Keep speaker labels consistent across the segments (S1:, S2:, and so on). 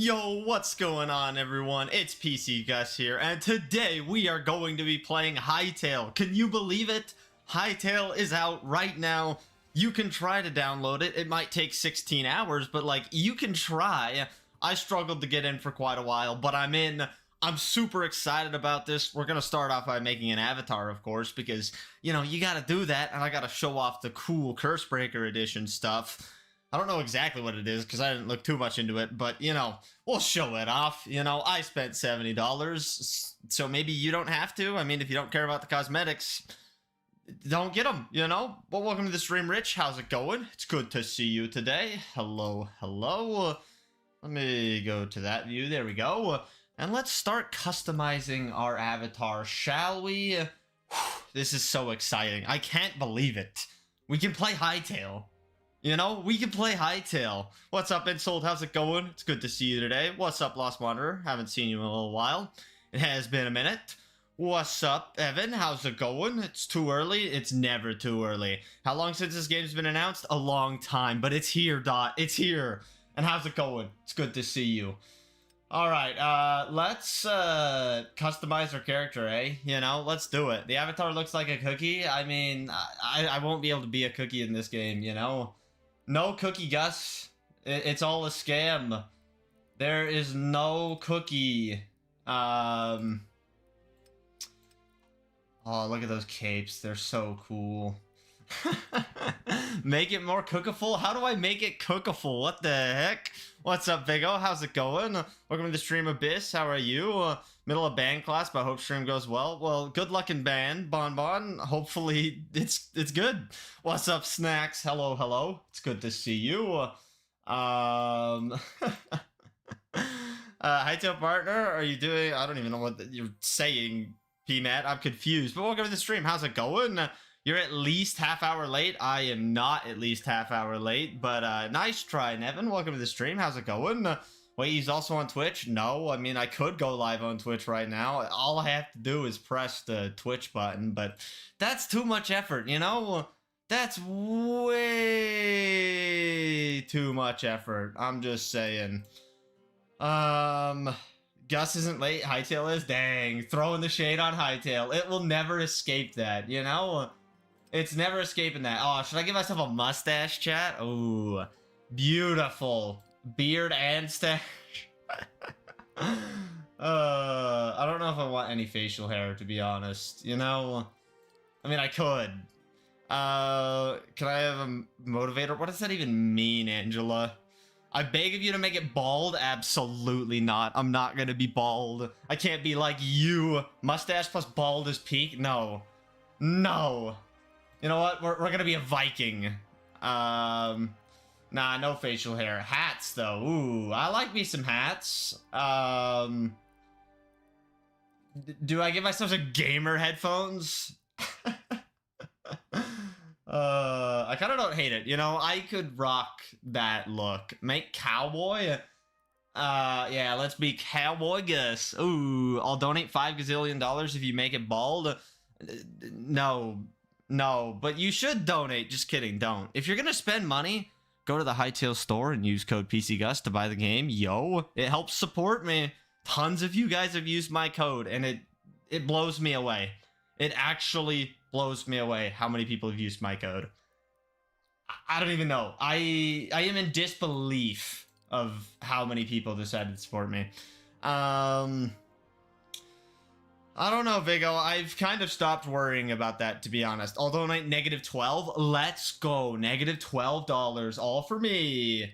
S1: Yo, what's going on, everyone? It's pcgus here, and today we are going to be playing Hytale. Can you believe it? Hytale is out right now. You can try to download it. It might take 16 hours, but like, you can try. I struggled to get in for quite a while, but I'm in. I'm super excited about this. We're gonna start off by making an avatar, of course, because, you know, you gotta do that, and I gotta show off the cool Cursebreaker edition stuff. I don't know exactly what it is because I didn't look too much into it, but, you know, we'll show it off. You know, I spent $70, so maybe you don't have to. I mean, if you don't care about the cosmetics, don't get them, you know? Well, welcome to the stream, Rich. How's it going? It's good to see you today. Hello, hello. Let me go to that view. There we go. And let's start customizing our avatar, shall we? This is so exciting. I can't believe it. We can play Hytale. You know, we can play Hytale. What's up, Insold? How's it going? It's good to see you today. What's up, Lost Wanderer? Haven't seen you in a little while. It has been a minute. What's up, Evan? How's it going? It's too early? It's never too early. How long since this game's been announced? A long time, but it's here, Dot. It's here. And how's it going? It's good to see you. Alright, let's customize our character, eh? You know, let's do it. The avatar looks like a cookie. I mean, I won't be able to be a cookie in this game, you know? No cookie, Gus. It's all a scam. There is no cookie. Oh, look at those capes. They're so cool. Make it more cookable? How do I make it cookable? What the heck? What's up, Big O? How's it going? Welcome to the stream, Abyss. How are you? Middle of band class, but I hope stream goes well. Well, good luck in band, Bon. Hopefully it's good. What's up, Snacks? Hello, hello. It's good to see you. Hytale partner, are you doing? I don't even know what you're saying, PMAT. I'm confused. But welcome to the stream. How's it going? You're at least half hour late. I am not at least half hour late, but nice try, Nevin. Welcome to the stream. How's it going? Wait, he's also on Twitch? No, I mean, I could go live on Twitch right now. All I have to do is press the Twitch button, but that's too much effort, you know? That's way too much effort. I'm just saying. Gus isn't late. Hytale is? Dang. Throwing the shade on Hytale. It will never escape that, you know? It's never escaping that. Oh, should I give myself a mustache, chat? Ooh. Beautiful. Beard and stash. I don't know if I want any facial hair, to be honest. You know? I mean, I could. Can I have a motivator? What does that even mean, Angela? I beg of you to make it bald? Absolutely not. I'm not gonna be bald. I can't be like you. Mustache plus bald is peak? No. No. You know what? We're gonna be a Viking. Nah, no facial hair. Hats, though. Ooh, I like me some hats. Do I give myself a gamer headphones? I kind of don't hate it. You know, I could rock that look. Make cowboy? Yeah, let's be Cowboy Gus. Ooh, I'll donate $5 gazillion if you make it bald. No, but you should donate. Just kidding, don't. If you're gonna spend money, go to the Hytale store and use code pcgus to buy the game. Yo, it helps support me. Tons of you guys have used my code, and it blows me away. It actually blows me away how many people have used my code. I don't even know. I am in disbelief of how many people decided to support me. I don't know, Vigo. I've kind of stopped worrying about that, to be honest. Although -12, let's go. -$12, all for me.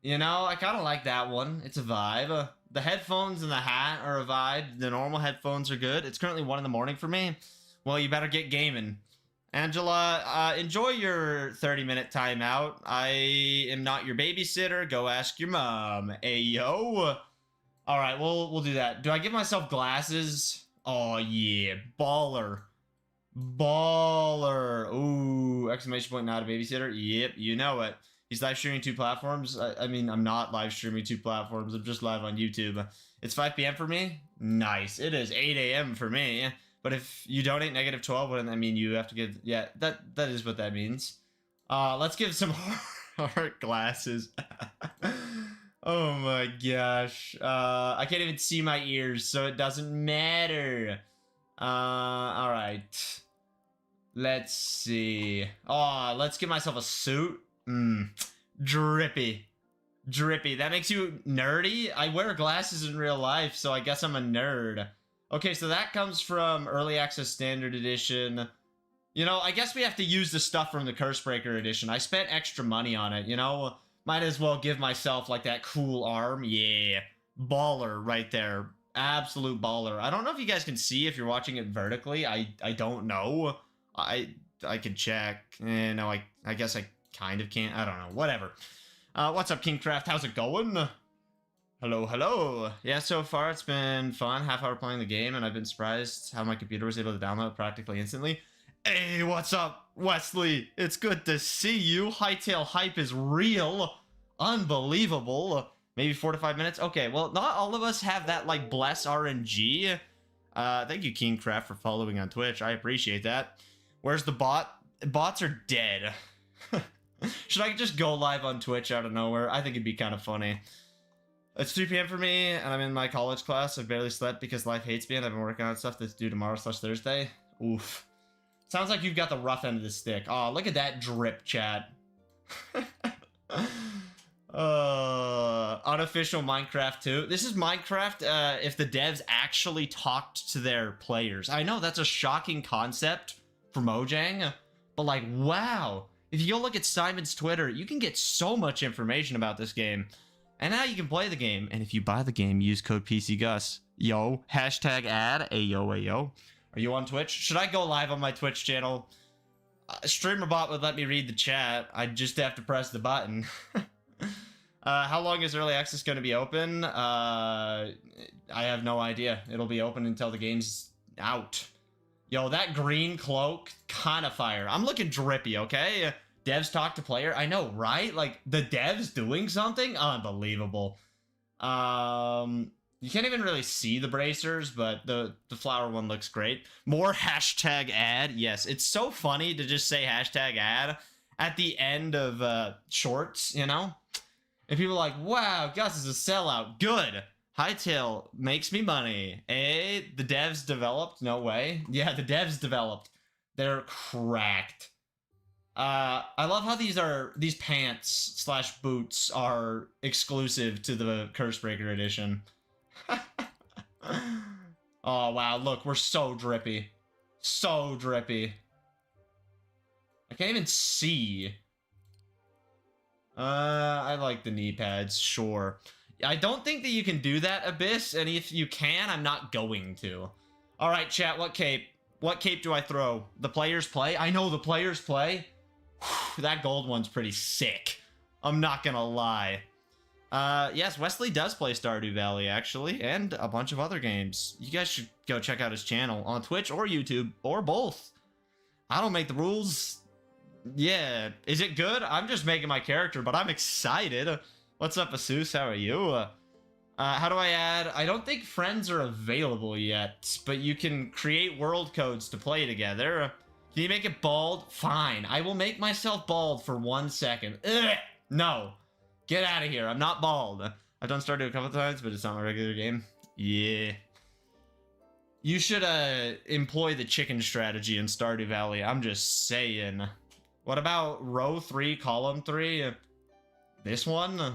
S1: You know, I kind of like that one. It's a vibe. The headphones and the hat are a vibe. The normal headphones are good. It's currently 1 in the morning for me. Well, you better get gaming. Angela, enjoy your 30-minute timeout. I am not your babysitter. Go ask your mom. Ayo. All right, we'll do that. Do I give myself glasses? Oh, yeah. Baller. Baller. Ooh, exclamation point, not a babysitter. Yep, you know it. He's live streaming 2 platforms. I mean, I'm not live streaming 2 platforms. I'm just live on YouTube. It's 5 p.m. for me? Nice. It is 8 a.m. for me. But if you donate -12, wouldn't that mean you have to give... Yeah, that is what that means. Let's give some heart glasses. Oh my gosh. I can't even see my ears, so it doesn't matter. All right. Let's see. Oh, let's give myself a suit. Drippy. Drippy. That makes you nerdy? I wear glasses in real life, so I guess I'm a nerd. Okay, so that comes from Early Access Standard Edition. You know, I guess we have to use the stuff from the Cursebreaker Edition. I spent extra money on it, you know? Might as well give myself, like, that cool arm. Yeah. Baller right there. Absolute baller. I don't know if you guys can see if you're watching it vertically. I don't know. I can check. No, I guess I kind of can't. I don't know. Whatever. What's up, Kingcraft? How's it going? Hello, hello. Yeah, so far it's been fun. Half hour playing the game, and I've been surprised how my computer was able to download practically instantly. Hey, what's up, Wesley? It's good to see you. Hytale hype is real. Unbelievable. Maybe 4 to 5 minutes? Okay, well, not all of us have that, like, bless RNG. Thank you, Kingcraft, for following on Twitch. I appreciate that. Where's the bot? Bots are dead. Should I just go live on Twitch out of nowhere? I think it'd be kind of funny. It's 3 p.m. for me, and I'm in my college class. I've barely slept because life hates me, and I've been working on stuff that's due tomorrow/Thursday. Oof. Sounds like you've got the rough end of the stick. Oh, look at that drip, chat. Unofficial Minecraft 2. This is Minecraft if the devs actually talked to their players. I know that's a shocking concept for Mojang, but like, wow. If you go look at Simon's Twitter, you can get so much information about this game. And now you can play the game. And if you buy the game, use code pcgus. Yo, hashtag ad, ayo, ayo. Are you on Twitch? Should I go live on my Twitch channel? StreamerBot would let me read the chat. I'd just have to press the button. How long is early access going to be open? I have no idea. It'll be open until the game's out. Yo, that green cloak, kind of fire. I'm looking drippy, okay? Devs talk to player. I know, right? Like, the devs doing something? Unbelievable. You can't even really see the bracers, but the flower one looks great. More hashtag ad. Yes, it's so funny to just say hashtag ad at the end of shorts, you know? And people are like, wow, Gus is a sellout. Good. Hytale makes me money. The devs developed? No way. Yeah, the devs developed. They're cracked. I love how these pants / boots are exclusive to the Cursebreaker edition. Oh, wow, look, we're so drippy. So drippy. I can't even see. I like the knee pads, sure. I don't think that you can do that, Abyss, and if you can, I'm not going to. Alright, chat, what cape? What cape do I throw? The players play? I know the players play. Whew, that gold one's pretty sick. I'm not gonna lie. Yes, Wesley does play Stardew Valley, actually, and a bunch of other games. You guys should go check out his channel on Twitch or YouTube, or both. I don't make the rules. Yeah, is it good? I'm just making my character, but I'm excited. What's up, Asus? How are you? How do I add? I don't think friends are available yet, but you can create world codes to play together. Can you make it bald? Fine. I will make myself bald for 1 second. Ugh, no. Get out of here. I'm not bald. I've done Stardew a couple times, but it's not my regular game. Yeah. You should employ the chicken strategy in Stardew Valley. I'm just saying. What about row 3, column 3? This one? Is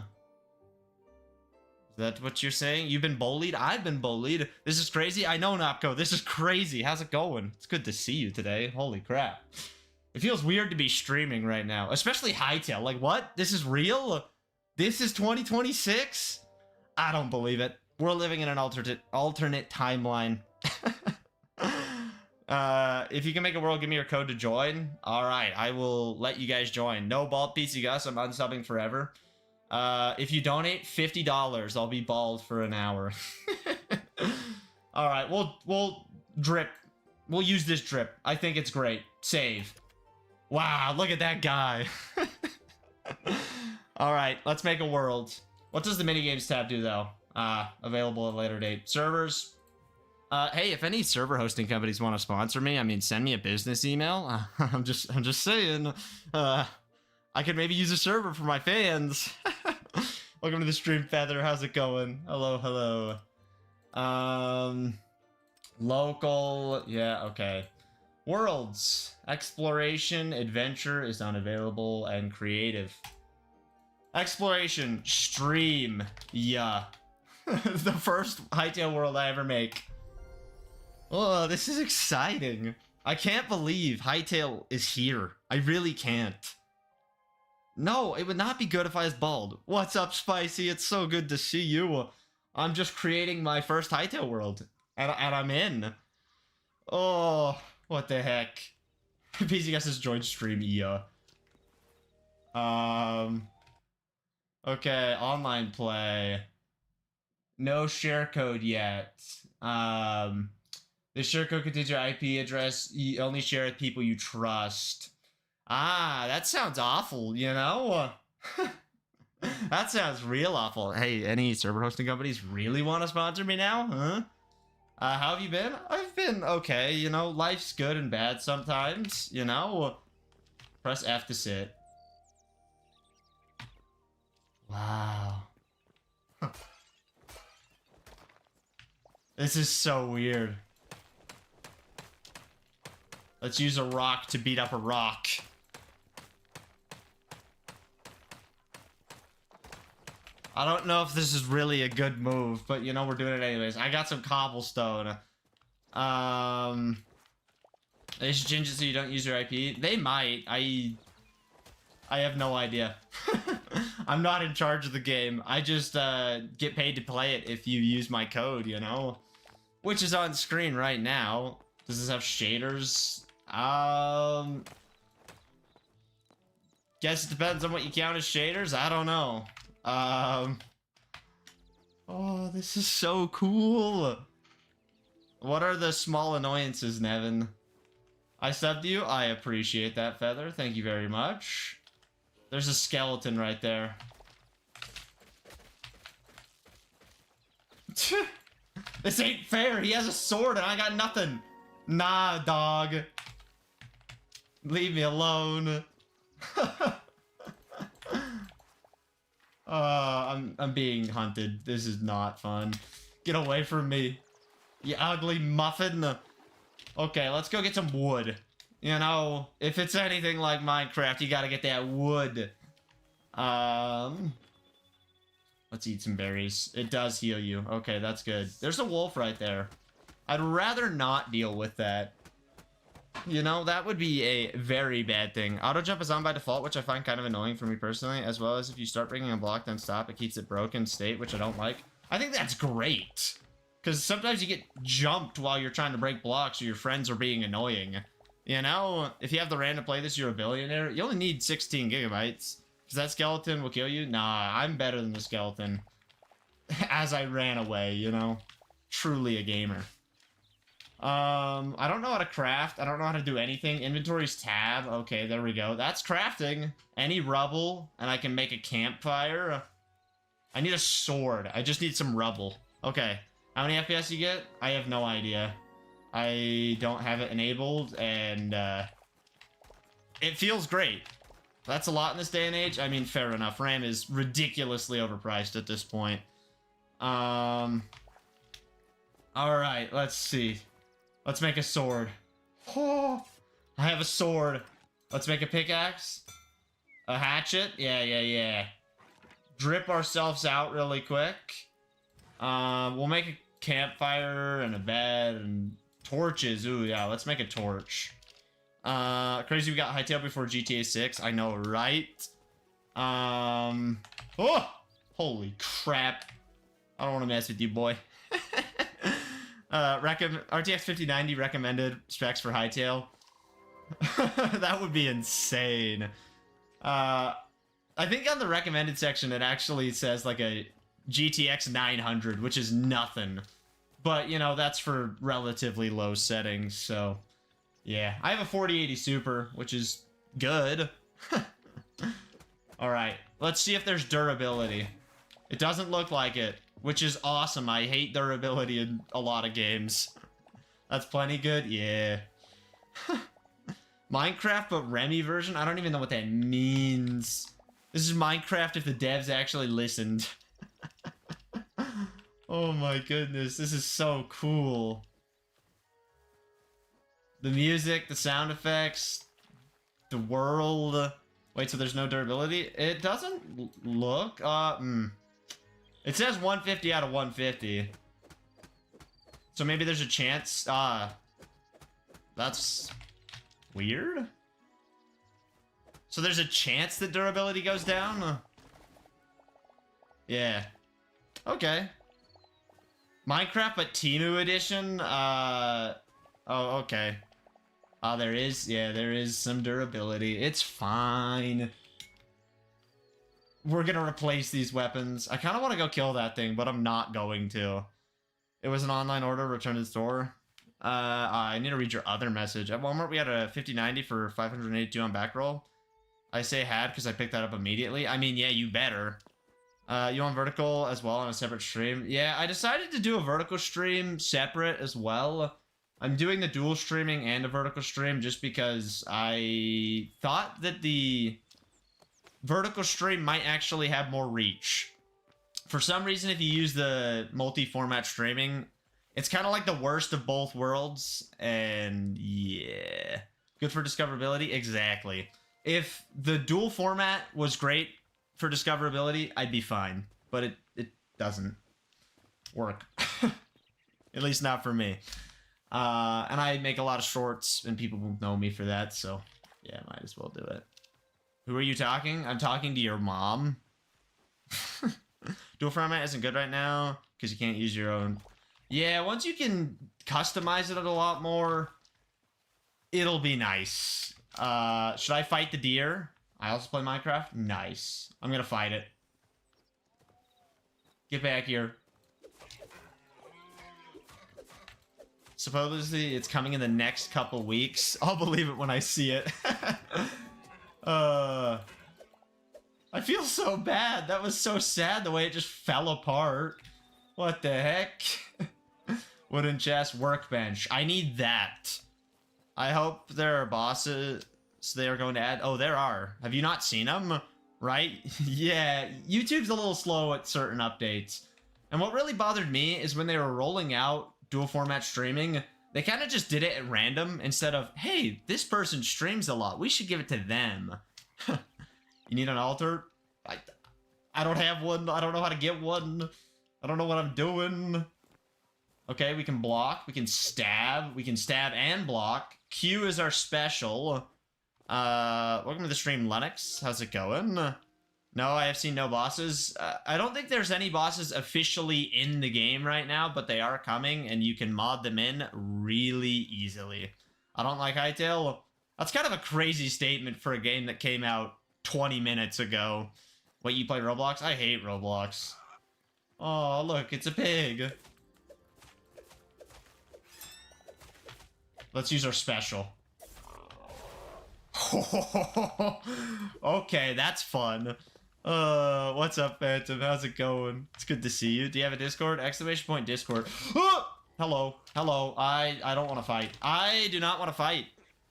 S1: that what you're saying? You've been bullied? I've been bullied. This is crazy? I know, Napco. This is crazy. How's it going? It's good to see you today. Holy crap. It feels weird to be streaming right now. Especially Hytale. Like, what? This is real? This is 2026? I don't believe it. We're living in an alternate timeline. If you can make a world, give me your code to join. All right, I will let you guys join. No bald pcgus. I'm unsubbing forever. If you donate $50, I'll be bald for an hour. All right, we'll drip. We'll use this drip. I think it's great. Save. Wow, look at that guy. All right, let's make a world. What does the minigames tab do, though? Available at a later date. Servers. Hey, if any server hosting companies want to sponsor me, I mean, send me a business email. I'm just saying. I could maybe use a server for my fans. Welcome to the stream, Feather. How's it going? Hello, hello. Local, yeah, okay. Worlds, exploration, adventure is unavailable, and creative. Exploration, stream, yeah. The first Hytale world I ever make. Oh, this is exciting. I can't believe Hytale is here. I really can't. No, it would not be good if I was bald. What's up, Spicy? It's so good to see you. I'm just creating my first Hytale world, and I'm in. Oh, what the heck? pcgus has joined stream, yeah. Okay, online play. No share code yet. The share code contains your IP address. You only share with people you trust. Ah, that sounds awful, you know? That sounds real awful. Hey, any server hosting companies really want to sponsor me now? Huh? How have you been? I've been okay, you know? Life's good and bad sometimes, you know? Press F to sit. Wow. This is so weird. Let's use a rock to beat up a rock. I don't know if this is really a good move, but you know, we're doing it anyways. I got some cobblestone. They should change it so you don't use your IP. They might. I have no idea. I'm not in charge of the game. I just get paid to play it if you use my code, you know? Which is on screen right now. Does this have shaders? Guess it depends on what you count as shaders. I don't know. Oh, this is so cool. What are the small annoyances, Nevin? I subbed you. I appreciate that, Feather. Thank you very much. There's a skeleton right there. This ain't fair. He has a sword and I got nothing. Nah, dog. Leave me alone. I'm being hunted. This is not fun. Get away from me, you ugly muffin. Okay, let's go get some wood. You know, if it's anything like Minecraft, you gotta get that wood. Let's eat some berries. It does heal you. Okay, that's good. There's a wolf right there. I'd rather not deal with that. You know, that would be a very bad thing. Auto jump is on by default, which I find kind of annoying for me personally, as well as if you start breaking a block, then stop, it keeps it broken state, which I don't like. I think that's great. Because sometimes you get jumped while you're trying to break blocks or your friends are being annoying. You know, if you have the RAM to play this, you're a billionaire. You only need 16 gigabytes. Because that skeleton will kill you? Nah, I'm better than the skeleton. As I ran away, you know? Truly a gamer. I don't know how to craft. I don't know how to do anything. Inventory's tab. Okay, there we go. That's crafting. Any rubble, and I can make a campfire. I need a sword. I just need some rubble. Okay. How many FPS you get? I have no idea. I don't have it enabled, and it feels great. That's a lot in this day and age. I mean, fair enough. RAM is ridiculously overpriced at this point. All right, let's see. Let's make a sword. Oh, I have a sword. Let's make a pickaxe. A hatchet. Yeah. Drip ourselves out really quick. We'll make a campfire and a bed and torches. Ooh, yeah, let's make a torch. Crazy we got Hytale before GTA 6. I know, right? Oh! Holy crap. I don't want to mess with you, boy. RTX 5090 recommended specs for Hytale. That would be insane. I think on the recommended section it actually says like a GTX 900, which is nothing. But, you know, that's for relatively low settings, so... Yeah, I have a 4080 Super, which is good. Alright, let's see if there's durability. It doesn't look like it, which is awesome. I hate durability in a lot of games. That's plenty good? Yeah. Minecraft, but Remy version? I don't even know what that means. This is Minecraft if the devs actually listened. Oh my goodness, this is so cool. The music, the sound effects, the world. Wait, so there's no durability? It doesn't look, It says 150 out of 150. So maybe there's a chance, that's weird. So there's a chance that durability goes down? Yeah. Okay. Minecraft, but Temu edition? Oh, okay. There is some durability. It's fine. We're gonna replace these weapons. I kind of want to go kill that thing, but I'm not going to. It was an online order, return to the store. I need to read your other message. At Walmart, we had a 5090 for 582 on backroll. I say had because I picked that up immediately. I mean, yeah, you better. You on vertical as well on a separate stream? Yeah, I decided to do a vertical stream separate as well. I'm doing the dual streaming and a vertical stream just because I thought that the vertical stream might actually have more reach. For some reason, if you use the multi-format streaming, it's kind of like the worst of both worlds, and yeah. Good for discoverability? Exactly. If the dual format was great for discoverability, I'd be fine. But it doesn't work. At least not for me. And I make a lot of shorts, and people will know me for that, so yeah, might as well do it. Who are you talking? I'm talking to your mom. Dual format isn't good right now, because you can't use your own. Yeah, once you can customize it a lot more, it'll be nice. Should I fight the deer? I also play Minecraft? Nice. I'm gonna fight it. Get back here. Supposedly, it's coming in the next couple weeks. I'll believe it when I see it. I feel so bad. That was so sad the way it just fell apart. What the heck? Wooden chest, workbench. I need that. I hope there are bosses they are going to add. Oh, there are. Have you not seen them? Right? Yeah, YouTube's a little slow at certain updates. And what really bothered me is when they were rolling out dual format streaming, they kind of just did it at random instead of, hey, this person streams a lot, we should give it to them. You need an altar? I don't have one. I don't know how to get one. I don't know what I'm doing. Okay, we can block. We can stab. We can stab and block. Q is our special. Welcome to the stream, Lennox. How's it going? No, I have seen no bosses. I don't think there's any bosses officially in the game right now, but they are coming, and you can mod them in really easily. I don't like Hytale. That's kind of a crazy statement for a game that came out 20 minutes ago. Wait, you play Roblox? I hate Roblox. Oh, look, it's a pig. Let's use our special. Okay, that's fun. What's up, Phantom? How's it going? It's good to see you. Do you have a Discord? Exclamation point Discord. Hello. Hello. I don't want to fight. I do not want to fight.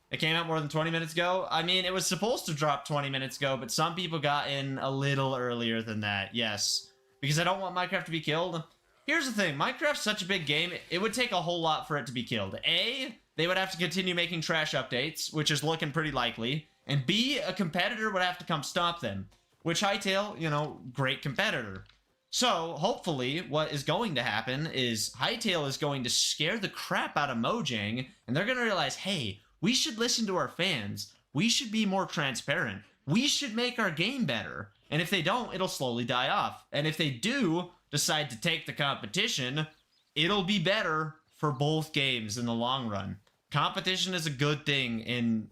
S1: It came out more than 20 minutes ago. I mean, it was supposed to drop 20 minutes ago, but some people got in a little earlier than that. Yes. Because I don't want Minecraft to be killed. Here's the thing. Minecraft's such a big game, it would take a whole lot for it to be killed. A, they would have to continue making trash updates, which is looking pretty likely. And B, a competitor would have to come stop them. Which Hytale, you know, great competitor. So, hopefully, what is going to happen is Hytale is going to scare the crap out of Mojang, and they're going to realize, hey, we should listen to our fans. We should be more transparent. We should make our game better. And if they don't, it'll slowly die off. And if they do decide to take the competition, it'll be better for both games in the long run. Competition is a good thing in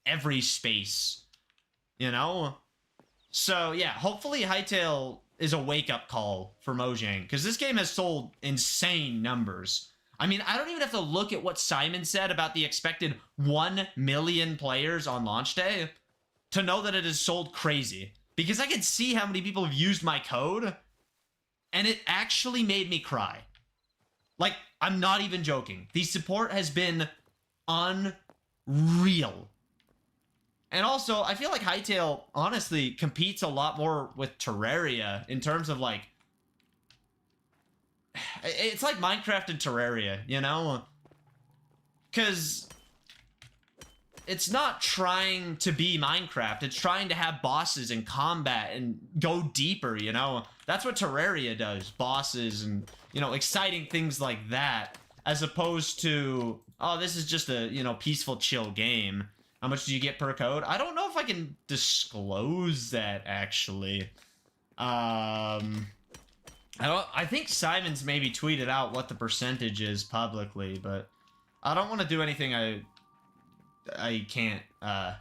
S1: every space, you know? So, yeah, hopefully Hytale is a wake-up call for Mojang, because this game has sold insane numbers. I mean, I don't even have to look at what Simon said about the expected 1 million players on launch day to know that it has sold crazy. Because I can see how many people have used my code, and it actually made me cry. Like, I'm not even joking. The support has been unreal. And also, I feel like Hytale honestly competes a lot more with Terraria in terms of like, it's like Minecraft and Terraria, you know? Because it's not trying to be Minecraft. It's trying to have bosses and combat and go deeper, you know? That's what Terraria does. Bosses and, you know, exciting things like that. As opposed to, oh, this is just a, you know, peaceful, chill game. How much do you get per code? I don't know if I can disclose that, actually. I think Simon's maybe tweeted out what the percentage is publicly, but I don't want to do anything I can't, I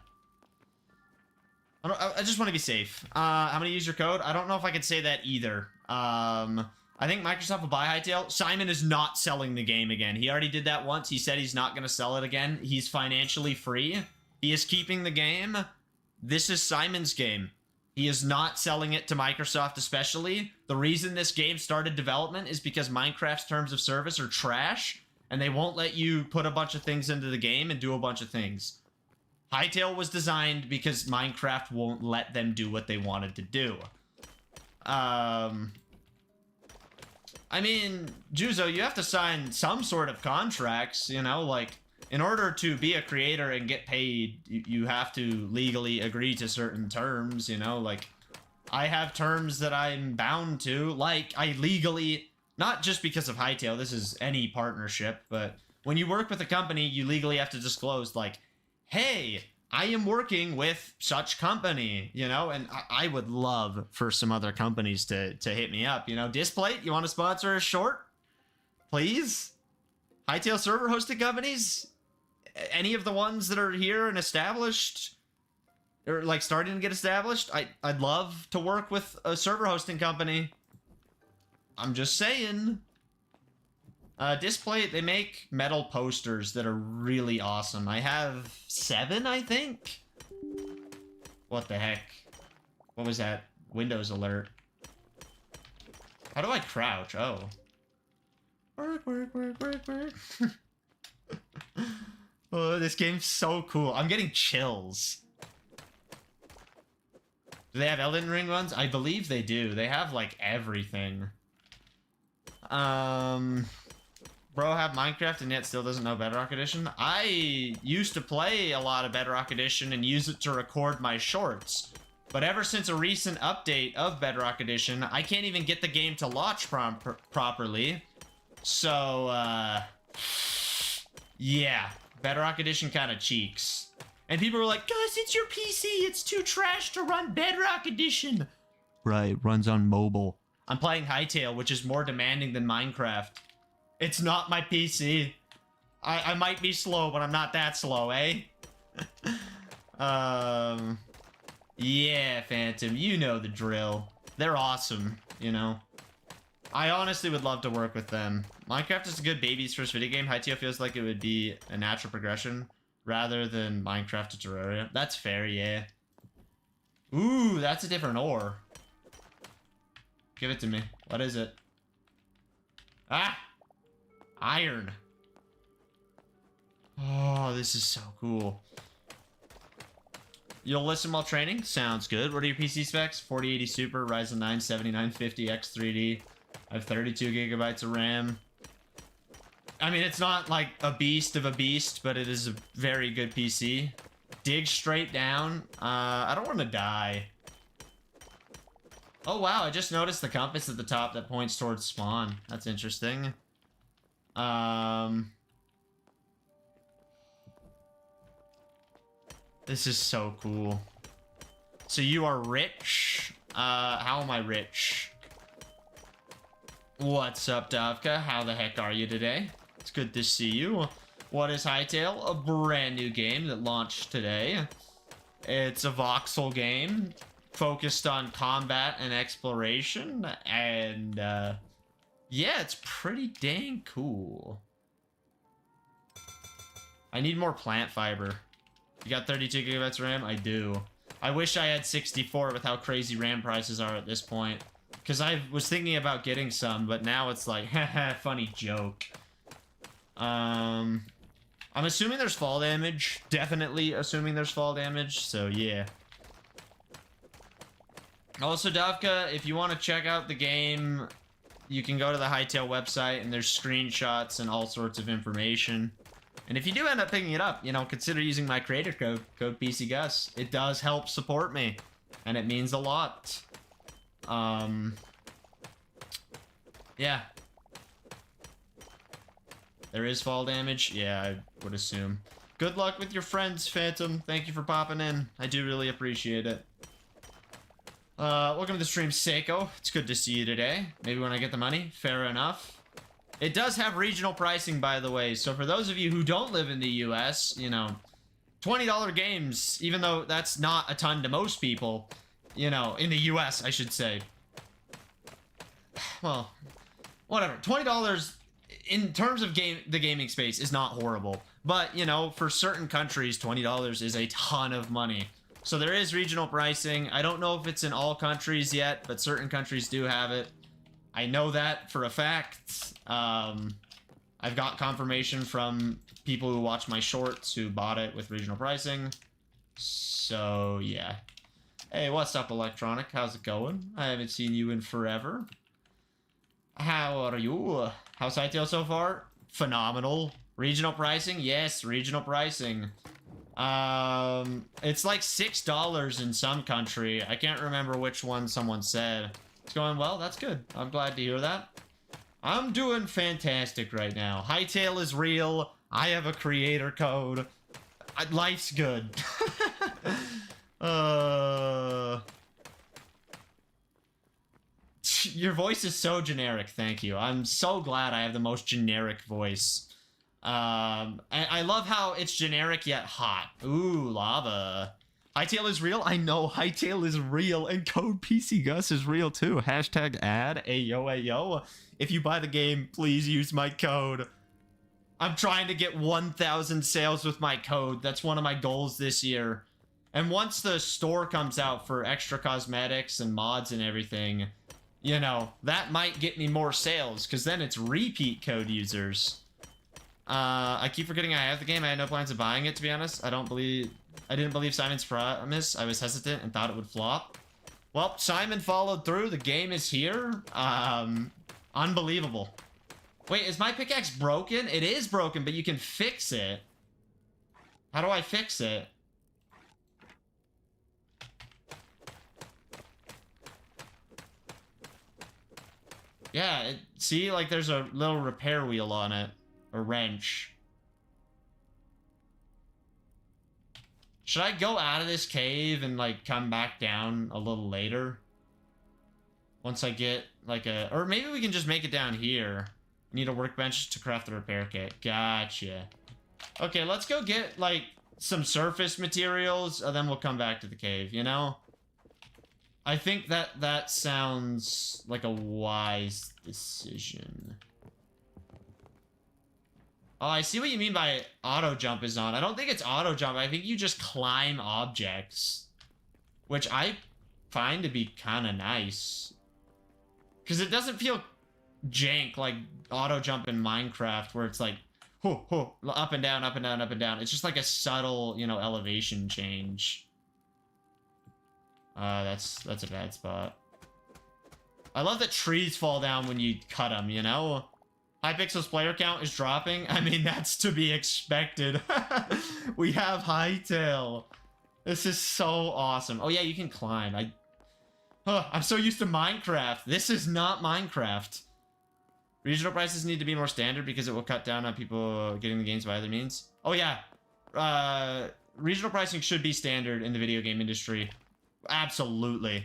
S1: just want to be safe. I'm gonna use your code. I don't know if I can say that either. I think Microsoft will buy Hytale. Simon is not selling the game again. He already did that once. He said he's not gonna sell it again. He's financially free. He is keeping the game. This is Simon's game. He is not selling it to Microsoft especially. The reason this game started development is because Minecraft's terms of service are trash, and they won't let you put a bunch of things into the game and do a bunch of things. Hytale was designed because Minecraft won't let them do what they wanted to do. I mean, Juzo, you have to sign some sort of contracts, you know, like, in order to be a creator and get paid, you have to legally agree to certain terms, you know, like, I have terms that I'm bound to, like, I legally, not just because of Hytale, this is any partnership, but when you work with a company, you legally have to disclose, like, hey, I am working with such company, you know, and I would love for some other companies to hit me up, you know. Displate, you want to sponsor a short? Please? Hytale server hosting companies? Any of the ones that are here and established, or like starting to get established? I'd love to work with a server hosting company. I'm just saying. Display, they make metal posters that are really awesome. I have 7, I think? What the heck? What was that? Windows alert. How do I crouch? Oh. Work. Oh, this game's so cool. I'm getting chills. Do they have Elden Ring ones? I believe they do. They have, like, everything. Bro have Minecraft and yet still doesn't know Bedrock Edition. I used to play a lot of Bedrock Edition and use it to record my shorts. But ever since a recent update of Bedrock Edition, I can't even get the game to launch properly. So, yeah. Bedrock Edition kind of cheeks. And people were like, Gus, it's your PC. It's too trash to run Bedrock Edition. Right, runs on mobile. I'm playing Hytale, which is more demanding than Minecraft. It's not my PC. I might be slow, but I'm not that slow, eh? Yeah, Phantom, you know the drill. They're awesome, you know? I honestly would love to work with them. Minecraft is a good baby's first video game. Hytale feels like it would be a natural progression rather than Minecraft to Terraria. That's fair, yeah. Ooh, that's a different ore. Give it to me. What is it? Ah! Iron. Oh, this is so cool. You'll listen while training? Sounds good. What are your PC specs? 4080 Super, Ryzen 9 7950 X3D. I have 32 gigabytes of RAM. I mean, it's not like a beast of a beast, but it is a very good PC. Dig straight down. I don't want to die. Oh, wow. I just noticed the compass at the top that points towards spawn. That's interesting. This is so cool. So you are rich? How am I rich? What's up, Davka? How the heck are you today? It's good to see you. What is Hytale? A brand new game that launched today. It's a voxel game focused on combat and exploration, and yeah, it's pretty dang cool. I need more plant fiber. You got 32 gigabytes RAM? I do. I wish I had 64 with how crazy RAM prices are at this point. Because I was thinking about getting some, but now it's like, haha, funny joke. I'm assuming there's fall damage. Definitely assuming there's fall damage. So, yeah. Also, Davka, if you want to check out the game, you can go to the Hytale website, and there's screenshots and all sorts of information. And if you do end up picking it up, you know, consider using my creator code, code pcgus. It does help support me, and it means a lot. Yeah. There is fall damage? Yeah, I would assume. Good luck with your friends, Phantom. Thank you for popping in. I do really appreciate it. Welcome to the stream, Seiko. It's good to see you today. Maybe when I get the money. Fair enough. It does have regional pricing, by the way. So for those of you who don't live in the US, you know, $20 games, even though that's not a ton to most people, you know, in the US, I should say. Well, whatever. $20 in terms of the gaming space is not horrible. But, you know, for certain countries, $20 is a ton of money. So there is regional pricing. I don't know if it's in all countries yet, but certain countries do have it. I know that for a fact. I've got confirmation from people who watch my shorts who bought it with regional pricing. So, yeah. Hey, what's up, Electronic? How's it going? I haven't seen you in forever. How are you? How's Hytale so far? Phenomenal. Regional pricing? Yes, regional pricing. It's like $6 in some country. I can't remember which one someone said. It's going well. That's good. I'm glad to hear that. I'm doing fantastic right now. Hytale is real. I have a creator code. Life's good. Your voice is so generic. Thank you. I'm so glad I have the most generic voice. I love how it's generic yet hot. Ooh, lava. Hytale is real? I know Hytale is real, and code pcgus is real too. Hashtag ad, ayo, ayo. If you buy the game, please use my code. I'm trying to get 1,000 sales with my code. That's one of my goals this year. And once the store comes out for extra cosmetics and mods and everything, you know, that might get me more sales, because then it's repeat code users. I keep forgetting I have the game. I had no plans of buying it, to be honest. I didn't believe Simon's promise. I was hesitant and thought it would flop. Well, Simon followed through. The game is here. Unbelievable. Wait, is my pickaxe broken? It is broken, but you can fix it. How do I fix it? Yeah, see, like there's a little repair wheel on it. A wrench. Should I go out of this cave and like come back down a little later? Once I get like a... Or maybe we can just make it down here. Need a workbench to craft the repair kit. Gotcha. Okay, let's go get like some surface materials and then we'll come back to the cave, you know? I think that sounds like a wise decision. Oh, I see what you mean by auto jump is on. I don't think it's auto jump. I think you just climb objects. Which I find to be kind of nice. Because it doesn't feel jank like auto jump in Minecraft where it's like, up and down, up and down, up and down. It's just like a subtle, you know, elevation change. That's a bad spot. I love that trees fall down when you cut them, you know? Hypixel's player count is dropping. I mean, that's to be expected. We have Hytale. This is so awesome. Oh yeah, you can climb. I'm so used to Minecraft. This is not Minecraft. Regional prices need to be more standard because it will cut down on people getting the games by other means. Oh yeah. Regional pricing should be standard in the video game industry. Absolutely.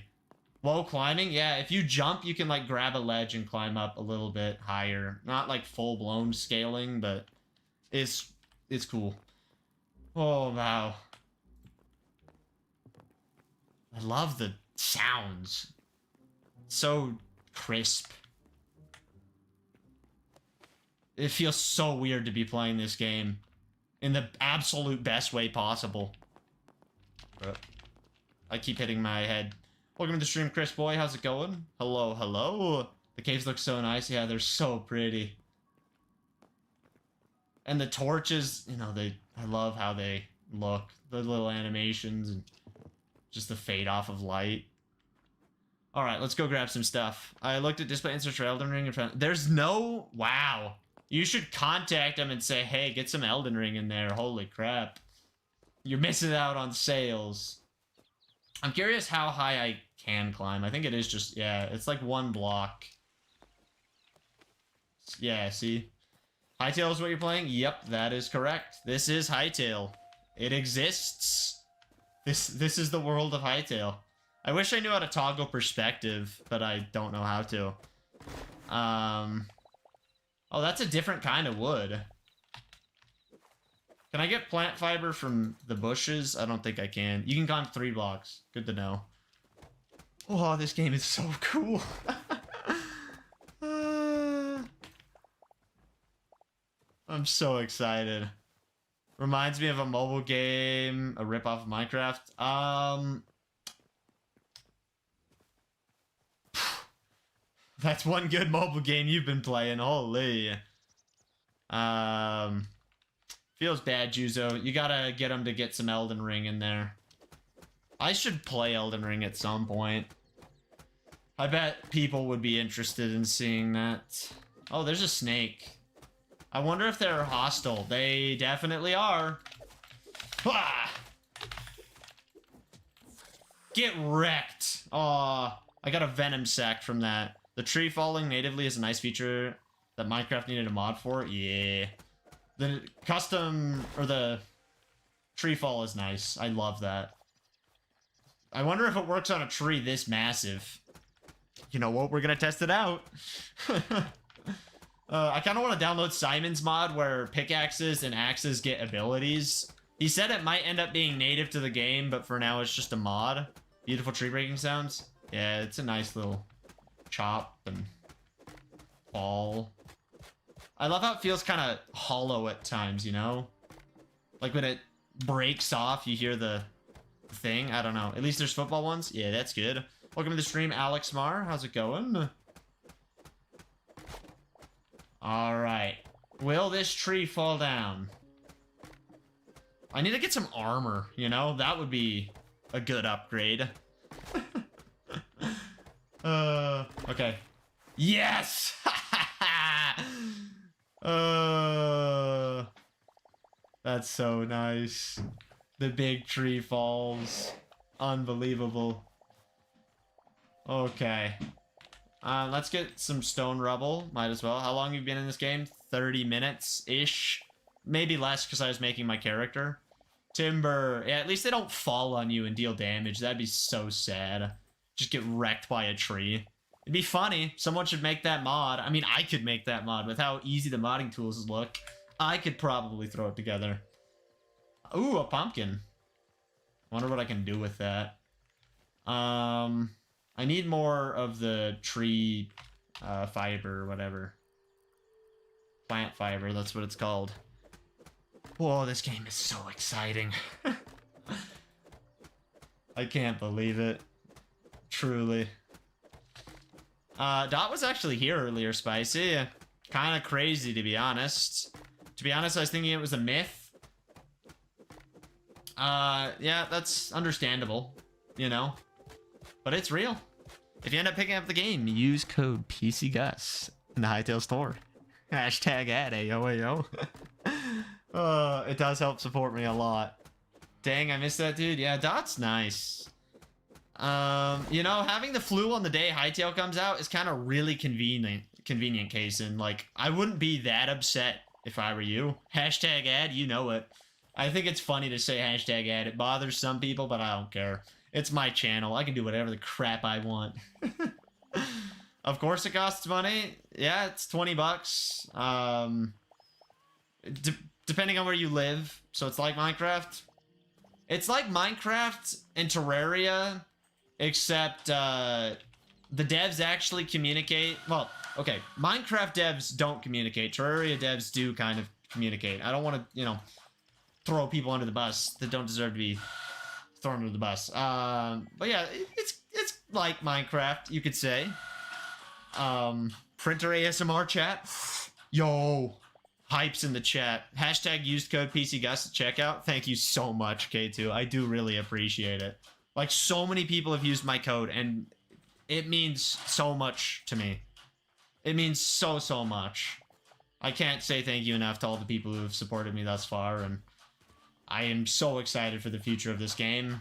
S1: Whoa, climbing? Yeah, if you jump, you can, like, grab a ledge and climb up a little bit higher. Not, like, full-blown scaling, but it's cool. Oh, wow. I love the sounds. So crisp. It feels so weird to be playing this game in the absolute best way possible. I keep hitting my head. Welcome to the stream, Chris Boy. How's it going? Hello, hello. The caves look so nice. Yeah, they're so pretty. And the torches, you know, I love how they look. The little animations and just the fade off of light. All right, let's go grab some stuff. I looked at display inserts for Elden Ring and found there's no. Wow. You should contact them and say, hey, get some Elden Ring in there. Holy crap. You're missing out on sales. I'm curious how high I can climb. I think it is just, yeah, it's like 1 block. Yeah, see? Hytale is what you're playing? Yep, that is correct. This is Hytale. It exists. This is the world of Hytale. I wish I knew how to toggle perspective, but I don't know how to. Oh, that's a different kind of wood. Can I get plant fiber from the bushes? I don't think I can. You can climb 3 blocks. Good to know. Oh, this game is so cool. I'm so excited. Reminds me of a mobile game, a ripoff of Minecraft. That's one good mobile game you've been playing. Holy. Feels bad, Juzo. You gotta get him to get some Elden Ring in there. I should play Elden Ring at some point. I bet people would be interested in seeing that. Oh, there's a snake. I wonder if they're hostile. They definitely are. Ah! Get wrecked. Aw, I got a venom sac from that. The tree falling natively is a nice feature that Minecraft needed a mod for. Yeah. The custom, or the tree fall is nice. I love that. I wonder if it works on a tree this massive. You know what? We're gonna test it out. I kind of want to download Simon's mod where pickaxes and axes get abilities. He said it might end up being native to the game, but for now it's just a mod. Beautiful tree breaking sounds. Yeah, it's a nice little chop and fall. I love how it feels kind of hollow at times, you know? Like when it breaks off, you hear the thing. I don't know. At least there's football ones. Yeah, that's good. Welcome to the stream, Alex Mar. How's it going? Alright. Will this tree fall down? I need to get some armor, you know? That would be a good upgrade. Okay. Yes! That's so nice. The big tree falls. Unbelievable. Okay. Let's get some stone rubble. Might as well. How long have you been in this game? 30 minutes-ish. Maybe less because I was making my character. Timber. Yeah, at least they don't fall on you and deal damage. That'd be so sad. Just get wrecked by a tree. It'd be funny. Someone should make that mod. I mean, I could make that mod with how easy the modding tools look. I could probably throw it together. Ooh, a pumpkin. Wonder what I can do with that. I need more of the tree fiber or whatever. Plant fiber, that's what it's called. Whoa, this game is so exciting. I can't believe it. Truly. Dot was actually here earlier, Spicy. Kind of crazy, to be honest. To be honest, I was thinking it was a myth. Yeah, that's understandable, you know? But it's real. If you end up picking up the game, use code pcgus in the Hytale store. Hashtag ad AOAO. It does help support me a lot. Dang, I missed that, dude. Yeah, Dot's nice. You know, having the flu on the day Hytale comes out is kind of really convenient, Kaysen. Like, I wouldn't be that upset if I were you. Hashtag ad, you know it. I think it's funny to say hashtag ad. It bothers some people, but I don't care. It's my channel. I can do whatever the crap I want. Of course it costs money. Yeah, it's 20 bucks. Depending on where you live. So it's like Minecraft. It's like Minecraft and Terraria, except the devs actually communicate. Well, okay, Minecraft devs don't communicate. Terraria devs do kind of communicate. I don't want to, you know, throw people under the bus that don't deserve to be thrown under the bus. But yeah, it's like Minecraft, you could say. Printer ASMR chat. Yo, Hypes in the chat. Hashtag used code pcgus at checkout. Thank you so much, K2. I do really appreciate it. Like, so many people have used my code, and it means so much to me. It means so, so much. I can't say thank you enough to all the people who have supported me thus far, and I am so excited for the future of this game.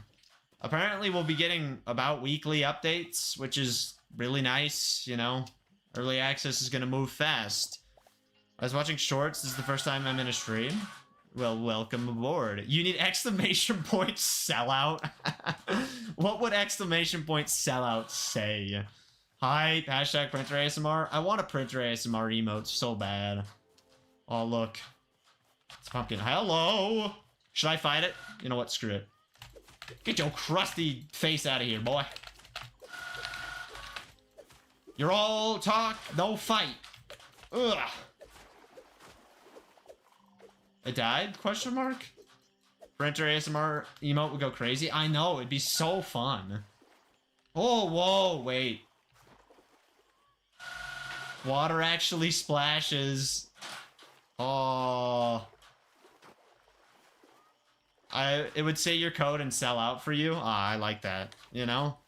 S1: Apparently, we'll be getting about weekly updates, which is really nice, you know? Early access is gonna move fast. I was watching shorts. This is the first time I'm in a stream. Well, welcome aboard. You need exclamation point sellout. What would exclamation point sellout say? Hype. Hashtag printer ASMR. I want a printer ASMR emote so bad. Oh, look. It's pumpkin. Hello. Should I fight it? You know what? Screw it. Get your crusty face out of here, boy. You're all talk, no fight. Ugh. It died? Question mark? Printer ASMR emote would go crazy. I know, it'd be so fun. Oh, whoa, wait. Water actually splashes. Oh. It would say your code and sell out for you. Ah, I like that, you know?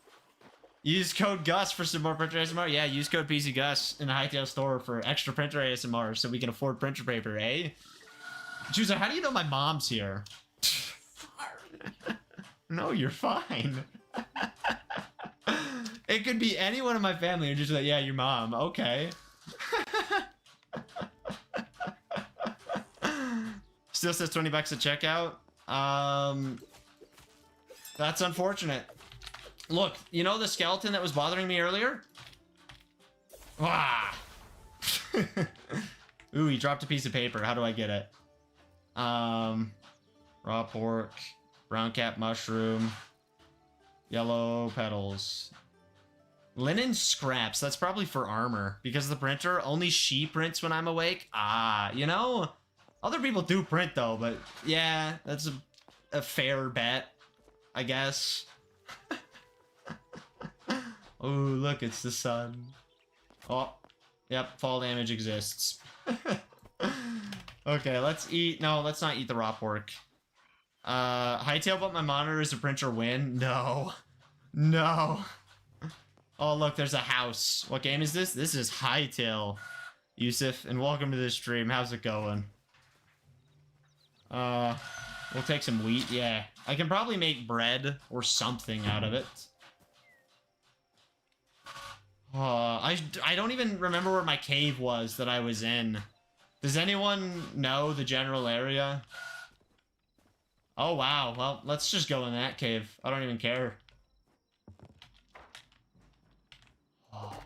S1: Use code Gus for some more printer ASMR. Yeah, use code pcgus in the Hytale store for extra printer ASMR so we can afford printer paper, eh? Chooser, how do you know my mom's here? No, you're fine. It could be anyone in my family who's just like, yeah, your mom. Okay. Still says 20 bucks at checkout. That's unfortunate. Look, you know the skeleton that was bothering me earlier? Ah. Ooh, he dropped a piece of paper. How do I get it? Raw pork, brown cap mushroom, yellow petals, linen scraps. That's probably for armor because the printer only she prints when I'm awake. Ah, you know, other people do print though, but yeah, that's a fair bet, I guess. Oh, look, it's the sun. Oh, yep, fall damage exists. Okay, let's eat. No, let's not eat the raw pork. Hytale, but my monitor is a printer win. No. No. Oh, look, there's a house. What game is this? This is Hytale, Yusuf, and welcome to the stream. How's it going? We'll take some wheat. Yeah. I can probably make bread or something out of it. I don't even remember where my cave was that I was in. Does anyone know the general area? Oh, wow. Well, let's just go in that cave. I don't even care. Oh,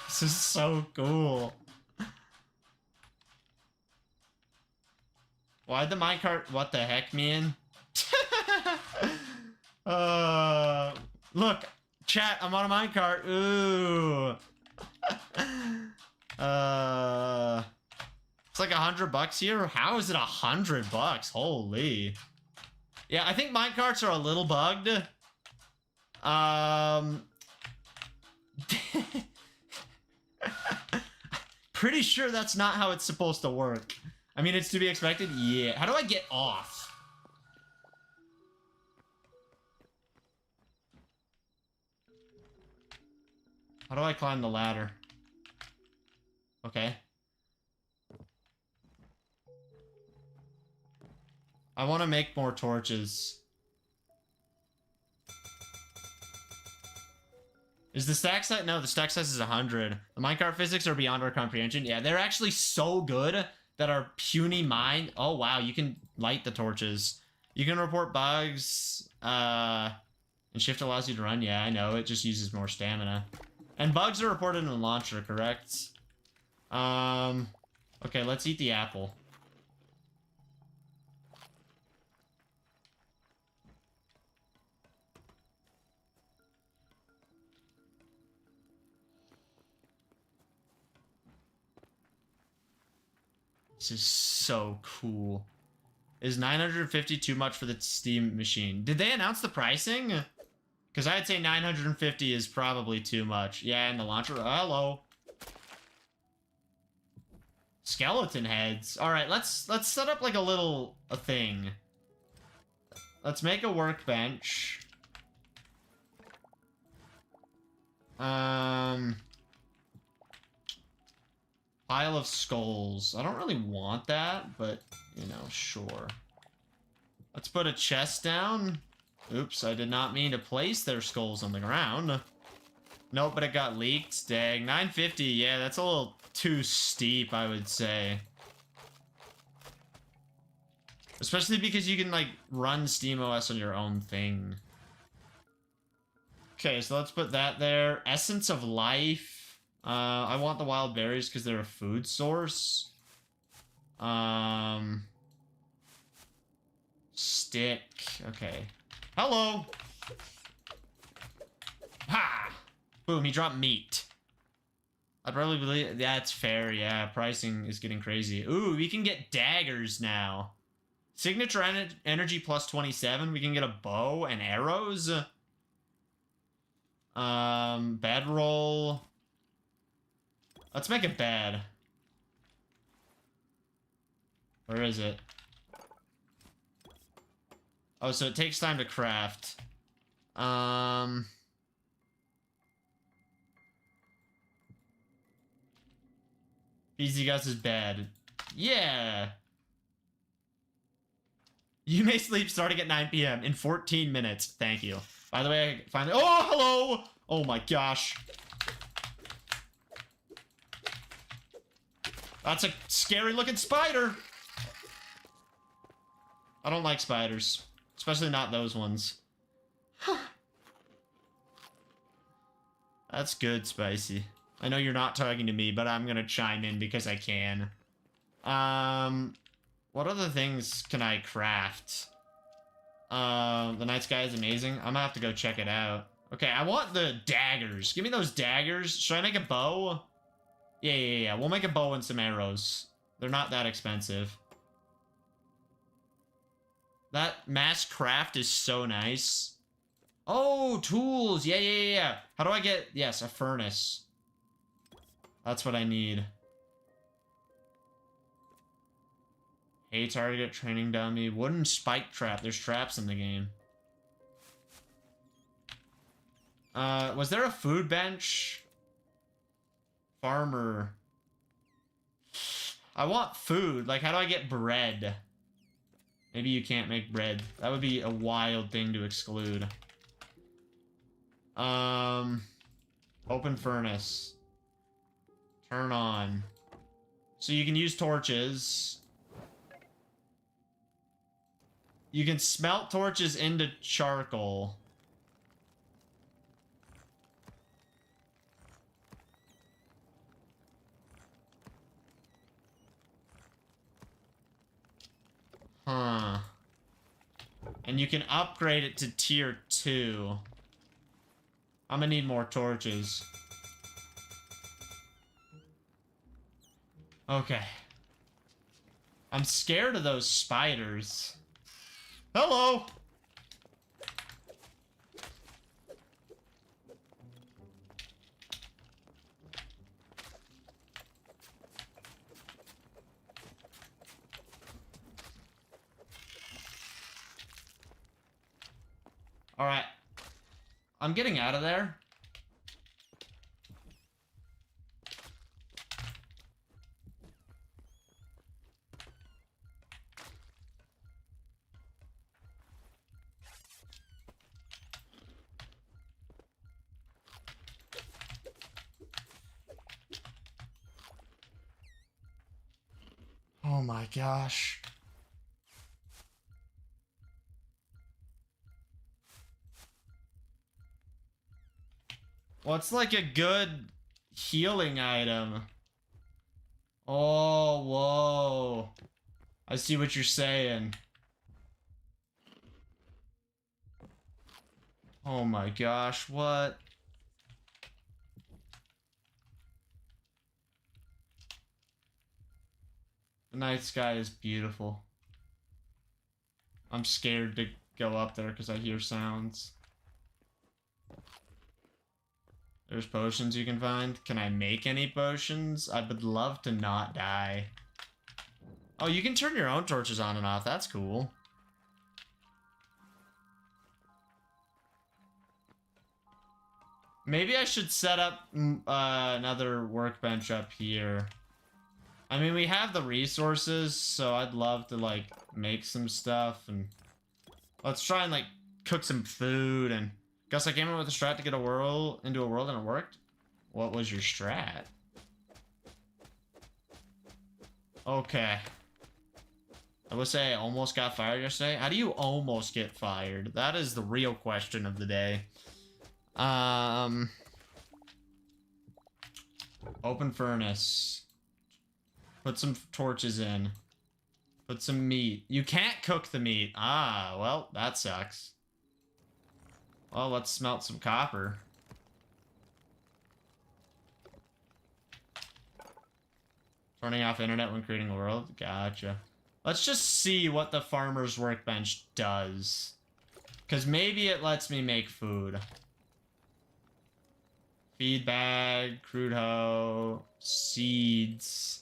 S1: this is so cool. Why'd the minecart... What the heck, man? Look, chat, I'm on a minecart. Ooh. It's like $100 here. How is it $100? Holy. Yeah, I think minecarts are a little bugged. Pretty sure that's not how it's supposed to work. I mean, it's to be expected. Yeah. How do I get off? How do I climb the ladder? Okay. I want to make more torches. Is the stack size? No, the stack size is 100. The minecart physics are beyond our comprehension. Yeah, they're actually so good that our puny mind... Oh, wow, you can light the torches. You can report bugs. And shift allows you to run. Yeah, I know. It just uses more stamina. And bugs are reported in the launcher, correct? Okay, let's eat the apple. This is so cool. Is 950 too much for the Steam machine? Did they announce the pricing? Because I'd say 950 is probably too much. Yeah, and the launcher. Hello. skeleton heads. All right, let's set up like a thing. Let's make a workbench. Pile of skulls. I don't really want that, but you know, sure. Let's put a chest down. Oops, I did not mean to place their skulls on the ground. Nope, but it got leaked. Dang, 950. Yeah, that's a little too steep, I would say. Especially because you can, like, run SteamOS on your own thing. Okay, so let's put that there. Essence of Life. I want the wild berries because they're a food source. Stick. Okay. Hello! Ha! Boom, he dropped meat. I'd probably believe that's fair, yeah. Pricing is getting crazy. Ooh, we can get daggers now. Signature energy plus 27. We can get a bow and arrows. Bedroll. Let's make a bed. Where is it? Oh, so it takes time to craft. pcgus' bed. Yeah! You may sleep starting at 9 p.m. in 14 minutes. Thank you. By the way, I finally... Oh, hello! Oh my gosh. That's a scary looking spider! I don't like spiders. Especially not those ones. That's good, Spicy. I know you're not talking to me, but I'm gonna chime in because I can. What other things can I craft? The night sky is amazing. I'm gonna have to go check it out. Okay, I want the daggers. Give me those daggers. Should I make a bow? Yeah. We'll make a bow and some arrows. They're not that expensive. That mass craft is so nice. Oh, tools. Yeah. How do I get... Yes, a furnace. That's what I need. Hey, target, training dummy. Wooden spike trap. There's traps in the game. Was there a food bench? Farmer. I want food. Like, how do I get bread? Maybe you can't make bread. That would be a wild thing to exclude. Open furnace. Turn on. So you can use torches. You can smelt torches into charcoal. Huh. And you can upgrade it to tier 2. I'm gonna need more torches. Okay. I'm scared of those spiders. Hello! Alright. I'm getting out of there. Oh my gosh. What's like a good healing item? Oh, whoa. I see what you're saying. Oh my gosh, what? The night sky is beautiful. I'm scared to go up there because I hear sounds. There's potions you can find. Can I make any potions? I would love to not die. Oh, you can turn your own torches on and off. That's cool. Maybe I should set up another workbench up here. I mean, we have the resources, so I'd love to, like, make some stuff. And let's try and, like, cook some food. And guess I came in with a strat to get into a world and it worked. What was your strat? Okay. I would say I almost got fired yesterday. How do you almost get fired? That is the real question of the day. Open furnace. Put some torches in. Put some meat. You can't cook the meat. Ah, well, that sucks. Well, let's smelt some copper. Turning off internet when creating a world. Gotcha. Let's just see what the farmer's workbench does. Because maybe it lets me make food. Feed bag, crude hoe, seeds.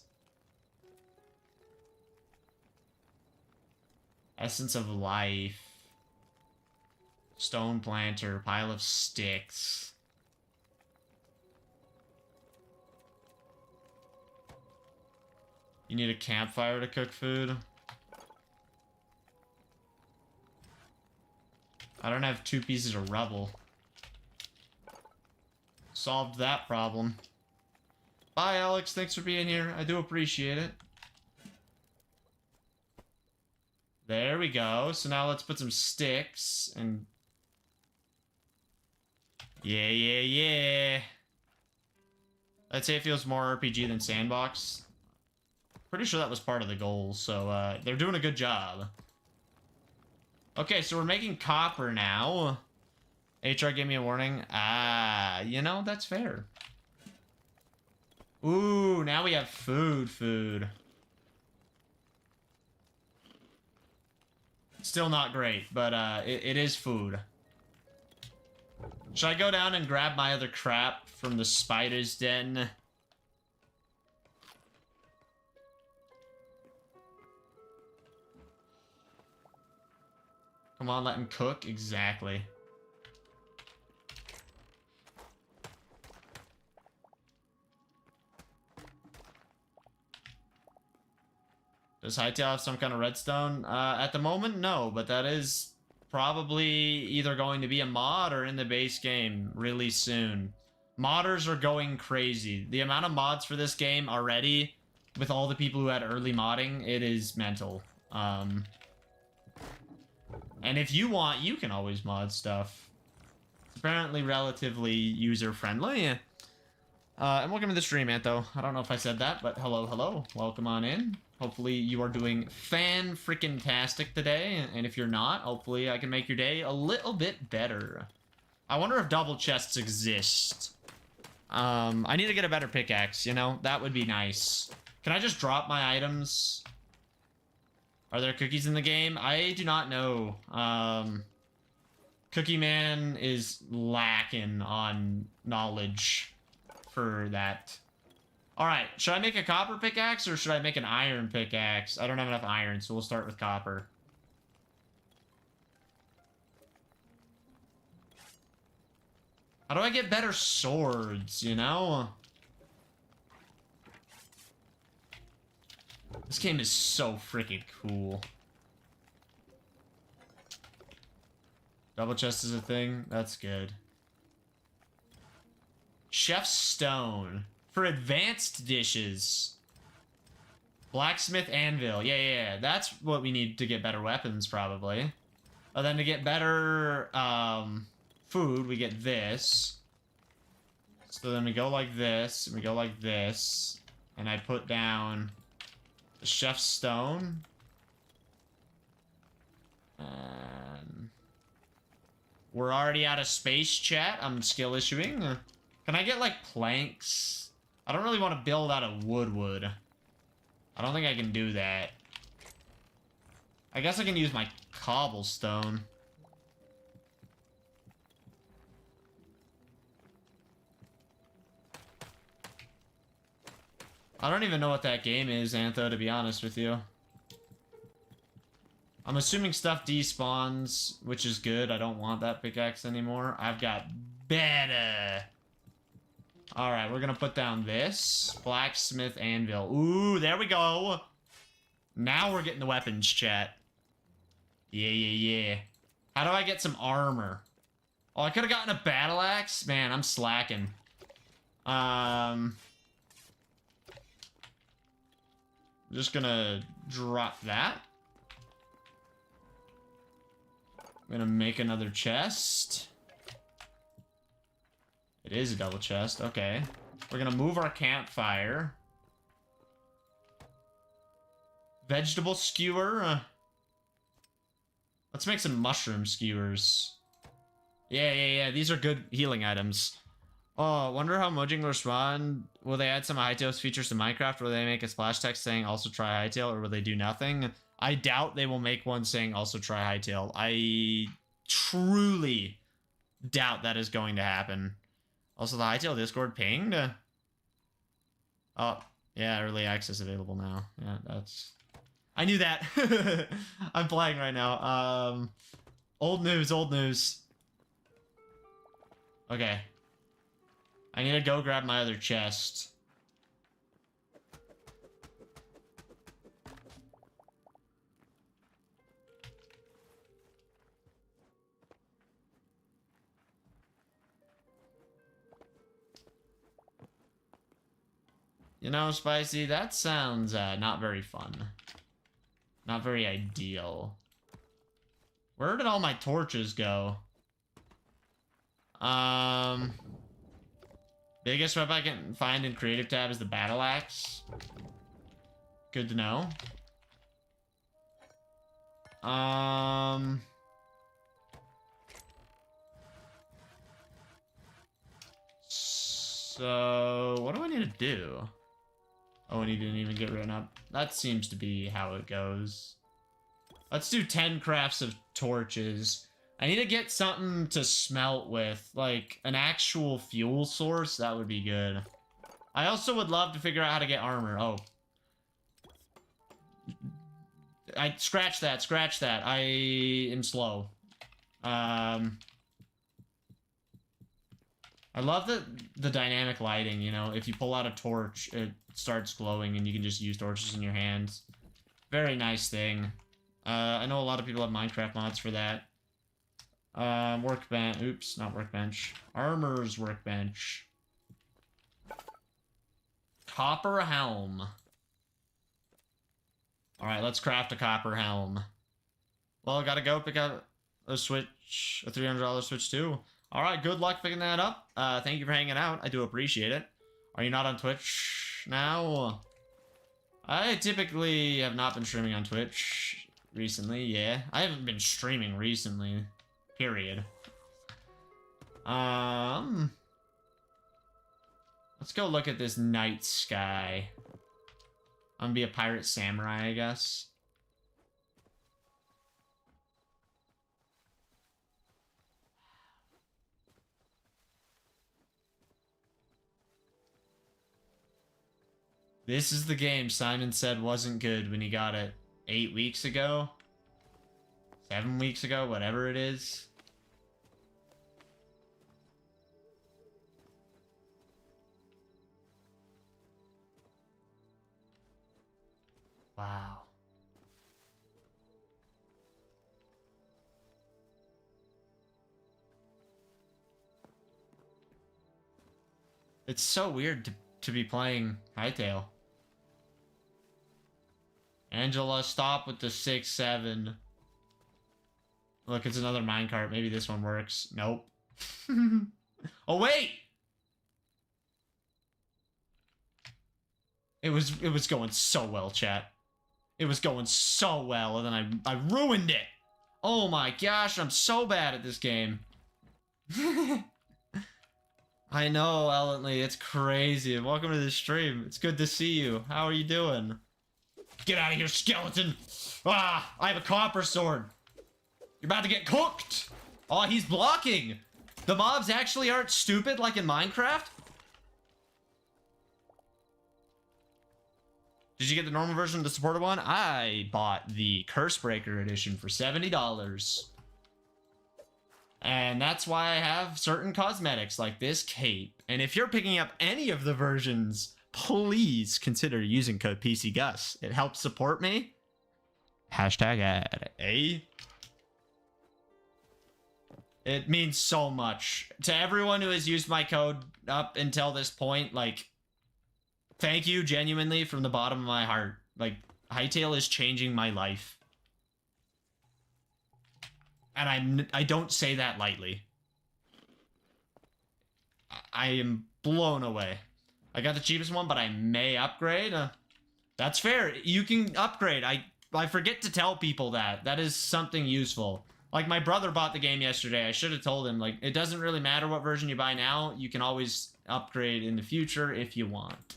S1: Essence of life. Stone planter, pile of sticks. You need a campfire to cook food. I don't have 2 pieces of rubble. Solved that problem. Bye, Alex. Thanks for being here. I do appreciate it. There we go. So now let's put some sticks and... Yeah. I'd say it feels more RPG than Sandbox. Pretty sure that was part of the goal, so they're doing a good job. Okay, so we're making copper now. HR gave me a warning. Ah, you know, that's fair. Ooh, now we have food. Still not great, but it is food. Should I go down and grab my other crap from the spider's den? Come on, let him cook. Exactly. Does Hytale have some kind of redstone? At the moment, no, but that is probably either going to be a mod or in the base game really soon. Modders are going crazy. The amount of mods for this game already, with all the people who had early modding, it is mental. And if you want, you can always mod stuff. It's apparently relatively user-friendly. And welcome to the stream, Anto. I don't know if I said that, but hello. Welcome on in. Hopefully you are doing fan-freaking-tastic today, and if you're not, hopefully I can make your day a little bit better. I wonder if double chests exist. I need to get a better pickaxe, you know? That would be nice. Can I just drop my items? Are there cookies in the game? I do not know. Cookie Man is lacking on knowledge for that. Alright, should I make a copper pickaxe or should I make an iron pickaxe? I don't have enough iron, so we'll start with copper. How do I get better swords, you know? This game is so freaking cool. Double chest is a thing? That's good. Chef's Stone. For advanced dishes. Blacksmith anvil. Yeah. That's what we need to get better weapons, probably. And then to get better food, we get this. So then we go like this, and we go like this. And I put down the Chef's Stone. And we're already out of space, chat. I'm skill issuing. Can I get, like, planks? I don't really want to build out of wood. I don't think I can do that. I guess I can use my cobblestone. I don't even know what that game is, Antho, to be honest with you. I'm assuming stuff despawns, which is good. I don't want that pickaxe anymore. I've got better. Alright, we're gonna put down this. Blacksmith anvil. Ooh, there we go. Now we're getting the weapons, chat. Yeah. How do I get some armor? Oh, I could have gotten a battle axe? Man, I'm slacking. I'm just gonna drop that. I'm gonna make another chest. It is a double chest, okay. We're gonna move our campfire. Vegetable skewer. Let's make some mushroom skewers. Yeah. These are good healing items. Oh, wonder how Mojang will respond. Will they add some of Hytale's features to Minecraft? Will they make a splash text saying also try Hytale, or will they do nothing? I doubt they will make one saying also try Hytale. I truly doubt that is going to happen. Also, the Hytale Discord pinged. Oh, yeah, early access available now. Yeah, that's... I knew that. I'm playing right now. Old news. Okay. I need to go grab my other chest. You know, Spicy, that sounds not very fun. Not very ideal. Where did all my torches go? Biggest weapon I can find in creative tab is the battle axe. Good to know. So what do I need to do? Oh, and he didn't even get written up. That seems to be how it goes. Let's do 10 crafts of torches. I need to get something to smelt with, like an actual fuel source. That would be good. I also would love to figure out how to get armor. Oh. Scratch that. I am slow. I love the dynamic lighting, you know. If you pull out a torch, it starts glowing and you can just use torches in your hands. Very nice thing. I know a lot of people have Minecraft mods for that. Workbench. Oops, not workbench. Armor's workbench. Copper helm. Alright, let's craft a copper helm. Well, I gotta go pick up a Switch, a $300 Switch too. Alright, good luck picking that up. Thank you for hanging out. I do appreciate it. Are you not on Twitch now? I typically have not been streaming on Twitch recently, yeah. I haven't been streaming recently. Period. Let's go look at this night sky. I'm gonna be a pirate samurai, I guess. This is the game Simon said wasn't good when he got it 8 weeks ago. 7 weeks ago, whatever it is. Wow. It's so weird to be playing Hytale. Angela, stop with the 6-7. Look, it's another minecart. Maybe this one works. Nope. Oh, wait! It was going so well, chat. It was going so well, and then I ruined it. Oh my gosh, I'm so bad at this game. I know, Ellently, it's crazy. Welcome to the stream. It's good to see you. How are you doing? Get out of here, skeleton! Ah, I have a copper sword. You're about to get cooked! Oh, he's blocking! The mobs actually aren't stupid like in Minecraft? Did you get the normal version of the supported one? I bought the Curse Breaker edition for $70. And that's why I have certain cosmetics like this cape. And if you're picking up any of the versions, please consider using code pcgus. It helps support me. Hashtag ad. It means so much. To everyone who has used my code up until this point, like, thank you genuinely from the bottom of my heart. Like, Hytale is changing my life. And I don't say that lightly. I am blown away. I got the cheapest one, but I may upgrade. That's fair. You can upgrade. I forget to tell people that. That is something useful. Like, my brother bought the game yesterday. I should have told him, like, it doesn't really matter what version you buy now. You can always upgrade in the future if you want.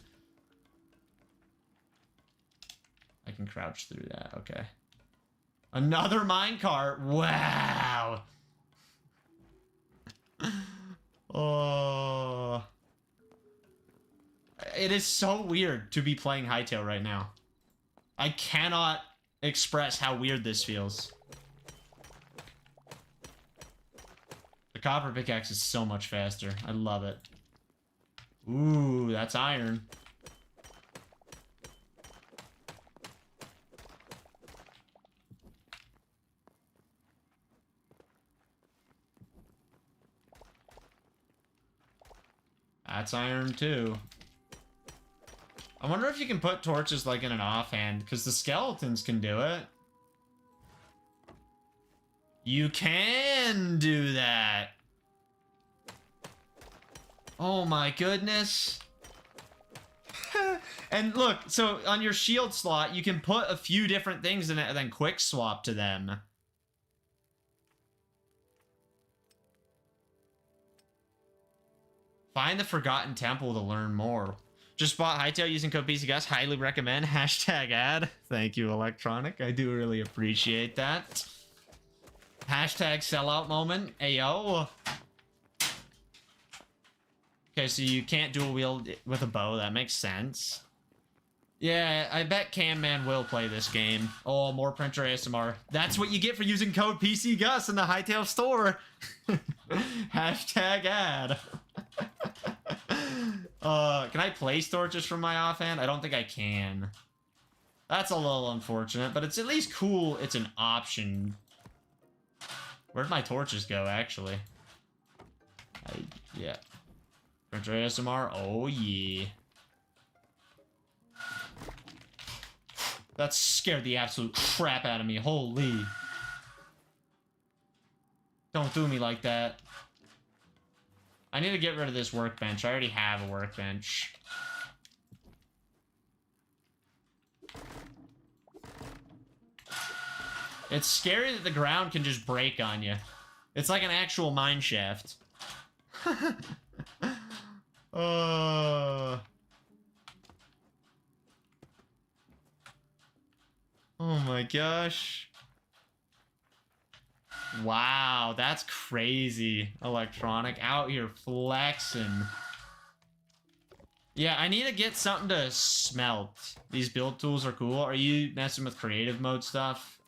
S1: I can crouch through that. Okay. Another minecart. Wow. Oh. It is so weird to be playing Hytale right now. I cannot express how weird this feels. The copper pickaxe is so much faster. I love it. Ooh, that's iron. That's iron too. I wonder if you can put torches like in an offhand, because the skeletons can do it. You can do that. Oh my goodness. And look, so on your shield slot, you can put a few different things in it and then quick swap to them. Find the Forgotten Temple to learn more. Just bought Hytale using code pcgus. Highly recommend. Hashtag ad. Thank you, Electronic. I do really appreciate that. Hashtag sellout moment. Ayo. Okay, so you can't dual wield with a bow. That makes sense. Yeah, I bet Cam Man will play this game. Oh, more printer ASMR. That's what you get for using code pcgus in the Hytale store. Hashtag ad. Can I place torches from my offhand? I don't think I can. That's a little unfortunate, but it's at least cool. It's an option. Where'd my torches go, actually? Yeah. Printer ASMR? Oh, yeah. That scared the absolute crap out of me. Holy. Don't do me like that. I need to get rid of this workbench. I already have a workbench. It's scary that the ground can just break on you. It's like an actual mine shaft. Oh my gosh. Wow, that's crazy. Electronic out here flexing. Yeah, I need to get something to smelt. These build tools are cool. Are you messing with creative mode stuff?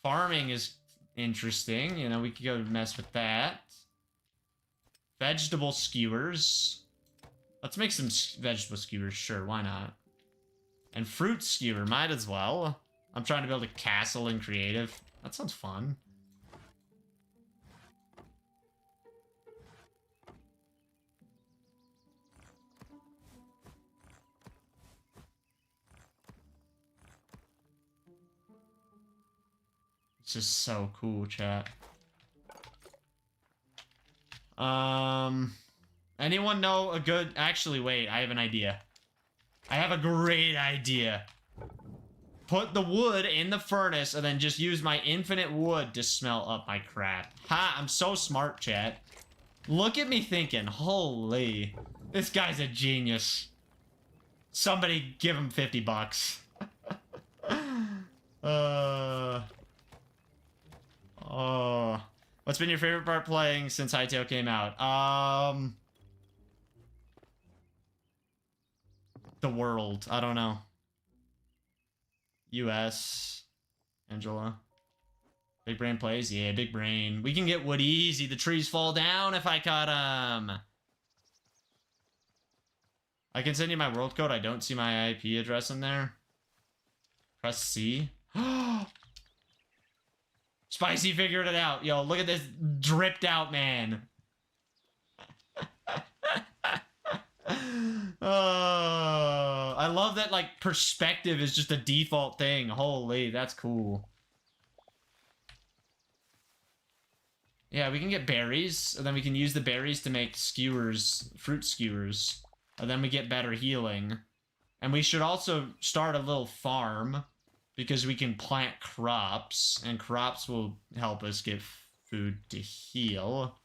S1: Farming is interesting. You know, we could go mess with that. Vegetable skewers. Let's make some vegetable skewers. Sure, why not? And fruit skewer, might as well. I'm trying to build a castle in creative. That sounds fun. It's just so cool, chat. Anyone know a good... Actually, wait, I have an idea. I have a great idea. Put the wood in the furnace and then just use my infinite wood to smelt up my crap. Ha, I'm so smart, chat. Look at me thinking. Holy. This guy's a genius. Somebody give him 50 bucks. Oh. What's been your favorite part playing since Hytale came out? the world. I don't know. US. Angela. Big brain plays? Yeah, big brain. We can get wood easy. The trees fall down if I cut them. I can send you my world code. I don't see my IP address in there. Press C. Spicy figured it out. Yo, look at this dripped out man. Oh, I love that, like, perspective is just a default thing. Holy, that's cool. Yeah, we can get berries, and then we can use the berries to make skewers, fruit skewers. And then we get better healing. And we should also start a little farm, because we can plant crops, and crops will help us get food to heal.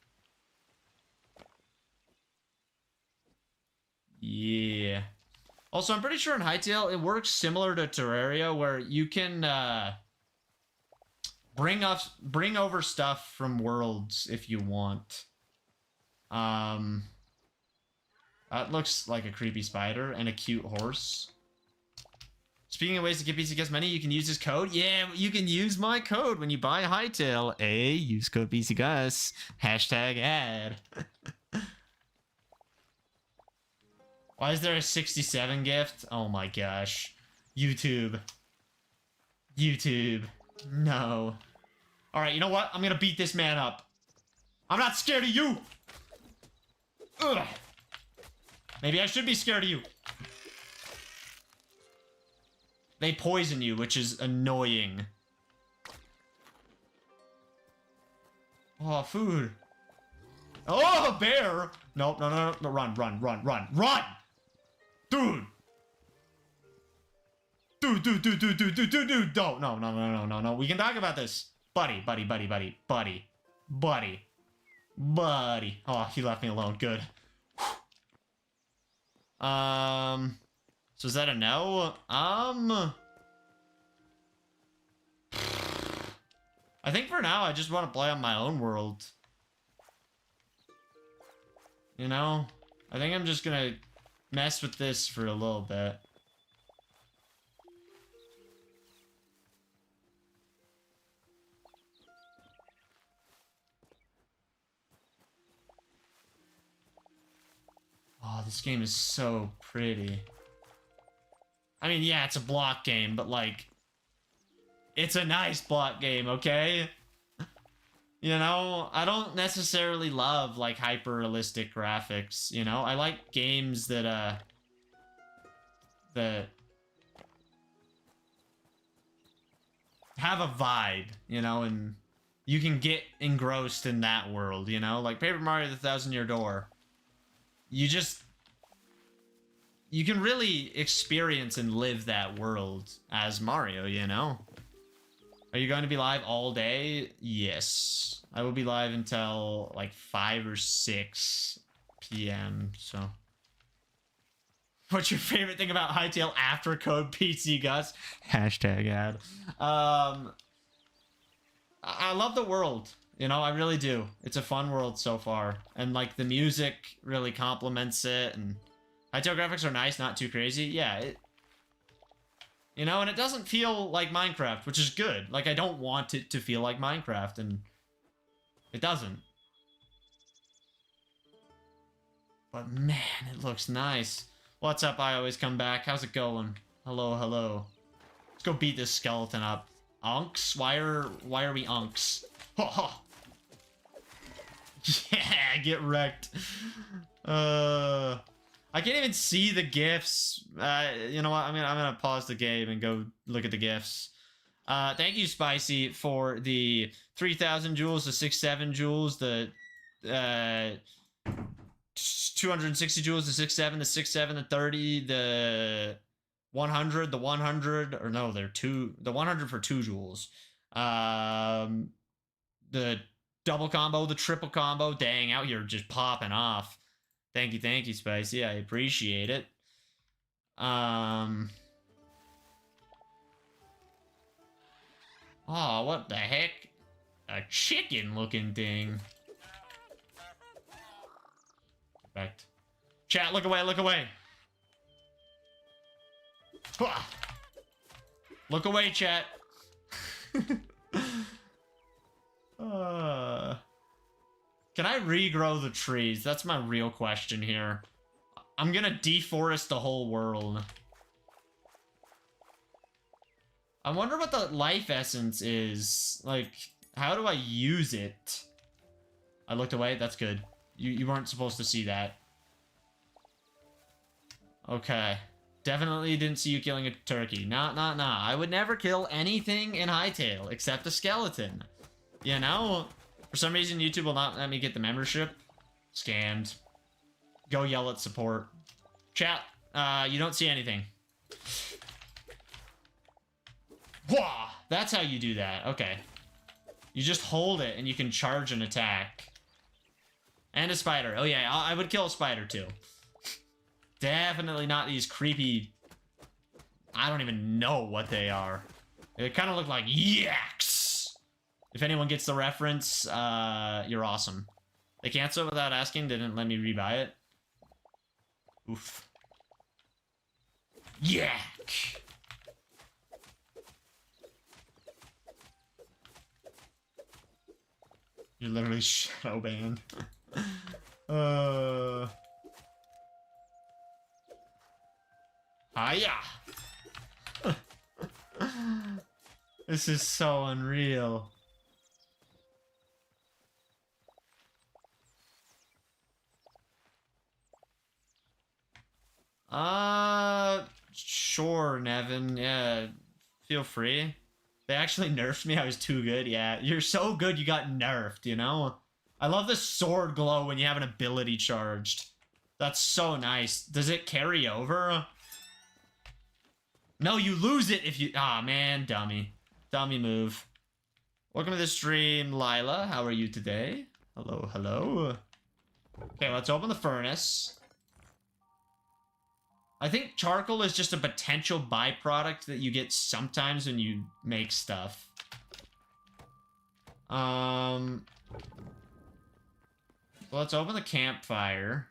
S1: Yeah. Also, I'm pretty sure in Hytale, it works similar to Terraria, where you can bring over stuff from worlds if you want. That looks like a creepy spider and a cute horse. Speaking of ways to get pcgus money, you can use this code. Yeah, you can use my code when you buy Hytale. Use code pcgus. Hashtag ad. Why is there a 67 gift? Oh my gosh. YouTube. YouTube. No. Alright, you know what? I'm gonna beat this man up. I'm not scared of you! Ugh. Maybe I should be scared of you. They poison you, which is annoying. Oh, food. Oh, a bear! No, no, no, no, run, run, run, run, run! Dude! Dude, no, no, no, no, no, no, no, we can talk about this. Buddy, buddy, buddy, buddy, buddy, buddy, buddy. Oh, he left me alone, good. So is that a no? I think for now, I just want to play on my own world. You know? I think I'm just gonna mess with this for a little bit. Oh, this game is so pretty. I mean, yeah, it's a block game, but, like, it's a nice block game, okay? You know, I don't necessarily love, like, hyper-realistic graphics, you know? I like games that have a vibe, you know, and you can get engrossed in that world, you know? Like Paper Mario the Thousand-Year Door. You can really experience and live that world as Mario, you know? Are you going to be live all day? Yes. I will be live until like 5 or 6 p.m. So, what's your favorite thing about Hytale after code pcgus? Hashtag ad. I love the world. You know, I really do. It's a fun world so far. And like the music really complements it, and Hytale graphics are nice, not too crazy. Yeah, you know, and it doesn't feel like Minecraft, which is good. Like, I don't want it to feel like Minecraft, and it doesn't. But man, it looks nice. What's up? I always come back. How's it going? Hello, hello. Let's go beat this skeleton up. Unks? Why are we unks? Ha ha. Yeah, get wrecked. I can't even see the gifs. You know what? I'm gonna pause the game and go look at the gifs. Thank you, Spicy, for the 3,000 jewels, the 6-7 jewels, the 260 jewels, the 6-7, the 6-7, the 30, the 100, the 100, or no, they're two, the 100 for 2 jewels. The double combo, the triple combo. Dang, out here just popping off. Thank you, Spicy. I appreciate it. Oh, what the heck? A chicken-looking thing. Correct. Chat, look away, look away.
S2: Look away, chat. Can I regrow the trees? That's my real question here. I'm gonna deforest the whole world. I wonder what the life essence is. Like, how do I use it? I looked away. That's good. You weren't supposed to see that. Okay. Definitely didn't see you killing a turkey. Nah. I would never kill anything in Hytale except a skeleton. You know? For some reason, YouTube will not let me get the membership. Scammed. Go yell at support. Chat, you don't see anything. Wah! That's how you do that. Okay. You just hold it and you can charge an attack. And a spider. Oh yeah, I would kill a spider too. Definitely not these creepy... I don't even know what they are. They kind of look like yaks. If anyone gets the reference, you're awesome. They canceled without asking, didn't let me rebuy it. Oof. Yak! You're literally shadow banned. Hiya! This is so unreal. Sure, Nevin. Yeah, feel free. They actually nerfed me. I was too good. Yeah, you're so good you got nerfed, you know? I love the sword glow when you have an ability charged. That's so nice. Does it carry over? No, you lose it if you... Ah, man, dummy. Dummy move. Welcome to the stream, Lila. How are you today? Hello, hello. Okay, let's open the furnace. I think charcoal is just a potential byproduct that you get sometimes when you make stuff. So let's open the campfire.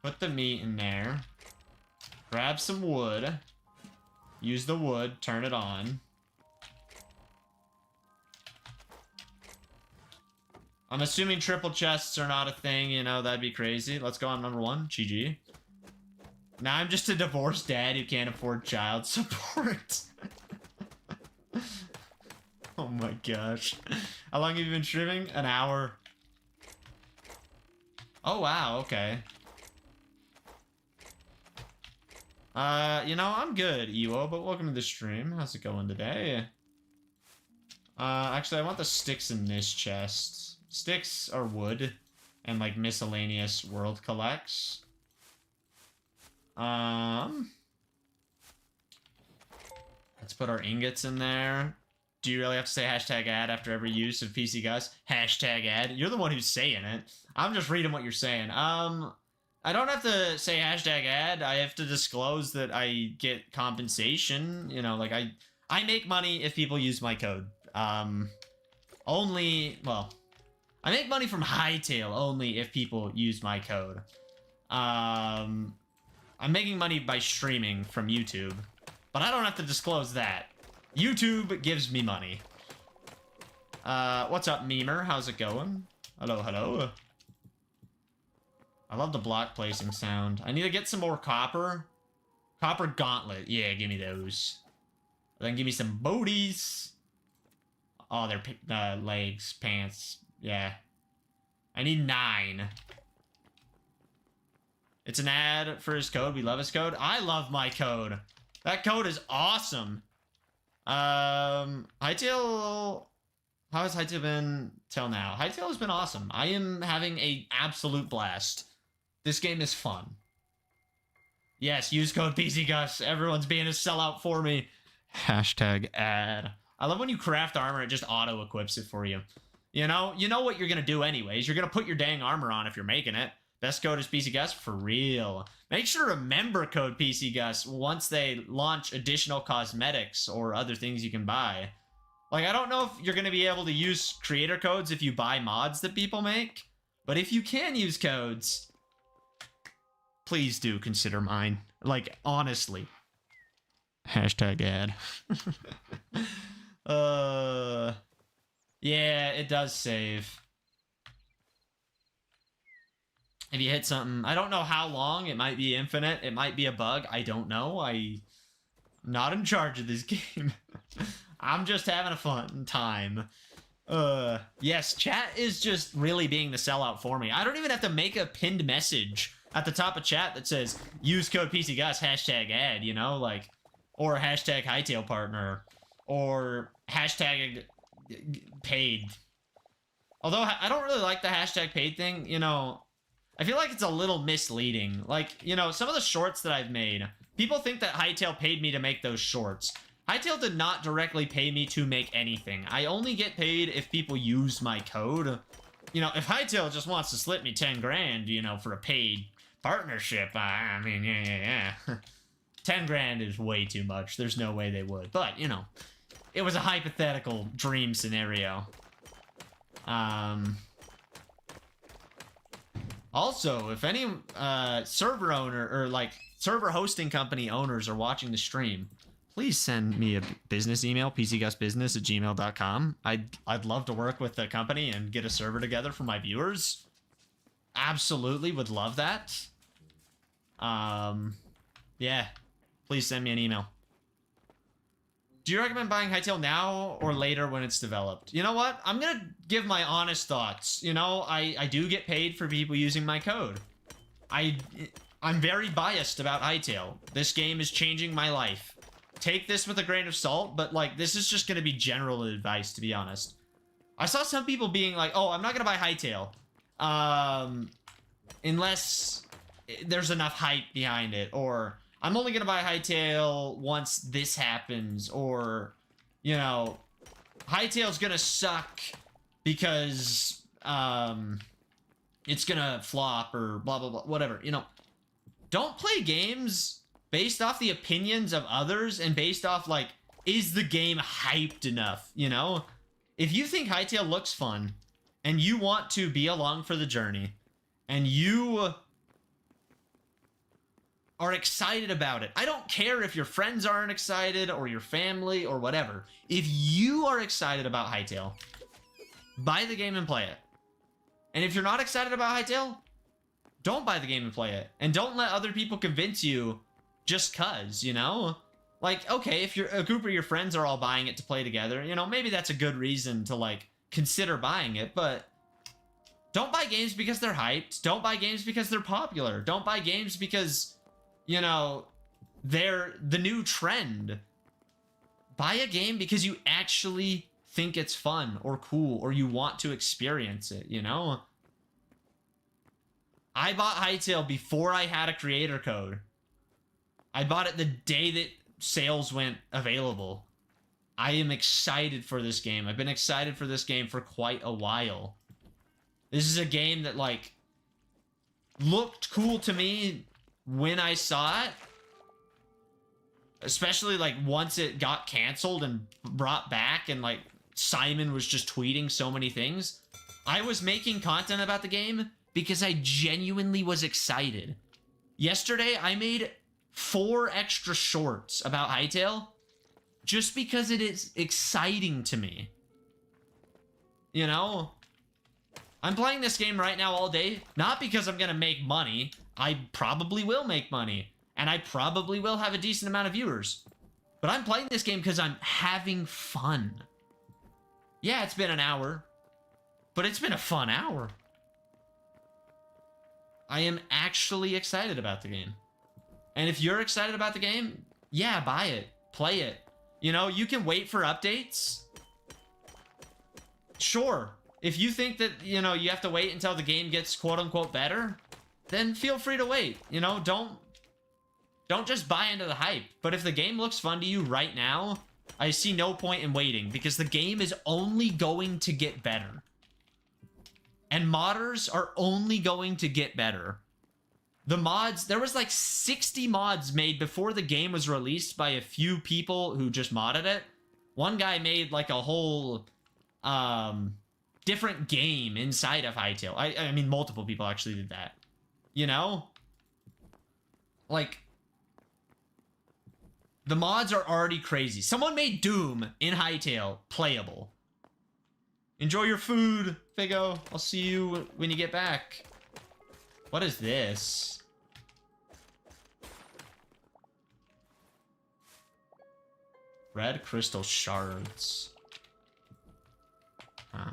S2: Put the meat in there. Grab some wood. Use the wood, turn it on. I'm assuming triple chests are not a thing, you know, that'd be crazy. Let's go on number 1, GG. Now I'm just a divorced dad who can't afford child support. Oh my gosh. How long have you been streaming? An hour. Oh wow, okay. You know, I'm good, Ewo, but welcome to the stream. How's it going today? Actually, I want the sticks in this chest. Sticks are wood and like miscellaneous world collects. Let's put our ingots in there. Do you really have to say hashtag ad after every use of pcgus? Hashtag ad. You're the one who's saying it. I'm just reading what you're saying. I don't have to say hashtag ad. I have to disclose that I get compensation. You know, like I make money if people use my code. Well, I make money from Hytale only if people use my code. I'm making money by streaming from YouTube, but I don't have to disclose that. YouTube gives me money. What's up, Memer? How's it going? Hello, hello. I love the block placing sound. I need to get some more copper. Copper gauntlet. Yeah, give me those. Then give me some booties. Oh, they're legs, pants. Yeah. I need 9. It's an ad for his code. We love his code. I love my code. That code is awesome. Hytale... How has Hytale been till now? Hytale has been awesome. I am having an absolute blast. This game is fun. Yes, use code pcgus. Everyone's being a sellout for me. Hashtag ad. I love when you craft armor, it just auto-equips it for you. You know what you're gonna do anyways. You're gonna put your dang armor on if you're making it. Best code is pcgus for real. Make sure to remember code pcgus once they launch additional cosmetics or other things you can buy. Like, I don't know if you're gonna be able to use creator codes if you buy mods that people make, but if you can use codes, please do consider mine. Like, honestly. Hashtag ad. Yeah, it does save. If you hit something, I don't know how long. It might be infinite. It might be a bug. I don't know. I'm not in charge of this game. I'm just having a fun time. Yes, chat is just really being the sellout for me. I don't even have to make a pinned message at the top of chat that says, use code pcgus, hashtag ad, you know, like, or hashtag Hytale partner, or hashtag paid. Although I don't really like the hashtag paid thing, you know, I feel like it's a little misleading. Like, you know, some of the shorts that I've made, people think that Hytale paid me to make those shorts. Hytale did not directly pay me to make anything. I only get paid if people use my code. You know, if Hytale just wants to slip me 10 grand, you know, for a paid partnership, I mean, yeah. 10 grand is way too much. There's no way they would. But, you know, it was a hypothetical dream scenario. Also, if any server owner or like server hosting company owners are watching the stream, please send me a business email, pcgusbusiness@gmail.com. I'd love to work with the company and get a server together for my viewers. Absolutely would love that. Yeah, please send me an email. Do you recommend buying Hytale now or later when it's developed? You know what? I'm going to give my honest thoughts. You know, I do get paid for people using my code. I'm very biased about Hytale. This game is changing my life. Take this with a grain of salt, but like, this is just going to be general advice, to be honest. I saw some people being like, oh, I'm not going to buy Hytale. Unless there's enough hype behind it, or I'm only gonna buy Hytale once this happens, or, you know, Hytale's gonna suck because, it's gonna flop, or blah, blah, blah, whatever, you know. Don't play games based off the opinions of others and based off, like, is the game hyped enough, you know? If you think Hytale looks fun, and you want to be along for the journey, and you are excited about it. I don't care if your friends aren't excited or your family or whatever. If you are excited about Hytale, buy the game and play it. And if you're not excited about Hytale, don't buy the game and play it. And don't let other people convince you just cuz, you know? Like, okay, if a group of your friends are all buying it to play together, you know, maybe that's a good reason to, like, consider buying it, but don't buy games because they're hyped. Don't buy games because they're popular. Don't buy games because, you know, they're the new trend. Buy a game because you actually think it's fun or cool or you want to experience it, you know? I bought Hytale before I had a creator code. I bought it the day that sales went available. I am excited for this game. I've been excited for this game for quite a while. This is a game that, like, looked cool to me when I saw it, especially like once it got canceled and brought back, and like Simon was just tweeting so many things. I was making content about the game because I genuinely was excited. Yesterday, I made 4 extra shorts about Hytale just because it is exciting to me. You know? I'm playing this game right now all day, not because I'm gonna make money. I probably will make money, and I probably will have a decent amount of viewers. But I'm playing this game because I'm having fun. Yeah, it's been an hour, but it's been a fun hour. I am actually excited about the game. And if you're excited about the game, yeah, buy it. Play it. You know, you can wait for updates. Sure. If you think that, you know, you have to wait until the game gets quote-unquote better, then feel free to wait. You know, don't just buy into the hype. But if the game looks fun to you right now, I see no point in waiting, because the game is only going to get better. And modders are only going to get better. The mods, there was like 60 mods made before the game was released by a few people who just modded it. One guy made like a whole different game inside of Hytale. I mean, multiple people actually did that. You know? Like, The mods are already crazy. Someone made Doom in Hytale playable. Enjoy your food, Figo. I'll see you when you get back. What is this? Red crystal shards. Huh.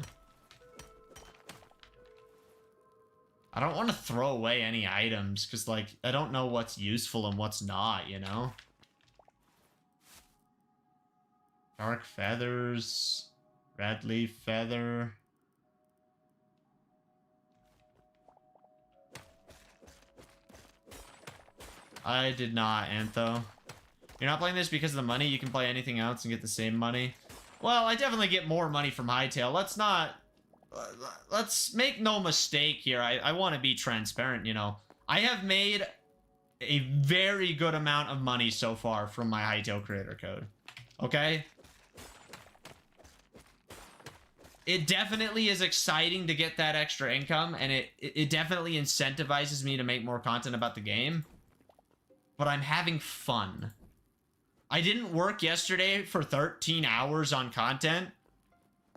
S2: I don't want to throw away any items because, like, I don't know what's useful and what's not, you know? Dark feathers. Red leaf feather. I did not, Antho. You're not playing this because of the money? You can play anything else and get the same money? Well, I definitely get more money from Hytale. Let's make no mistake here. I want to be transparent, you know. I have made a very good amount of money so far from my Hytale creator code. Okay? It definitely is exciting to get that extra income, and it definitely incentivizes me to make more content about the game. But I'm having fun. I didn't work yesterday for 13 hours on content.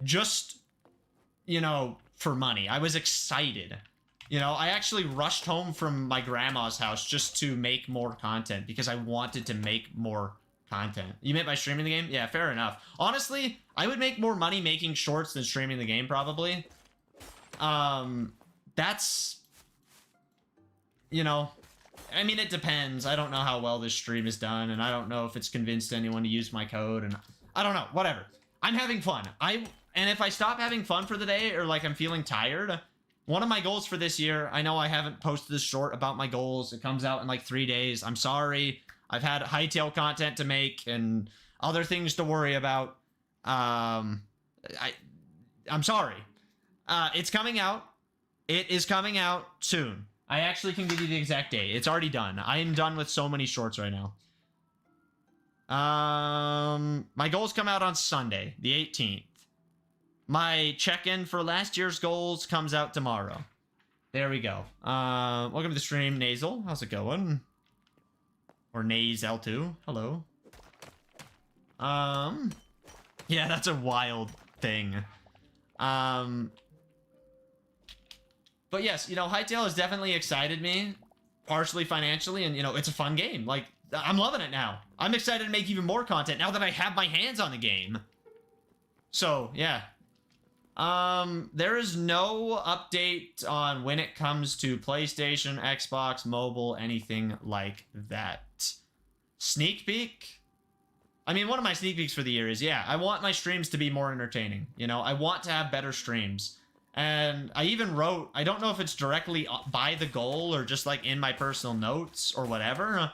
S2: Just, you know, for money. I was excited. You know, I actually rushed home from my grandma's house just to make more content because I wanted to make more content. You meant by streaming the game? Yeah, fair enough. Honestly, I would make more money making shorts than streaming the game, probably. That's... You know... I mean, it depends. I don't know how well this stream is done, and I don't know if it's convinced anyone to use my code, and I don't know. Whatever. I'm having fun. And if I stop having fun for the day, or, like, I'm feeling tired, one of my goals for this year, I know I haven't posted this short about my goals. It comes out in, like, 3 days. I'm sorry. I've had Hytale content to make and other things to worry about. I'm sorry. It's coming out. It is coming out soon. I actually can give you the exact date. It's already done. I am done with so many shorts right now. My goals come out on Sunday, the 18th. My check-in for last year's goals comes out tomorrow. There we go. Welcome to the stream, Nasal. How's it going? Or Naze L2. Hello. Yeah, that's a wild thing. But yes, you know, Hytale has definitely excited me, partially financially, and, you know, it's a fun game. Like, I'm loving it now. I'm excited to make even more content now that I have my hands on the game. So, yeah. There is no update on when it comes to PlayStation, Xbox, mobile, anything like that. Sneak peek? I mean, one of my sneak peeks for the year is, yeah, I want my streams to be more entertaining. You know, I want to have better streams. And I even wrote, I don't know if it's directly by the goal or just like in my personal notes or whatever,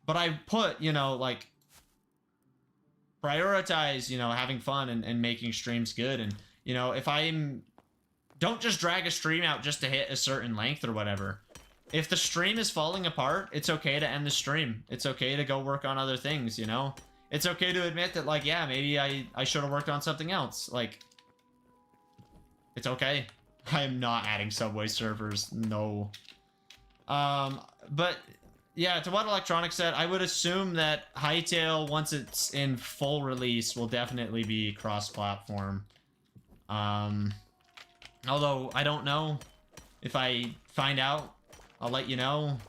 S2: but I put, you know, like, prioritize, you know, having fun and making streams good. And, you know, if don't just drag a stream out just to hit a certain length or whatever. If the stream is falling apart, it's okay to end the stream. It's okay to go work on other things, you know? It's okay to admit that, like, yeah, maybe I should have worked on something else. Like, it's okay. I am not adding Subway servers. No. But yeah, to what Electronic said, I would assume that Hytale, once it's in full release, will definitely be cross-platform. Although I don't know. If I find out, I'll let you know.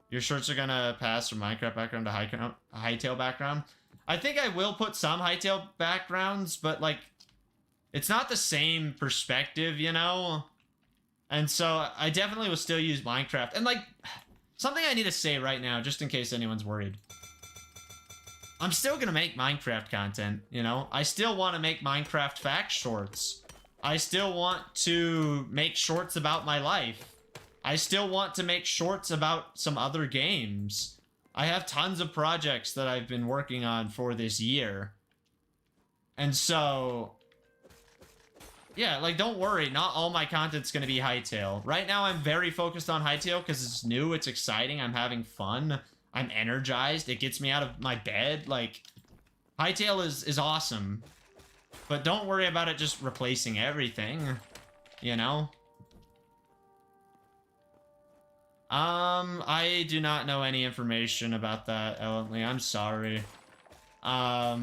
S2: Your shorts are gonna pass from Minecraft background to Hytale background. I think I will put some Hytale backgrounds, but, like, it's not the same perspective, you know? And so I definitely will still use Minecraft. And, like, something I need to say right now, just in case anyone's worried. I'm still gonna make Minecraft content, you know? I still want to make Minecraft fact shorts. I still want to make shorts about my life. I still want to make shorts about some other games. I have tons of projects that I've been working on for this year. And so, yeah, like, don't worry. Not all my content's going to be Hytale. Right now, I'm very focused on Hytale because it's new, it's exciting, I'm having fun, I'm energized, it gets me out of my bed. Like, Hytale is awesome. But don't worry about it just replacing everything, you know? I do not know any information about that, Ellen. I'm sorry. I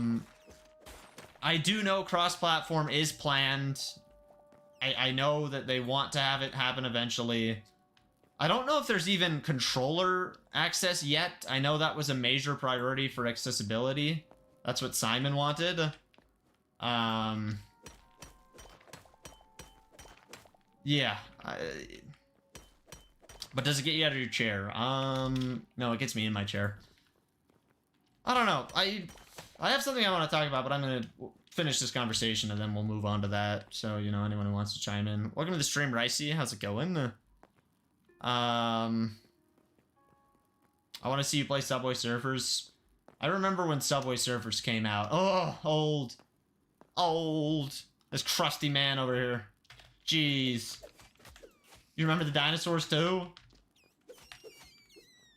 S2: do know cross-platform is planned. I know that they want to have it happen eventually. I don't know if there's even controller access yet. I know that was a major priority for accessibility. That's what Simon wanted. Yeah. But does it get you out of your chair? No, it gets me in my chair. I don't know. I have something I want to talk about, but I'm going to finish this conversation and then we'll move on to that. So, you know, anyone who wants to chime in. Welcome to the stream, Ricey. How's it going? I want to see you play Subway Surfers. I remember when Subway Surfers came out. Oh, old. Old. This crusty man over here. Jeez. You remember the dinosaurs too?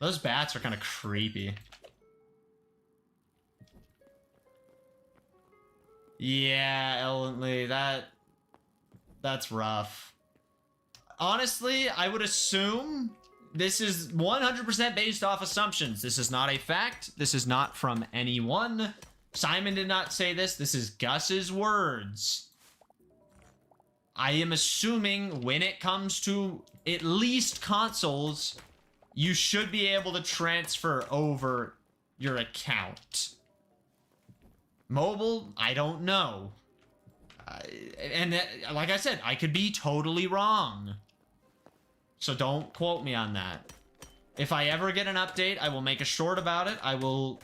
S2: Those bats are kind of creepy. Yeah, Ellen Lee, that's rough. Honestly, I would assume this is 100% based off assumptions. This is not a fact. This is not from anyone. Simon did not say this. This is Gus's words. I am assuming when it comes to at least consoles, you should be able to transfer over your account. Mobile, I don't know. Like I said, I could be totally wrong. So don't quote me on that. If I ever get an update, I will make a short about it. I will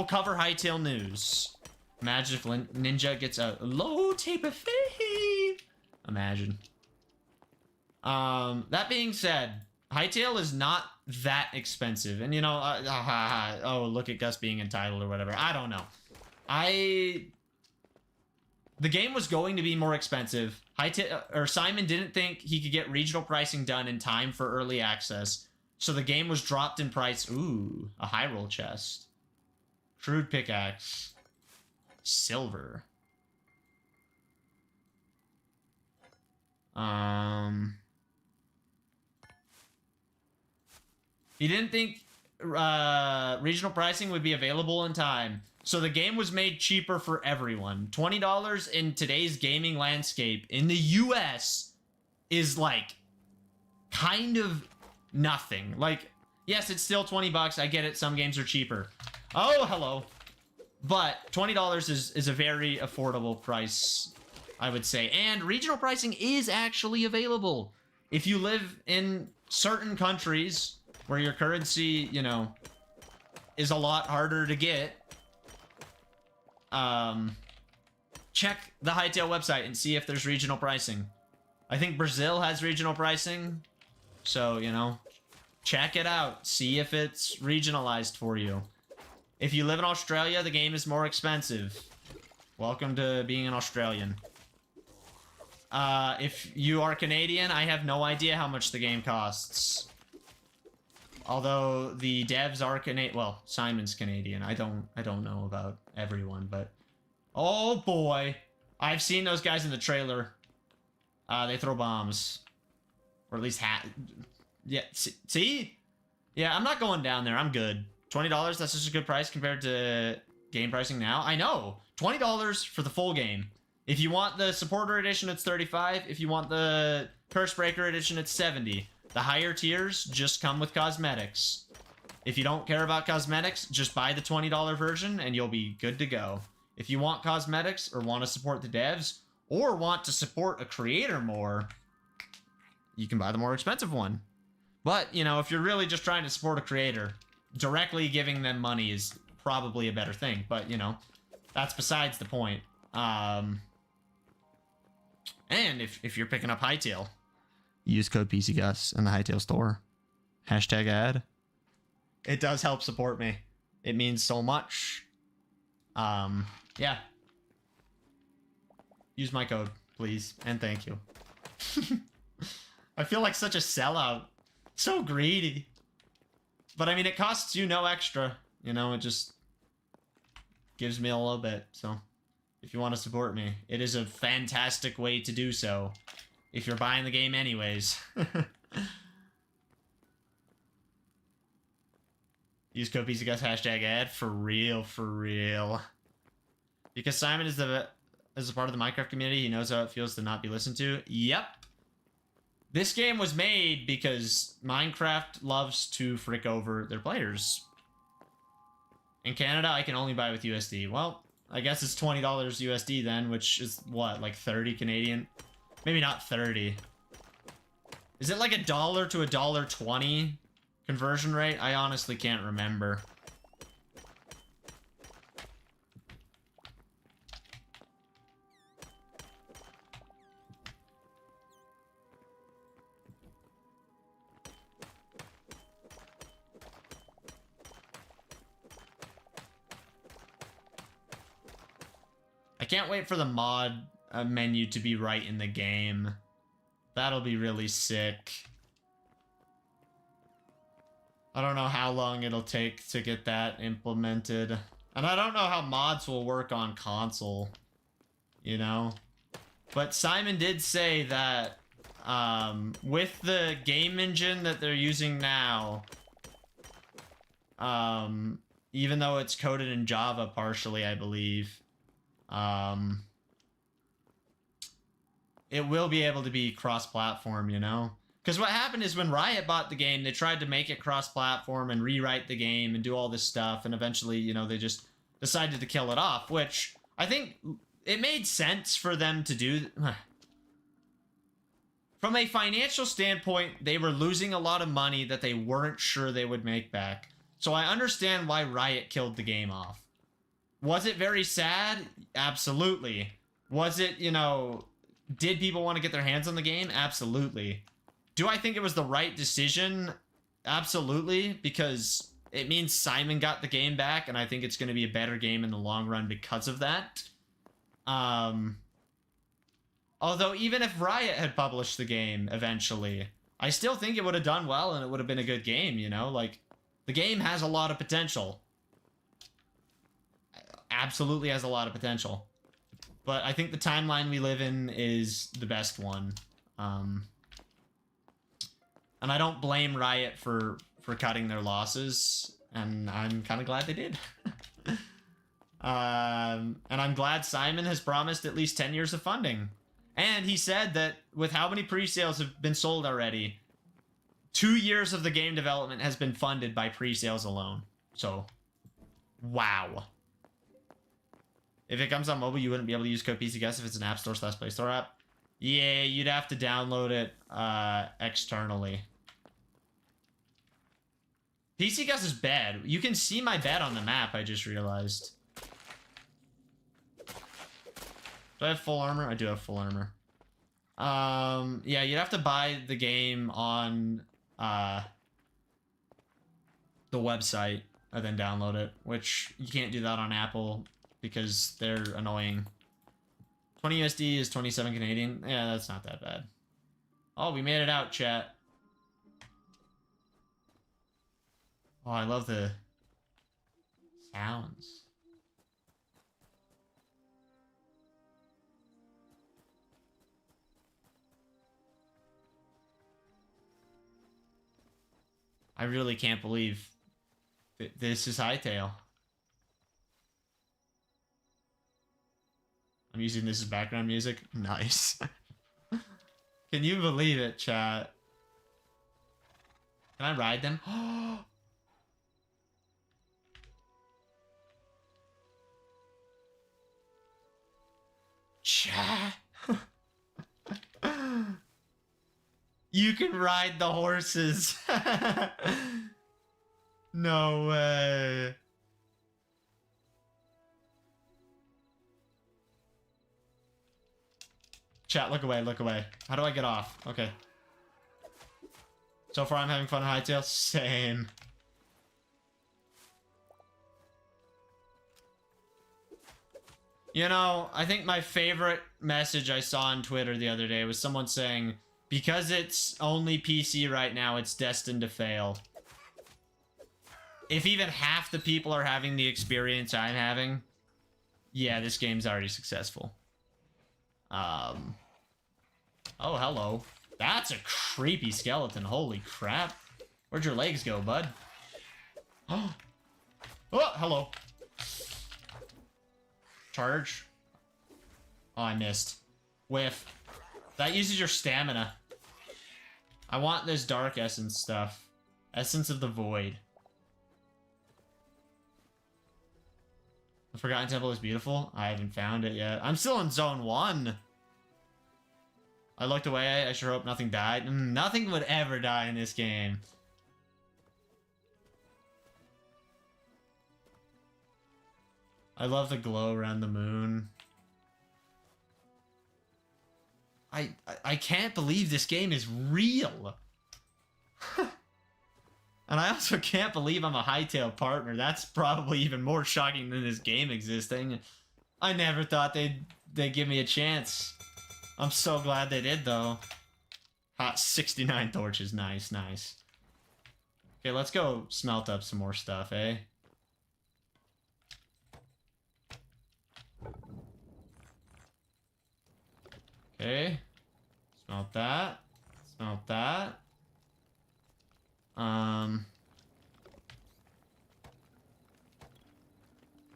S2: cover Hytale news. Imagine if Ninja gets a low tape of faith. Imagine. That being said, Hytale is not that expensive. And you know, oh, look at Gus being entitled or whatever. I don't know. The game was going to be more expensive. Simon didn't think he could get regional pricing done in time for early access. So the game was dropped in price. Ooh, a high roll chest. Crude pickaxe. Silver. He didn't think regional pricing would be available in time. So the game was made cheaper for everyone. $20 in today's gaming landscape in the US is like kind of nothing. Like, yes, it's still 20 bucks. I get it. Some games are cheaper. Oh, hello. But $20 is a very affordable price, I would say. And regional pricing is actually available. If you live in certain countries where your currency, you know, is a lot harder to get, check the Hytale website and see if there's regional pricing. I think Brazil has regional pricing. So, you know, check it out. See if it's regionalized for you. If you live in Australia, the game is more expensive. Welcome to being an Australian. If you are Canadian, I have no idea how much the game costs. Although the devs are Canadian. Well, Simon's Canadian. I don't know about everyone, but oh boy, I've seen those guys in the trailer. They throw bombs, or at least yeah. See, yeah. I'm not going down there. I'm good. $20. That's just a good price compared to game pricing now. I know. $20 for the full game. If you want the supporter edition, it's $35. If you want the Curse Breaker edition, it's $70. The higher tiers just come with cosmetics. If you don't care about cosmetics, just buy the $20 version and you'll be good to go. If you want cosmetics or want to support the devs or want to support a creator more, you can buy the more expensive one. But, you know, if you're really just trying to support a creator, directly giving them money is probably a better thing. But, you know, that's besides the point. And if you're picking up Hytale, use code pcgus in the Hytale store. Hashtag ad. It does help support me. It means so much. Yeah. Use my code, please, and thank you. I feel like such a sellout. So greedy. But I mean, it costs you no extra. You know, it just gives me a little bit. So if you want to support me, it is a fantastic way to do so. If you're buying the game anyways. Use code pcgus #ad for real, for real. Because Simon is a part of the Minecraft community, he knows how it feels to not be listened to. Yep. This game was made because Minecraft loves to frick over their players. In Canada, I can only buy with USD. Well, I guess it's $20 USD then, which is what, like 30 Canadian? Maybe not 30. Is it like $1 to $1.20 conversion rate? I honestly can't remember. I can't wait for the mod menu to be right in the game. That'll be really sick. I don't know how long it'll take to get that implemented. And I don't know how mods will work on console, you know? But Simon did say that with the game engine that they're using now, even though it's coded in Java partially, I believe, it will be able to be cross-platform, you know? Because what happened is when Riot bought the game, they tried to make it cross-platform and rewrite the game and do all this stuff, and eventually, you know, they just decided to kill it off, which I think it made sense for them to do. From a financial standpoint, they were losing a lot of money that they weren't sure they would make back. So I understand why Riot killed the game off. Was it very sad? Absolutely. Was it, you know, did people want to get their hands on the game? Absolutely. Do I think it was the right decision? Absolutely, because it means Simon got the game back, and I think it's going to be a better game in the long run because of that. Although, even if Riot had published the game eventually, I still think it would have done well, and it would have been a good game, you know? Like, the game has a lot of potential. Absolutely has a lot of potential. But I think the timeline we live in is the best one. And I don't blame Riot for cutting their losses, and I'm kind of glad they did. And I'm glad Simon has promised at least 10 years of funding. And he said that with how many pre-sales have been sold already, 2 years of the game development has been funded by pre-sales alone. So, wow. If it comes on mobile, you wouldn't be able to use code pcgus if it's an App Store / Play Store app. Yeah, you'd have to download it externally. pcgus is bad. You can see my bed on the map, I just realized. Do I have full armor? I do have full armor. Yeah, you'd have to buy the game on the website and then download it, which you can't do that on Apple because they're annoying. 20 USD is 27 Canadian. Yeah, that's not that bad. Oh, we made it out, chat. Oh, I love the sounds. I really can't believe this is Hytale. I'm using this as background music. Nice. Can you believe it, chat? Can I ride them? Chat. You can ride the horses. No way. Chat, look away, look away. How do I get off? Okay. So far, I'm having fun in Hytale. Same. You know, I think my favorite message I saw on Twitter the other day was someone saying, because it's only PC right now, it's destined to fail. If even half the people are having the experience I'm having, yeah, this game's already successful. Oh, hello. That's a creepy skeleton. Holy crap. Where'd your legs go, bud? Oh, Oh, hello. Charge. Oh, I missed. Whiff. That uses your stamina. I want this dark essence stuff. Essence of the Void. The Forgotten Temple is beautiful. I haven't found it yet. I'm still in Zone 1. I looked away. I sure hope nothing died. Nothing would ever die in this game. I love the glow around the moon. I can't believe this game is real. And I also can't believe I'm a Hytale partner. That's probably even more shocking than this game existing. I never thought they'd give me a chance. I'm so glad they did, though. Hot 69 torches. Nice, nice. Okay, let's go smelt up some more stuff, eh? Okay. Smelt that. Smelt that.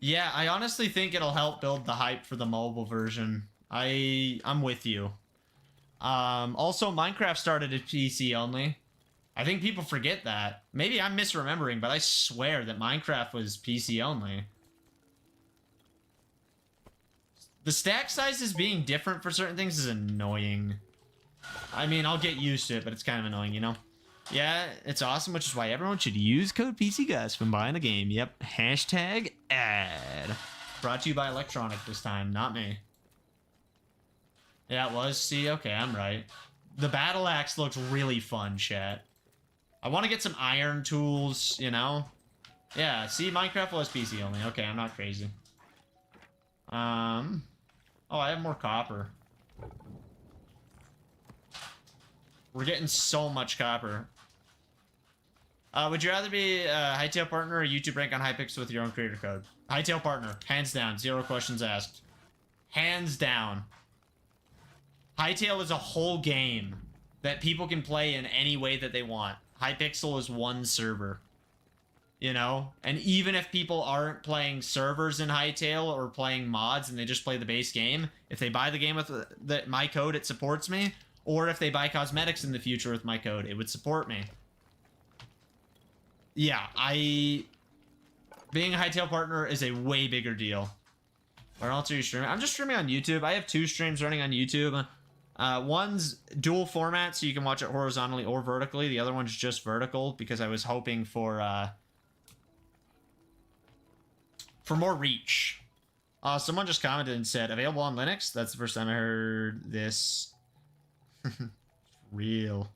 S2: Yeah, I honestly think it'll help build the hype for the mobile version. I'm with you. Also, Minecraft started at PC only. I think people forget that. Maybe I'm misremembering, but I swear that Minecraft was PC only. The stack sizes being different for certain things is annoying. I mean, I'll get used to it, but it's kind of annoying, you know? Yeah, it's awesome, which is why everyone should use code pcgus when buying a game. Yep, hashtag ad. Brought to you by Electronic this time, not me. Yeah, it was. See, okay, I'm right. The battle axe looks really fun, chat. I want to get some iron tools, you know? Yeah, see, Minecraft was PC only. Okay, I'm not crazy. Oh, I have more copper. We're getting so much copper. Would you rather be a Hytale partner or YouTube rank on Hypixel with your own creator code? Hytale partner, hands down, 0 questions asked. Hands down. Hytale is a whole game that people can play in any way that they want. Hypixel is one server. You know? And even if people aren't playing servers in Hytale or playing mods and they just play the base game, if they buy the game with my code, it supports me. Or if they buy cosmetics in the future with my code, it would support me. Yeah, being a Hytale partner is a way bigger deal. Where else are you streaming? I'm just streaming on YouTube. I have 2 streams running on YouTube. One's dual format, so you can watch it horizontally or vertically. The other one's just vertical because I was hoping for more reach. Someone just commented and said, available on Linux? That's the first time I heard this. Real.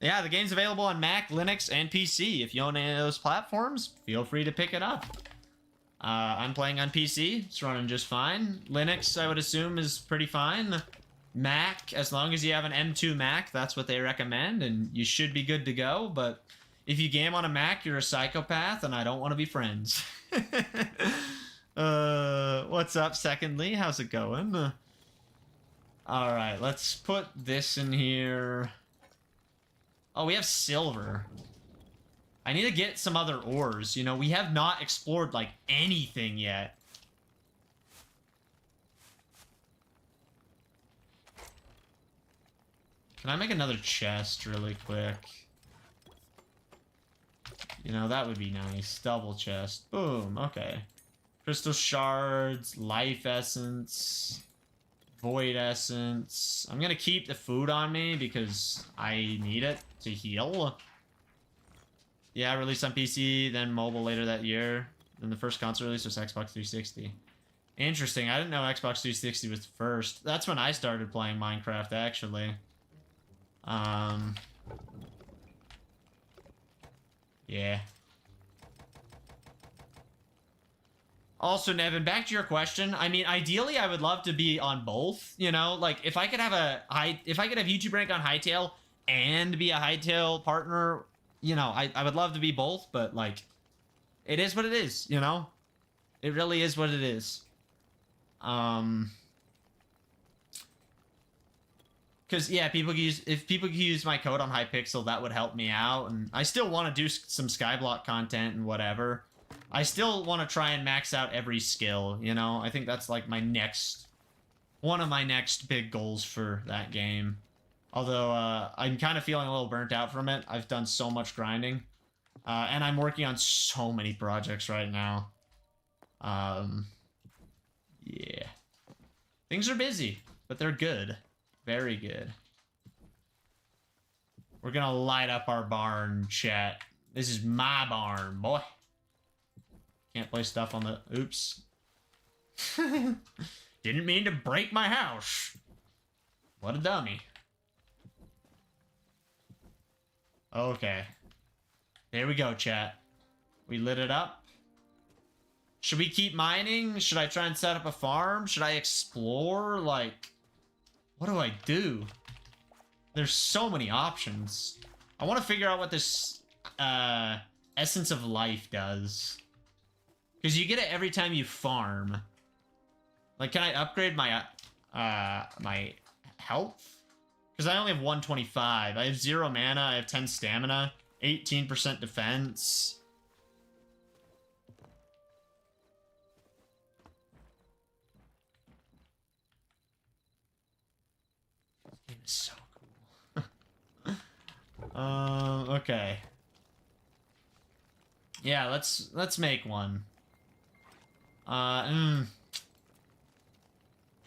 S2: Yeah, the game's available on Mac, Linux, and PC. If you own any of those platforms, feel free to pick it up. I'm playing on PC. It's running just fine. Linux, I would assume, is pretty fine. Mac, as long as you have an M2 Mac, that's what they recommend, and you should be good to go. But if you game on a Mac, you're a psychopath, and I don't want to be friends. What's up, Secondly? How's it going? Alright, let's put this in here. Oh, we have silver. I need to get some other ores. You know, we have not explored, like, anything yet. Can I make another chest really quick? You know, that would be nice. Double chest. Boom. Okay. Crystal shards, life essence, void essence. I'm gonna keep the food on me because I need it to heal. Yeah, released on PC, then mobile later that year. Then the first console release was Xbox 360. Interesting. I didn't know Xbox 360 was first. That's when I started playing Minecraft, actually. Yeah. Also, Nevin, back to your question. I mean, ideally, I would love to be on both. You know, like if I could have YouTube rank on Hytale and be a Hytale partner, you know, I would love to be both. But like, it is what it is. You know, it really is what it is. Because yeah, if people could use my code on Hypixel, that would help me out, and I still want to do some Skyblock content and whatever. I still want to try and max out every skill, you know? I think that's like my next... one of my next big goals for that game. Although, I'm kind of feeling a little burnt out from it. I've done so much grinding. And I'm working on so many projects right now. Yeah. Things are busy, but they're good. Very good. We're gonna light up our barn, chat. This is my barn, boy. Can't play stuff on the... Oops. Didn't mean to break my house. What a dummy. Okay. There we go, chat. We lit it up. Should we keep mining? Should I try and set up a farm? Should I explore? Like, what do I do? There's so many options. I want to figure out what this Essence of Life does. Because you get it every time you farm. Like, can I upgrade my my health? Because I only have 125. I have 0 mana. I have 10 stamina. 18% defense. This game is so cool. Okay. Yeah, let's make one. Do I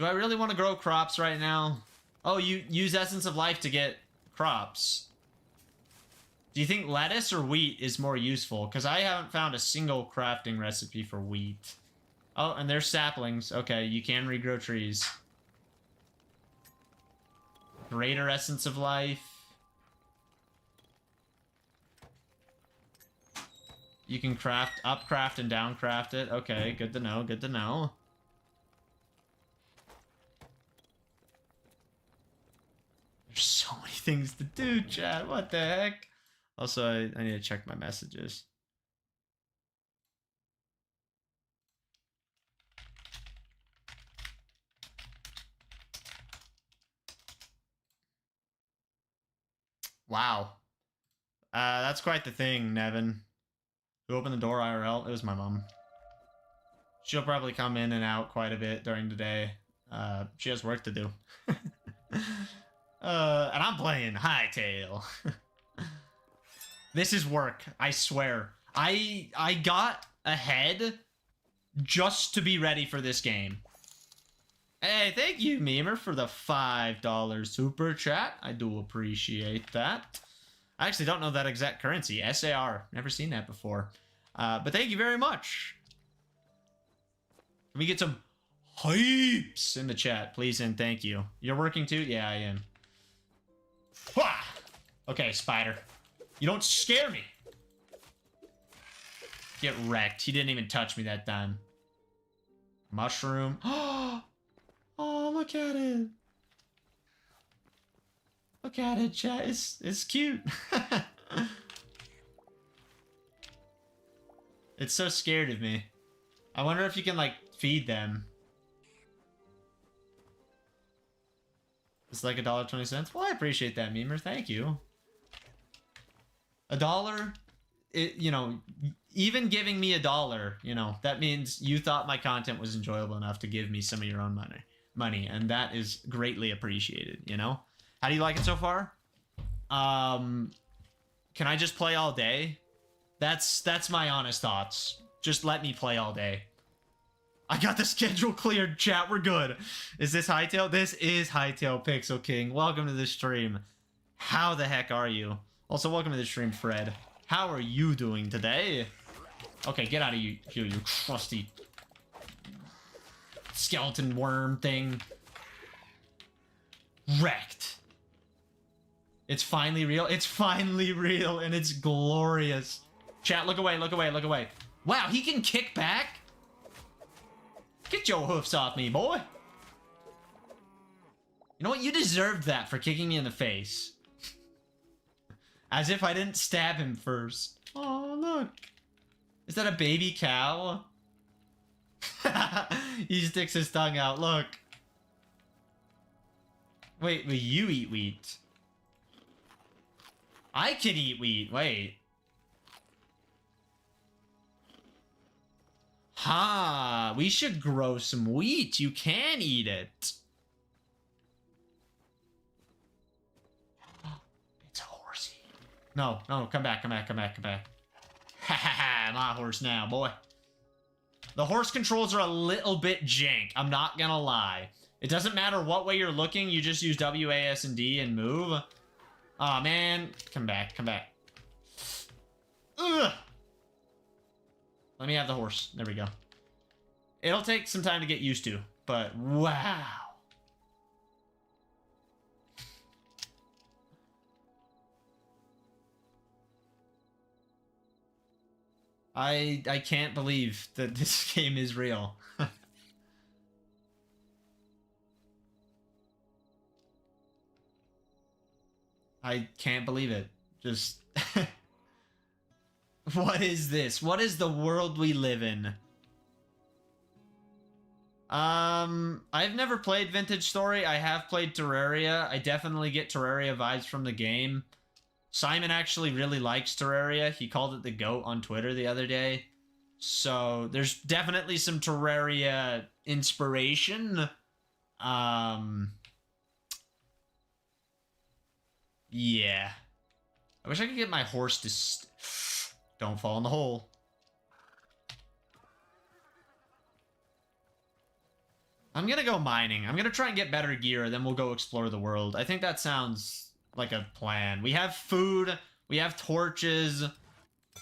S2: really want to grow crops right now? Oh, you use Essence of Life to get crops. Do you think lettuce or wheat is more useful? Because I haven't found a single crafting recipe for wheat. Oh, and there's saplings. Okay, you can regrow trees. Greater Essence of Life. You can craft, upcraft, and downcraft it. Okay, good to know, good to know. There's so many things to do, chat. What the heck? Also, I need to check my messages. Wow. That's quite the thing, Nevin. Who opened the door IRL? It was my mom. She'll probably come in and out quite a bit during the day. She has work to do. And I'm playing Hytale. This is work, I swear. I got ahead just to be ready for this game. Hey, thank you, Memer, for the $5 super chat. I do appreciate that. I actually don't know that exact currency. SAR. Never seen that before. But thank you very much. Can we get some hypes in the chat, please, and thank you. You're working too? Yeah, I am. Wah! Okay, spider. You don't scare me. Get wrecked. He didn't even touch me that time. Mushroom. Oh, look at it. Look at it, chat. It's cute. It's so scared of me. I wonder if you can, like, feed them. It's like $1.20. Well, I appreciate that, Memer. Thank you. $1, you know, even giving me $1, you know, that means you thought my content was enjoyable enough to give me some of your own money, and that is greatly appreciated, you know? How do you like it so far? Can I just play all day? That's my honest thoughts. Just let me play all day. I got the schedule cleared, chat. We're good. Is this Hytale? This is Hytale Pixel King. Welcome to the stream. How the heck are you? Also, welcome to the stream, Fred. How are you doing today? Okay, get out of here, you crusty skeleton worm thing. Wrecked. It's finally real. It's finally real, and it's glorious. Chat, look away, look away, look away. Wow, he can kick back? Get your hoofs off me, boy. You know what? You deserved that for kicking me in the face. As if I didn't stab him first. Oh, look. Is that a baby cow? He sticks his tongue out. Look. Wait, will you eat wheat? I can eat wheat. Wait. Aha! We should grow some wheat. You can eat it. It's a horsey. No, come back. Ha ha ha, my horse now, boy. The horse controls are a little bit jank, I'm not gonna lie. It doesn't matter what way you're looking, you just use W, A, S, and D and move. Aw, man. Come back. Ugh! Let me have the horse. There we go. It'll take some time to get used to, but wow. I can't believe that this game is real. I can't believe it. Just... What is this? What is the world we live in? I've never played Vintage Story. I have played Terraria. I definitely get Terraria vibes from the game. Simon actually really likes Terraria. He called it the GOAT on Twitter the other day. So there's definitely some Terraria inspiration. Yeah. I wish I could get my horse to... Don't fall in the hole. I'm gonna go mining. I'm gonna try and get better gear, then we'll go explore the world. I think that sounds like a plan. We have food. We have torches.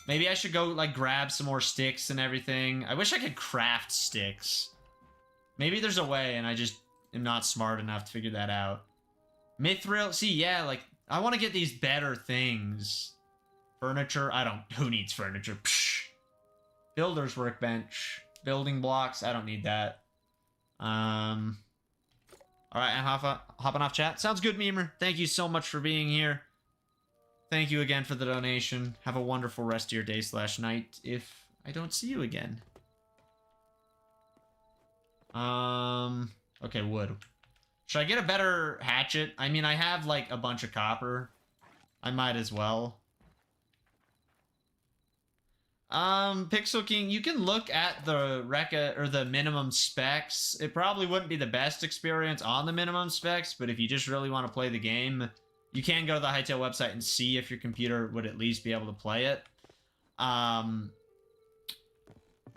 S2: Maybe I should go, like, grab some more sticks and everything. I wish I could craft sticks. Maybe there's a way, and I just am not smart enough to figure that out. Mithril. See, yeah, like, I want to get these better things. Furniture? I don't... Who needs furniture? Psh. Builder's workbench. Building blocks? I don't need that. Alright, I'm hopping off chat. Sounds good, Memer. Thank you so much for being here. Thank you again for the donation. Have a wonderful rest of your day / night if I don't see you again. Okay, wood. Should I get a better hatchet? I mean, I have, like, a bunch of copper. I might as well. Pixel King, you can look at the or the minimum specs. It probably wouldn't be the best experience on the minimum specs, but if you just really want to play the game, you can go to the Hytale website and see if your computer would at least be able to play it. My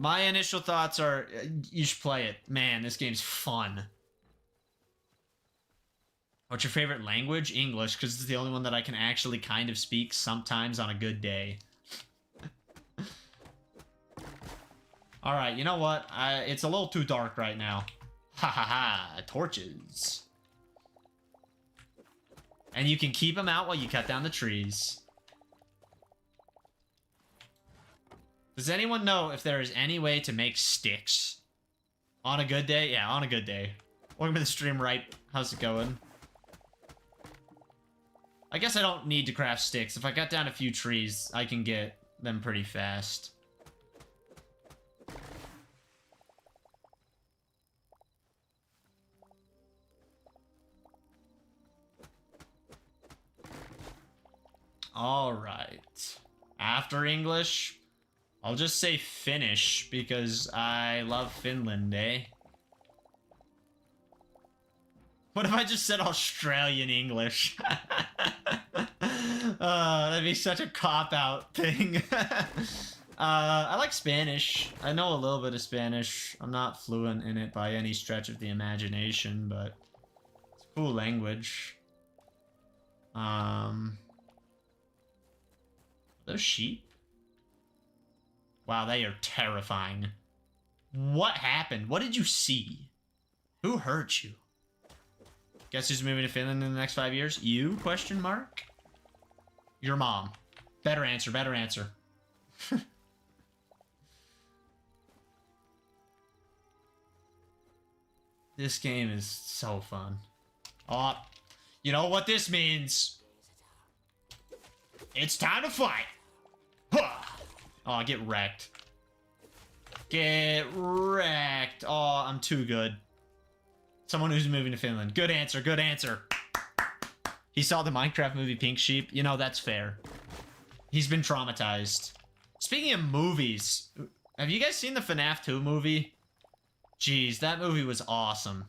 S2: initial thoughts are, you should play it. Man, this game's fun. What's your favorite language? English, because it's the only one that I can actually kind of speak sometimes on a good day. Alright, you know what? It's a little too dark right now. Ha ha ha, torches. And you can keep them out while you cut down the trees. Does anyone know if there is any way to make sticks? On a good day? Yeah, on a good day. Welcome to the stream, right? How's it going? I guess I don't need to craft sticks. If I cut down a few trees, I can get them pretty fast. All right. After English, I'll just say Finnish because I love Finland, eh? What if I just said Australian English? That'd be such a cop-out thing. I like Spanish. I know a little bit of Spanish. I'm not fluent in it by any stretch of the imagination, but it's a cool language. Those sheep? Wow, they are terrifying. What happened? What did you see? Who hurt you? Guess who's moving to Finland in the next 5 years? You? Question mark? Your mom. Better answer, better answer. This game is so fun. Oh, you know what this means? It's time to fight! Oh, get wrecked. Get wrecked. Oh, I'm too good. Someone who's moving to Finland. Good answer, good answer. He saw the Minecraft movie Pink Sheep. You know, that's fair. He's been traumatized. Speaking of movies, Have you guys seen the FNAF 2 movie? Jeez, that movie was awesome.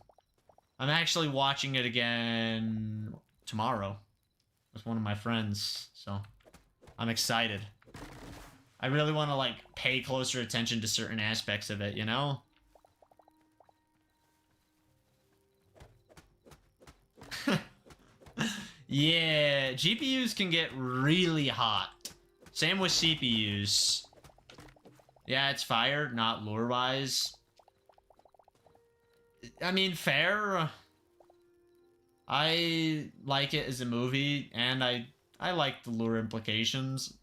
S2: I'm actually watching it again tomorrow with one of my friends, so I'm excited. I really want to, like, pay closer attention to certain aspects of it, you know? Yeah, GPUs can get really hot. Same with CPUs. Yeah, it's fire, not lore-wise. I mean, fair. I like it as a movie, and I like the lore implications.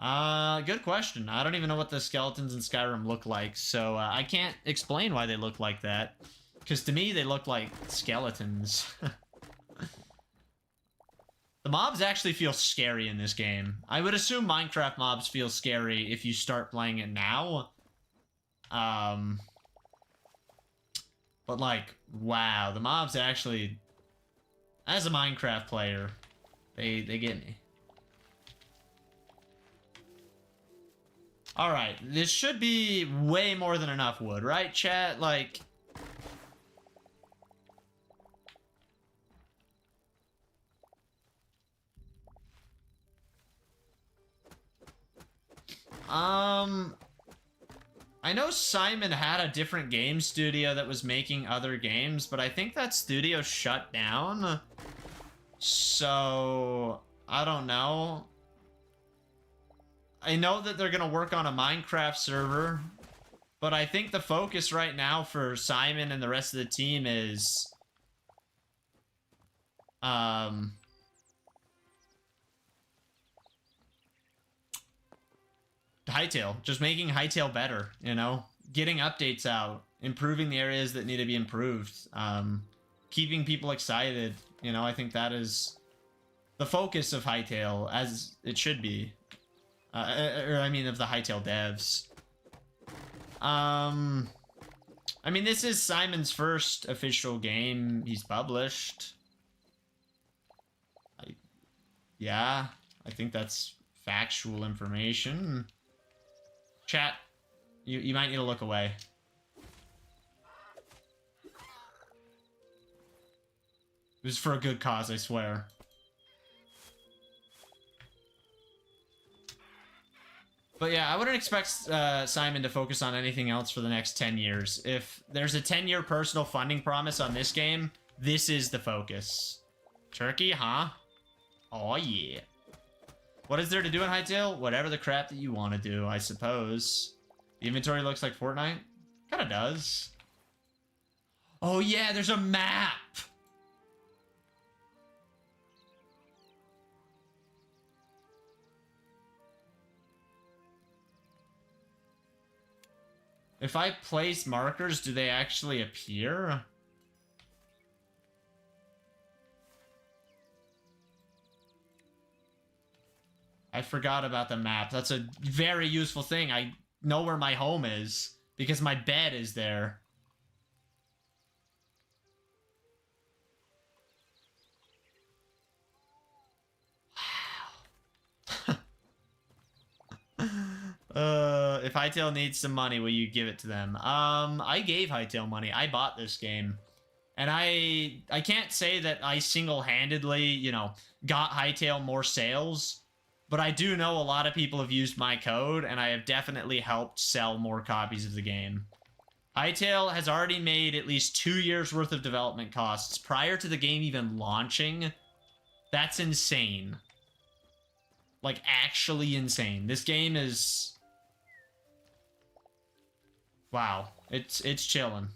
S2: Good question. I don't even know what the skeletons in Skyrim look like, so I can't explain why they look like that. Because to me, they look like skeletons. The mobs actually feel scary in this game. I would assume Minecraft mobs feel scary if you start playing it now. But like, wow, the mobs actually, as a Minecraft player, they get me. Alright, this should be way more than enough wood, right, chat? Like... I know Simon had a different game studio that was making other games, but I think that studio shut down. So, I don't know. I know that they're gonna work on a Minecraft server, but I think the focus right now for Simon and the rest of the team is... Hytale. Just making Hytale better, you know? Getting updates out. Improving the areas that need to be improved. Keeping people excited. You know, I think that is the focus of Hytale, as it should be. I mean, of the Hytale devs. I mean, this is Simon's first official game he's published. Yeah, I think that's factual information. Chat, you might need to look away. It was for a good cause, I swear. But yeah, I wouldn't expect Simon to focus on anything else for the next 10 years. If there's a 10-year personal funding promise on this game, this is the focus. Turkey, huh? Oh yeah. What is there to do in Hytale? Whatever the crap that you want to do, I suppose. The inventory looks like Fortnite. Kinda does. Oh yeah, there's a map! If I place markers, do they actually appear? I forgot about the map. That's a very useful thing. I know where my home is because my bed is there. Wow. If Hytale needs some money, will you give it to them? I gave Hytale money. I bought this game. And I can't say that I single-handedly, you know, got Hytale more sales. But I do know a lot of people have used my code, and I have definitely helped sell more copies of the game. Hytale has already made at least 2 years worth of development costs prior to the game even launching. That's insane. Like, actually insane. This game is... Wow. It's chillin'.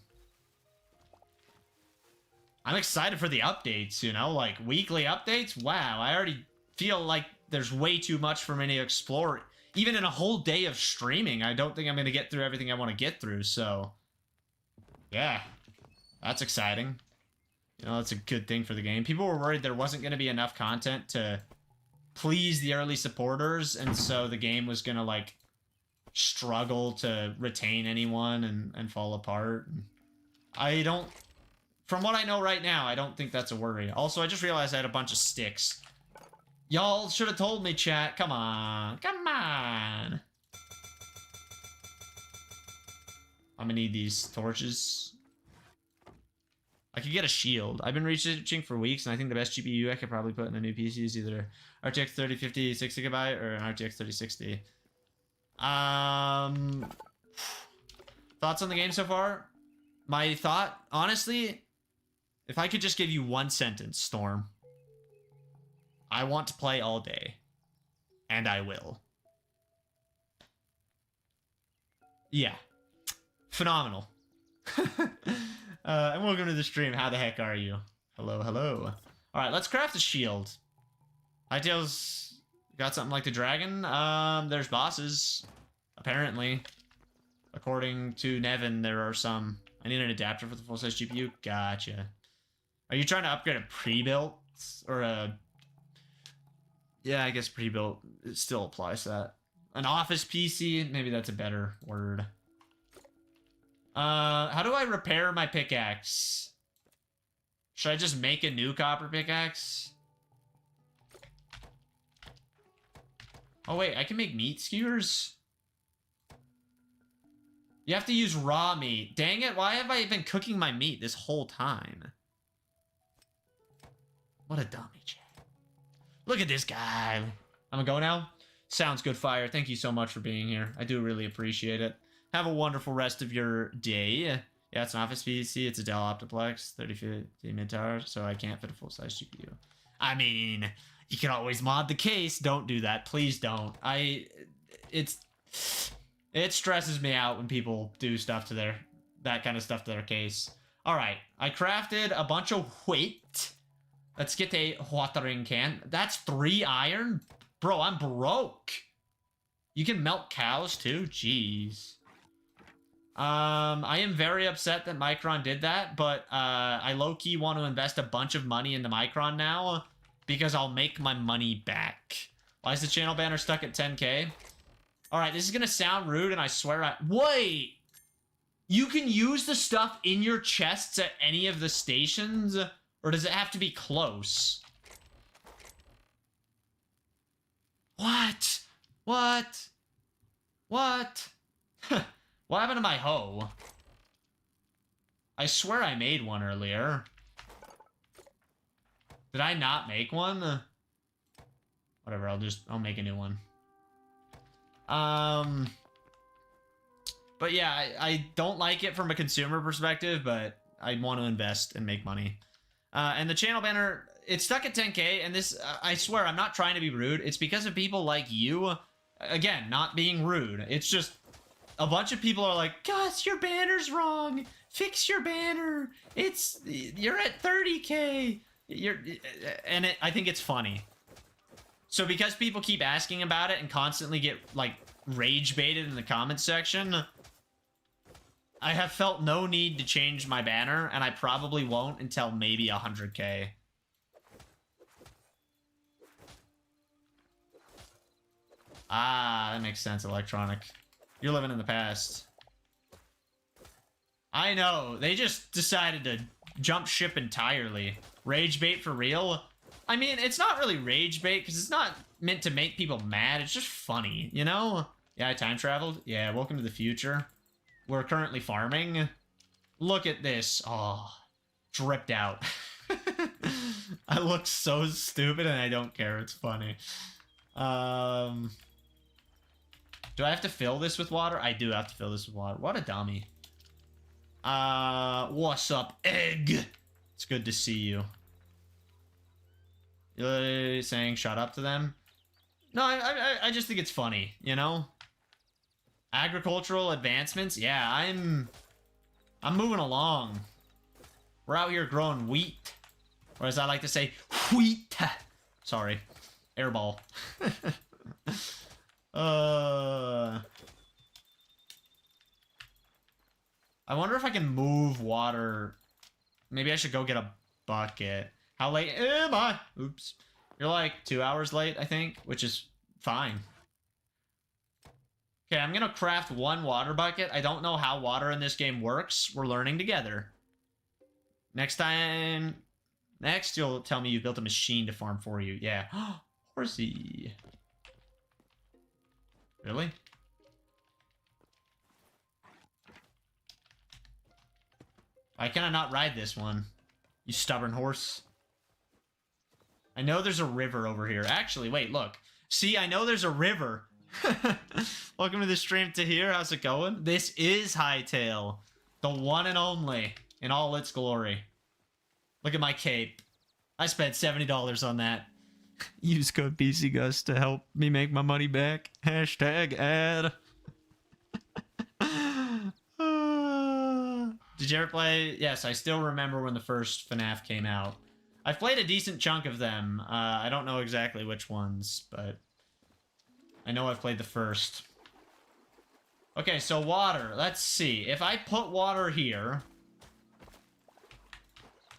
S2: I'm excited for the updates, you know? Like, weekly updates? Wow, I already feel like there's way too much for me to explore. Even in a whole day of streaming, I don't think I'm going to get through everything I want to get through, so... Yeah. That's exciting. You know, that's a good thing for the game. People were worried there wasn't going to be enough content to please the early supporters, and so the game was going to, like, struggle to retain anyone and fall apart. I don't... From what I know right now, I don't think that's a worry. Also, I just realized I had a bunch of sticks. Y'all should have told me, chat. Come on. Come on. I'm gonna need these torches. I could get a shield. I've been researching for weeks, and I think the best GPU I could probably put in a new PC is either RTX 3050 6GB or an RTX 3060. Thoughts on the game so far? My thought, honestly, if I could just give you one sentence, Storm. I want to play all day. And I will. Yeah. Phenomenal. And welcome to the stream. How the heck are you? Hello, hello. Alright, let's craft a shield. Hytale's got something like the dragon. There's bosses. Apparently. According to Nevin, there are some. I need an adapter for the full-size GPU. Gotcha. Are you trying to upgrade a pre-built? Or a... Yeah, I guess pre-built. It still applies to that. An office PC? Maybe that's a better word. How do I repair my pickaxe? Should I just make a new copper pickaxe? Oh wait, I can make meat skewers? You have to use raw meat. Dang it, why have I been cooking my meat this whole time? What a dummy, Chad. Look at this guy. I'm gonna go now? Sounds good, Fire. Thank you so much for being here. I do really appreciate it. Have a wonderful rest of your day. Yeah, it's an office PC. It's a Dell Optiplex, 3050 mid-tower, so I can't fit a full-size GPU. I mean, you can always mod the case. Don't do that. Please don't. It stresses me out when people do stuff to that kind of stuff to their case. All right, I crafted a bunch of wheat. Let's get a watering can. That's 3 iron? Bro, I'm broke. You can melt cows too? Jeez. I am very upset that Micron did that, but I low-key want to invest a bunch of money into Micron now because I'll make my money back. Why is the channel banner stuck at 10K? Alright, this is gonna sound rude, and I swear I... Wait! You can use the stuff in your chests at any of the stations? Or does it have to be close? What? What? What? What happened to my hoe? I swear I made one earlier. Did I not make one? Whatever, I'll make a new one. But yeah, I don't like it from a consumer perspective, but I want to invest and make money. And the channel banner, it's stuck at 10K, and this, I swear, I'm not trying to be rude. It's because of people like you. Again, not being rude. It's just... A bunch of people are like, Gus, your banner's wrong. Fix your banner. You're at 30K. I think it's funny. So because people keep asking about it and constantly get, like, rage baited in the comments section, I have felt no need to change my banner, and I probably won't until maybe 100K. Ah, that makes sense, Electronic. You're living in the past. I know. They just decided to jump ship entirely. Rage bait for real? I mean, it's not really rage bait because it's not meant to make people mad. It's just funny, you know? Yeah, I time traveled. Yeah, welcome to the future. We're currently farming. Look at this. Oh, dripped out. I look so stupid and I don't care. It's funny. Do I have to fill this with water? I do have to fill this with water. What a dummy. What's up, egg? It's good to see you. You're saying shut up to them? No, I just think it's funny, you know? Agricultural advancements? Yeah, I'm moving along. We're out here growing wheat. Or as I like to say, wheat. Sorry. Airball. I wonder if I can move water. Maybe I should go get a bucket. How late am I? Oops. You're like 2 hours late, I think, which is fine. Okay, I'm gonna craft 1 water bucket. I don't know how water in this game works. We're learning together. Next, you'll tell me you built a machine to farm for you. Yeah. Horsey. Really? Why can I not ride this one? You stubborn horse. I know there's a river over here. Actually, wait, look. See, I know there's a river. Welcome to the stream to here. How's it going? This is Hytale. The one and only in all its glory. Look at my cape. I spent $70 on that. Use code pcgus to help me make my money back. Hashtag ad. Did you ever play? Yes, I still remember when the first FNAF came out. I've played a decent chunk of them. I don't know exactly which ones, but I know I've played the first. Okay, so water. Let's see. If I put water here,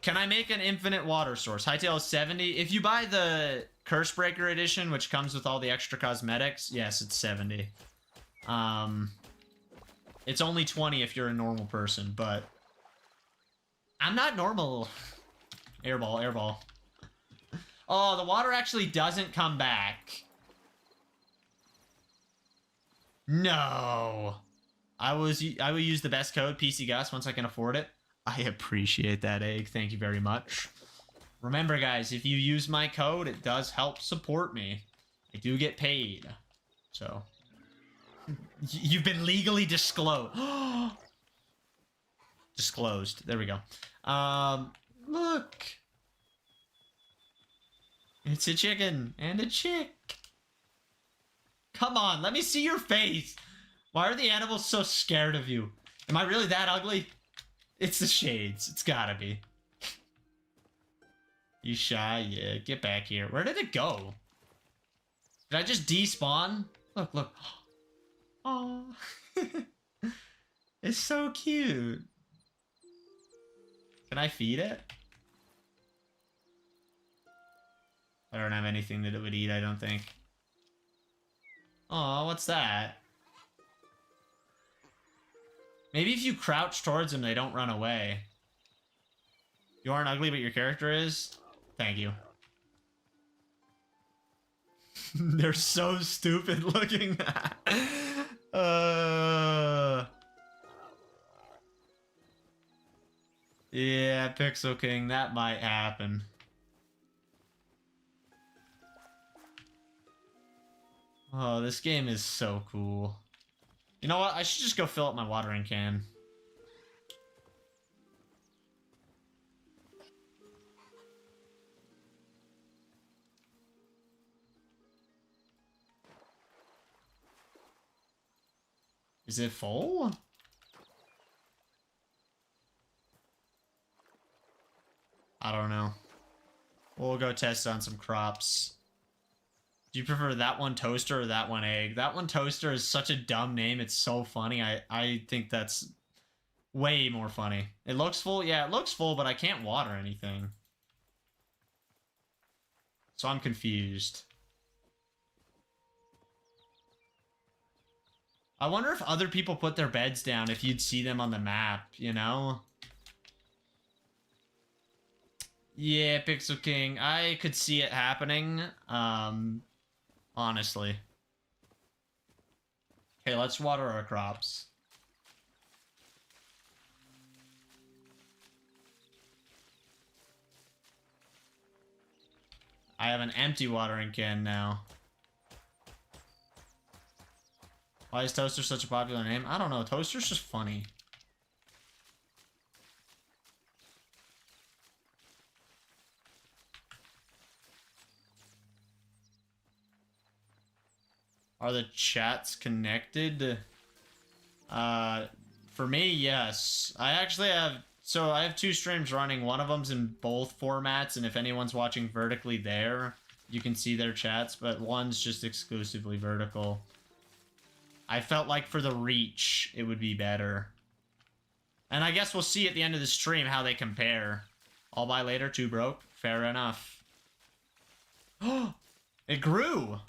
S2: can I make an infinite water source? Hytale is 70. If you buy the Cursebreaker edition, which comes with all the extra cosmetics, yes, it's 70. It's only 20 if you're a normal person, but I'm not normal. Airball, airball. Oh, the water actually doesn't come back. No. I will use the best code, pcgus, once I can afford it. I appreciate that, egg. Thank you very much. Remember, guys, if you use my code, it does help support me. I do get paid. So, you've been legally disclosed. Disclosed. There we go. Look. It's a chicken and a chick. Come on, let me see your face. Why are the animals so scared of you? Am I really that ugly? It's the shades. It's gotta be. You shy? Yeah, get back here. Where did it go? Did I just despawn? Look, look. Oh, it's so cute. Can I feed it? I don't have anything that it would eat, I don't think. Oh, what's that? Maybe if you crouch towards them, they don't run away. You aren't ugly, but your character is? Thank you. They're so stupid looking. Yeah, Pixel King, that might happen. Oh, this game is so cool. You know what? I should just go fill up my watering can. Is it full? I don't know. We'll go test on some crops. Do you prefer that one toaster or that one egg? That one toaster is such a dumb name. It's so funny. I think that's way more funny. It looks full. Yeah, it looks full, but I can't water anything. So I'm confused. I wonder if other people put their beds down, if you'd see them on the map, you know? Yeah, Pixel King. I could see it happening. Honestly. Okay, let's water our crops. I have an empty watering can now. Why is Toaster such a popular name? I don't know. Toaster's just funny. Are the chats connected? For me, yes. I actually have... So I have 2 streams running. One of them's in both formats, and if anyone's watching vertically there, you can see their chats, but one's just exclusively vertical. I felt like for the reach, it would be better. And I guess we'll see at the end of the stream how they compare. I'll buy later, 2 broke. Fair enough. Oh, it grew!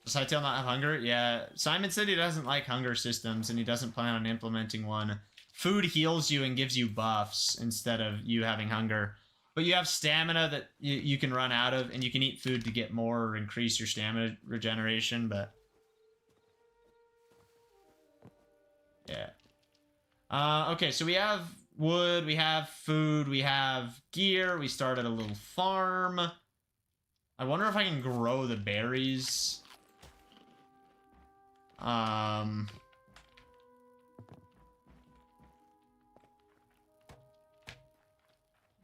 S2: Does Hytale not have hunger? Yeah, Simon said he doesn't like hunger systems, and he doesn't plan on implementing one. Food heals you and gives you buffs instead of you having hunger. But you have stamina that you can run out of, and you can eat food to get more or increase your stamina regeneration, but Yeah. Okay, so we have wood, we have food, we have gear, we started a little farm. I wonder if I can grow the berries.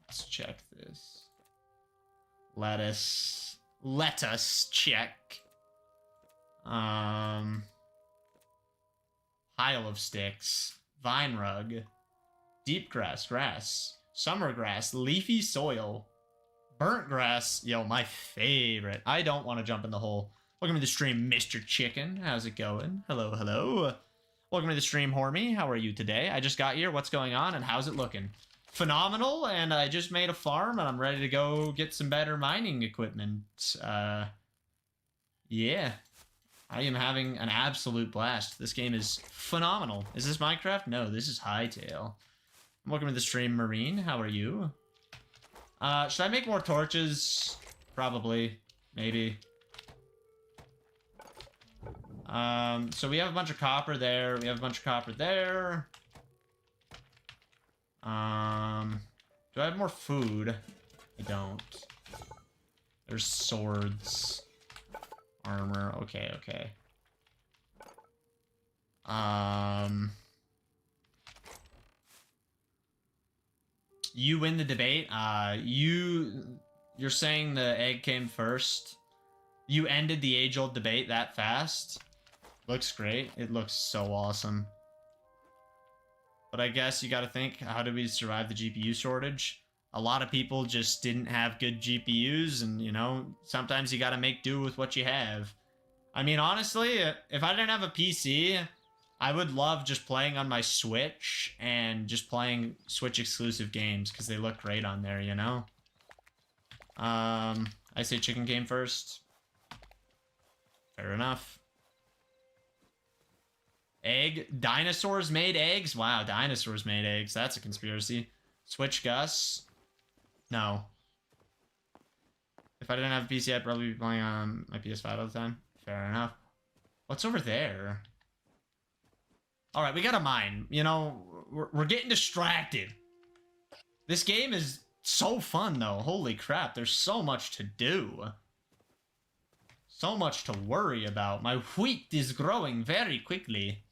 S2: Let's check this. Let us check. Pile of sticks, vine rug, deep grass, summer grass, leafy soil, burnt grass. Yo, my favorite. I don't want to jump in the hole. Welcome to the stream, Mr. Chicken. How's it going? Hello, hello. Welcome to the stream, Hormy. How are you today? I just got here. What's going on and how's it looking? Phenomenal, and I just made a farm and I'm ready to go get some better mining equipment. Yeah. I am having an absolute blast. This game is phenomenal. Is this Minecraft? No, this is Hytale. Welcome to the stream, Marine. How are you? Should I make more torches? Probably. Maybe. So we have a bunch of copper there. We have a bunch of copper there. Do I have more food? I don't. There's swords. Armor. Okay, okay. You win the debate. You're saying the egg came first. You ended the age-old debate that fast. Looks great. It looks so awesome. But I guess you gotta think, how did we survive the GPU shortage? A lot of people just didn't have good GPUs, and, you know, sometimes you gotta make do with what you have. I mean, honestly, if I didn't have a PC, I would love just playing on my Switch and just playing Switch-exclusive games, because they look great on there, you know? I say chicken game first. Fair enough. Egg? Dinosaurs made eggs? Wow, dinosaurs made eggs. That's a conspiracy. Switch Gus? No. If I didn't have a PC, I'd probably be playing on my PS5 all the time. Fair enough. What's over there? Alright, we gotta mine. You know, we're getting distracted. This game is so fun, though. Holy crap, there's so much to do. So much to worry about. My wheat is growing very quickly.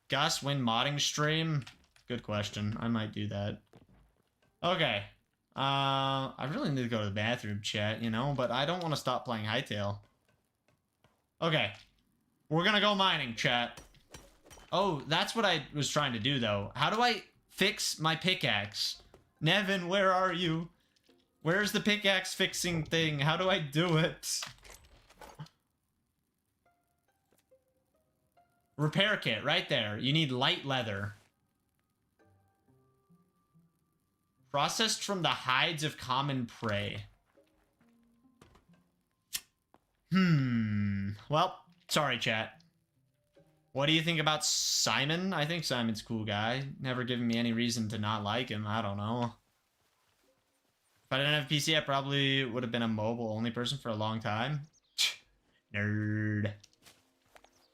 S2: Gus, win modding stream? Good question. I might do that. Okay. I really need to go to the bathroom, chat, you know, but I don't want to stop playing Hytale. Okay. We're gonna go mining, chat. Oh, that's what I was trying to do, though. How do I fix my pickaxe? Nevin, where are you? Where's the pickaxe fixing thing? How do I do it? Repair kit, right there. You need light leather. Processed from the hides of common prey. Well, sorry, chat. What do you think about Simon? I think Simon's a cool guy. Never given me any reason to not like him. I don't know. If I didn't have a PC, I probably would have been a mobile-only person for a long time. Nerd.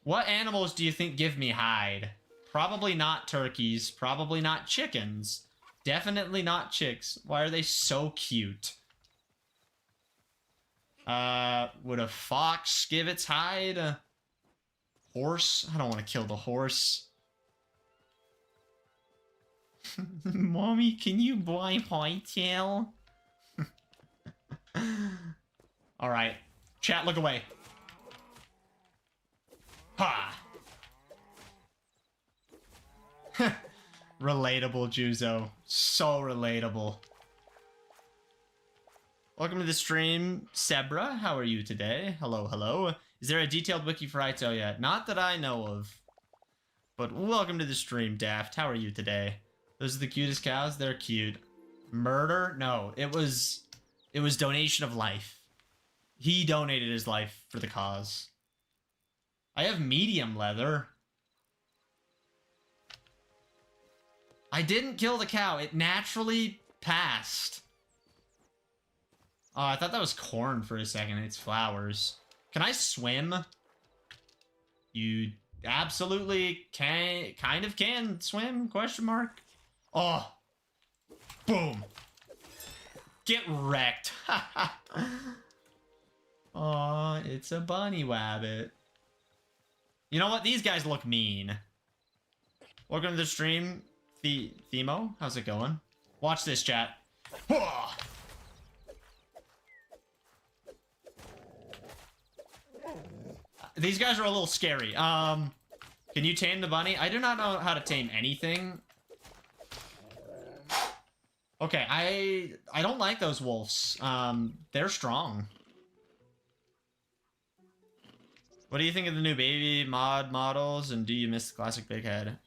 S2: What animals do you think give me hide? Probably not turkeys. Probably not chickens. Definitely not chicks. Why are they so cute? Would a fox give its hide? Horse? I don't want to kill the horse. Mommy, can you buy Hytale? Alright. Chat, look away. Ha! Relatable, Juzo. So relatable. Welcome to the stream, Sebra. How are you today? Hello, hello. Is there a detailed wiki for Hytale yet? Not that I know of. But welcome to the stream, Daft. How are you today? Those are the cutest cows? They're cute. Murder? No, it was donation of life. He donated his life for the cause. I have medium leather. I didn't kill the cow. It naturally passed. Oh, I thought that was corn for a second. It's flowers. Can I swim? You absolutely kind of can swim, question mark. Oh, boom. Get wrecked. Oh, it's a bunny wabbit. You know what? These guys look mean. Welcome to the stream, Themo. How's it going? Watch this, chat. These guys are a little scary. Can you tame the bunny? I do not know how to tame anything. Okay, I don't like those wolves. They're strong. What do you think of the new baby mod models, and do you miss the classic big head?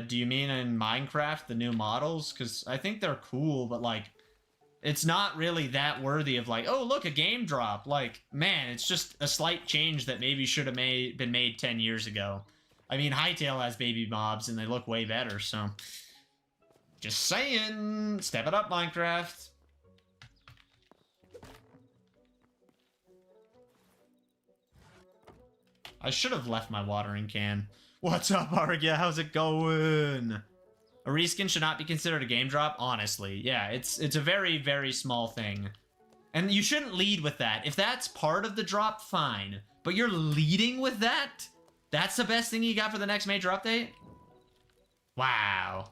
S2: Do you mean in Minecraft, the new models? Because I think they're cool, but, like, it's not really that worthy of, like, oh, look, a game drop. Like, man, it's just a slight change that maybe should have been made 10 years ago. I mean, Hytale has baby mobs, and they look way better, so... Just saying! Step it up, Minecraft! I should have left my watering can. What's up, Argia? How's it going? A reskin should not be considered a game drop? Honestly, yeah, it's a very, very small thing. And you shouldn't lead with that. If that's part of the drop, fine. But you're leading with that? That's the best thing you got for the next major update? Wow.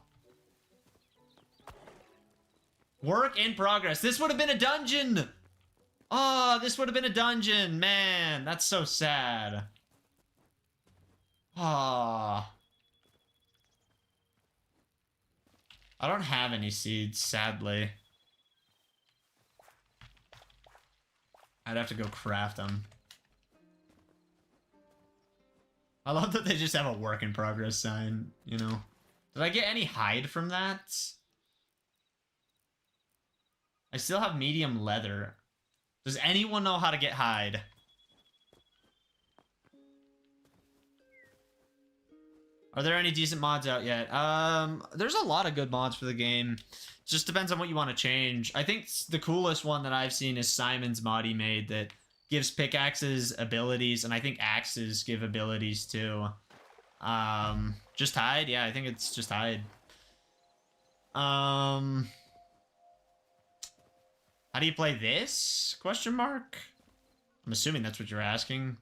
S2: Work in progress. This would have been a dungeon! Oh, this would have been a dungeon. Man, that's so sad. Ah. I don't have any seeds, sadly. I'd have to go craft them. I love that they just have a work in progress sign, you know. Did I get any hide from that? I still have medium leather. Does anyone know how to get hide? Are there any decent mods out yet? There's a lot of good mods for the game. Just depends on what you want to change. I think the coolest one that I've seen is Simon's mod he made that gives pickaxes abilities, and I think axes give abilities too. Just hide? Yeah, I think it's just hide. How do you play this? Question mark? I'm assuming that's what you're asking.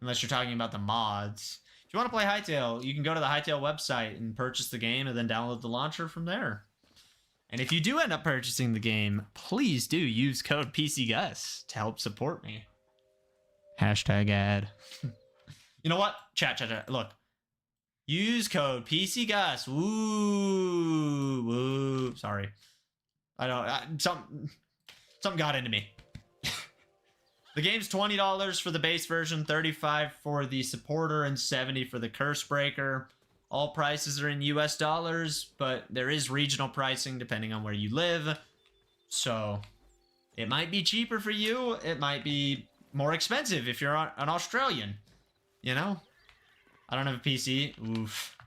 S2: Unless you're talking about the mods. If you want to play Hytale, you can go to the Hytale website and purchase the game and then download the launcher from there. And if you do end up purchasing the game, please do use code pcgus to help support me. Hashtag ad. You know what? Chat. Look. Use code pcgus. Woo. Woo. Sorry. I don't... Something got into me. The game's $20 for the base version, $35 for the supporter, and $70 for the curse breaker. All prices are in US dollars, but there is regional pricing depending on where you live. So, it might be cheaper for you. It might be more expensive if you're an Australian. You know? I don't have a PC. Oof.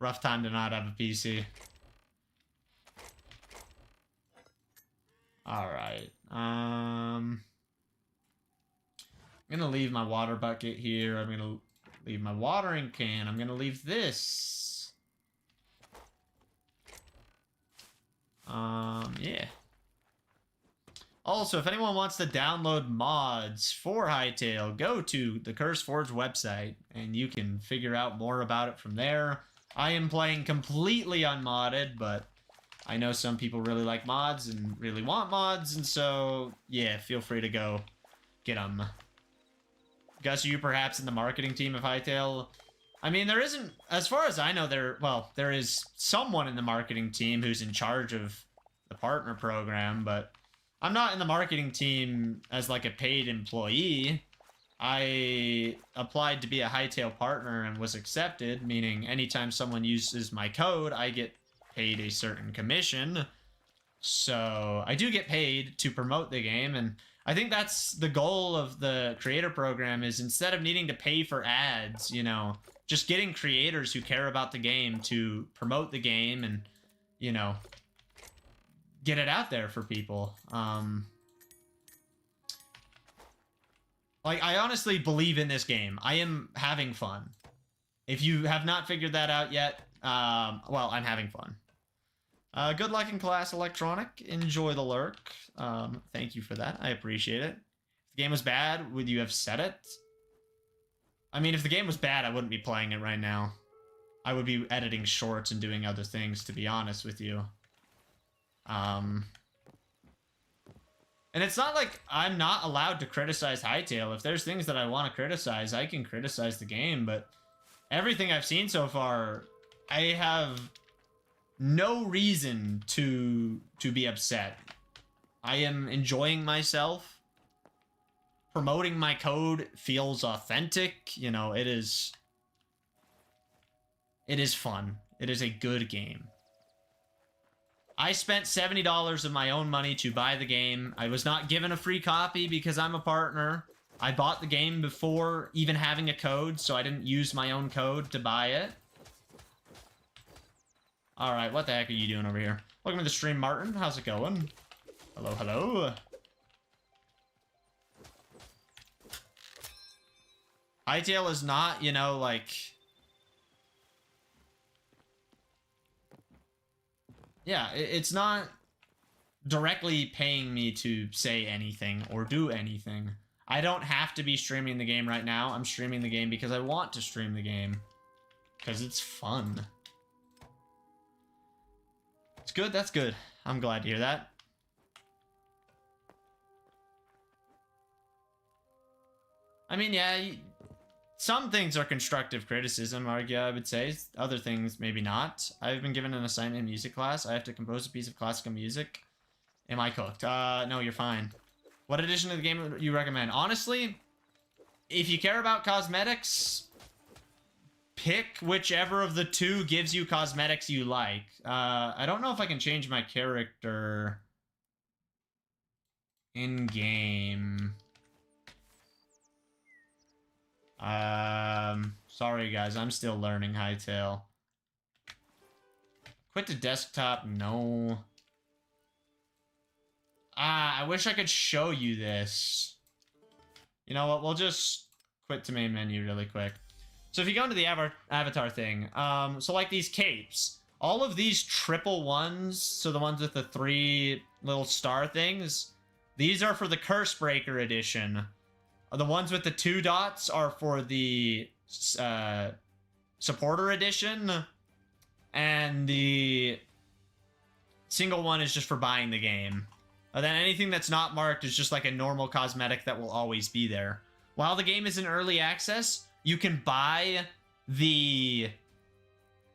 S2: Rough time to not have a PC. Alright. I'm gonna leave my water bucket here. I'm gonna leave my watering can. I'm gonna leave this. Yeah. Also, if anyone wants to download mods for Hytale, go to the CurseForge website, and you can figure out more about it from there. I am playing completely unmodded, but I know some people really like mods and really want mods, and so, yeah, feel free to go get them. Gus, are you perhaps in the marketing team of Hytale? I mean, there isn't, as far as I know, there is someone in the marketing team who's in charge of the partner program, but I'm not in the marketing team as, like, a paid employee. I applied to be a Hytale partner and was accepted, meaning anytime someone uses my code, I get paid a certain commission. So I do get paid to promote the game, and I think that's the goal of the creator program, is instead of needing to pay for ads, you know, just getting creators who care about the game to promote the game and, you know, get it out there for people. Like, I honestly believe in this game. I am having fun. If you have not figured that out yet, well, I'm having fun. Good luck in class, Electronic. Enjoy the lurk. Thank you for that. I appreciate it. If the game was bad, would you have said it? I mean, if the game was bad, I wouldn't be playing it right now. I would be editing shorts and doing other things, to be honest with you. And it's not like I'm not allowed to criticize Hytale. If there's things that I want to criticize, I can criticize the game, but everything I've seen so far, I have no reason to be upset. I am enjoying myself. Promoting my code feels authentic. You know, it is fun. It is a good game. I spent $70 of my own money to buy the game. I was not given a free copy because I'm a partner. I bought the game before even having a code, so I didn't use my own code to buy it. Alright, what the heck are you doing over here? Welcome to the stream, Martin. How's it going? Hello, hello. Hytale is not, you know, like... Yeah, it's not directly paying me to say anything or do anything. I don't have to be streaming the game right now. I'm streaming the game because I want to stream the game. Because it's fun. It's good, that's good. I'm glad to hear that. I mean, yeah, some things are constructive criticism, I would say. Other things, maybe not. I've been given an assignment in music class. I have to compose a piece of classical music. Am I cooked? No, you're fine. What edition of the game would you recommend? Honestly, if you care about cosmetics, pick whichever of the two gives you cosmetics you like. I don't know if I can change my character in-game. Sorry guys, I'm still learning Hytale. Quit to desktop, no. I wish I could show you this. You know what, we'll just quit to main menu really quick. So if you go into the avatar thing, so like these capes, all of these triple ones, so the ones with the 3 little star things, these are for the Curse Breaker edition. The ones with the 2 dots are for the supporter edition, and the single one is just for buying the game. And then anything that's not marked is just like a normal cosmetic that will always be there. While the game is in early access, you can buy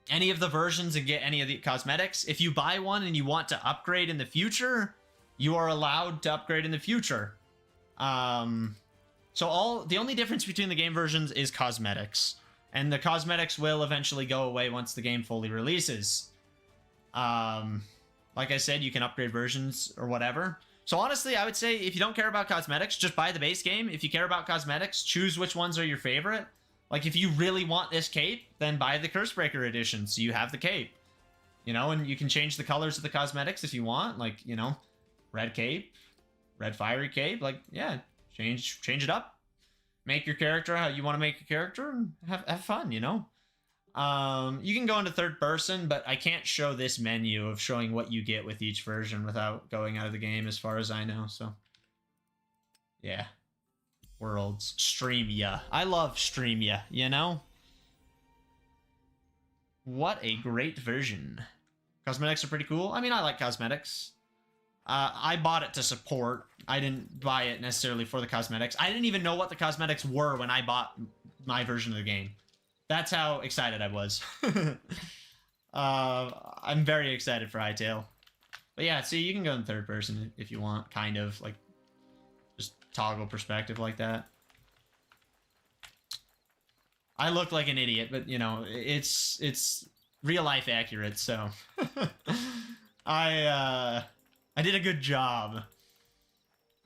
S2: any of the versions and get any of the cosmetics. If you buy one and you want to upgrade in the future, you are allowed to upgrade in the future. So the only difference between the game versions is cosmetics. And the cosmetics will eventually go away once the game fully releases. Like I said, you can upgrade versions or whatever. So honestly, I would say if you don't care about cosmetics, just buy the base game. If you care about cosmetics, choose which ones are your favorite. Like if you really want this cape, then buy the Cursebreaker edition so you have the cape. You know, and you can change the colors of the cosmetics if you want. Like, you know, red cape, red fiery cape. Like, yeah, change it up. Make your character how you want to make your character and have fun, you know? You can go into third person, but I can't show this menu of showing what you get with each version without going out of the game as far as I know, so. Yeah. Worlds. Streamya. I love Streamya, you know? What a great version. Cosmetics are pretty cool. I mean, I like cosmetics. I bought it to support. I didn't buy it necessarily for the cosmetics. I didn't even know what the cosmetics were when I bought my version of the game. That's how excited I was. I'm very excited for Hytale. But yeah, see, you can go in third person if you want, kind of, like, just toggle perspective like that. I look like an idiot, but, you know, it's real-life accurate, so... I did a good job.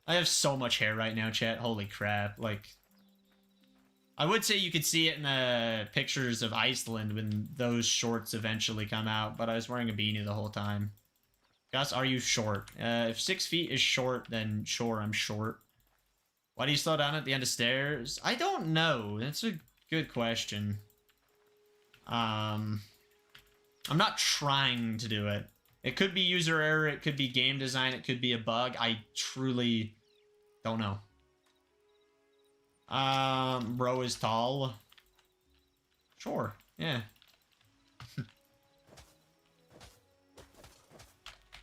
S2: I have so much hair right now, chat. Holy crap, like... I would say you could see it in the pictures of Iceland when those shorts eventually come out, but I was wearing a beanie the whole time. Gus, are you short? If 6 feet is short, then sure, I'm short. Why do you slow down at the end of stairs? I don't know. That's a good question. I'm not trying to do it. It could be user error, it could be game design, it could be a bug. I truly don't know. Bro is tall. Sure, yeah.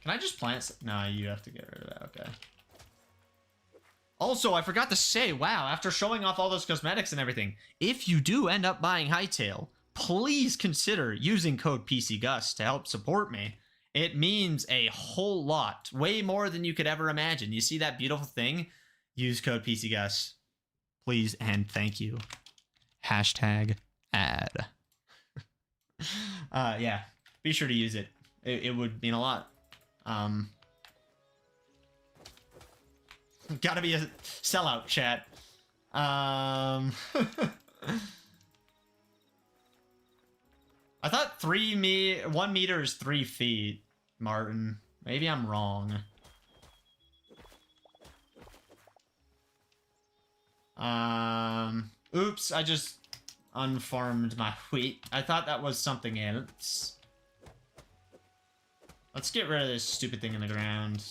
S2: Can I just plant? No, you have to get rid of that, okay. Also, I forgot to say, wow, after showing off all those cosmetics and everything, if you do end up buying Hytale, please consider using code pcgus to help support me. It means a whole lot, way more than you could ever imagine. You see that beautiful thing? Use code pcgus. Please and thank you. Hashtag ad. Yeah, be sure to use it. It would mean a lot. Gotta be a sellout, chat. I thought 1 meter is 3 feet, Martin. Maybe I'm wrong. Oops, I just unfarmed my wheat. I thought that was something else. Let's get rid of this stupid thing in the ground.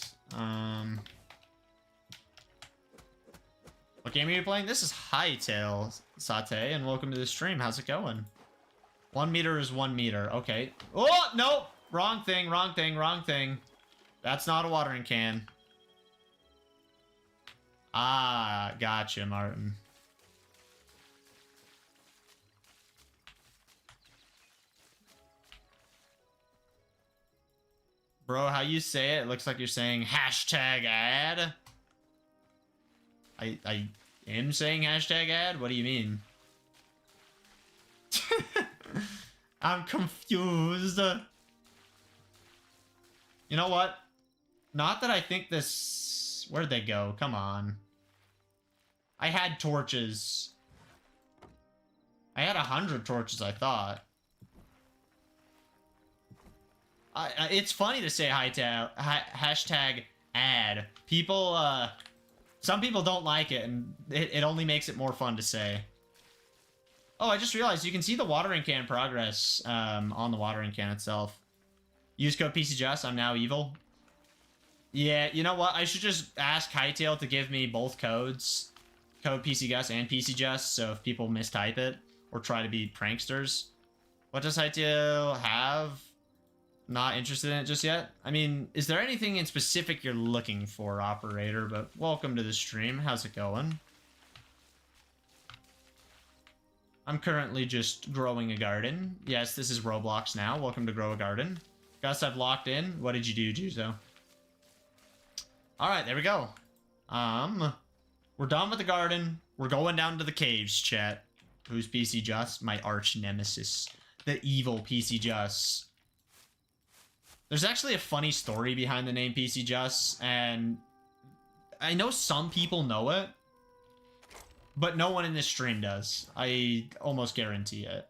S2: What game are you playing? This is Hytale Saute, and welcome to the stream. How's it going? 1 meter is 1 meter. Okay. Oh, no! Wrong thing, wrong thing, wrong thing. That's not a watering can. Ah, gotcha, Martin. Bro, how you say it looks like you're saying hashtag ad. I am saying hashtag ad? What do you mean? I'm confused. You know what? Not that I think this... Where'd they go? Come on. I had torches. I had 100 torches, I thought. It's funny to say hashtag ad. People, some people don't like it, and it only makes it more fun to say. Oh, I just realized you can see the watering can progress on the watering can itself. Use code pcgus, I'm now evil. Yeah, you know what? I should just ask Hytale to give me both codes. Code pcgus and pcgus, so if people mistype it or try to be pranksters. What does Hytale have? Not interested in it just yet. I mean, is there anything in specific you're looking for, operator? But welcome to the stream. How's it going? I'm currently just growing a garden. Yes, this is Roblox now. Welcome to Grow a Garden. Gus, I've locked in. What did you do, Juzo? Alright, there we go. We're done with the garden. We're going down to the caves, chat. Who's pcgus? My arch nemesis. The evil pcgus. There's actually a funny story behind the name pcgus, and I know some people know it, but no one in this stream does. I almost guarantee it.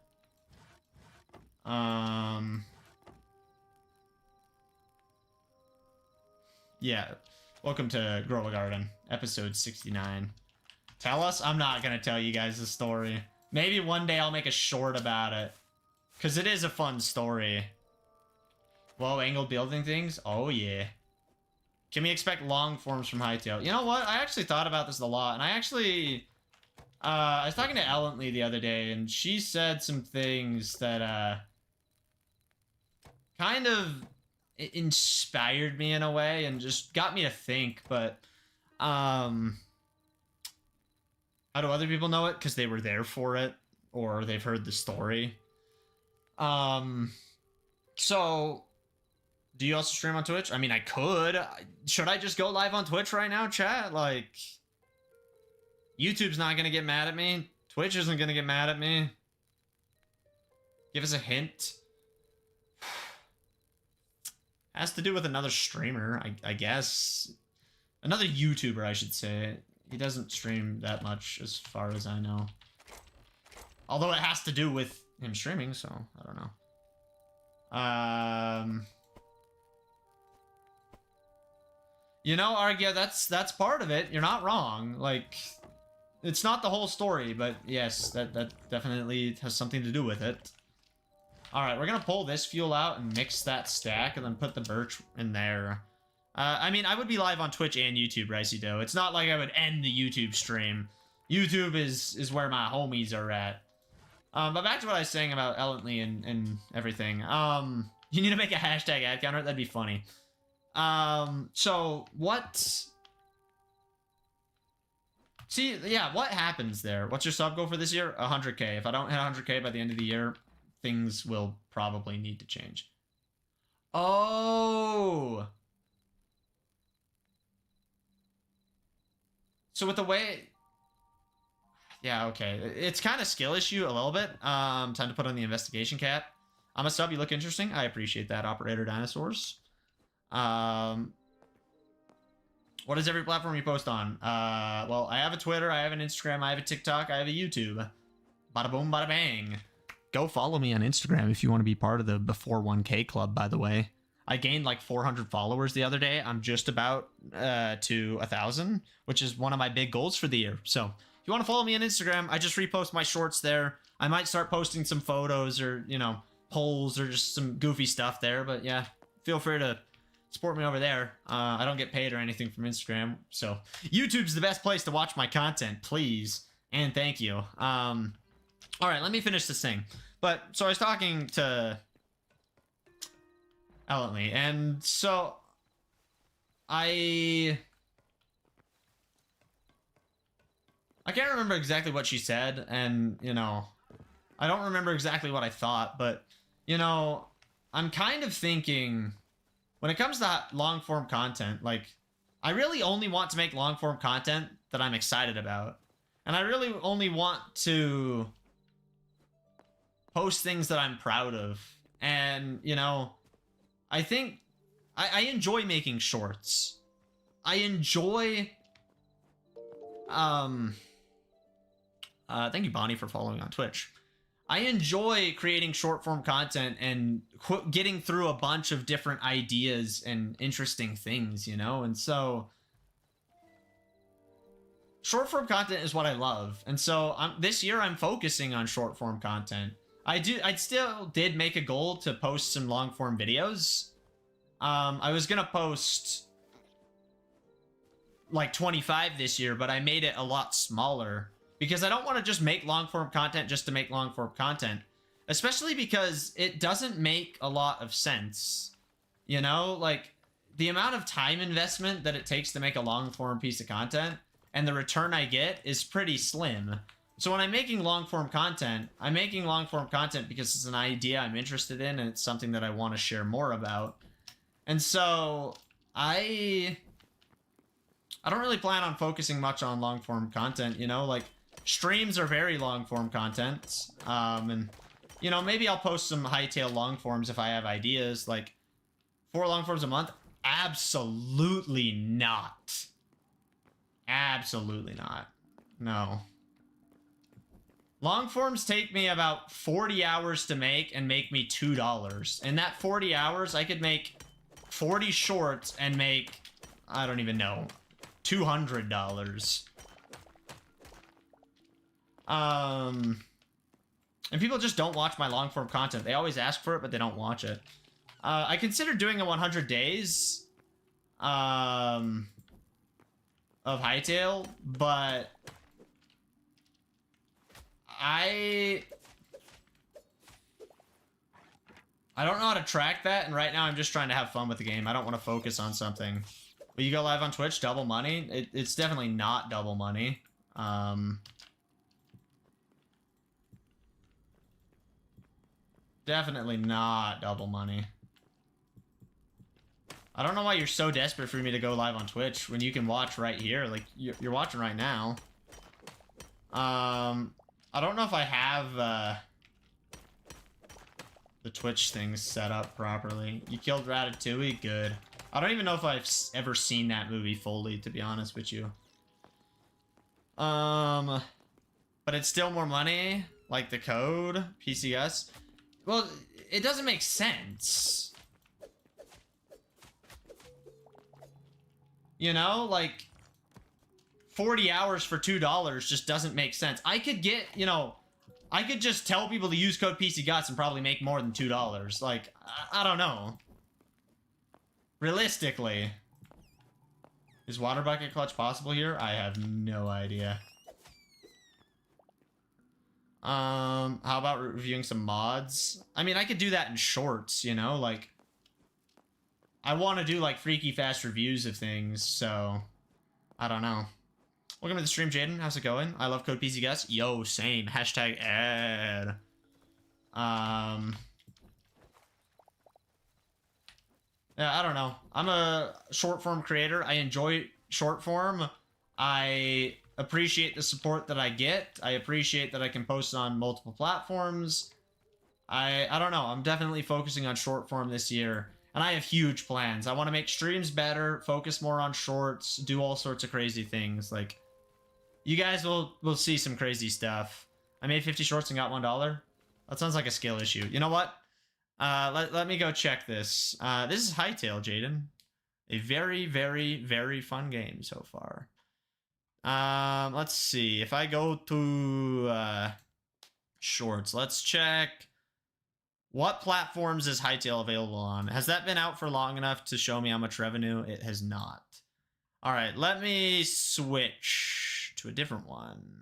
S2: Yeah. Welcome to Grow a Garden, episode 69. Tell us? I'm not gonna tell you guys the story. Maybe one day I'll make a short about it, because it is a fun story. Low angle building things? Oh, yeah. Can we expect long forms from Hytale? You know what? I actually thought about this a lot, and I actually... I was talking to Ellently the other day, and she said some things that, kind of inspired me in a way, and just got me to think, but, how do other people know it? Because they were there for it, or they've heard the story. So... Do you also stream on Twitch? I mean, I could. Should I just go live on Twitch right now, chat? Like, YouTube's not gonna get mad at me. Twitch isn't gonna get mad at me. Give us a hint. Has to do with another streamer, I guess. Another YouTuber, I should say. He doesn't stream that much, as far as I know. Although it has to do with him streaming, so I don't know. You know, Argia, that's part of it. You're not wrong. Like, It's not the whole story, but yes, that definitely has something to do with it. Alright, we're gonna pull this fuel out and mix that stack and then put the birch in there. I mean, I would be live on Twitch and YouTube, Ricey Dough. It's not like I would end the YouTube stream. YouTube is where my homies are at. But back to what I was saying about Ellently and everything. You need to make a hashtag ad counter. That'd be funny. So what... See, yeah, what happens there? What's your sub goal for this year? 100K. If I don't hit 100K by the end of the year, things will probably need to change. Oh! So with the way... Yeah, okay. It's kind of skill issue a little bit. Time to put on the investigation cap. I'm a sub. You look interesting. I appreciate that, Operator Dinosaurs. What is every platform you post on? Well, I have a Twitter, I have an Instagram, I have a TikTok, I have a YouTube. Bada boom, bada bang. Go follow me on Instagram if you want to be part of the Before 1K Club, by the way. I gained like 400 followers the other day. I'm just about to 1,000, which is one of my big goals for the year. So if you want to follow me on Instagram, I just repost my shorts there. I might start posting some photos or, you know, polls or just some goofy stuff there. But yeah, feel free to support me over there. I don't get paid or anything from Instagram. So YouTube's the best place to watch my content, please. And thank you. All right, let me finish this thing. But so I was talking to Ellently, and so I can't remember exactly what she said, and, you know, I don't remember exactly what I thought, but, you know, I'm kind of thinking, when it comes to long-form content, like, I really only want to make long-form content that I'm excited about. And I really only want to post things that I'm proud of. And, you know, I think I enjoy making shorts. I enjoy... thank you, Bonnie, for following on Twitch. I enjoy creating short-form content and getting through a bunch of different ideas and interesting things, you know? And so... short-form content is what I love. And so this year I'm focusing on short-form content. I still did make a goal to post some long-form videos. I was gonna post like 25 this year, but I made it a lot smaller because I don't want to just make long-form content just to make long-form content, especially because it doesn't make a lot of sense. You know, like the amount of time investment that it takes to make a long-form piece of content and the return I get is pretty slim. So when I'm making long-form content, I'm making long-form content because it's an idea I'm interested in and it's something that I want to share more about. And so I don't really plan on focusing much on long-form content, you know, like streams are very long-form content. And, you know, maybe I'll post some Hytale long-forms if I have ideas, like 4 long-forms a month. Absolutely not. Absolutely not. No. Long forms take me about 40 hours to make and make me $2. In that 40 hours, I could make 40 shorts and make, I don't even know, $200. And people just don't watch my long form content. They always ask for it, but they don't watch it. I considered doing a 100 days of Hytale, but I don't know how to track that, and right now I'm just trying to have fun with the game. I don't want to focus on something. Will you go live on Twitch? Double money? It's definitely not double money. Definitely not double money. I don't know why you're so desperate for me to go live on Twitch when you can watch right here. Like, you're watching right now. I don't know if I have the Twitch things set up properly. You killed Ratatouille? Good. I don't even know if I've ever seen that movie fully, to be honest with you. But it's still more money, like the code, pcgus. Well, it doesn't make sense. You know, like, 40 hours for $2 just doesn't make sense. I could get, you know, I could just tell people to use code pcgus and probably make more than $2. Like, I don't know. Realistically. Is water bucket clutch possible here? I have no idea. How about reviewing some mods? I mean, I could do that in shorts, you know, like I want to do like freaky fast reviews of things, so I don't know. Welcome to the stream, Jaden. How's it going? I love code pcgus. Yo, same. Hashtag ad. Yeah, I don't know. I'm a short form creator. I enjoy short form. I appreciate the support that I get. I appreciate that I can post on multiple platforms. I don't know. I'm definitely focusing on short form this year. And I have huge plans. I want to make streams better, focus more on shorts, do all sorts of crazy things. Like, you guys will see some crazy stuff. I made 50 shorts and got $1. That sounds like a skill issue. You know what? Let me go check this. This is Hytale, Jaden. A very, very, very fun game so far. Let's see. If I go to shorts, let's check. What platforms is Hytale available on? Has that been out for long enough to show me how much revenue? It has not. All right, let me switch to a different one.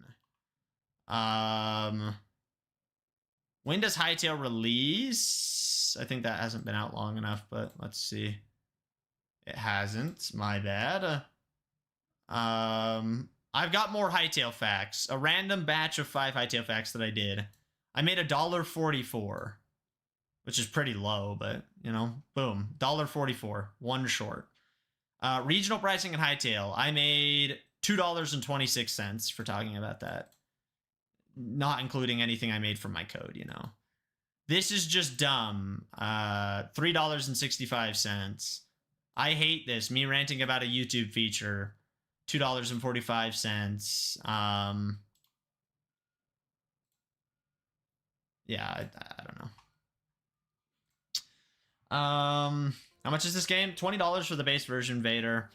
S2: When does Hytale release? I think that hasn't been out long enough, but let's see. It hasn't. My bad. I've got more Hytale facts. A random batch of 5 Hytale facts that I did. I made $1.44, which is pretty low, but, you know, boom. $1.44. One short. Regional pricing in Hytale. I made $2.26 for talking about that. Not including anything I made from my code, you know. This is just dumb. $3.65. I hate this. Me ranting about a YouTube feature. $2.45. Yeah, I don't know. How much is this game? $20 for the base version, Vader.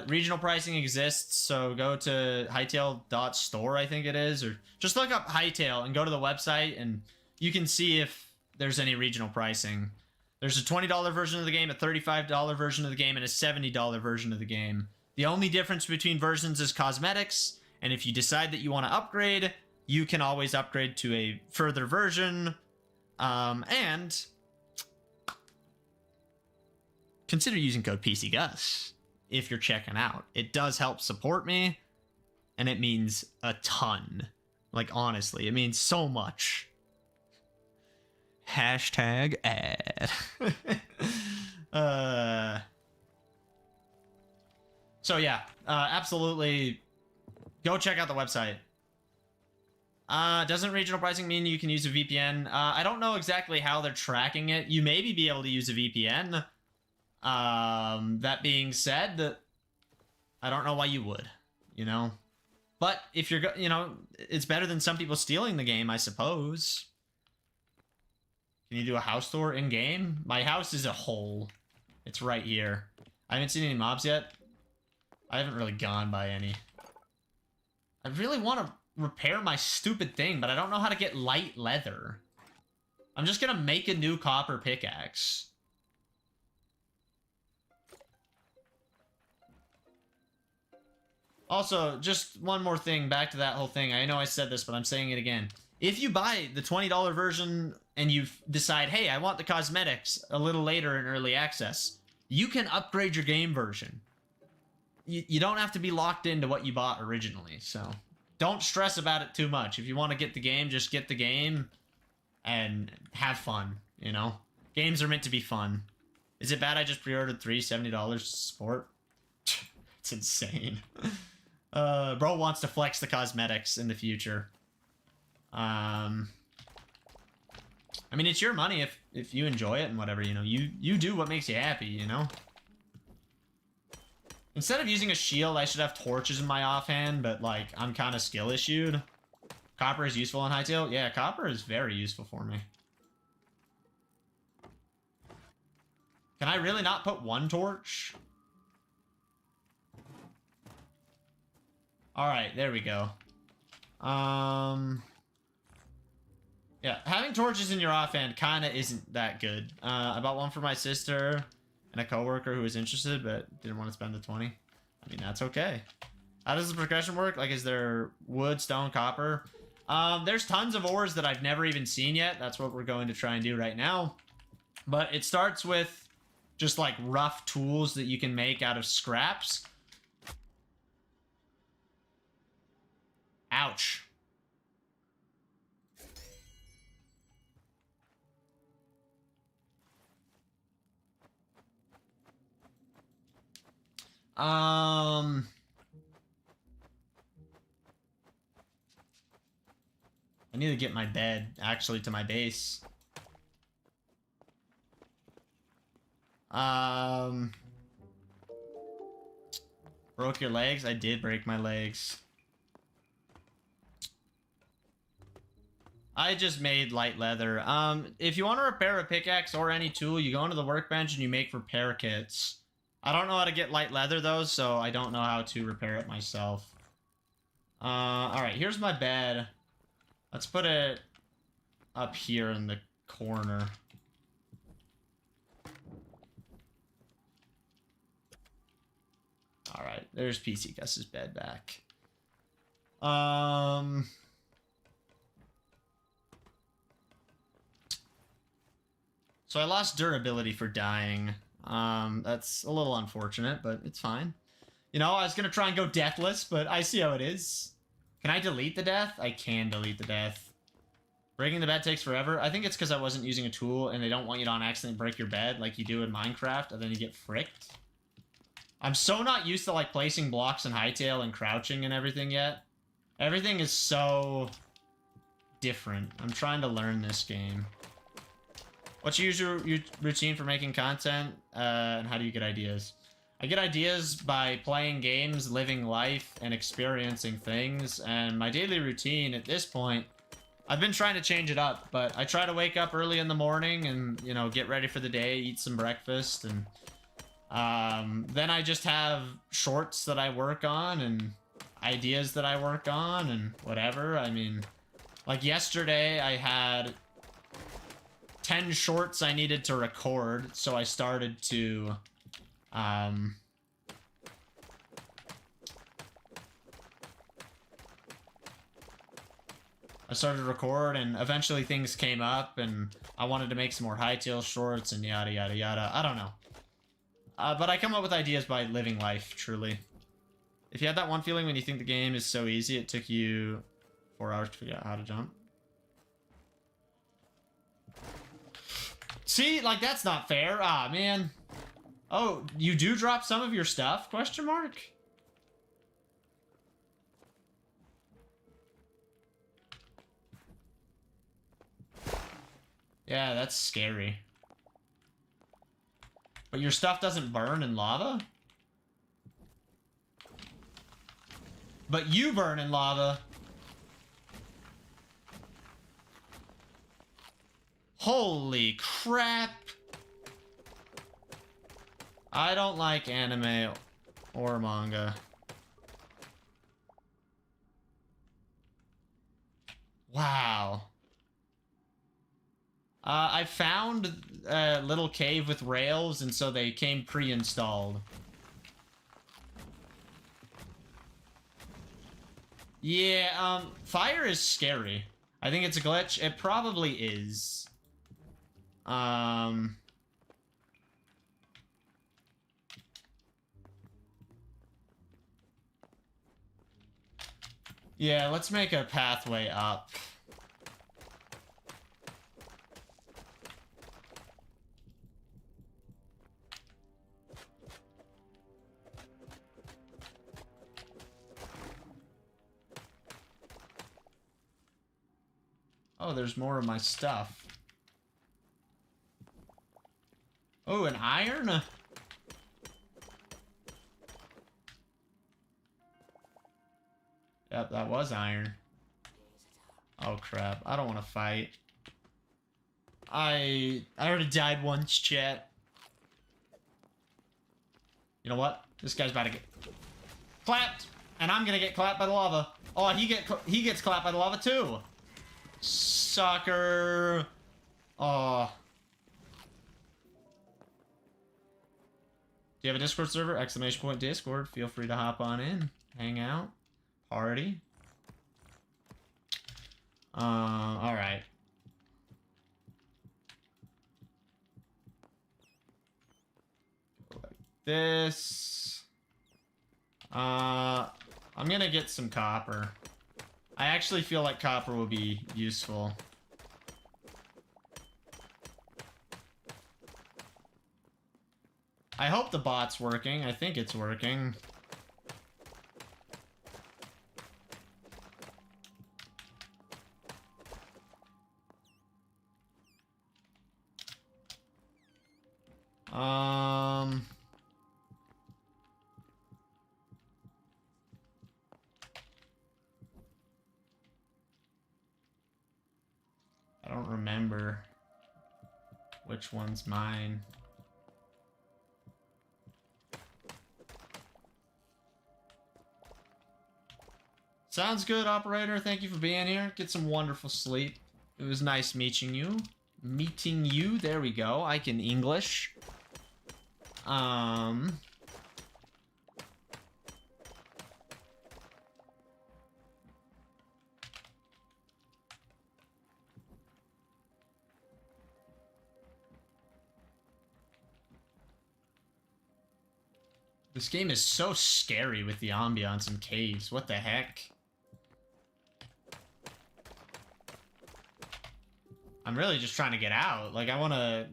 S2: Regional pricing exists, so go to hytale.store, I think it is, or just look up Hytale and go to the website, and you can see if there's any regional pricing. There's a $20 version of the game, a $35 version of the game, and a $70 version of the game. The only difference between versions is cosmetics, and if you decide that you want to upgrade, you can always upgrade to a further version. And consider using code pcgus if you're checking out. It does help support me, and it means a ton. Like, honestly, it means so much. Hashtag ad. So yeah, absolutely go check out the website. Doesn't regional pricing mean you can use a VPN? I don't know exactly how they're tracking it. You maybe be able to use a VPN. That being said, I don't know why you would, you know? But if you're, you know, it's better than some people stealing the game, I suppose. Can you do a house tour in-game? My house is a hole. It's right here. I haven't seen any mobs yet. I haven't really gone by any. I really want to repair my stupid thing, but I don't know how to get light leather. I'm just gonna make a new copper pickaxe. Also, just one more thing, back to that whole thing. I know I said this, but I'm saying it again. If you buy the $20 version and you decide, hey, I want the cosmetics a little later in early access, you can upgrade your game version. You don't have to be locked into what you bought originally, so don't stress about it too much. If you want to get the game, just get the game and have fun, you know? Games are meant to be fun. Is it bad I just pre-ordered $70 to support? It's insane. Bro wants to flex the cosmetics in the future. I mean, it's your money if you enjoy it and whatever, you know. You do what makes you happy, you know? Instead of using a shield, I should have torches in my offhand, but, like, I'm kind of skill-issued. Copper is useful in Hytale? Yeah, copper is very useful for me. Can I really not put one torch? Alright, there we go. Yeah, having torches in your offhand kind of isn't that good. I bought one for my sister and a coworker who was interested, but didn't want to spend the 20. I mean, that's okay. How does the progression work? Like, is there wood, stone, copper? There's tons of ores that I've never even seen yet. That's what we're going to try and do right now. But it starts with just, like, rough tools that you can make out of scraps. Ouch. I need to get my bed, actually, to my base. Broke your legs? I did break my legs. I just made light leather. If you want to repair a pickaxe or any tool, you go into the workbench and you make repair kits. I don't know how to get light leather, though, so I don't know how to repair it myself. Alright, here's my bed. Let's put it up here in the corner. Alright, there's PC Gus's bed back. So I lost durability for dying. That's a little unfortunate, but it's fine. You know, I was gonna try and go deathless, but I see how it is. Can I delete the death? I can delete the death. Breaking the bed takes forever. I think it's because I wasn't using a tool and they don't want you to on accident break your bed like you do in Minecraft and then you get fricked. I'm so not used to, like, placing blocks in Hytale and crouching and everything yet. Everything is so different. I'm trying to learn this game. What's your usual routine for making content, and how do you get ideas? I get ideas by playing games, living life, and experiencing things, and my daily routine at this point, I've been trying to change it up, but I try to wake up early in the morning and, you know, get ready for the day, eat some breakfast, and then I just have shorts that I work on, and ideas that I work on, and whatever. I mean, like yesterday, I had 10 shorts I needed to record, so I started to, I started to record, and eventually things came up, and I wanted to make some more Hytale shorts, and yada, yada, yada. I don't know. But I come up with ideas by living life, truly. If you had that one feeling when you think the game is so easy, it took you 4 hours to figure out how to jump. See, like, that's not fair. Ah, man. Oh, you do drop some of your stuff? Question mark? Yeah, that's scary. But your stuff doesn't burn in lava? But you burn in lava. Holy crap. I don't like anime or manga. Wow. I found a little cave with rails, and so they came pre-installed. Yeah, fire is scary. I think it's a glitch. It probably is. Yeah, let's make a pathway up. Oh, there's more of my stuff. Oh, an iron? Yep, that was iron. Oh, crap. I don't want to fight. I already died once, chat. You know what? This guy's about to get clapped. And I'm gonna get clapped by the lava. Oh, he gets clapped by the lava too. Sucker. Oh. Do you have a Discord server? Exclamation point Discord. Feel free to hop on in, hang out, party. All right. Like this. I'm gonna get some copper. I actually feel like copper will be useful. I hope the bot's working. I think it's working. I don't remember which one's mine. Sounds good, operator. Thank you for being here. Get some wonderful sleep. It was nice meeting you. Meeting you. There we go. I can English. This game is so scary with the ambiance and caves. What the heck? I'm really just trying to get out. Like, I want to...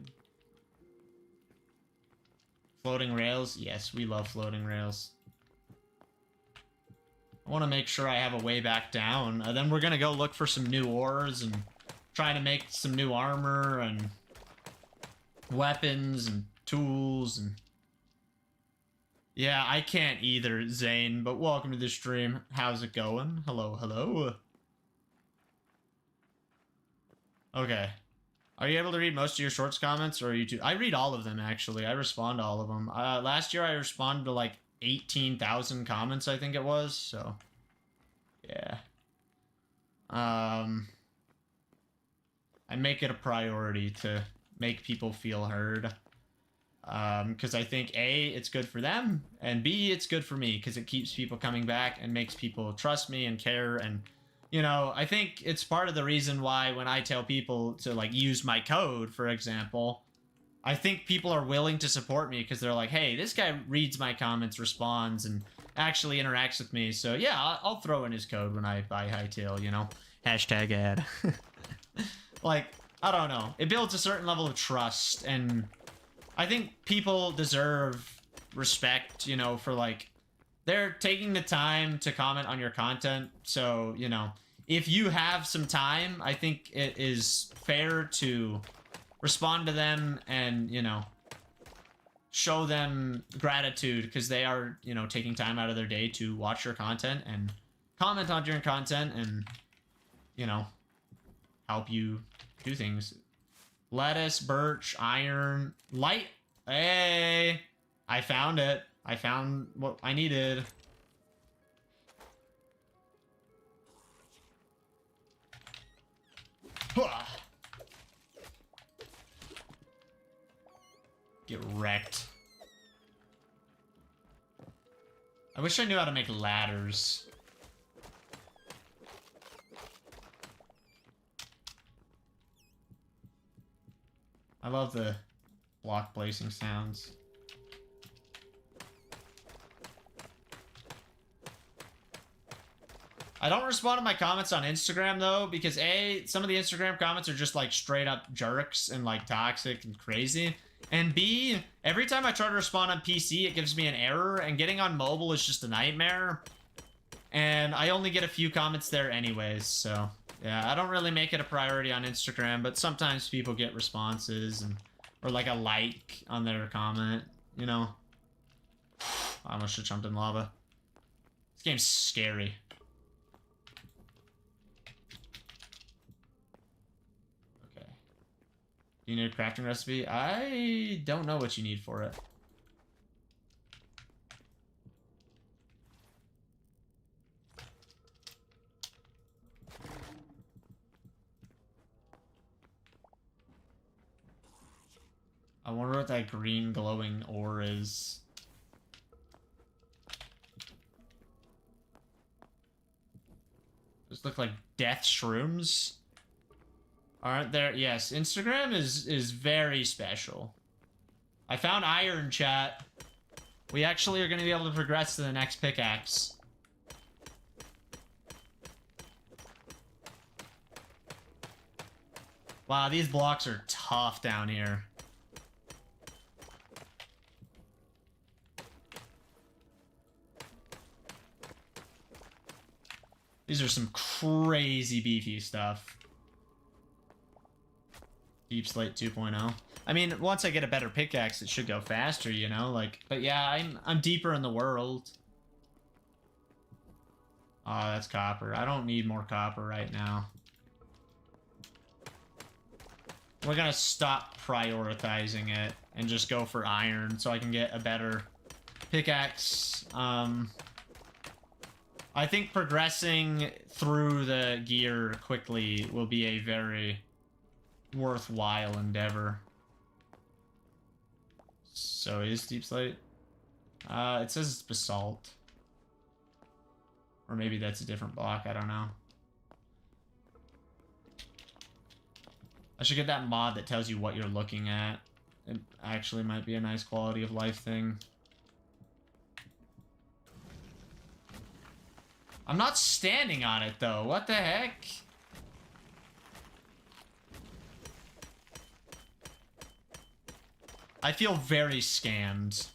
S2: Floating rails? Yes, we love floating rails. I want to make sure I have a way back down. Then we're going to go look for some new ores and try to make some new armor and weapons and tools and... Yeah, I can't either, Zane, but welcome to the stream. How's it going? Hello, hello. Okay. Are you able to read most of your shorts comments, or are you too... I read all of them, actually. I respond to all of them. Last year, I responded to, like, 18,000 comments, I think it was, so... Yeah. I make it a priority to make people feel heard. Because I think A, it's good for them, and B, it's good for me, because it keeps people coming back and makes people trust me and care, and, you know, I think it's part of the reason why when I tell people to, like, use my code, for example, I think people are willing to support me, because they're like, hey, this guy reads my comments, responds, and actually interacts with me, so yeah, I'll throw in his code when I buy Hytale, you know? Hashtag ad. Like, I don't know. It builds a certain level of trust, and... I think people deserve respect, you know, for, like, they're taking the time to comment on your content. So, you know, if you have some time, I think it is fair to respond to them and, you know, show them gratitude because they are, you know, taking time out of their day to watch your content and comment on your content and, you know, help you do things. Lettuce, birch, iron, light. Hey, I found it. I found what I needed. Get wrecked. I wish I knew how to make ladders. I love the block placing sounds. I don't respond to my comments on Instagram, though, because A, some of the Instagram comments are just, like, straight up jerks and, like, toxic and crazy. And B, every time I try to respond on PC, it gives me an error, and getting on mobile is just a nightmare. And I only get a few comments there anyways, so... Yeah, I don't really make it a priority on Instagram, but sometimes people get responses and or like a like on their comment, you know. I almost should have jumped in lava. This game's scary. Okay. Do you need a crafting recipe? I don't know what you need for it. I wonder what that green glowing ore is. Those look like death shrooms. Aren't there? Yes, Instagram is very special. I found iron, chat. We actually are going to be able to progress to the next pickaxe. Wow, these blocks are tough down here. These are some crazy beefy stuff. Deep Slate 2.0. I mean, once I get a better pickaxe, it should go faster, you know? Like, but yeah, I'm deeper in the world. Oh, that's copper. I don't need more copper right now. We're gonna stop prioritizing it and just go for iron so I can get a better pickaxe. I think progressing through the gear quickly will be a very worthwhile endeavor. So is Deep Slate? It says it's basalt. Or maybe that's a different block, I don't know. I should get that mod that tells you what you're looking at. It actually might be a nice quality of life thing. I'm not standing on it, though. What the heck? I feel very scammed.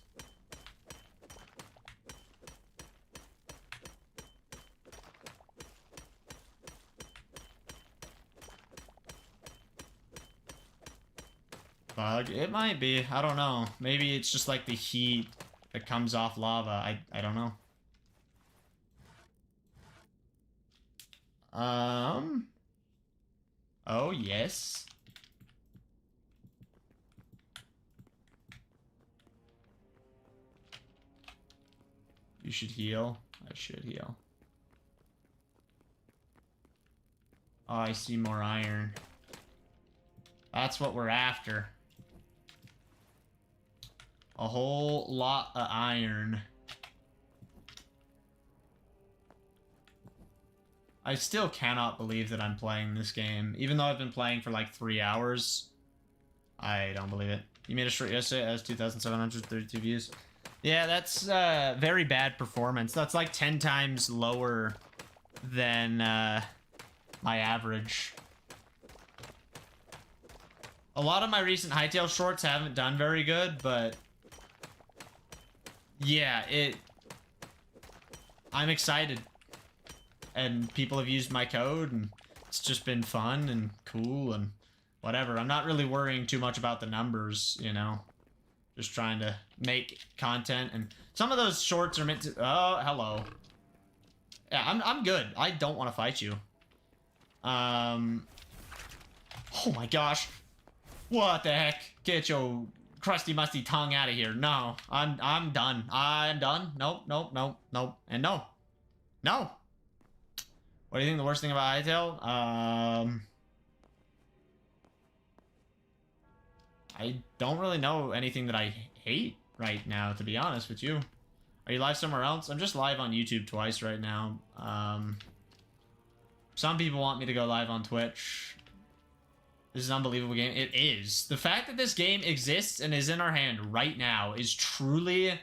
S2: Bug? It might be. I don't know. Maybe it's just like the heat that comes off lava. I don't know. Oh, yes. You should heal. I should heal. Oh, I see more iron. That's what we're after. A whole lot of iron. I still cannot believe that I'm playing this game. Even though I've been playing for like 3 hours. I don't believe it. You made a short yesterday, it has 2,732 views. Yeah, that's very bad performance. That's like 10 times lower than my average. A lot of my recent Hytale shorts haven't done very good, but yeah, I'm excited. And people have used my code, and it's just been fun and cool and whatever. I'm not really worrying too much about the numbers, you know. Just trying to make content, and some of those shorts are meant to... Oh, hello. Yeah, I'm good. I don't want to fight you. Oh my gosh. What the heck? Get your crusty musty tongue out of here. No, I'm done. I'm done. Nope, nope, nope, nope, and no. No. What do you think the worst thing about Hytale? I don't really know anything that I hate right now, to be honest with you. Are you live somewhere else? I'm just live on YouTube twice right now. Some people want me to go live on Twitch. This is an unbelievable game. It is. The fact that this game exists and is in our hand right now is truly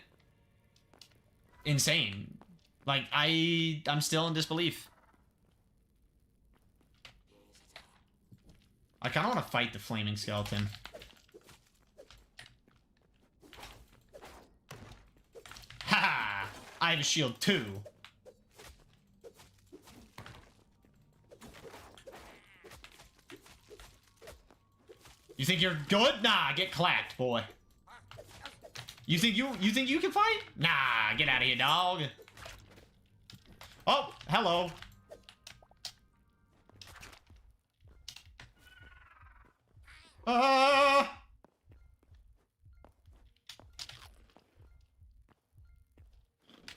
S2: insane. Like, I'm still in disbelief. I kind of want to fight the flaming skeleton. Haha! I have a shield too. You think you're good? Nah, get clapped, boy. You think you can fight? Nah, get out of here, dog. Oh, hello.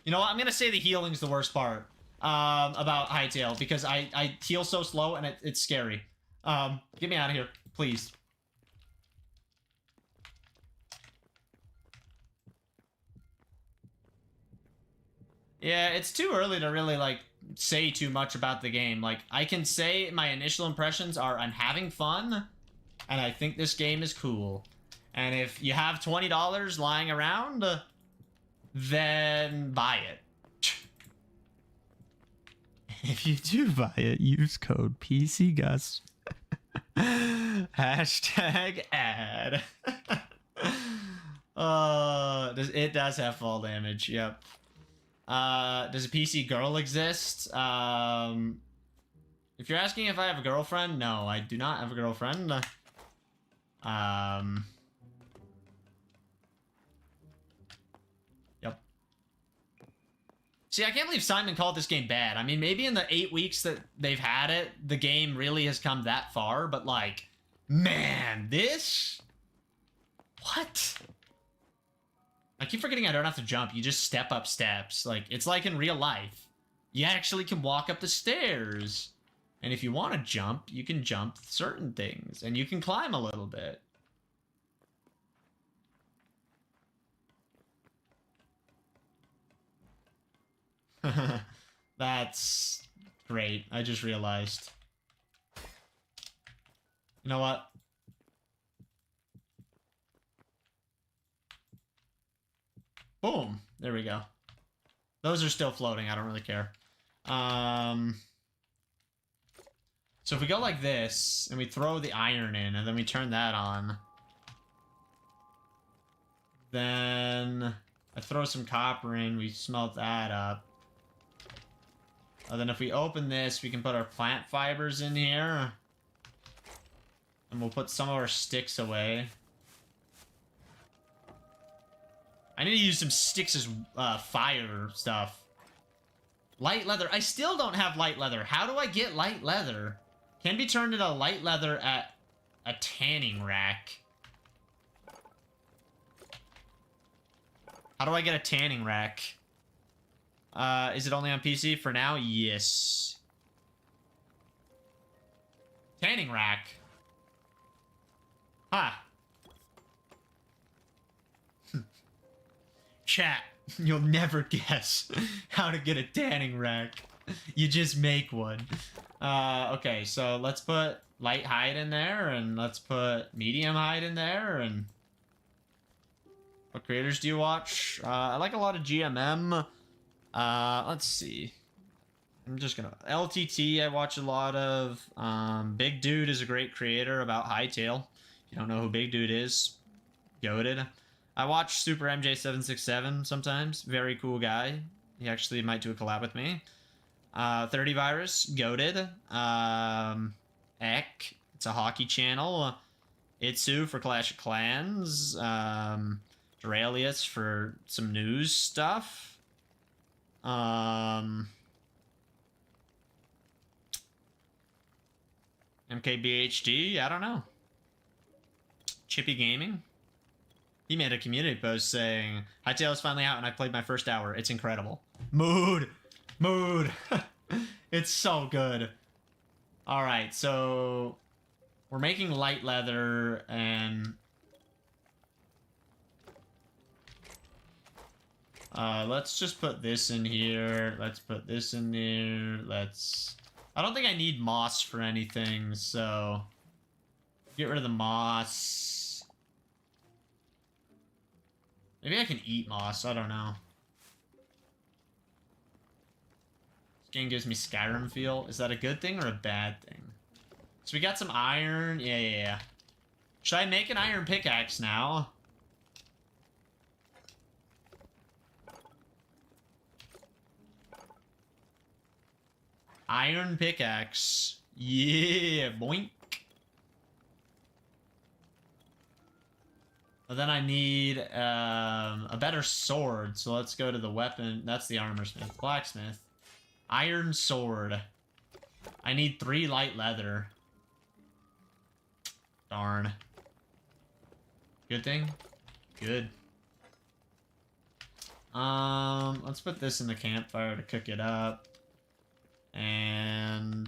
S2: You know what? I'm gonna say the healing's the worst part about Hytale, because I heal so slow and it's scary. Get me out of here, please. Yeah, it's too early to really, like, say too much about the game. Like, I can say my initial impressions are I'm having fun, and I think this game is cool. And if you have $20 lying around, then buy it.
S1: If you do buy it, use code pcgus. Hashtag ad. It does have fall damage, yep. Does a PC girl exist? If you're asking if I have a girlfriend, no, I do not have a girlfriend. Yep. See, I can't believe Simon called this game bad. I mean, maybe in the 8 weeks that they've had it, the game really has come that far, but like, man, this? What? I keep forgetting I don't have to jump. You just step up steps. Like, it's like in real life. You actually can walk up the stairs. And if you want to jump, you can jump certain things. And you can climb a little bit. That's great. I just realized. You know what? Boom. There we go. Those are still floating. I don't really care. So if we go like this, and we throw the iron in, and then we turn that on, then I throw some copper in, we smelt that up. And then if we open this, we can put our plant fibers in here. And we'll put some of our sticks away. I need to use some sticks as fire stuff. Light leather. I still don't have light leather. How do I get light leather? Can be turned into light leather at a tanning rack. How do I get a tanning rack? Is it only on PC for now? Yes. Tanning rack. Huh. Chat, you'll never guess how to get a tanning rack. You just make one. Okay, so let's put light hide in there, and let's put medium hide in there, and... What creators do you watch? I like a lot of GMM. Let's see. I'm just gonna... LTT I watch a lot of. Big Dude is a great creator about Hytale. If you don't know who Big Dude is, goated. I watch Super MJ767 sometimes. Very cool guy. He actually might do a collab with me. 30 Virus, goated. Ek, it's a hockey channel. Itsu for Clash of Clans. Duralius for some news stuff. MKBHD, I don't know. Chippy Gaming. He made a community post saying, Hytale is finally out and I played my first hour. It's incredible. Mood. Mood. It's so good. Alright, so... We're making light leather and... let's just put this in here. Let's put this in there. Let's... I don't think I need moss for anything, so... Get rid of the moss. Maybe I can eat moss, I don't know. This game gives me Skyrim feel. Is that a good thing or a bad thing? So we got some iron. Yeah. Should I make an iron pickaxe now? Iron pickaxe. Yeah, boink. But then I need a better sword, so let's go to the weapon. That's the armor smith. Blacksmith. Iron sword. I need 3 light leather. Darn. Good thing? Good. Let's put this in the campfire to cook it up. And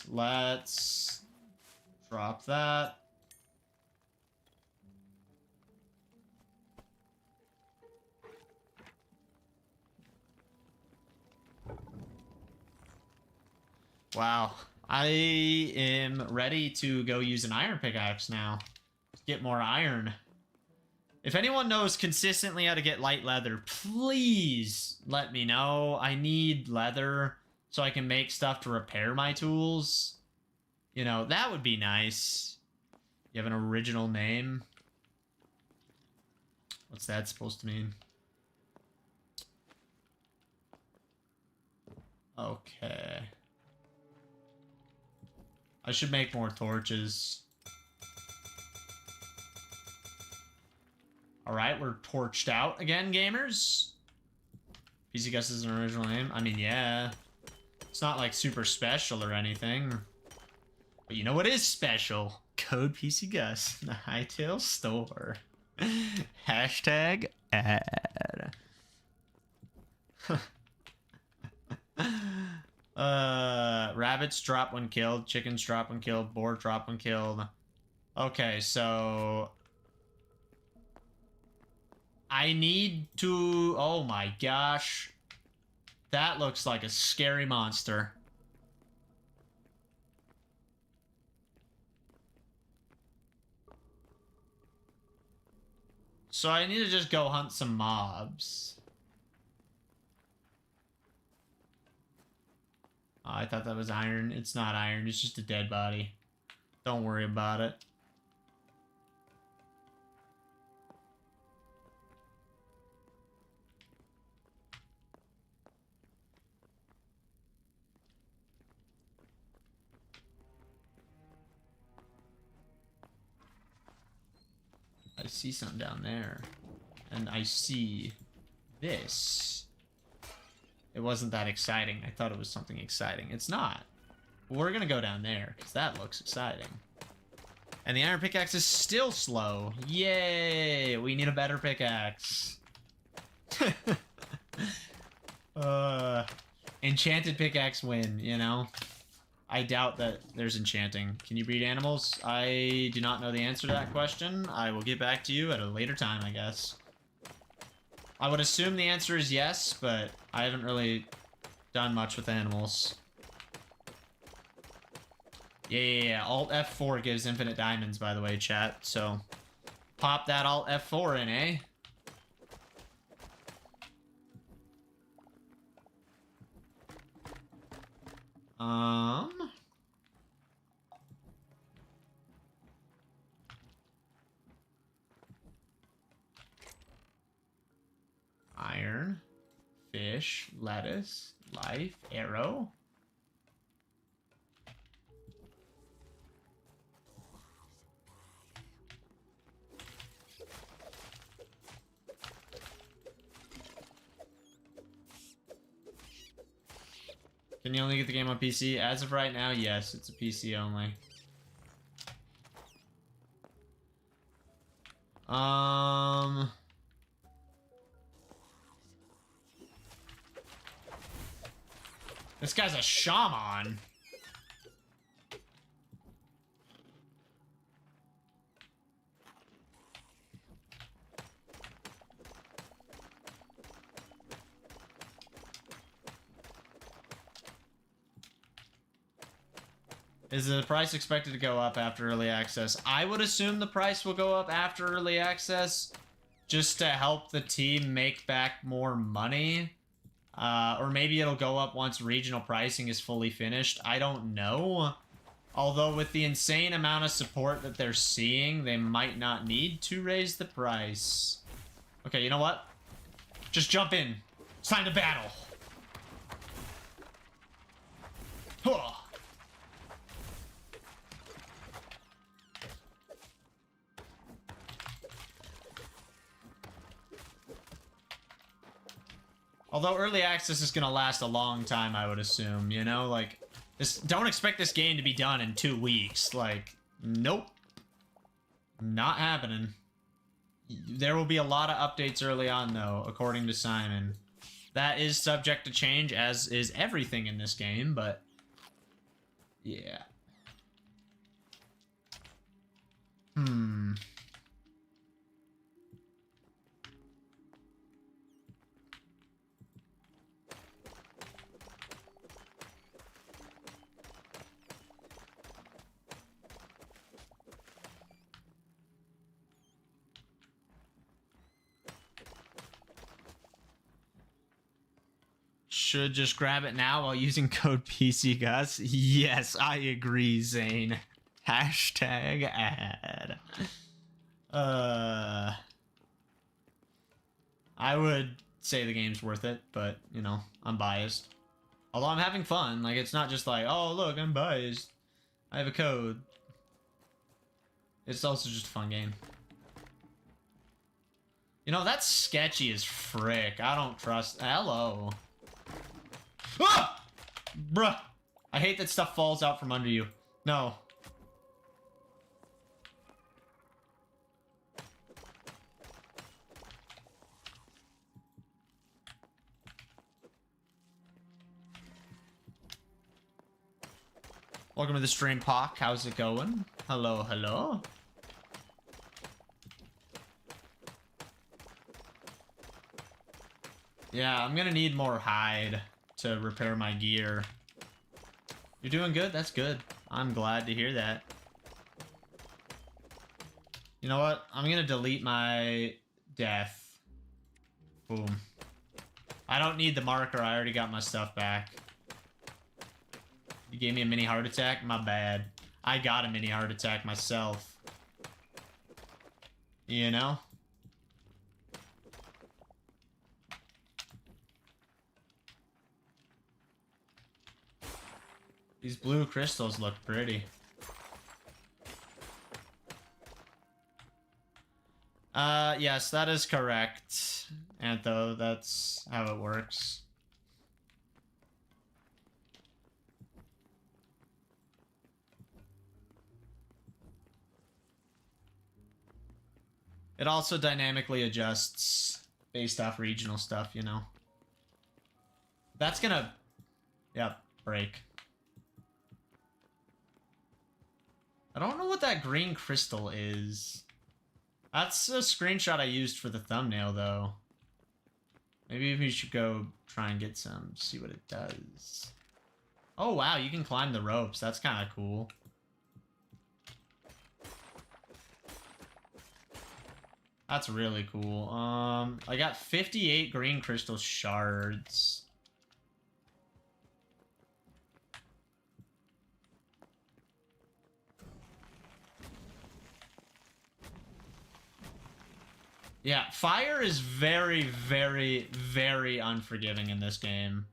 S1: let's drop that.
S2: Wow. I am ready to go use an iron pickaxe now. Get more iron. If anyone knows consistently how to get light leather, please let me know. I need leather so I can make stuff to repair my tools. You know, that would be nice. You have an original name? What's that supposed to mean? Okay. I should make more torches. Alright, we're torched out again, gamers. pcgus is an original name? I mean, yeah. It's not like super special or anything. But you know what is special? Code pcgus in the Hytale store. Hashtag ad. Rabbits drop when killed, chickens drop when killed, boar drop when killed. Okay, so I need to... Oh my gosh. That looks like a scary monster. So I need to just go hunt some mobs. Oh, I thought that was iron. It's not iron, it's just a dead body. Don't worry about it. I see something down there. And I see this. It wasn't that exciting. I thought it was something exciting. It's not. We're gonna go down there, because that looks exciting. And the iron pickaxe is still slow. Yay! We need a better pickaxe. Enchanted pickaxe win, you know? I doubt that there's enchanting. Can you breed animals? I do not know the answer to that question. I will get back to you at a later time, I guess. I would assume the answer is yes, but I haven't really done much with animals. Yeah. Alt F4 gives infinite diamonds, by the way, chat. So, pop that Alt F4 in, eh? Iron, fish, lettuce, life, arrow. Can you only get the game on PC? As of right now, yes, it's a PC only. This guy's a shaman. Is the price expected to go up after early access? I would assume the price will go up after early access just to help the team make back more money. Or maybe it'll go up once regional pricing is fully finished. I don't know. Although with the insane amount of support that they're seeing, they might not need to raise the price. Okay, you know what? Just jump in. It's time to battle. Huh. Although early access is gonna last a long time, I would assume, you know? Like, don't expect this game to be done in 2 weeks. Like, nope. Not happening. There will be a lot of updates early on, though, according to Simon. That is subject to change, as is everything in this game, but... yeah. should just grab it now while using code pcgus. Yes, I agree, Zane. Hashtag ad. I would say the game's worth it, but, you know, I'm biased. Although I'm having fun. Like, it's not just like, oh, look, I'm biased. I have a code. It's also just a fun game. You know, that's sketchy as frick. I don't trust... Hello. Ah! Bruh. I hate that stuff falls out from under you. No. Welcome to the stream, Pock. How's it going? Hello, hello. Yeah, I'm gonna need more hide to repair my gear. You're doing good? That's good. I'm glad to hear that. You know what? I'm gonna delete my death. Boom. I don't need the marker. I already got my stuff back. You gave me a mini heart attack? My bad. I got a mini heart attack myself. You know? These blue crystals look pretty. Yes, that is correct, Antho. That's how it works. It also dynamically adjusts based off regional stuff, you know. That's gonna... Yep, break. I don't know what that green crystal is. That's a screenshot I used for the thumbnail, though. Maybe we should go try and get some, see what it does. Oh, wow, you can climb the ropes. That's kind of cool. That's really cool. I got 58 green crystal shards. Yeah, fire is very, very, very unforgiving in this game.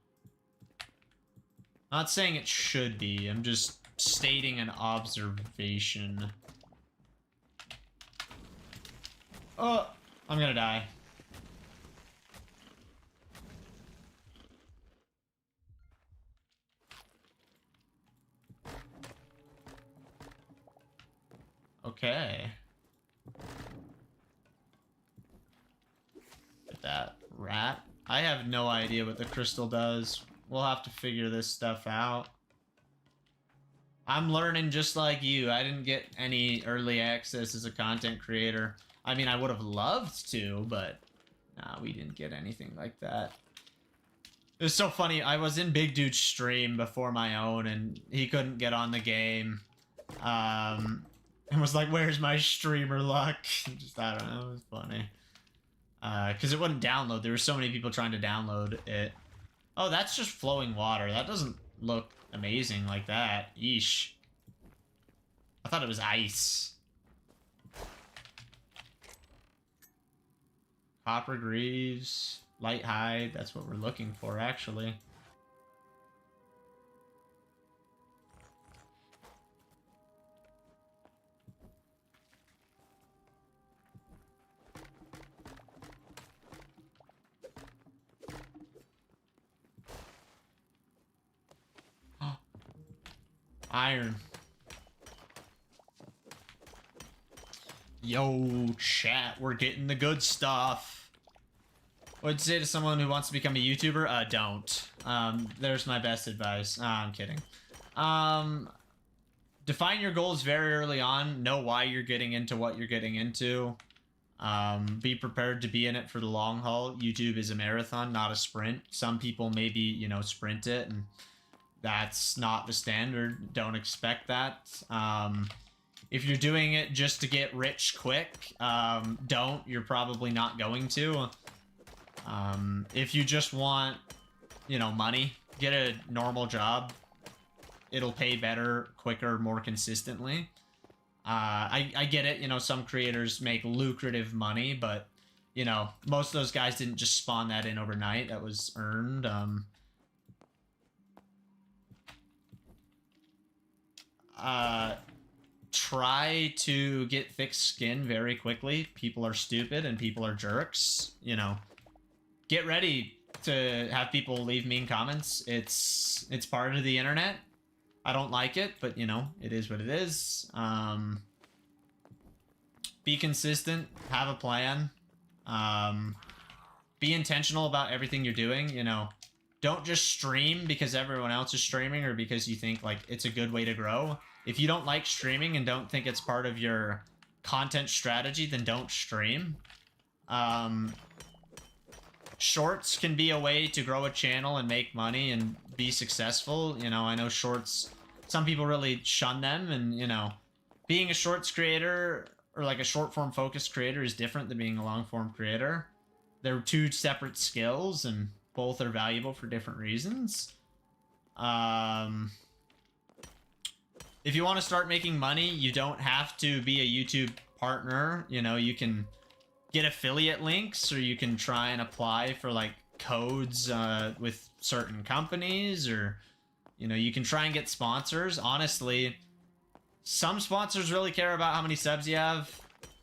S2: Not saying it should be, I'm just stating an observation. Oh, I'm gonna die. Okay. Get that rat. I have no idea what the crystal does. We'll have to figure this stuff out. I'm learning just like you. I didn't get any early access as a content creator. I mean, I would have loved to, but nah, we didn't get anything like that. It was so funny. I was in Big Dude's stream before my own, and he couldn't get on the game. And was like, where's my streamer luck? Just, I don't know, it was funny. Because it wouldn't download. There were so many people trying to download it. Oh, that's just flowing water. That doesn't look amazing like that. Yeesh. I thought it was ice. Copper greaves, light hide, that's what we're looking for, actually. Iron. Yo, chat, we're getting the good stuff. What'd you say to someone who wants to become a YouTuber? Don't. There's my best advice. I'm kidding. Define your goals very early on. Know why you're getting into what you're getting into. Be prepared to be in it for the long haul. YouTube is a marathon, not a sprint. Some people maybe, you know, sprint it, and that's not the standard. Don't expect that. If you're doing it just to get rich quick, don't. You're probably not going to. If you just want you know, money. Get a normal job. It'll pay better, quicker, more consistently. I get it, you know, some creators make lucrative money, but, you know, most of those guys didn't just spawn that in overnight. That was earned. Try to get thick skin very quickly. People are stupid and people are jerks. You know, get ready to have people leave mean comments. It's part of the internet. I don't like it, but you know, it is what it is. Be consistent, have a plan. Be intentional about everything you're doing, you know. Don't just stream because everyone else is streaming or because you think like it's a good way to grow. If you don't like streaming and don't think it's part of your content strategy, then don't stream. Shorts can be a way to grow a channel and make money and be successful. You know, I know shorts, some people really shun them, and you know, being a shorts creator or like a short form focused creator is different than being a long form creator. They're two separate skills and both are valuable for different reasons. If you want to start making money, you don't have to be a YouTube partner. You know, you can get affiliate links, or you can try and apply for like codes with certain companies, or you know, you can try and get sponsors. Honestly, some sponsors really care about how many subs you have,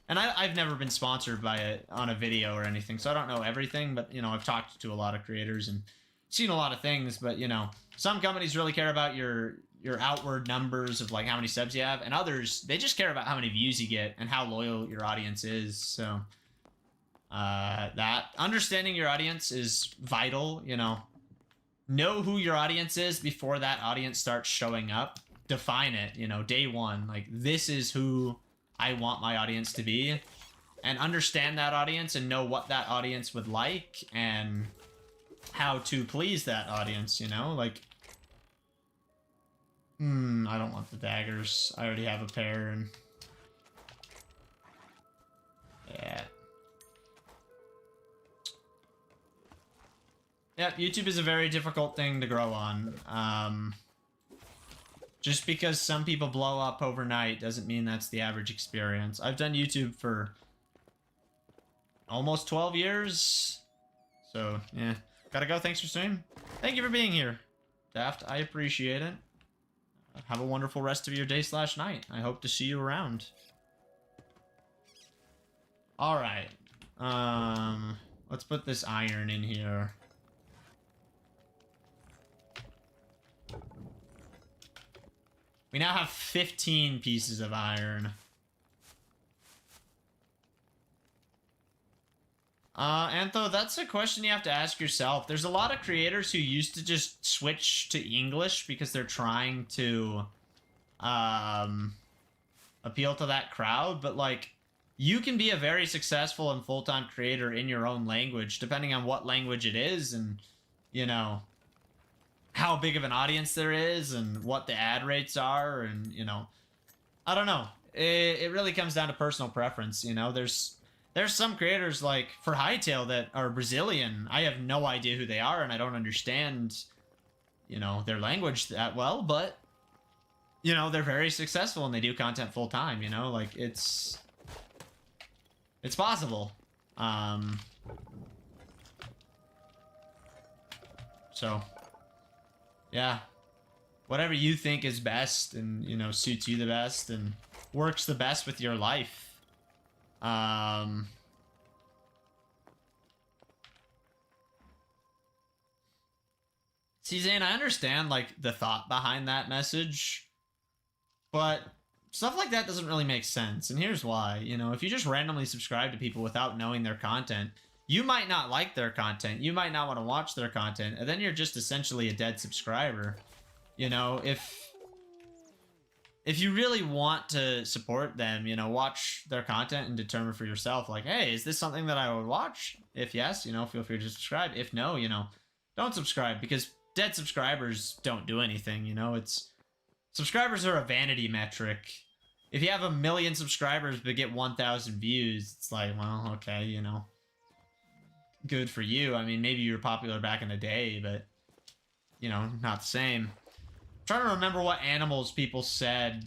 S2: and I've never been sponsored by it on a video or anything, so I don't know everything, but you know, I've talked to a lot of creators and seen a lot of things. But you know, some companies really care about your outward numbers of like how many subs you have, and others, they just care about how many views you get and how loyal your audience is. So that understanding your audience is vital. You know who your audience is before that audience starts showing up. Define it, you know, day one, like this is who I want my audience to be, and understand that audience and know what that audience would like and how to please that audience. You know, like I don't want the daggers. I already have a pair, and yeah, YouTube is a very difficult thing to grow on. Just because some people blow up overnight doesn't mean that's the average experience. I've done YouTube for almost 12 years. So, yeah. Gotta go. Thanks for streaming. Thank you for being here, Daft. I appreciate it. Have a wonderful rest of your day/night. I hope to see you around. Alright. Let's put this iron in here. We now have 15 pieces of iron. Antho, that's a question you have to ask yourself. There's a lot of creators who used to just switch to English because they're trying to appeal to that crowd, but like, you can be a very successful and full-time creator in your own language, depending on what language it is, and you know, how big of an audience there is, and what the ad rates are, and you know, I don't know. It really comes down to personal preference. You know, there's some creators like for Hytale that are Brazilian. I have no idea who they are, and I don't understand, you know, their language that well, but you know, they're very successful and they do content full time. You know, like it's possible. So yeah, whatever you think is best and, you know, suits you the best and works the best with your life. See, Zane, I understand, like, the thought behind that message, but stuff like that doesn't really make sense, and here's why. You know, if you just randomly subscribe to people without knowing their content, you might not like their content, you might not want to watch their content, and then you're just essentially a dead subscriber. You know, if you really want to support them, you know, watch their content and determine for yourself, like, hey, is this something that I would watch? If yes, you know, feel free to subscribe. If no, you know, don't subscribe, because dead subscribers don't do anything. You know, subscribers are a vanity metric. If you have 1 million subscribers but get 1,000 views, it's like, well, okay, you know, good for you. I mean, maybe you were popular back in the day, but you know, not the same. I'm trying to remember what animals people said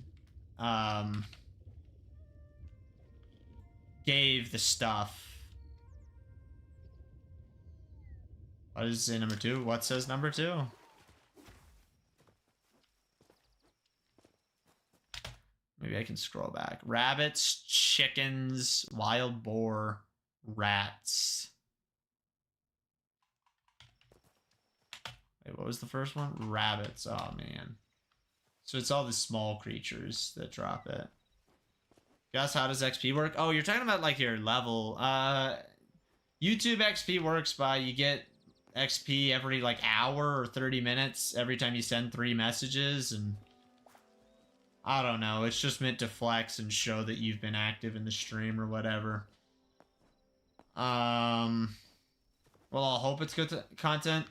S2: gave the stuff. What does it say number 2? What says number 2? Maybe I can scroll back. Rabbits, chickens, wild boar, rats. Wait, what was the first one? Rabbits. Oh, man. So it's all the small creatures that drop it. Gus, how does XP work? Oh, you're talking about, like, your level. YouTube XP works by you get XP every, like, hour or 30 minutes every time you send 3 messages, and I don't know. It's just meant to flex and show that you've been active in the stream or whatever. Well, I'll hope it's good content.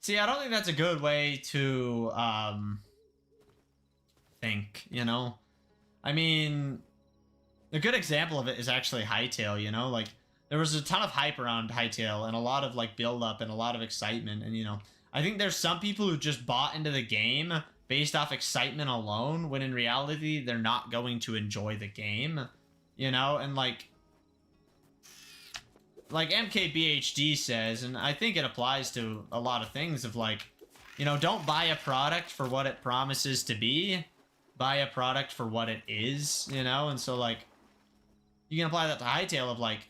S2: See, I don't think that's a good way to, think, you know? I mean, a good example of it is actually Hytale, you know? Like, there was a ton of hype around Hytale and a lot of, like, build-up and a lot of excitement, and, you know, I think there's some people who just bought into the game based off excitement alone, when in reality, they're not going to enjoy the game, you know? And, like MKBHD says, and I think it applies to a lot of things of, like, you know, don't buy a product for what it promises to be, buy a product for what it is, you know? And so, like, you can apply that to Hytale of, like,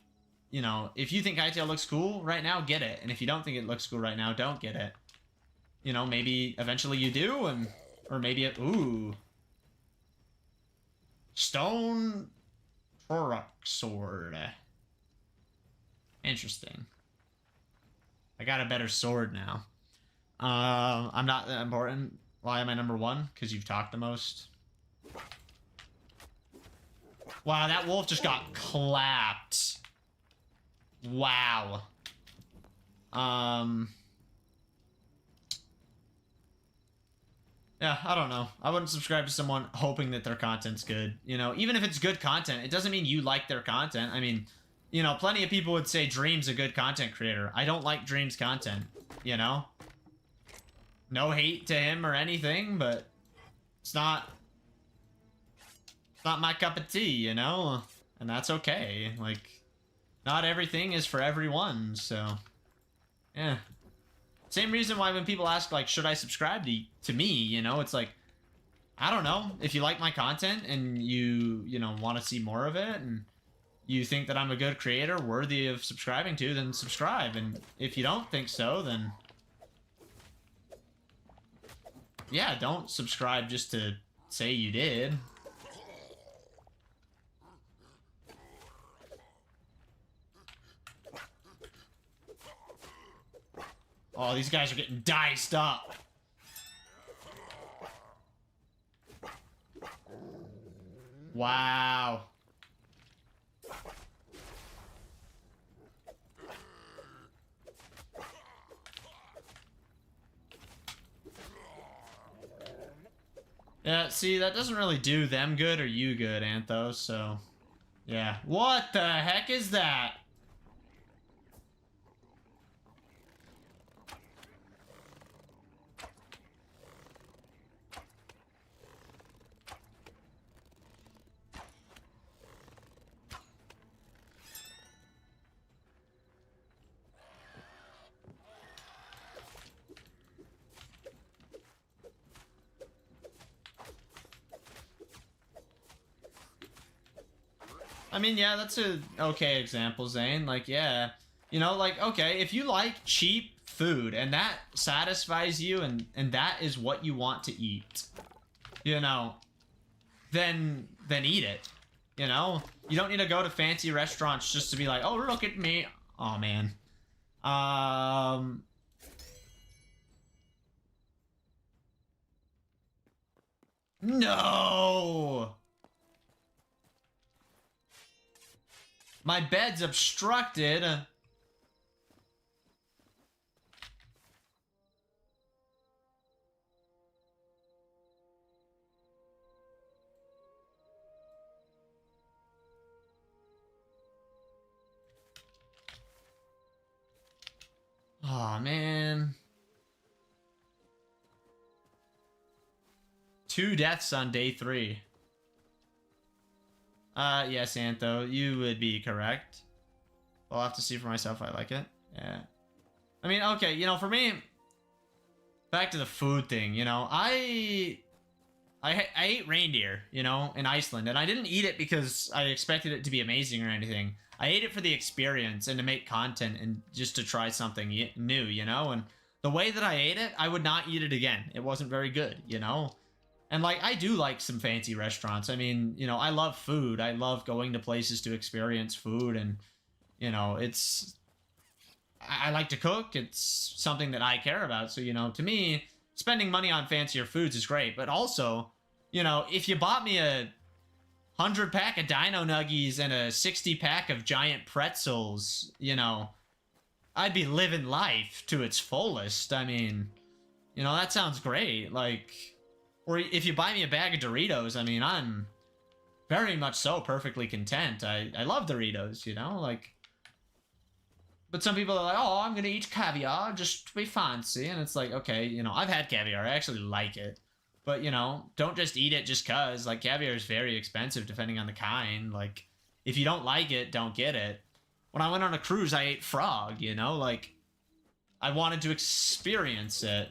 S2: you know, if you think Hytale looks cool right now, get it. And if you don't think it looks cool right now, don't get it. You know, maybe eventually you do, and or maybe it... Ooh. Stone Torok sword. Interesting. I got a better sword now. I'm not that important. Why am I number 1? Because you've talked the most. Wow, that wolf just got clapped. Wow. Yeah, I don't know. I wouldn't subscribe to someone hoping that their content's good. You know, even if it's good content, it doesn't mean you like their content. I mean, you know, plenty of people would say Dream's a good content creator. I don't like Dream's content, you know? No hate to him or anything, but it's not my cup of tea, you know? And that's okay. Like, not everything is for everyone, so yeah. Same reason why when people ask, like, should I subscribe to me, you know, it's like, I don't know. If you like my content and you know, want to see more of it, and you think that I'm a good creator worthy of subscribing to, then subscribe. And if you don't think so, then yeah, don't subscribe just to say you did. Oh, these guys are getting diced up. Wow. Yeah, see, that doesn't really do them good or you good, Anthos, so yeah. What the heck is that? I mean, yeah, that's a okay example, Zane. Like, yeah, you know, like, okay, if you like cheap food and that satisfies you and that is what you want to eat, you know, then eat it. You know, you don't need to go to fancy restaurants just to be like, oh, look at me. Oh man. No. My bed's obstructed. Oh, man. 2 deaths on day 3. Yes, Antho, you would be correct. I'll have to see for myself if I like it. Yeah. I mean, okay, you know, for me, back to the food thing, you know, I ate reindeer, you know, in Iceland, and I didn't eat it because I expected it to be amazing or anything. I ate it for the experience and to make content and just to try something new, you know, and the way that I ate it, I would not eat it again. It wasn't very good, you know? And, like, I do like some fancy restaurants. I mean, you know, I love food. I love going to places to experience food, and, you know, I like to cook. It's something that I care about. So, you know, to me, spending money on fancier foods is great. But also, you know, if you bought me a 100-pack of Dino Nuggies and a 60-pack of giant pretzels, you know, I'd be living life to its fullest. I mean, you know, that sounds great. Like, or if you buy me a bag of Doritos, I mean, I'm very much so perfectly content. I love Doritos, you know, like, but some people are like, oh, I'm gonna eat caviar just to be fancy, and it's like, okay, you know, I've had caviar, I actually like it, but, you know, don't just eat it just cause. Like, caviar is very expensive depending on the kind. Like, if you don't like it, don't get it. When I went on a cruise, I ate frog, you know, like, I wanted to experience it.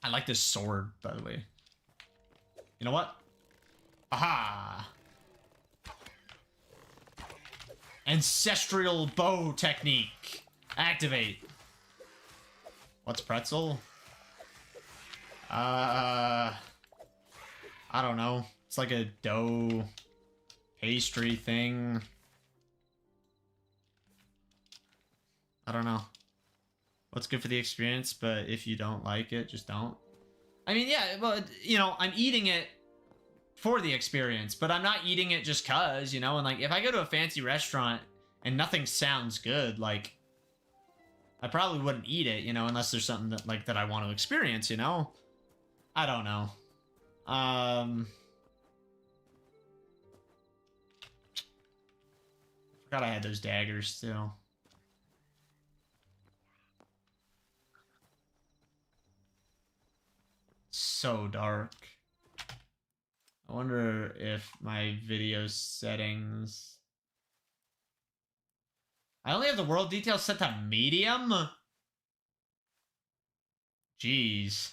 S2: I like this sword, by the way. You know what? Aha! Ancestral bow technique. Activate. What's pretzel? I don't know. It's like a dough pastry thing. I don't know. What's good for the experience, but if you don't like it, just don't. I mean, yeah, well, you know, I'm eating it for the experience, but I'm not eating it just cause, you know, and like, if I go to a fancy restaurant and nothing sounds good, like, I probably wouldn't eat it, you know, unless there's something that, like, that I want to experience, you know? I don't know. Forgot I had those daggers, too. So dark. I wonder if my video settings... I only have the world details set to medium? Jeez.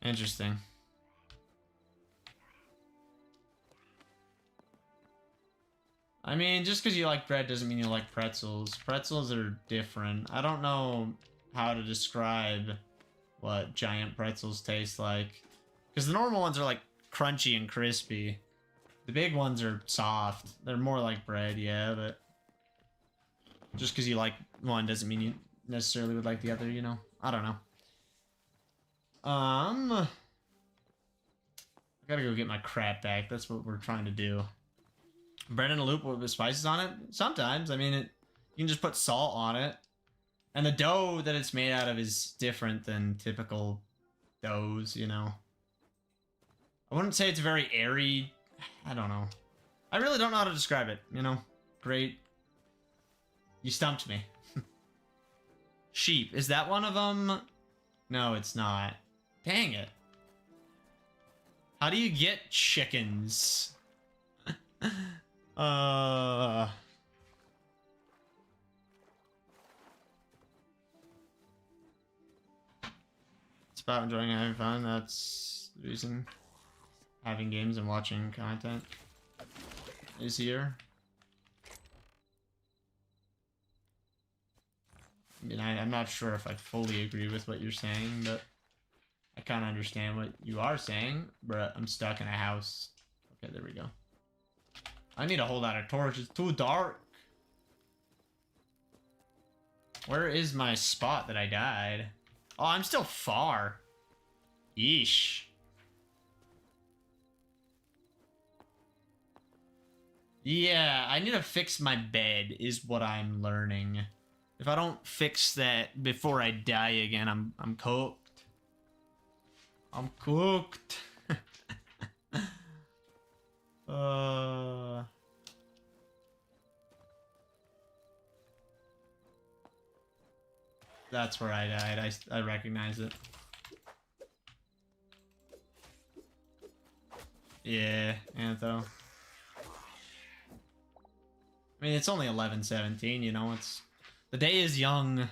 S2: Interesting. I mean, just because you like bread doesn't mean you like pretzels. Pretzels are different. I don't know how to describe what giant pretzels taste like. Because the normal ones are like crunchy and crispy. The big ones are soft. They're more like bread, yeah, but just because you like one doesn't mean you necessarily would like the other, you know? I don't know. I gotta go get my crap back. That's what we're trying to do. Bread in a loop with spices on it? Sometimes. I mean, you can just put salt on it. And the dough that it's made out of is different than typical doughs, you know? I wouldn't say it's very airy. I don't know. I really don't know how to describe it, you know? Great. You stumped me. Sheep. Is that one of them? No, it's not. Dang it. How do you get chickens? It's about enjoying and having fun. That's the reason. Having games and watching content is here. I mean, I'm not sure if I fully agree with what you're saying, but I kind of understand what you are saying, but I'm stuck in a house. Okay, there we go. I need to hold out a torch. It's too dark. Where is my spot that I died? Oh, I'm still far. Yeesh. Yeah, I need to fix my bed is what I'm learning. If I don't fix that before I die again, I'm cooked.
S1: I'm cooked. uh... That's where I died. I recognize it. Yeah, Antho. I mean, it's only 11:17, you know, it's... The day is young.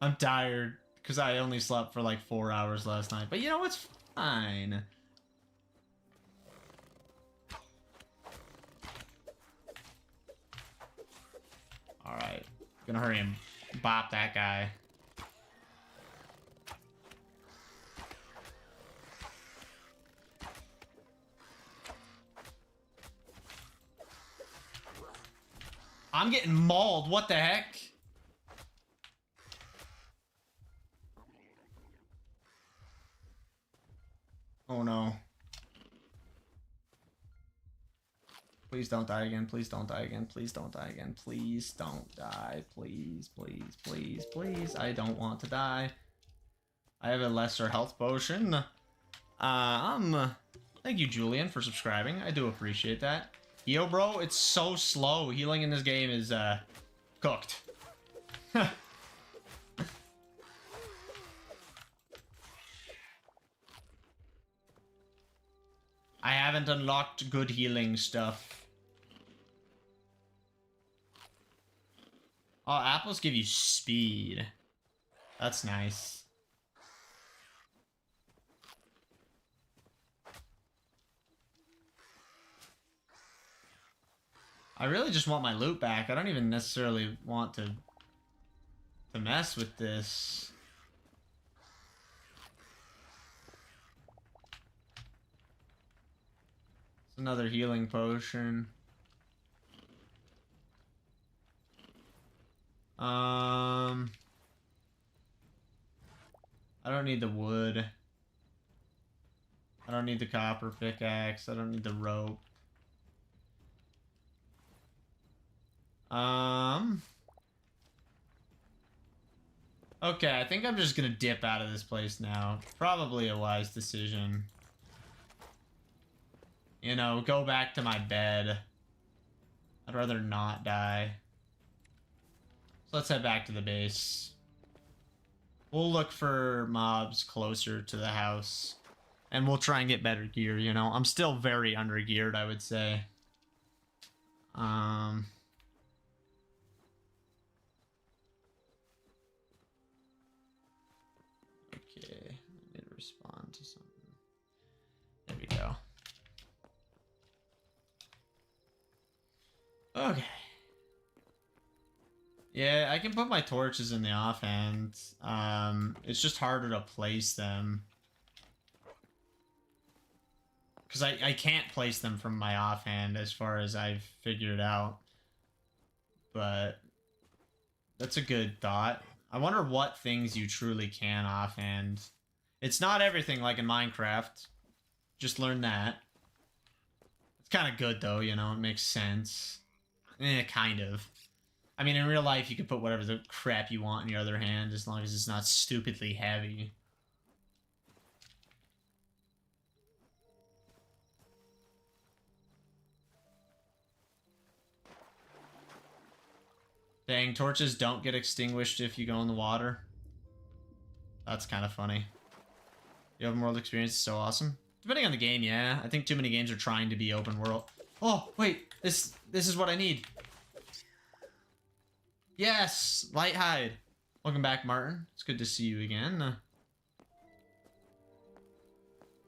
S1: I'm tired, because I only slept for like 4 hours last night. But you know, it's fine. Alright. Gonna hurry and bop that guy. I'm getting mauled. What the heck? Oh no. Please don't die again. Please don't die again. Please don't die again. Please don't die. Please, please, please, please. I don't want to die. I have a lesser health potion. Thank you, Julian, for subscribing. I do appreciate that. Yo, bro, it's so slow. Healing in this game is, cooked. I haven't unlocked good healing stuff. Oh, apples give you speed. That's nice. I really just want my loot back. I don't even necessarily want to mess with this. It's another healing potion. I don't need the wood. I don't need the copper pickaxe. I don't need the rope. Okay, I think I'm just gonna dip out of this place now. Probably a wise decision. You know, go back to my bed. I'd rather not die. So let's head back to the base. We'll look for mobs closer to the house. And we'll try and get better gear, you know? I'm still very under-geared, I would say. Okay, I need to respond to something. There we go. Okay. Yeah, I can put my torches in the offhand. It's just harder to place them. Because I can't place them from my offhand as far as I've figured out. But that's a good thought. I wonder what things you truly can offhand. It's not everything like in Minecraft. Just learn that. It's kind of good though, you know, it makes sense. Kind of. I mean, in real life, you can put whatever the crap you want in your other hand, as long as it's not stupidly heavy. Dang, torches don't get extinguished if you go in the water. That's kind of funny. The open world experience is so awesome. Depending on the game, yeah. I think too many games are trying to be open world. Oh, wait, this is what I need. Yes, light hide. Welcome back, Martin. It's good to see you again.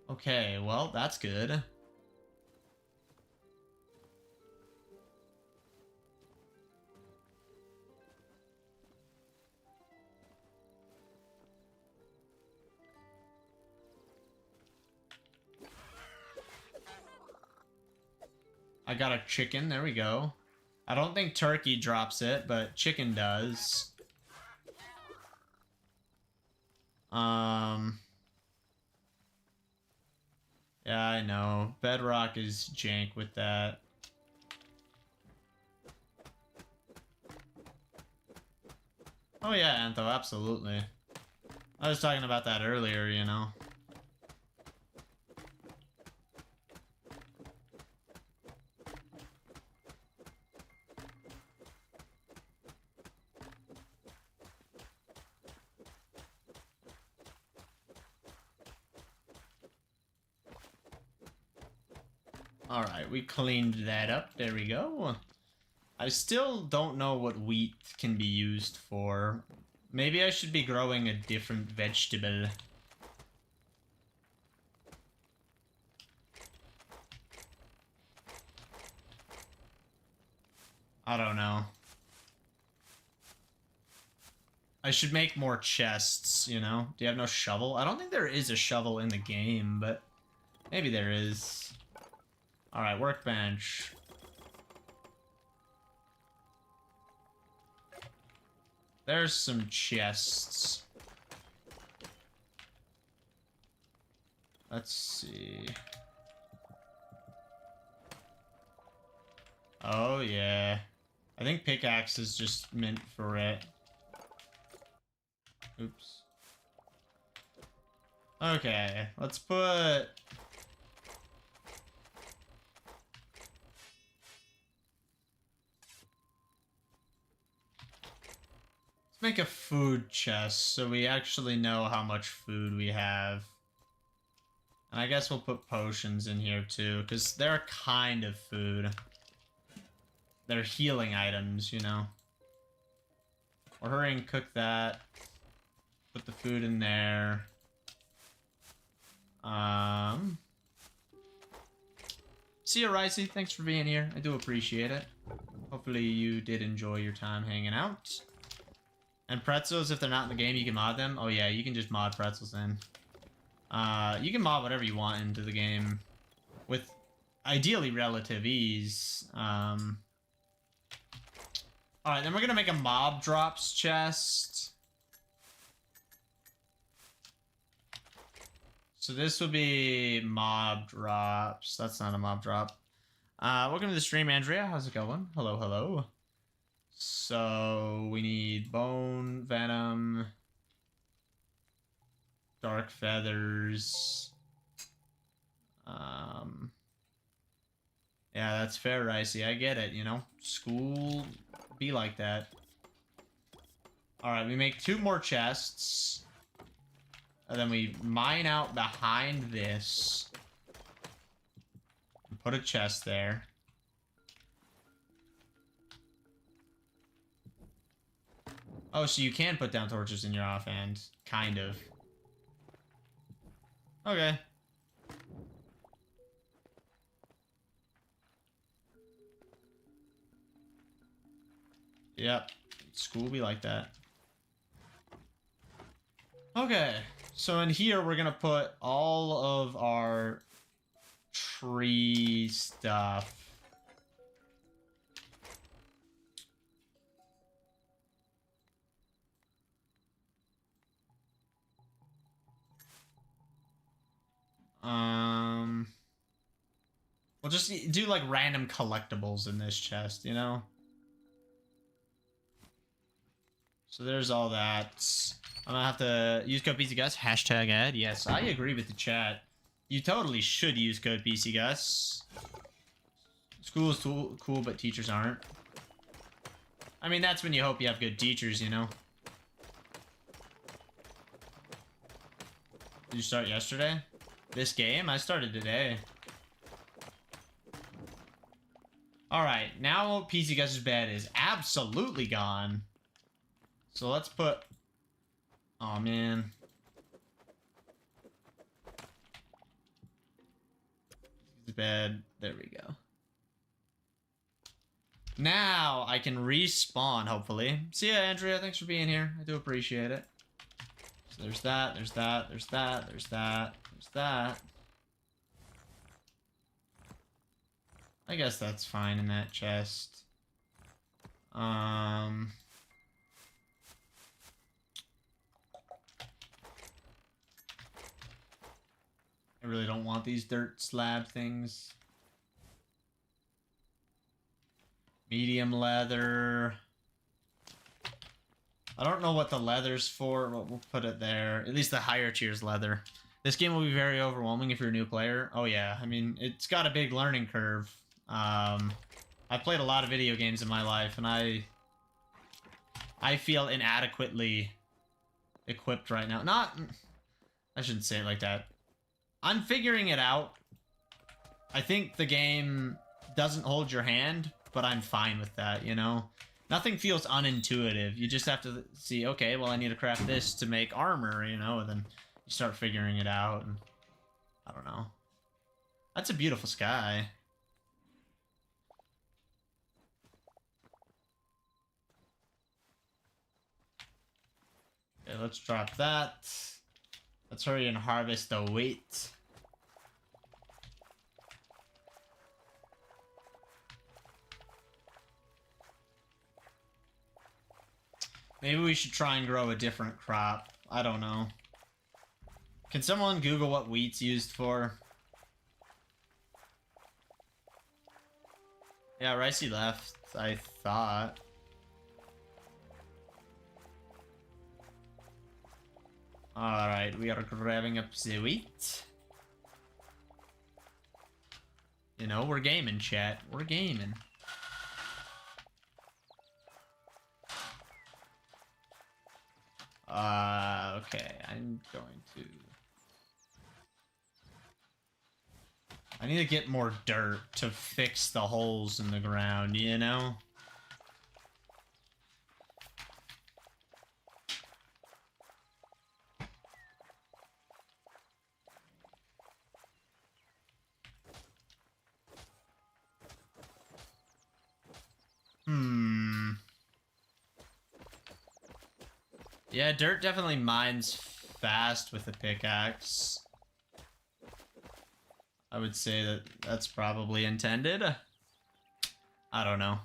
S1: Okay, well, that's good. I got a chicken. There we go. I don't think turkey drops it, but chicken does. Yeah, I know. Bedrock is jank with that. Oh yeah, Antho, absolutely.
S2: I was talking about that earlier, you know. Alright, we cleaned that up. There we go. I still don't know what wheat can be used for. Maybe I should be growing a different vegetable. I don't know. I should make more chests, you know? Do you have no shovel? I don't think there is a shovel in the game, but maybe there is. Alright, workbench. There's some chests. Let's see. Oh, yeah. I think pickaxe is just meant for it. Oops. Okay, let's put... Let's make a food chest so we actually know how much food we have. And I guess we'll put potions in here too, because they're kind of food. They're healing items, you know. We're hurrying and cook that. Put the food in there. See you, Ricey. Thanks for being here. I do appreciate it. Hopefully you did enjoy your time hanging out. And pretzels, if they're not in the game, you can mod them. Oh yeah, you can just mod pretzels in. You can mod whatever you want into the game with ideally relative ease. Alright, then we're gonna make a mob drops chest. So this will be mob drops. That's not a mob drop. Welcome to the stream, Andrea. How's it going? Hello, hello. So we need bone, venom, dark feathers. Yeah, that's fair, Ricey. I get it, you know. School be like that. Alright, we make 2 more chests. And then we mine out behind this. Put a chest there. Oh, so you can put down torches in your offhand. Kind of. Okay. Yep. School be like that. Okay. So in here, we're gonna put all of our tree stuff. We'll just do like random collectibles in this chest, you know? So there's all that. I'm gonna have to use code pcgus, hashtag ad. Yes, I agree with the chat. You totally should use code pcgus. School is cool, but teachers aren't. I mean, that's when you hope you have good teachers, you know? Did you start yesterday? This game? I started today. Alright, now pcgus's bed is absolutely gone. So let's put... Oh, man. Bed. There we go. Now I can respawn, hopefully. See ya, Andrea. Thanks for being here. I do appreciate it. So there's that, there's that, there's that, there's that, there's that. I guess that's fine in that chest. I really don't want these dirt slab things. Medium leather. I don't know what the leather's for, but we'll put it there. At least the higher tiers leather. This game will be very overwhelming if you're a new player. Oh yeah, I mean, it's got a big learning curve. I've played a lot of video games in my life, and I feel inadequately equipped right now. I shouldn't say it like that. I'm figuring it out. I think the game doesn't hold your hand, but I'm fine with that, you know? Nothing feels unintuitive. You just have to see, okay, well, I need to craft this to make armor, you know, and then you start figuring it out, and I don't know. That's a beautiful sky. Okay, let's drop that. Let's hurry and harvest the wheat. Maybe we should try and grow a different crop. I don't know. Can someone Google what wheat's used for? Yeah, Ricey left, I thought. Alright, we are grabbing up the wheat. You know, we're gaming, chat. We're gaming. Okay, I'm going to... I need to get more dirt to fix the holes in the ground, you know? Yeah, dirt definitely mines fast with a pickaxe. I would say that that's probably intended. I don't know.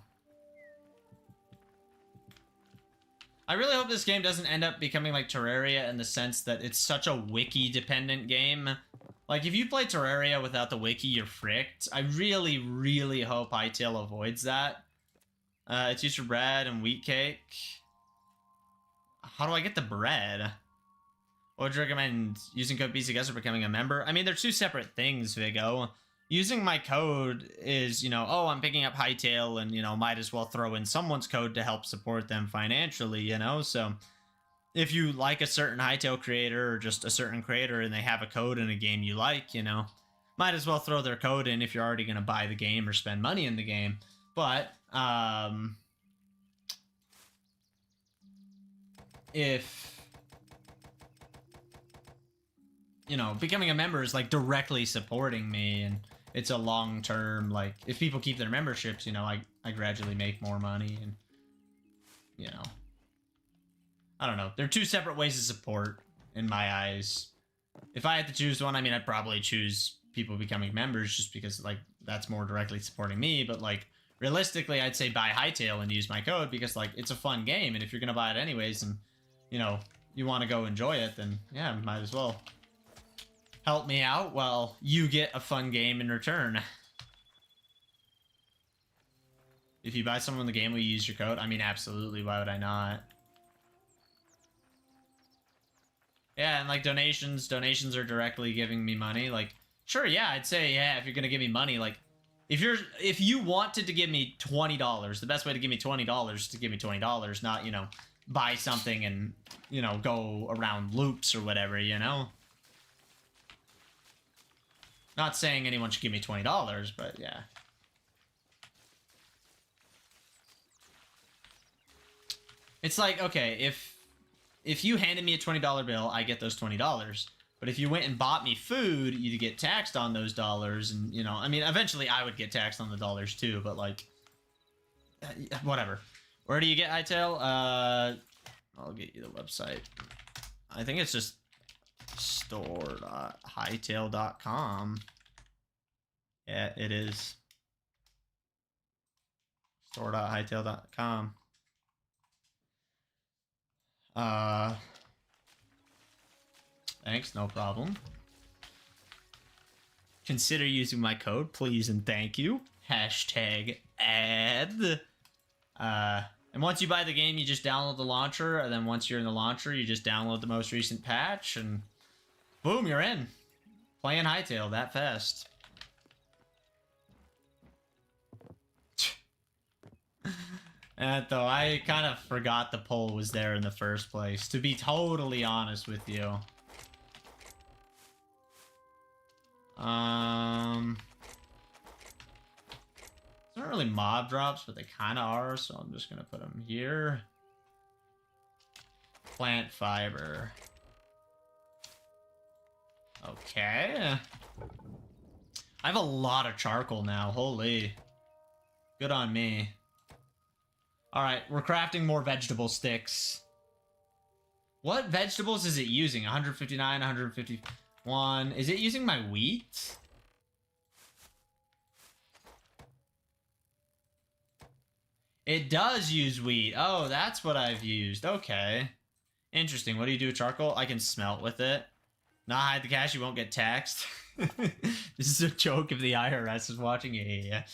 S2: I really hope this game doesn't end up becoming like Terraria in the sense that it's such a wiki-dependent game. Like, if you play Terraria without the wiki, you're fricked. I really, really hope Hytale avoids that. It's used for bread and wheat cake. How do I get the bread? What would you recommend? Using code pcgus or becoming a member? I mean, they're two separate things, Vigo. Using my code is, you know, oh, I'm picking up Hytale and, you know, might as well throw in someone's code to help support them financially, you know? So if you like a certain Hytale creator or just a certain creator and they have a code in a game you like, you know, might as well throw their code in if you're already going to buy the game or spend money in the game. But, if, you know, becoming a member is like directly supporting me and it's a long-term, like, if people keep their memberships, you know, I gradually make more money and, you know, I don't know. They're two separate ways of support in my eyes. If I had to choose one, I mean, I'd probably choose people becoming members just because, like, that's more directly supporting me, but, like, realistically, I'd say buy Hytale and use my code because, like, it's a fun game, and if you're gonna buy it anyways and, you know, you want to go enjoy it, then, yeah, might as well help me out while you get a fun game in return. If you buy someone in the game, will you use your code? I mean, absolutely, why would I not? Yeah, and, like, donations are directly giving me money, like, sure, yeah, I'd say, yeah, if you're gonna give me money, like, if you wanted to give me $20, the best way to give me $20 is to give me $20, not, you know, buy something and, you know, go around loops or whatever, you know? Not saying anyone should give me $20, but yeah. It's like, okay, if you handed me a $20 bill, I get those $20. But if you went and bought me food, you'd get taxed on those dollars, and, you know, I mean, eventually I would get taxed on the dollars too, but, like, whatever. Where do you get Hytale? I'll get you the website. I think it's just store.hytale.com. Yeah, it is. Store.hytale.com. Thanks, no problem. Consider using my code, please and thank you. Hashtag ad. And once you buy the game, you just download the launcher, and then once you're in the launcher, you just download the most recent patch, and boom, you're in. Playing Hytale that fast. And though I kind of forgot the poll was there in the first place, to be totally honest with you. It's not really mob drops, but they kind of are, so I'm just gonna put them here. Plant fiber. Okay. I have a lot of charcoal now, holy. Good on me. Alright, we're crafting more vegetable sticks. What vegetables is it using? 159, 151. Is it using my wheat? It does use wheat. Oh, that's what I've used. Okay. Interesting. What do you do with charcoal? I can smelt with it. Not hide the cash, you won't get taxed. This is a joke if the IRS is watching. Yeah.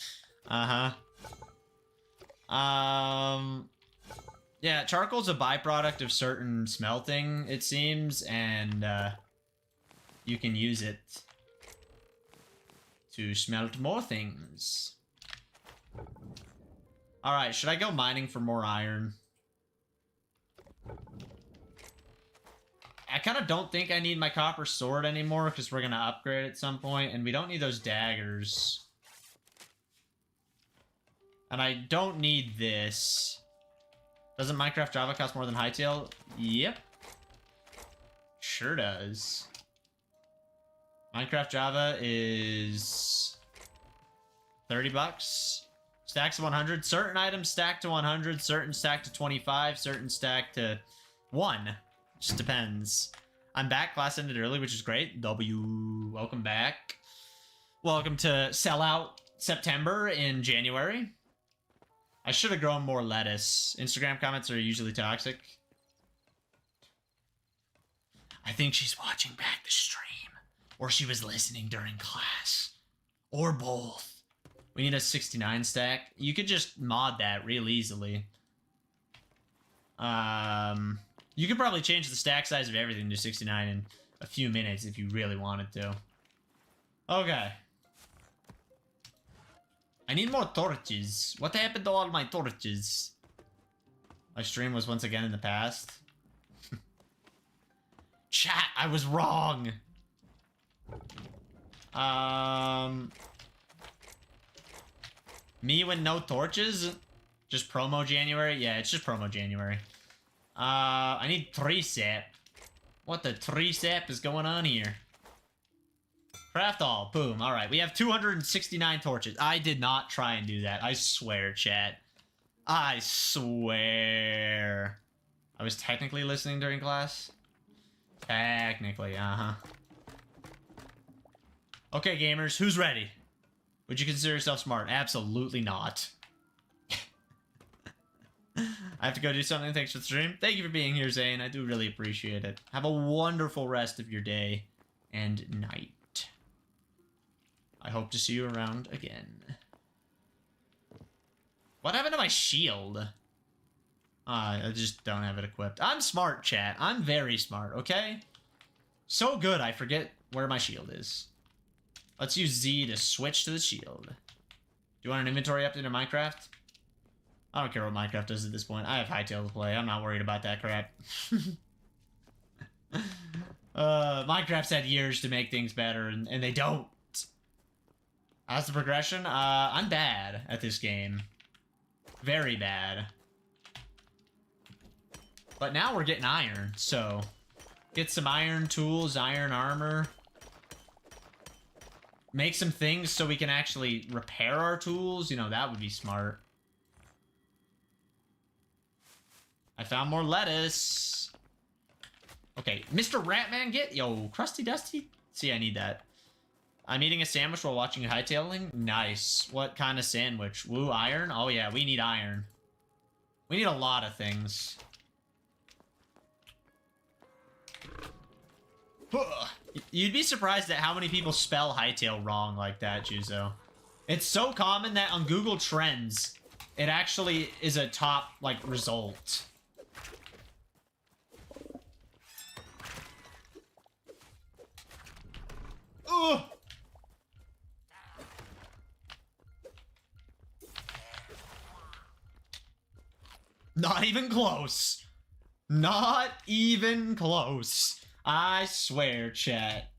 S2: Yeah, charcoal's a byproduct of certain smelting, it seems, and you can use it to smelt more things. Alright, should I go mining for more iron? I kind of don't think I need my copper sword anymore, because we're going to upgrade at some point, and we don't need those daggers. And I don't need this. Doesn't Minecraft Java cost more than Hytale? Yep. Sure does. Minecraft Java is 30 bucks. Stacks to 100. Certain items stack to 100, certain stack to 25, certain stack to 1. Just depends. I'm back. Class ended early, which is great. W, welcome back. Welcome to Sellout September in January. I should have grown more lettuce. Instagram comments are usually toxic. I think she's watching back the stream. Or she was listening during class. Or both. We need a 69 stack. You could just mod that real easily. You could probably change the stack size of everything to 69 in a few minutes if you really wanted to. Okay. I need more torches. What happened to all my torches? My stream was once again in the past. Chat, I was wrong. Me with no torches? Just promo January? Yeah, it's just promo January. I need 3 sap. What the 3 sap is going on here? Craft all. Boom. Alright, we have 269 torches. I did not try and do that. I swear, chat. I swear. I was technically listening during class? Technically, Okay, gamers, who's ready? Would you consider yourself smart? Absolutely not. I have to go do something. Thanks for the stream. Thank you for being here, Zane. I do really appreciate it. Have a wonderful rest of your day and night. I hope to see you around again. What happened to my shield? I just don't have it equipped. I'm smart, chat. I'm very smart, okay? So good, I forget where my shield is. Let's use Z to switch to the shield. Do you want an inventory update in Minecraft? I don't care what Minecraft does at this point. I have Hytale to play. I'm not worried about that crap. Minecraft's had years to make things better, and they don't. How's the progression? I'm bad at this game. Very bad. But now we're getting iron, so... Get some iron tools, iron armor. Make some things so we can actually repair our tools. You know, that would be smart. I found more lettuce. Okay, Mr. Ratman, get... Yo, Crusty Dusty? See, I need that. I'm eating a sandwich while watching Hytaling. Nice. What kind of sandwich? Woo, iron? Oh, yeah, we need iron. We need a lot of things. You'd be surprised at how many people spell Hytale wrong like that, Juzo. It's so common that on Google Trends, It actually is a top, like, result. Ugh! Not even close. Not even close. I swear, chat.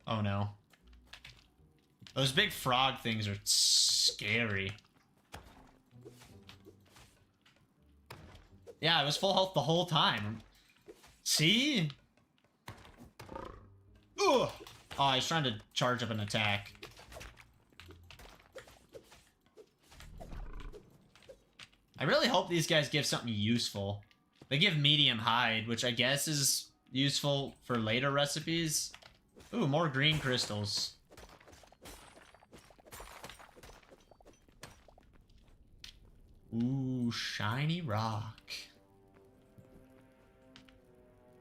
S2: Oh no. Those big frog things are scary. Yeah, I was full health the whole time. See? Ugh! Oh, he's trying to charge up an attack. I really hope these guys give something useful. They give medium hide, which I guess is useful for later recipes. Ooh, more green crystals. Ooh, shiny rock.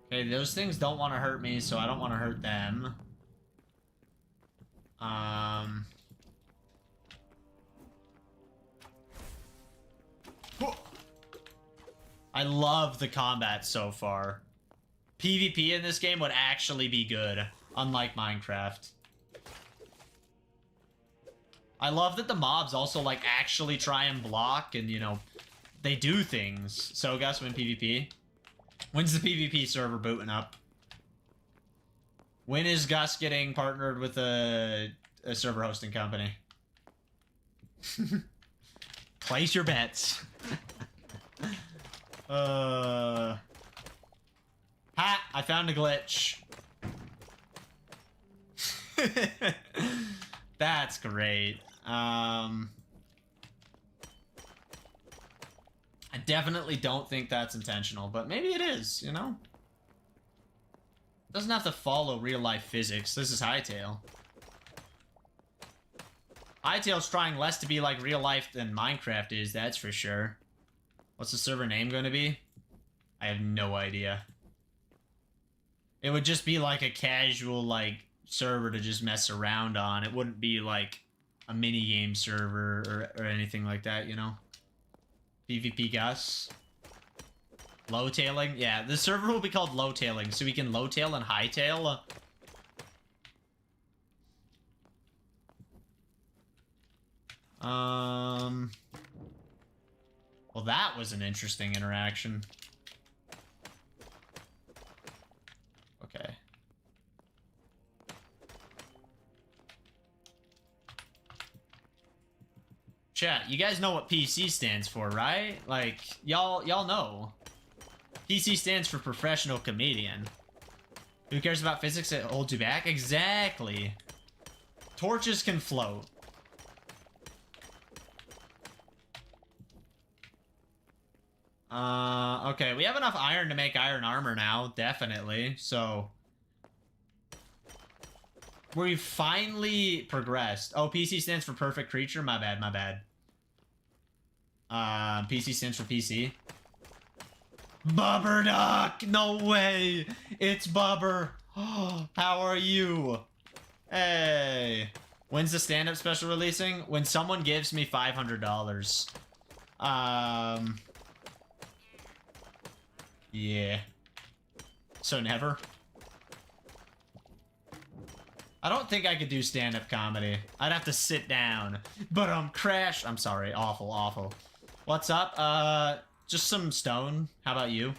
S2: Okay, those things don't want to hurt me, so I don't want to hurt them. I love the combat so far. PvP in this game would actually be good, unlike Minecraft. I love that the mobs also, like, actually try and block and, you know, they do things. So, Gus, win PvP. When's the PvP server booting up? When is Gus getting partnered with a server hosting company? Place your bets. Ha! I found a glitch. That's great. I definitely don't think that's intentional, but maybe it is, you know? Doesn't have to follow real-life physics. This is Hytale. Hytale's trying less to be like real life than Minecraft is, that's for sure. What's the server name going to be? I have no idea. It would just be like a casual, like, server to just mess around on. It wouldn't be like a mini-game server or anything like that, you know? PvP Gus. Low-tailing? Yeah, the server will be called low-tailing, so we can low-tail and high-tail. Well, that was an interesting interaction. Okay. Chat, you guys know what PC stands for, right? Like, y'all know. PC stands for professional comedian. Who cares about physics that holds you back? Exactly. Torches can float. Okay, we have enough iron to make iron armor now, definitely, so... We've finally progressed. Oh, PC stands for perfect creature? My bad, my bad. PC stands for PC. Bubber Duck! No way! It's Bubber! How are you? Hey! When's the stand-up special releasing? When someone gives me $500. Yeah. So never? I don't think I could do stand-up comedy. I'd have to sit down. But crash. I'm sorry. Awful, awful. What's up? Just some stone. How about you?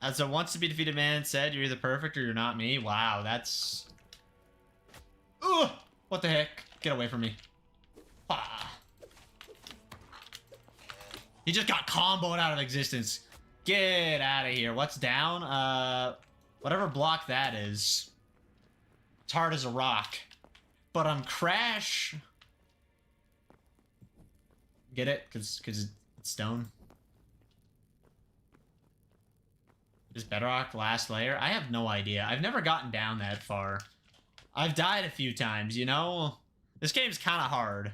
S2: As a once-to-be-defeated man said, you're either perfect or you're not me. Wow, that's... Ugh! What the heck? Get away from me. Ah. He just got comboed out of existence. Get out of here. What's down? Whatever block that is. It's hard as a rock. But crash. Get it? Cause it's stone. Is bedrock last layer? I have no idea. I've never gotten down that far. I've died a few times, you know? This game's kind of hard.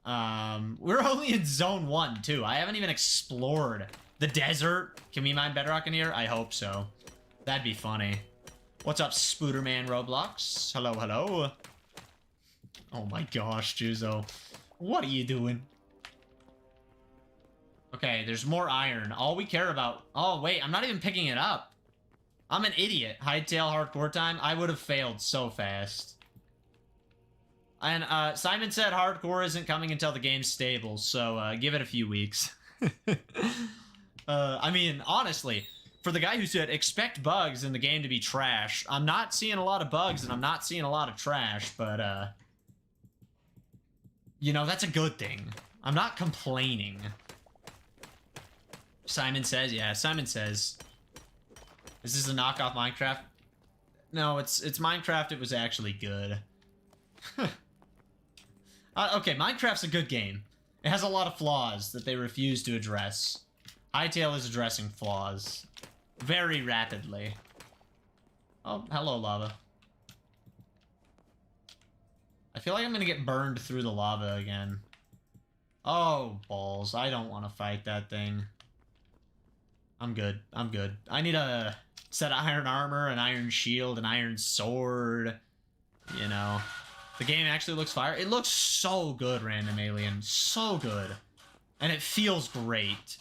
S2: We're only in zone 1, too. I haven't even explored The desert. Can we mine bedrock in here? I hope so. That'd be funny. What's up, Spooderman Roblox? Hello, hello. Oh my gosh, Juzo. What are you doing? Okay, there's more iron. All we care about... Oh, wait, I'm not even picking it up. I'm an idiot. Hytale hardcore time. I would have failed so fast. And Simon said hardcore isn't coming until the game's stable, so give it a few weeks. I mean, honestly, for the guy who said expect bugs in the game to be trash, I'm not seeing a lot of bugs and I'm not seeing a lot of trash, but you know, that's a good thing. I'm not complaining. Simon says, yeah, Simon says. Is this a knockoff Minecraft? No, it's Minecraft. It was actually good. Okay, Minecraft's a good game. It has a lot of flaws that they refuse to address. Hytale is addressing flaws very rapidly. Oh, hello, lava. I feel like I'm gonna get burned through the lava again. Oh, balls. I don't want to fight that thing. I'm good. I'm good. I need a set of iron armor, an iron shield, an iron sword. You know. The game actually looks fire. It looks so good, Random Alien. So good. And it feels great.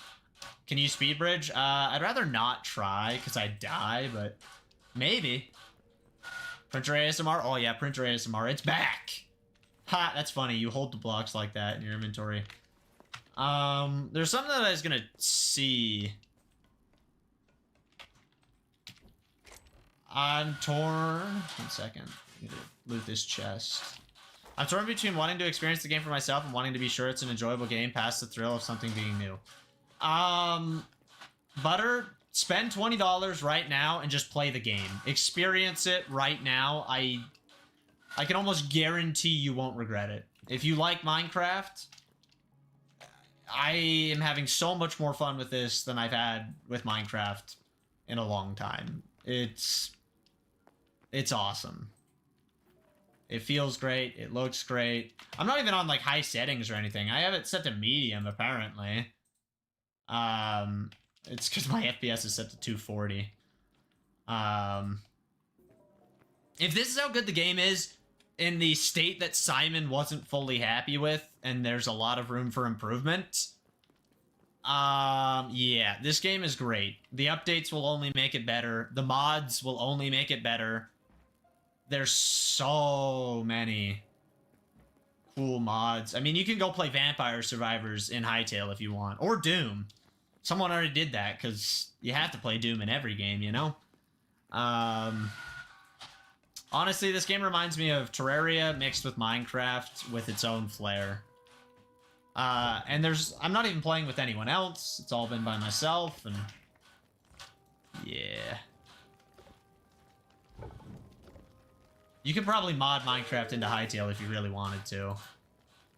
S2: Can you speed bridge? I'd rather not try, because I'd die, but maybe. Printer ASMR? Oh yeah, Printer ASMR. It's back! Ha, that's funny. You hold the blocks like that in your inventory. There's something that I was gonna see. I'm torn. 1 second. I need to loot this chest. I'm torn between wanting to experience the game for myself and wanting to be sure it's an enjoyable game past the thrill of something being new. Butter, spend $20 right now and just play the game. Experience it right now. I can almost guarantee you won't regret it. If you like Minecraft, I am having so much more fun with this than I've had with Minecraft in a long time. It's awesome. It feels great. It looks great. I'm not even on like high settings or anything. I have it set to medium apparently. It's because my FPS is set to 240. If this is how good the game is in the state that Simon wasn't fully happy with, and there's a lot of room for improvement, yeah, this game is great. The updates will only make it better. The mods will only make it better. There's so many cool mods. I mean, you can go play Vampire Survivors in Hytale if you want. Or Doom. Someone already did that, because you have to play Doom in every game, you know? Honestly, this game reminds me of Terraria mixed with Minecraft with its own flair. And I'm not even playing with anyone else. It's all been by myself, and yeah. You could probably mod Minecraft into Hytale if you really wanted to.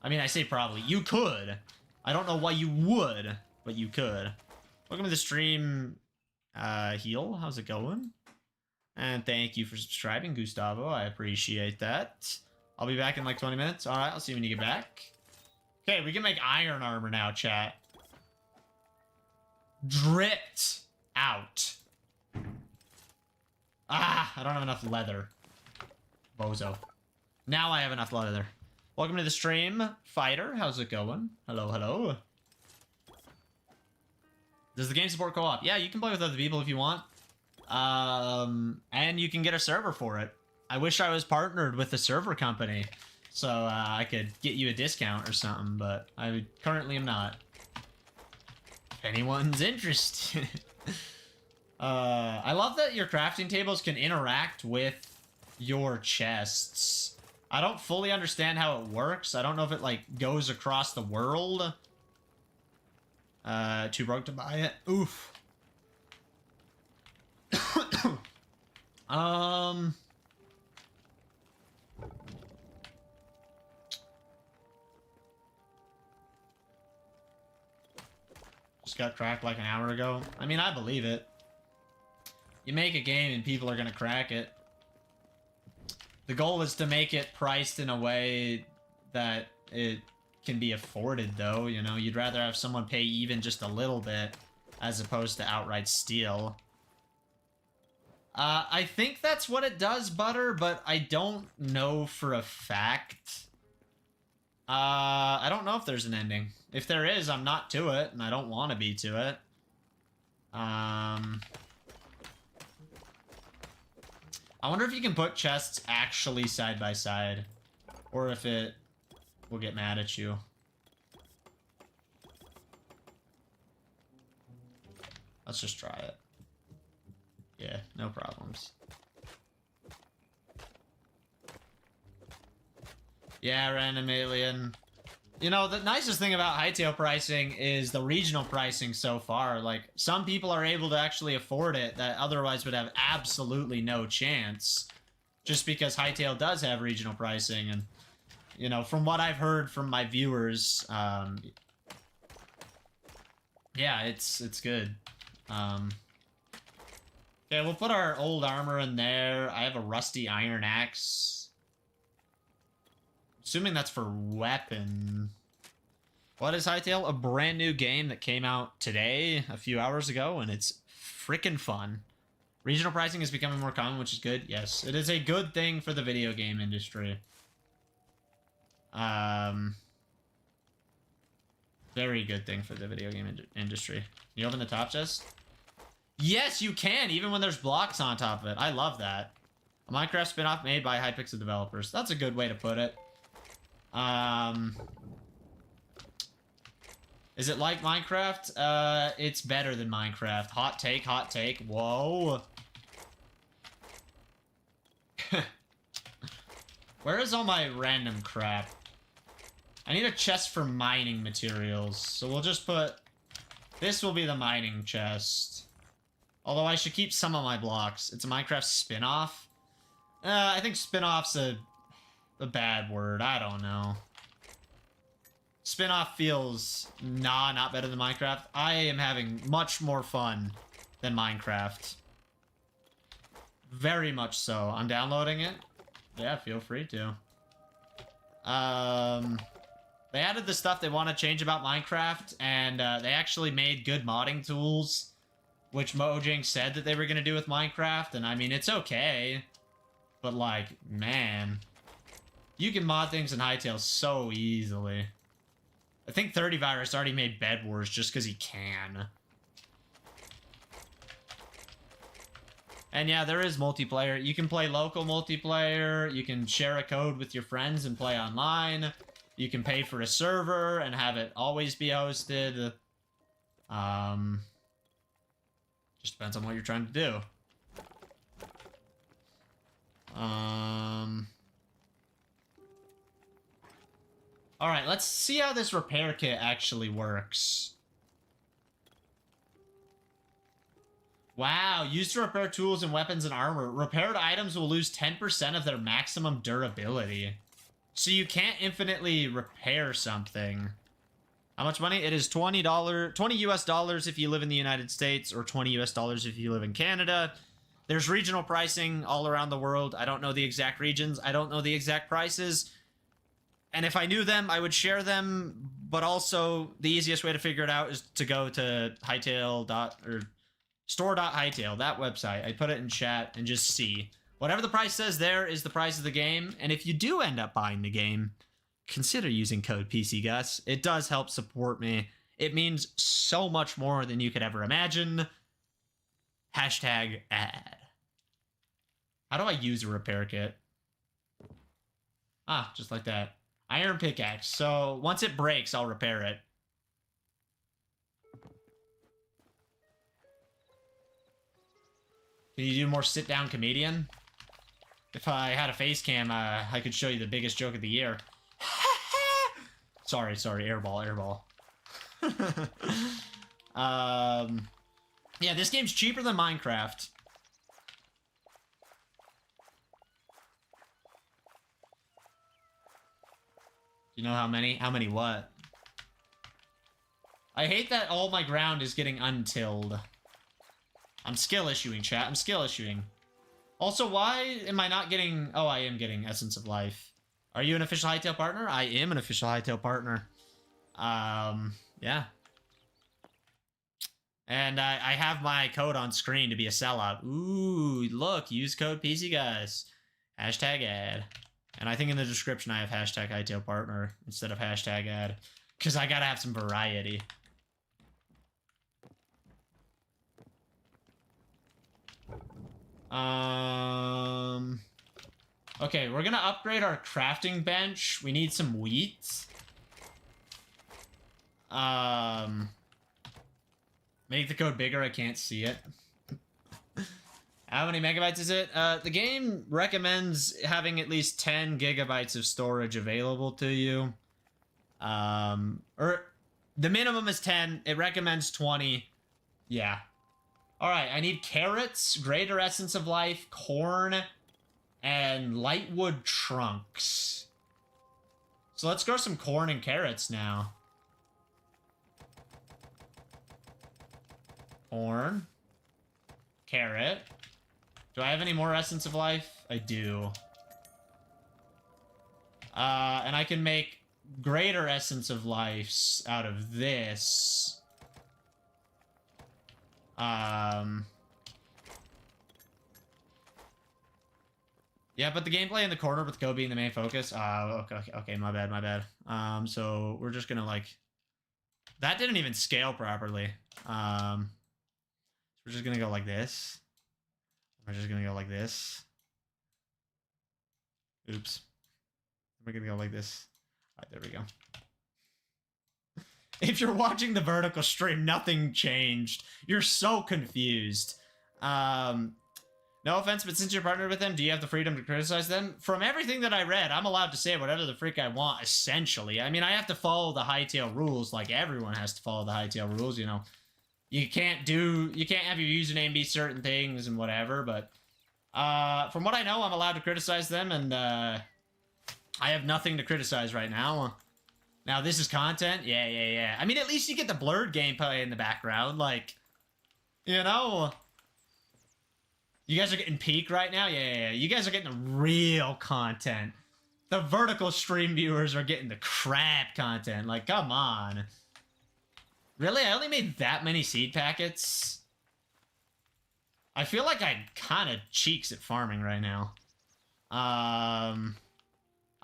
S2: I mean, I say probably. You could. I don't know why you would, but you could. Welcome to the stream, Heal. How's it going? And thank you for subscribing, Gustavo. I appreciate that. I'll be back in like 20 minutes. All right, I'll see you when you get back. Okay, we can make iron armor now, chat. Dripped out. Ah, I don't have enough leather. Bozo. Now I have enough leather. Welcome to the stream, Fighter. How's it going? Hello, hello. Does the game support co-op? Yeah, you can play with other people if you want. And you can get a server for it. I wish I was partnered with a server company, so I could get you a discount or something, but I currently am not. If anyone's interested. I love that your crafting tables can interact with your chests. I don't fully understand how it works. I don't know if it like goes across the world. Too broke to buy it. Oof. Just got cracked like an hour ago. I mean, I believe it. You make a game and people are gonna crack it. The goal is to make it priced in a way that it can be afforded, though. You know, you'd rather have someone pay even just a little bit as opposed to outright steal. I think that's what it does, Butter, but I don't know for a fact. I don't know if there's an ending. If there is, I'm not to it, and I don't want to be to it. I wonder if you can put chests actually side by side, or if it will get mad at you. Let's just try it. Yeah, no problems. Yeah, random alien. You know, the nicest thing about Hytale pricing is the regional pricing so far. Like, some people are able to actually afford it that otherwise would have absolutely no chance. Just because Hytale does have regional pricing. And, you know, from what I've heard from my viewers, yeah, it's good. Okay, we'll put our old armor in there. I have a rusty iron axe. Assuming that's for weapon. What is Hytale? A brand new game that came out today, a few hours ago, and it's freaking fun. Regional pricing is becoming more common, which is good. Yes, it is a good thing for the video game industry. Very good thing for the video game industry. You open the top chest? Yes, you can, even when there's blocks on top of it. I love that. A Minecraft spin-off made by Hypixel developers. That's a good way to put it. Is it like Minecraft? It's better than Minecraft. Hot take, hot take. Whoa. Where is all my random crap? I need a chest for mining materials, so we'll just put... This will be the mining chest. Although I should keep some of my blocks. It's a Minecraft spin-off? I think spin-off's a bad word. I don't know. Spin-off feels not better than Minecraft. I am having much more fun than Minecraft. Very much so. I'm downloading it. Yeah, feel free to. They added the stuff they want to change about Minecraft, and they actually made good modding tools, which Mojang said that they were going to do with Minecraft, and I mean, it's okay. But, like, man. You can mod things in Hytale so easily. I think 30 Virus already made Bed Wars just because he can. And yeah, there is multiplayer. You can play local multiplayer. You can share a code with your friends and play online. You can pay for a server and have it always be hosted. Just depends on what you're trying to do. Alright, let's see how this repair kit actually works. Wow, used to repair tools and weapons and armor. Repaired items will lose 10% of their maximum durability. So you can't infinitely repair something. How much money? It is $20, 20 US dollars if you live in the United States, or 20 US dollars if you live in Canada. There's regional pricing all around the world. I don't know the exact regions. I don't know the exact prices. And if I knew them, I would share them. But also, the easiest way to figure it out is to go to store.hytale, that website. I put it in chat and just see. Whatever the price says there is the price of the game. And if you do end up buying the game, consider using code pcgus. It does help support me. It means so much more than you could ever imagine. Hashtag ad. How do I use a repair kit? Ah, just like that. Iron pickaxe. So once it breaks, I'll repair it. Can you do more sit-down comedian? If I had a face cam, I could show you the biggest joke of the year. sorry, airball. Yeah, this game's cheaper than Minecraft. Do you know how many? How many what? I hate that all my ground is getting untilled. I'm skill issuing, chat. I'm skill issuing. Also, why am I not getting... Oh, I am getting Essence of Life. Are you an official Hytale partner? I am an official Hytale partner. Yeah. And I have my code on screen to be a sellout. Ooh, look, use code pcgus. Hashtag ad. And I think in the description I have hashtag Hytale partner instead of hashtag ad. Because I gotta have some variety. Okay, we're gonna upgrade our crafting bench. We need some wheat. Make the code bigger, I can't see it. How many megabytes is it? The game recommends having at least 10 gigabytes of storage available to you. Or the minimum is 10. It recommends 20. Yeah. Alright, I need carrots, greater essence of life, corn, and lightwood trunks. So let's grow some corn and carrots now. Corn. Carrot. Do I have any more essence of life? I do. And I can make greater essence of lives out of this. Yeah, but the gameplay in the corner with Go being the main focus. Okay, my bad. So we're just gonna like... That didn't even scale properly. We're just gonna go like this. We're just gonna go like this. Oops. We're gonna go like this. Alright, there we go. If you're watching the vertical stream, nothing changed. You're so confused. No offense, but since you're partnered with them, do you have the freedom to criticize them? From everything that I read, I'm allowed to say whatever the freak I want, essentially. I mean, I have to follow the Hytale rules, like everyone has to follow the Hytale rules, you know. You can't have your username be certain things and whatever, but from what I know, I'm allowed to criticize them, and I have nothing to criticize right now. Now, this is content? Yeah. I mean, at least you get the blurred gameplay in the background, like, you know... You guys are getting peak right now? Yeah. You guys are getting the real content. The vertical stream viewers are getting the crap content. Like, come on. Really? I only made that many seed packets? I feel like I'm kind of cheeks at farming right now. I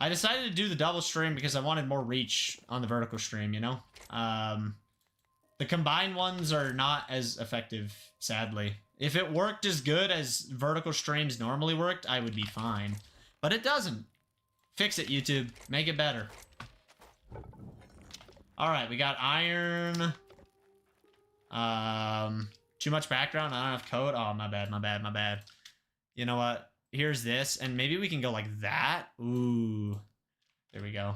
S2: decided to do the double stream because I wanted more reach on the vertical stream, you know? The combined ones are not as effective, sadly. If it worked as good as vertical streams normally worked, I would be fine. But it doesn't. Fix it, YouTube. Make it better. Alright, we got iron. Too much background, I don't have code. Oh, my bad. You know what? Here's this, and maybe we can go like that. Ooh. There we go.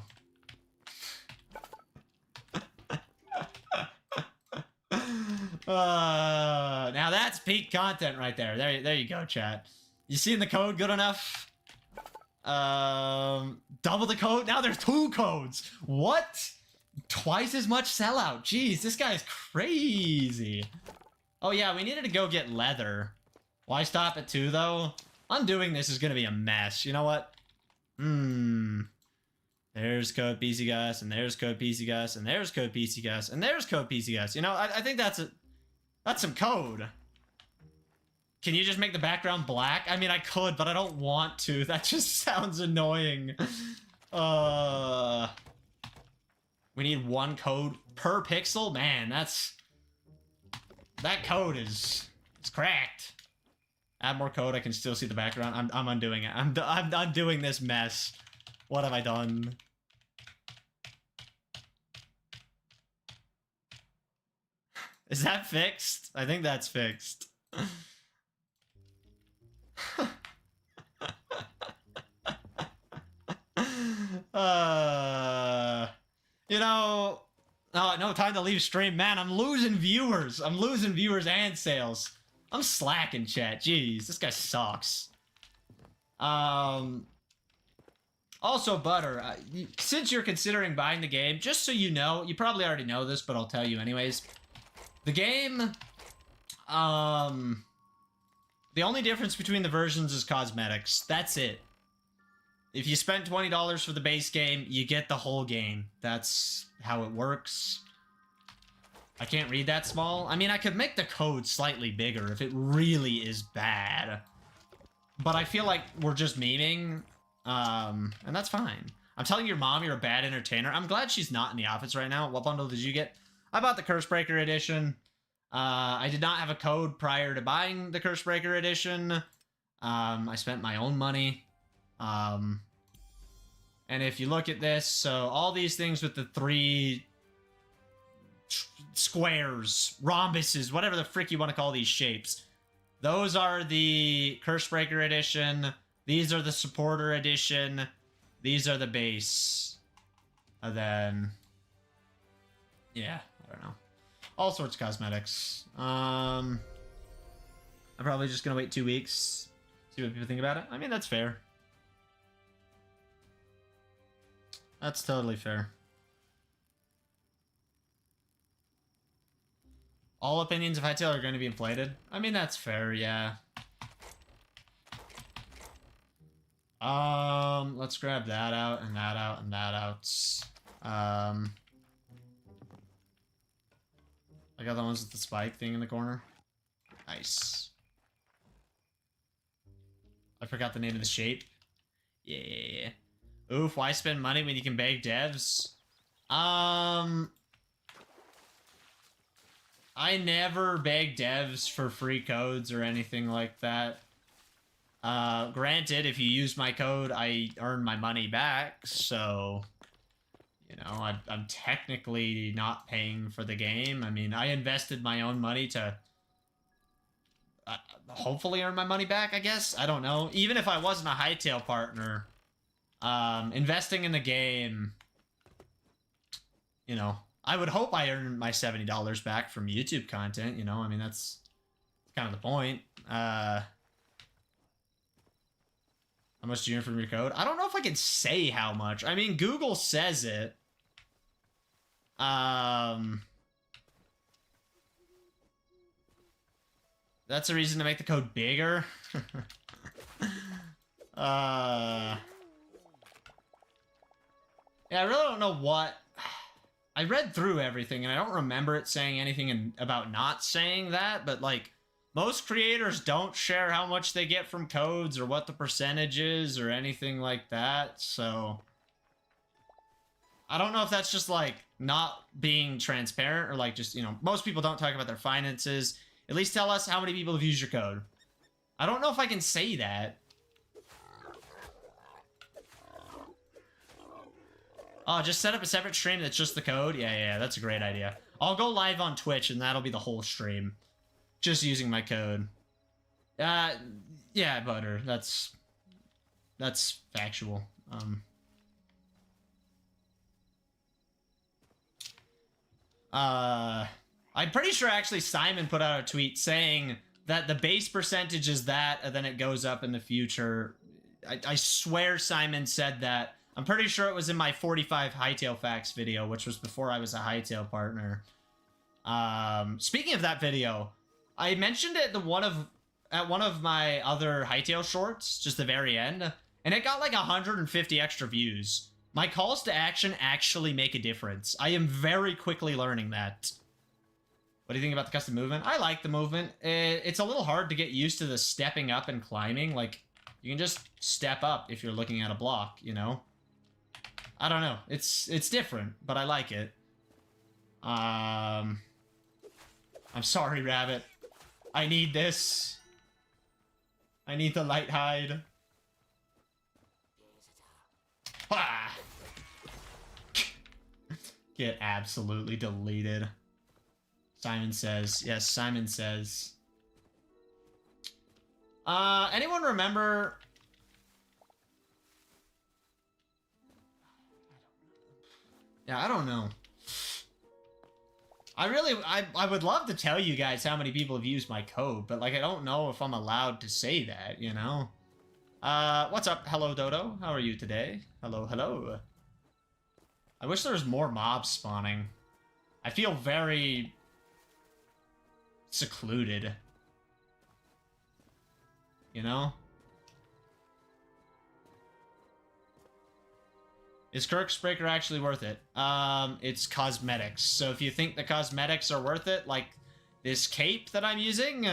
S2: Now that's peak content right there. There you go, chat. You seeing the code good enough? Double the code? Now there's 2 codes. What? Twice as much sellout. Jeez, this guy's crazy. Oh yeah, we needed to go get leather. Why stop at 2 though? Undoing this is gonna be a mess. You know what? There's code pcgus, and there's code pcgus, and there's code pcgus, and there's code pcgus. You know, I think that's some code. Can you just make the background black? I mean, I could, but I don't want to. That just sounds annoying. We need 1 code per pixel? Man, that code is... It's cracked. Add more code, I can still see the background. I'm undoing it. I'm undoing this mess. What have I done? Is that fixed? I think that's fixed. You know... Oh, no time to leave stream. Man, I'm losing viewers. I'm losing viewers and sales. I'm slacking, chat. Jeez, this guy sucks. Also, Butter, since you're considering buying the game, just so you know, you probably already know this, but I'll tell you anyways. The game, the only difference between the versions is cosmetics. That's it. If you spend $20 for the base game, you get the whole game. That's how it works. I can't read that small. I mean, I could make the code slightly bigger if it really is bad. But I feel like we're just memeing, and that's fine. I'm telling your mom you're a bad entertainer. I'm glad she's not in the office right now. What bundle did you get? I bought the Cursebreaker edition. I did not have a code prior to buying the Cursebreaker edition. I spent my own money. And if you look at this, so all these things with the 3 squares, rhombuses, whatever the frick you want to call these shapes, those are the Cursebreaker edition. These are the supporter edition. These are the base. And then, yeah, I don't know. All sorts of cosmetics. I'm probably just gonna wait 2 weeks, see what people think about it. I mean, that's fair. That's totally fair. All opinions of Hytale are going to be inflated. I mean, that's fair, yeah. Let's grab that out, and that out, and that out. I got the ones with the spike thing in the corner. Nice. I forgot the name of the shape. Yeah. Oof, why spend money when you can beg devs? I never beg devs for free codes or anything like that. Granted, if you use my code, I earn my money back, so... You know, I'm technically not paying for the game. I mean, I invested my own money to... hopefully earn my money back, I guess? I don't know. Even if I wasn't a Hytale partner, investing in the game... You know, I would hope I earn my $70 back from YouTube content, you know? I mean, that's kind of the point. How much do you earn from your code? I don't know if I can say how much. I mean, Google says it. That's a reason to make the code bigger. Yeah, I really don't know what... I read through everything, and I don't remember it saying anything about not saying that, but, like, most creators don't share how much they get from codes or what the percentage is or anything like that, so... I don't know if that's just, like, not being transparent or, like, just, you know, most people don't talk about their finances. At least tell us how many people have used your code. I don't know if I can say that. Oh, just set up a separate stream that's just the code? Yeah, that's a great idea. I'll go live on Twitch, and that'll be the whole stream. Just using my code. Yeah, Butter. That's factual. I'm pretty sure actually Simon put out a tweet saying that the base percentage is that, and then it goes up in the future. I swear Simon said that. I'm pretty sure it was in my 45 Hytale Facts video, which was before I was a Hytale partner. Speaking of that video, I mentioned it at one of my other Hytale shorts, just the very end, and it got like 150 extra views. My calls to action actually make a difference. I am very quickly learning that. What do you think about the custom movement? I like the movement. It's a little hard to get used to the stepping up and climbing. Like, you can just step up if you're looking at a block, you know? I don't know. It's different, but I like it. I'm sorry, Rabbit. I need this. I need the light hide. Ah! Get absolutely deleted. Simon says. Yes, Simon says. Anyone remember... Yeah, I don't know. I would love to tell you guys how many people have used my code, but, like, I don't know if I'm allowed to say that, you know? What's up? Hello, Dodo. How are you today? Hello, hello. I wish there was more mobs spawning. I feel very... secluded. You know? Is Kirk's Breaker actually worth it? It's cosmetics. So if you think the cosmetics are worth it, like this cape that I'm using,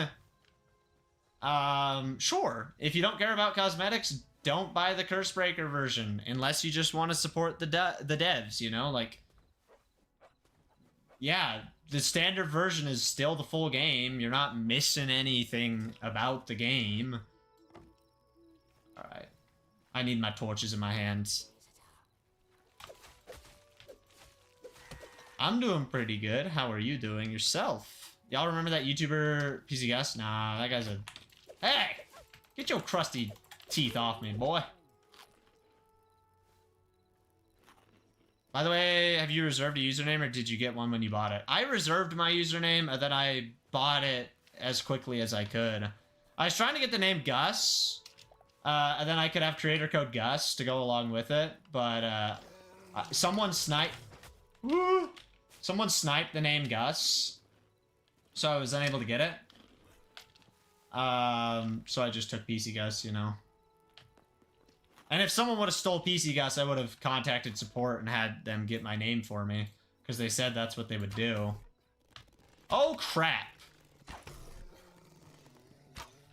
S2: sure. If you don't care about cosmetics, don't buy the Curse Breaker version unless you just want to support the devs, you know? Like, yeah, the standard version is still the full game. You're not missing anything about the game. Alright. I need my torches in my hands. I'm doing pretty good. How are you doing yourself? Y'all remember that YouTuber pcgus? Nah, that guy's a... Hey! Get your crusty teeth off me, boy. By the way, have you reserved a username or did you get one when you bought it? I reserved my username and then I bought it as quickly as I could. I was trying to get the name Gus, and then I could have creator code Gus to go along with it, but someone sniped... Someone sniped the name Gus, so I was unable to get it. So I just took pcgus, you know. And if someone would have stole pcgus, I would have contacted support and had them get my name for me, because they said that's what they would do. Oh, crap.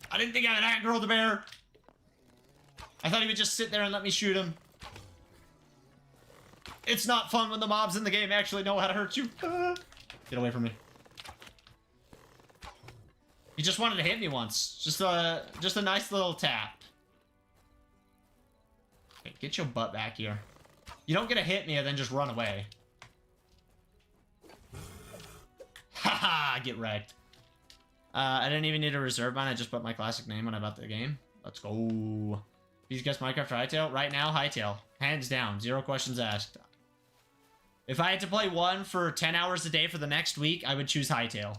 S2: I didn't think I had that girl the bear. I thought he would just sit there and let me shoot him. It's not fun when the mobs in the game actually know how to hurt you. Get away from me. He just wanted to hit me once. Just a nice little tap. Okay, get your butt back here. You don't get to hit me and then just run away. Haha, get wrecked. I didn't even need to reserve mine. I just put my classic name when I bought the game. Let's go. Please guess Minecraft or Hytale? Right now, Hytale. Hands down. 0 questions asked. If I had to play one for 10 hours a day for the next week, I would choose Hytale.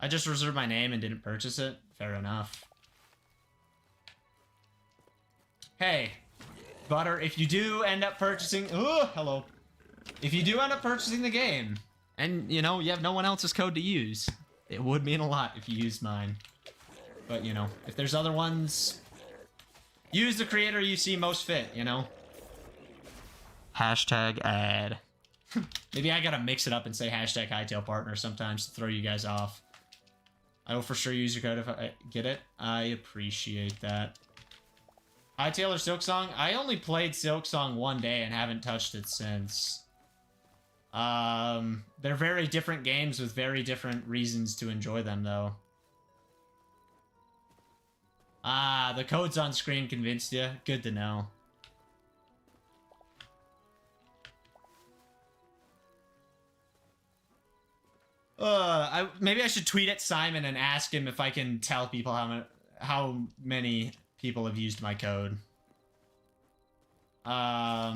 S2: I just reserved my name and didn't purchase it. Fair enough. Hey, Butter, if you do end up purchasing... Oh, hello. If you do end up purchasing the game, and, you know, you have no one else's code to use, it would mean a lot if you used mine. But, you know, if there's other ones, use the creator you see most fit, you know? Hashtag ad. Maybe I gotta mix it up and say hashtag Hytale Partner sometimes to throw you guys off. I will for sure use your code if I get it. I appreciate that. Hytale or Silksong? I only played Silksong one day and haven't touched it since. They're very different games with very different reasons to enjoy them, though. Ah, the codes on screen convinced you. Good to know. Maybe I should tweet at Simon and ask him if I can tell people how many people have used my code. I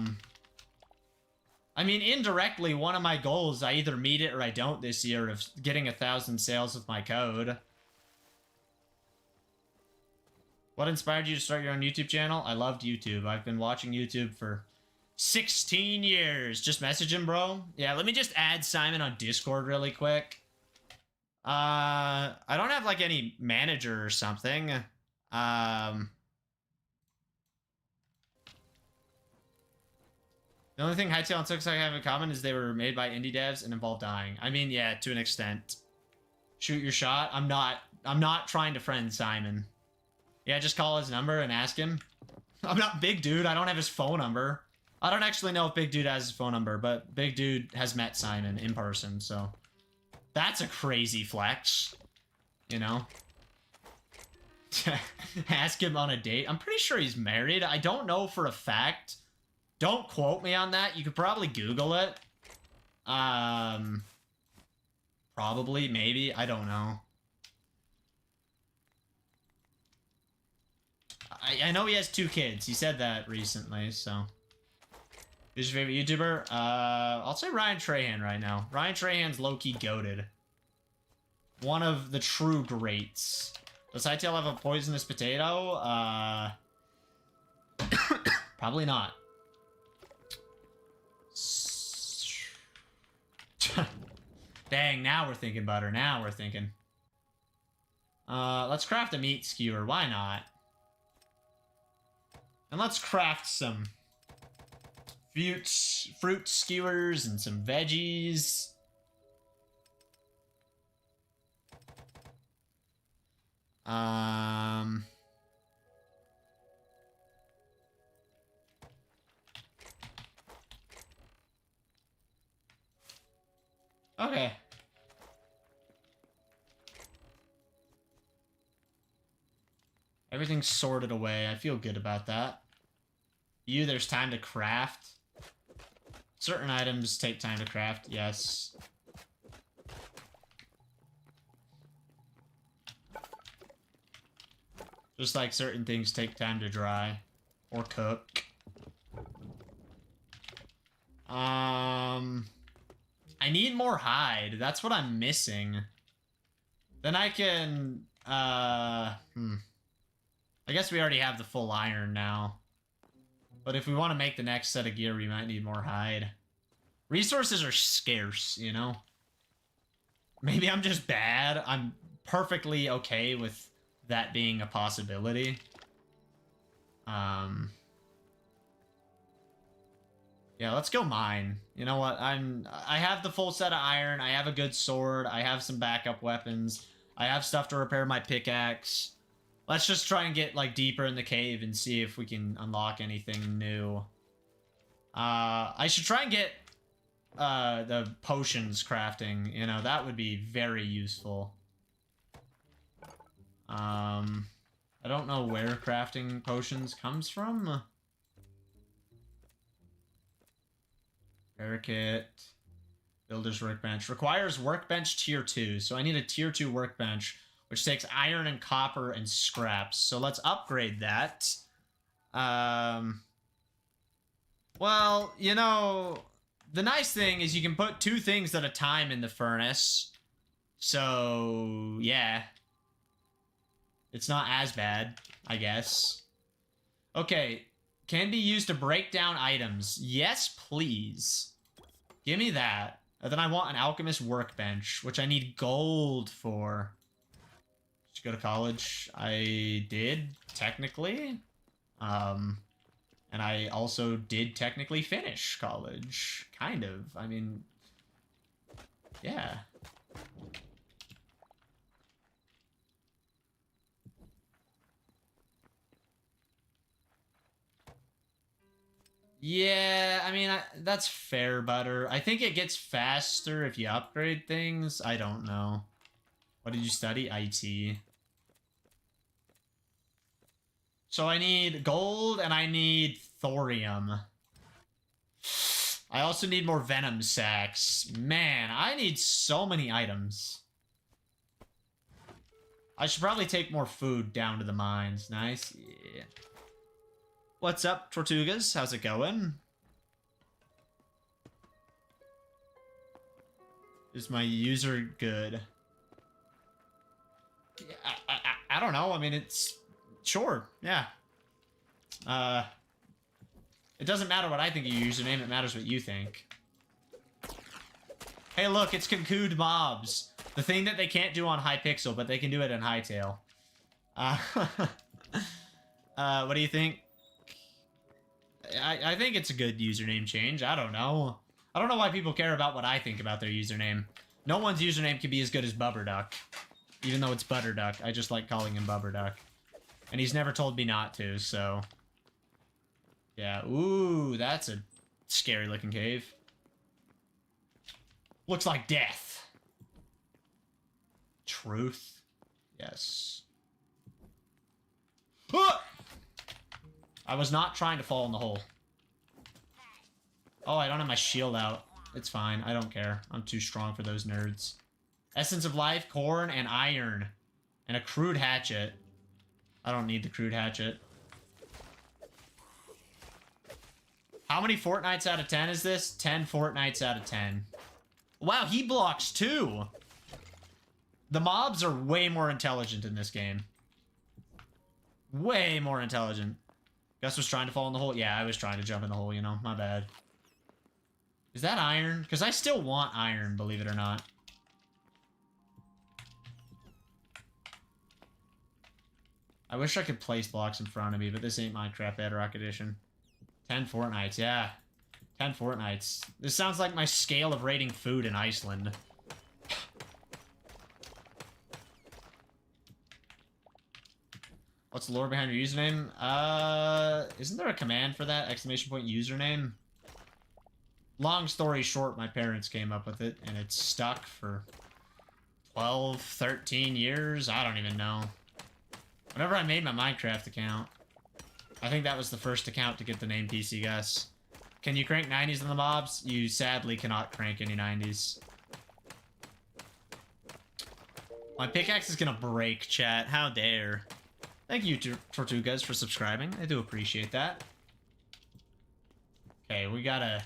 S2: mean, indirectly, one of my goals, I either meet it or I don't this year, of getting 1,000 sales with my code. What inspired you to start your own YouTube channel? I loved YouTube. I've been watching YouTube for 16 years. Just message him, bro. Yeah, let me just add Simon on Discord really quick. I don't have, like, any manager or something. The only thing Hytale and Silksong have in common is they were made by indie devs and involve dying. I mean, yeah, to an extent. Shoot your shot. I'm not trying to friend Simon. Yeah, just call his number and ask him. I'm not Big Dude. I don't have his phone number. I don't actually know if Big Dude has his phone number, but Big Dude has met Simon in person, so... That's a crazy flex. You know? Ask him on a date. I'm pretty sure he's married. I don't know for a fact. Don't quote me on that. You could probably Google it. Probably, maybe. I don't know. I know he has 2 kids. He said that recently, so. Who's your favorite YouTuber? I'll say Ryan Trahan right now. Ryan Trahan's low-key goated. One of the true greats. Does Hytale have a poisonous potato? Probably not. Dang, now we're thinking butter. Now we're thinking. Let's craft a meat skewer. Why not? And let's craft some fruit skewers and some veggies. Okay. Everything's sorted away. I feel good about that. There's time to craft. Certain items take time to craft, yes. Just like certain things take time to dry or cook. I need more hide. That's what I'm missing. Then I can, I guess we already have the full iron now. But if we want to make the next set of gear, we might need more hide. Resources are scarce, you know? Maybe I'm just bad. I'm perfectly okay with that being a possibility. Yeah, let's go mine. You know what? I have the full set of iron. I have a good sword. I have some backup weapons. I have stuff to repair my pickaxe. Let's just try and get like deeper in the cave and see if we can unlock anything new. I should try and get the potions crafting. You know, that would be very useful. I don't know where crafting potions comes from. Barricade. Builder's workbench. Requires workbench tier 2. So I need a tier 2 workbench, which takes iron and copper and scraps. So let's upgrade that. Well, you know, the nice thing is you can put 2 things at a time in the furnace. So, yeah. It's not as bad, I guess. Okay. Can be used to break down items. Yes, please. Give me that. And then I want an alchemist workbench, which I need gold for. Did you go to college? I did, technically. And I also did technically finish college. Kind of. I mean, yeah. Yeah, I mean, that's fair, Butter. I think it gets faster if you upgrade things. I don't know. What did you study? IT. So I need gold and I need thorium. I also need more venom sacks. Man, I need so many items. I should probably take more food down to the mines. Nice. Yeah. What's up, Tortugas? How's it going? Is my user good? I don't know. I mean, it's... Sure, yeah. It doesn't matter what I think of your username. It matters what you think. Hey, look, it's conclude mobs. The thing that they can't do on Hypixel, but they can do it in Hytale. What do you think? I think it's a good username change. I don't know. I don't know why people care about what I think about their username. No one's username can be as good as Bubberduck. Even though it's Butterduck. I just like calling him Bubberduck. And he's never told me not to, so... Yeah, ooh, that's a scary looking cave. Looks like death. Truth. Yes. Ah! I was not trying to fall in the hole. Oh, I don't have my shield out. It's fine. I don't care. I'm too strong for those nerds. Essence of life, corn, and iron. And a crude hatchet. I don't need the crude hatchet. How many fortnights out of 10 is this? 10 fortnights out of 10. Wow, he blocks too! The mobs are way more intelligent in this game. Way more intelligent. Gus was trying to fall in the hole? Yeah, I was trying to jump in the hole, you know. My bad. Is that iron? Because I still want iron, believe it or not. I wish I could place blocks in front of me, but this ain't Minecraft Bedrock Edition. 10 fortnights, yeah. 10 fortnights. This sounds like my scale of rating food in Iceland. What's the lore behind your username? Isn't there a command for that? Exclamation point username? Long story short, my parents came up with it, and it's stuck for 12, 13 years? I don't even know. Whenever I made my Minecraft account, I think that was the first account to get the name pcgus. Can you crank 90s on the mobs? You sadly cannot crank any 90s. My pickaxe is gonna break, chat. How dare. Thank you, Tortugas, for subscribing. I do appreciate that. Okay, we gotta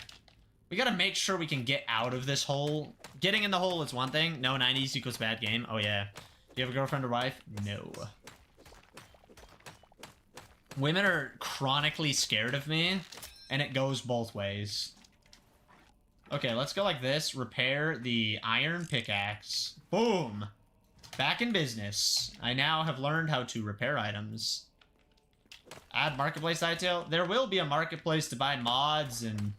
S2: make sure we can get out of this hole. Getting in the hole is one thing. No 90s equals bad game. Oh, yeah. Do you have a girlfriend or wife? No. Women are chronically scared of me, and it goes both ways. Okay, let's go like this. Repair the iron pickaxe. Boom! Back in business. I now have learned how to repair items. Add marketplace Hytale. There will be a marketplace to buy mods and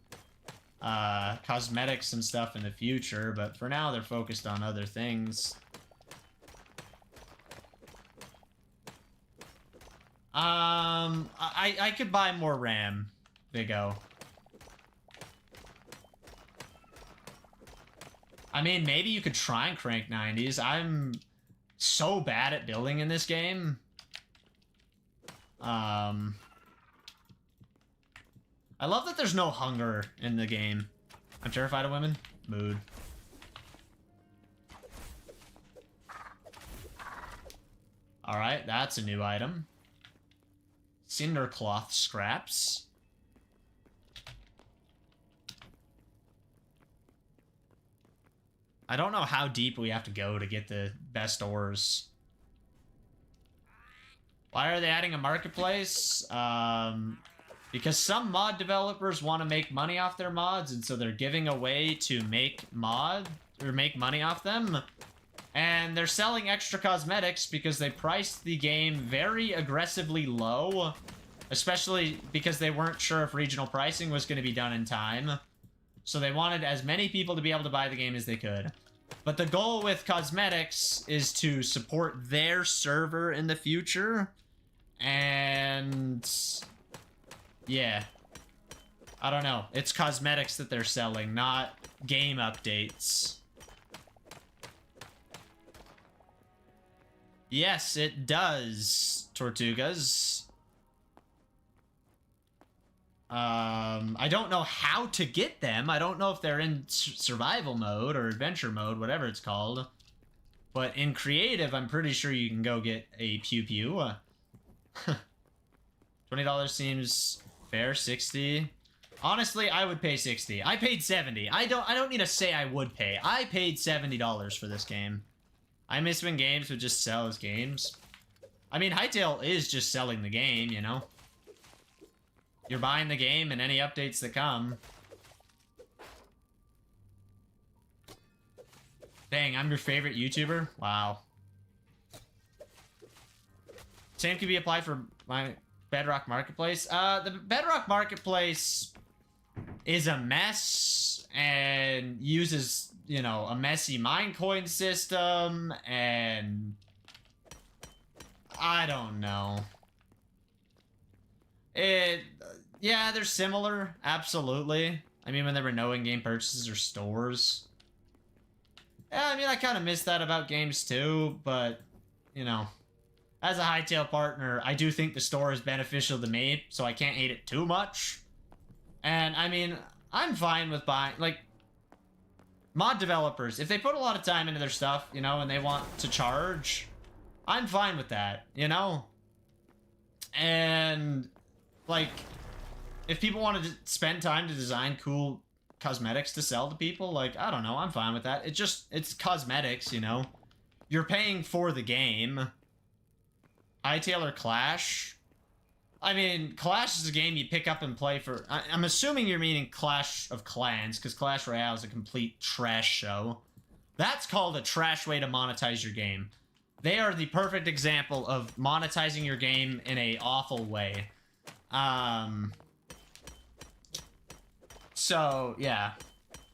S2: cosmetics and stuff in the future, but for now they're focused on other things. I could buy more RAM. Big O. I mean, maybe you could try and crank 90s. I'm so bad at building in this game. I love that there's no hunger in the game. I'm terrified of women. Mood. Alright, that's a new item. Cinder cloth scraps. I don't know how deep we have to go to get the best ores. Why are they adding a marketplace? Because some mod developers want to make money off their mods, and so they're giving away to make money off them. And they're selling extra cosmetics because they priced the game very aggressively low, especially because they weren't sure if regional pricing was going to be done in time. So they wanted as many people to be able to buy the game as they could. But the goal with cosmetics is to support their server in the future. And yeah, I don't know. It's cosmetics that they're selling, not game updates. Yes, it does, Tortugas. I don't know how to get them. I don't know if they're in survival mode or adventure mode, whatever it's called. But in creative, I'm pretty sure you can go get a pew-pew. $20 seems fair. 60. Honestly, I would pay 60. I paid 70. I don't need to say I would pay. I paid $70 for this game. I miss when games would just sell as games. I mean, Hytale is just selling the game, you know? You're buying the game and any updates that come. Dang, I'm your favorite YouTuber? Wow. Same could be applied for my Bedrock Marketplace. The Bedrock Marketplace is a mess and uses, you know, a messy minecoin system, and I don't know. Yeah, they're similar, absolutely. I mean, when there were no in-game purchases or stores. Yeah, I mean, I kind of miss that about games too, but, you know, as a Hytale partner, I do think the store is beneficial to me, so I can't hate it too much. And, I mean, I'm fine with buying, like, mod developers, if they put a lot of time into their stuff, you know, and they want to charge, I'm fine with that, you know? And, like, if people wanted to spend time to design cool cosmetics to sell to people, like, I don't know, I'm fine with that. It's cosmetics, you know? You're paying for the game. Hytale or Clash? I mean, Clash is a game you pick up and play for... I'm assuming you're meaning Clash of Clans, because Clash Royale is a complete trash show. That's called a trash way to monetize your game. They are the perfect example of monetizing your game in a awful way. So, yeah.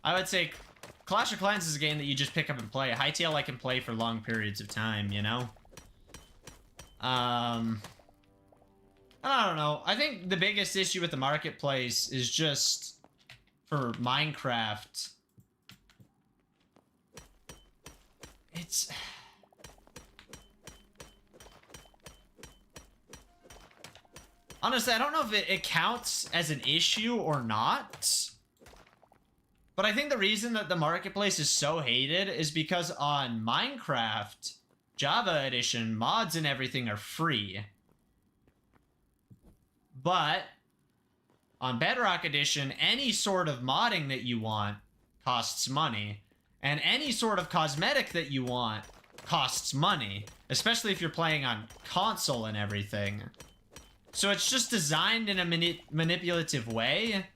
S2: I would say Clash of Clans is a game that you just pick up and play. Hytale I can play for long periods of time, you know? I don't know. I think the biggest issue with the marketplace is just for Minecraft. It's... Honestly, I don't know if it counts as an issue or not. But I think the reason that the marketplace is so hated is because on Minecraft, Java Edition, mods and everything are free. But on Bedrock Edition, any sort of modding that you want costs money. And any sort of cosmetic that you want costs money. Especially if you're playing on console and everything. So it's just designed in a manipulative way.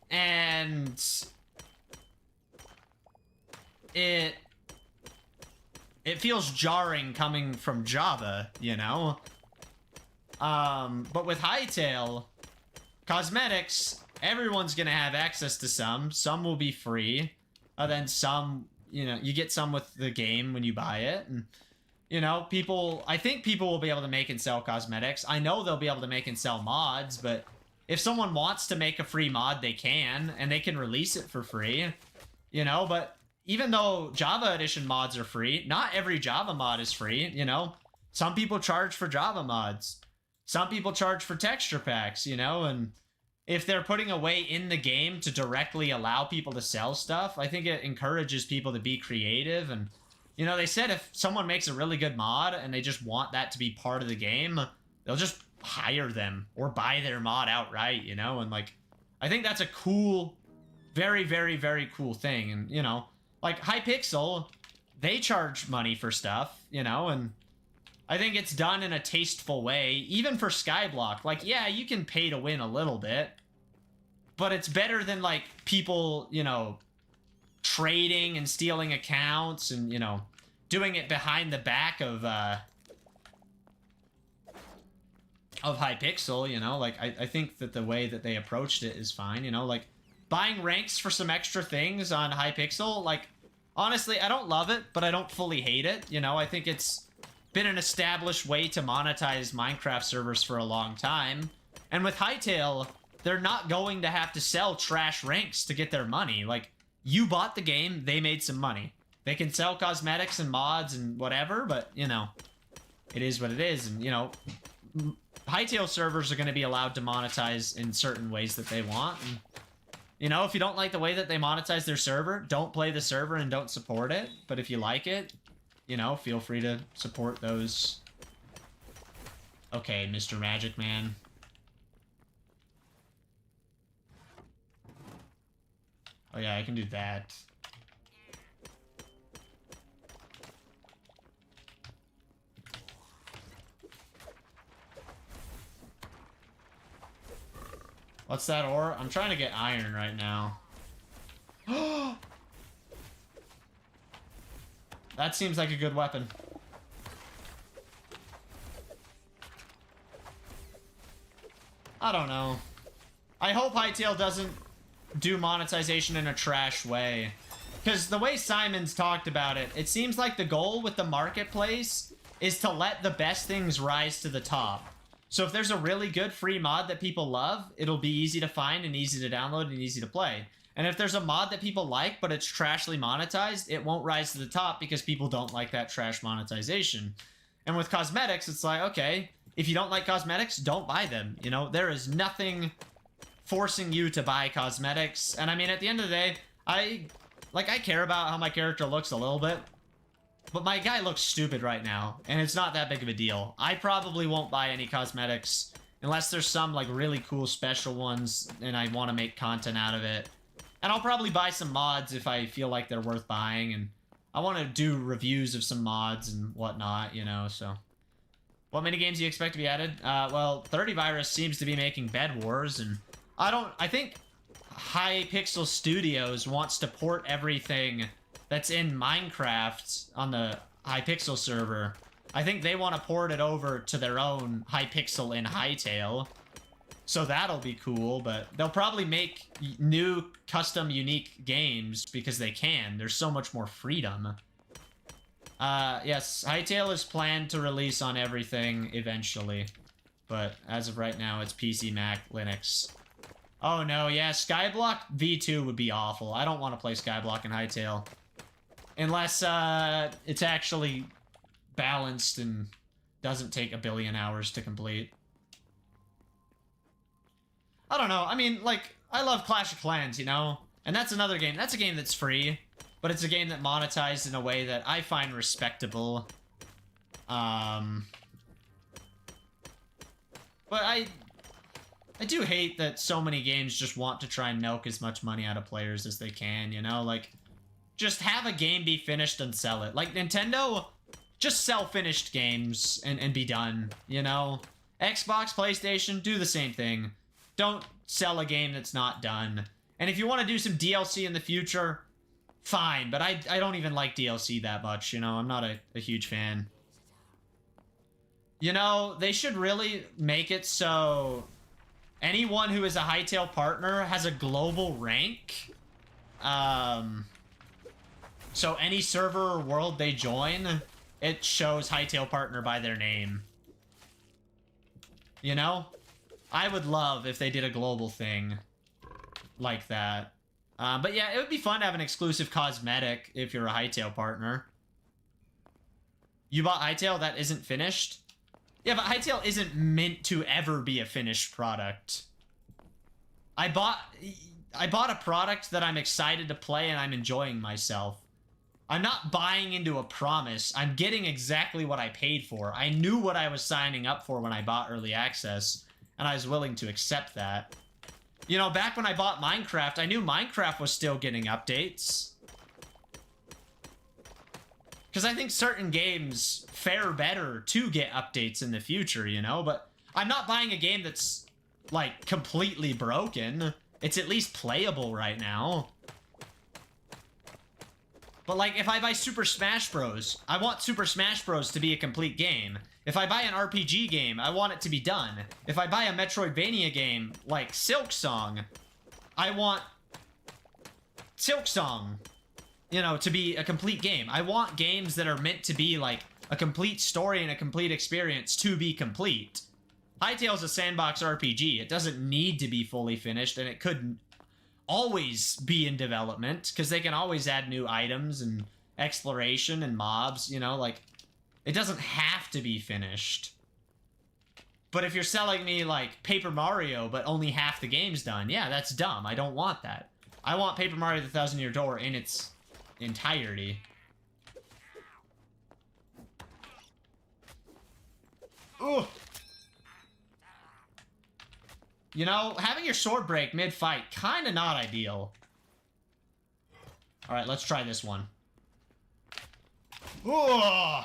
S2: And it feels jarring coming from Java, you know? But with Hytale, cosmetics, everyone's gonna have access to some. Some will be free. Then some, you know, you get some with the game when you buy it. And, you know, I think people will be able to make and sell cosmetics. I know they'll be able to make and sell mods, but if someone wants to make a free mod, they can, and they can release it for free, you know? But even though Java Edition mods are free, not every Java mod is free, you know? Some people charge for Java mods. Some people charge for texture packs, you know? And if they're putting a way in the game to directly allow people to sell stuff, I think it encourages people to be creative. And, you know, they said if someone makes a really good mod and they just want that to be part of the game, they'll just hire them or buy their mod outright, you know? And, like, I think that's a cool, very, very, very cool thing. And, you know, like, Hypixel, they charge money for stuff, you know? And I think it's done in a tasteful way, even for Skyblock. Like, yeah, you can pay to win a little bit, but it's better than, like, people, you know, trading and stealing accounts and, you know, doing it behind the back of Hypixel, you know? Like, I think that the way that they approached it is fine, you know? Like, buying ranks for some extra things on Hypixel, like, honestly, I don't love it, but I don't fully hate it, you know? I think it's been an established way to monetize Minecraft servers for a long time. And with Hytale, they're not going to have to sell trash ranks to get their money. Like, you bought the game, they made some money. They can sell cosmetics and mods and whatever, but, you know, it is what it is. And, you know, Hytale servers are going to be allowed to monetize in certain ways that they want. And, you know, if you don't like the way that they monetize their server, don't play the server and don't support it. But if you like it, you know, feel free to support those. Okay, Mr. Magic Man. Oh yeah, I can do that. What's that ore? I'm trying to get iron right now. That seems like a good weapon. I don't know. I hope Hytale doesn't do monetization in a trash way. Because the way Simon's talked about it, it seems like the goal with the marketplace is to let the best things rise to the top. So if there's a really good free mod that people love, it'll be easy to find and easy to download and easy to play. And if there's a mod that people like, but it's trashly monetized, it won't rise to the top because people don't like that trash monetization. And with cosmetics, it's like, okay, if you don't like cosmetics, don't buy them. You know, there is nothing forcing you to buy cosmetics. And I mean, at the end of the day, I care about how my character looks a little bit, but my guy looks stupid right now, and it's not that big of a deal. I probably won't buy any cosmetics unless there's some, like, really cool special ones and I want to make content out of it. And I'll probably buy some mods if I feel like they're worth buying, and I want to do reviews of some mods and whatnot, you know, so. What minigames do you expect to be added? Well, 30 Virus seems to be making Bed Wars, and I think Hypixel Studios wants to port everything that's in Minecraft on the Hypixel server. I think they want to port it over to their own Hypixel in Hytale. So that'll be cool, but they'll probably make new, custom, unique games because they can. There's so much more freedom. Yes, Hytale is planned to release on everything eventually. But as of right now, it's PC, Mac, Linux. Oh no, yeah, Skyblock V2 would be awful. I don't want to play Skyblock in Hytale. Unless, it's actually balanced and doesn't take a billion hours to complete. I don't know, I mean, like, I love Clash of Clans, you know? And that's another game. That's a game that's free, but it's a game that monetized in a way that I find respectable. But I do hate that so many games just want to try and milk as much money out of players as they can, you know? Like, just have a game be finished and sell it. Like, Nintendo, just sell finished games and be done, you know? Xbox, PlayStation, do the same thing. Don't sell a game that's not done. And if you want to do some DLC in the future, fine. But I don't even like DLC that much, you know? I'm not a huge fan. You know, they should really make it so anyone who is a Hytale partner has a global rank. So any server or world they join, it shows Hytale partner by their name. You know? I would love if they did a global thing like that. But yeah, it would be fun to have an exclusive cosmetic if you're a Hytale partner. You bought Hytale that isn't finished? Yeah, but Hytale isn't meant to ever be a finished product. I bought a product that I'm excited to play and I'm enjoying myself. I'm not buying into a promise. I'm getting exactly what I paid for. I knew what I was signing up for when I bought early access, and I was willing to accept that. You know, back when I bought Minecraft, I knew Minecraft was still getting updates. Because I think certain games fare better to get updates in the future, you know? But I'm not buying a game that's, like, completely broken. It's at least playable right now. But, like, if I buy Super Smash Bros., I want Super Smash Bros. To be a complete game. If I buy an RPG game, I want it to be done. If I buy a Metroidvania game, like Silksong, I want Silksong, you know, to be a complete game. I want games that are meant to be, like, a complete story and a complete experience to be complete. Hytale's a sandbox RPG. It doesn't need to be fully finished, and it could always be in development, because they can always add new items and exploration and mobs, you know, like, it doesn't have to be finished. But if you're selling me, like, Paper Mario, but only half the game's done, yeah, that's dumb. I don't want that. I want Paper Mario the Thousand Year Door in its entirety. Ugh. You know, having your sword break mid-fight, kinda not ideal. Alright, let's try this one. Ugh.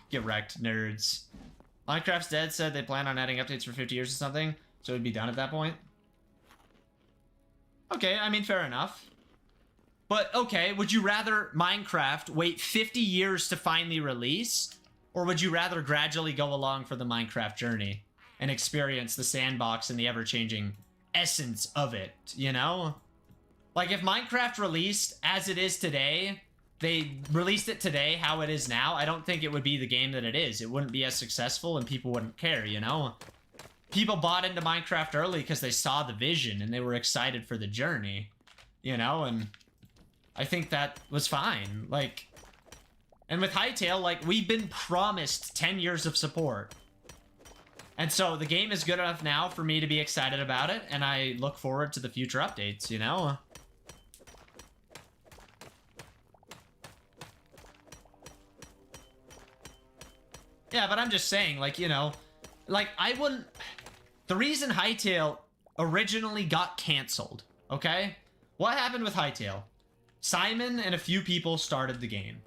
S2: Get wrecked, nerds. Minecraft's Dead said they plan on adding updates for 50 years or something, so it'd be done at that point. Okay, I mean, fair enough. But, okay, would you rather Minecraft wait 50 years to finally release? Or would you rather gradually go along for the Minecraft journey and experience the sandbox and the ever-changing essence of it, you know? Like, if Minecraft released as it is today, they released it today how it is now, I don't think it would be the game that it is. It wouldn't be as successful and people wouldn't care, you know? People bought into Minecraft early because they saw the vision and they were excited for the journey, you know? And I think that was fine. Like, and with Hytale, like, we've been promised 10 years of support. And so the game is good enough now for me to be excited about it, and I look forward to the future updates, you know? Yeah, but I'm just saying, like, you know, like, I wouldn't... The reason Hytale originally got canceled, okay? What happened with Hytale? Simon and a few people started the game.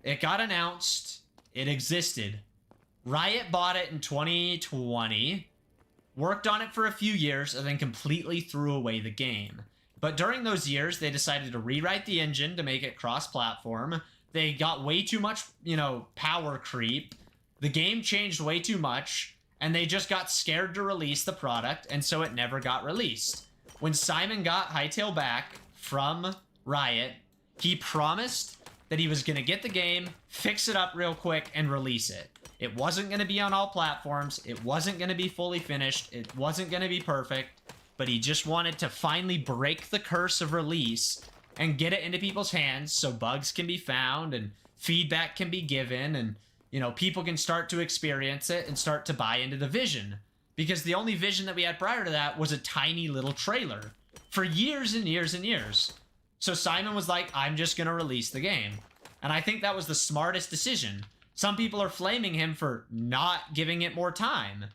S2: It got announced. It existed. Riot bought it in 2020, worked on it for a few years, and then completely threw away the game. But during those years, they decided to rewrite the engine to make it cross-platform. They got way too much, you know, power creep. The game changed way too much, and they just got scared to release the product, and so it never got released. When Simon got Hytale back from Riot, he promised that he was going to get the game, fix it up real quick, and release it. It wasn't going to be on all platforms. It wasn't going to be fully finished. It wasn't going to be perfect, but he just wanted to finally break the curse of release and get it into people's hands so bugs can be found and feedback can be given, and you know, people can start to experience it and start to buy into the vision. Because the only vision that we had prior to that was a tiny little trailer for years and years and years. So Simon was like, I'm just going to release the game. And I think that was the smartest decision. Some people are flaming him for not giving it more time.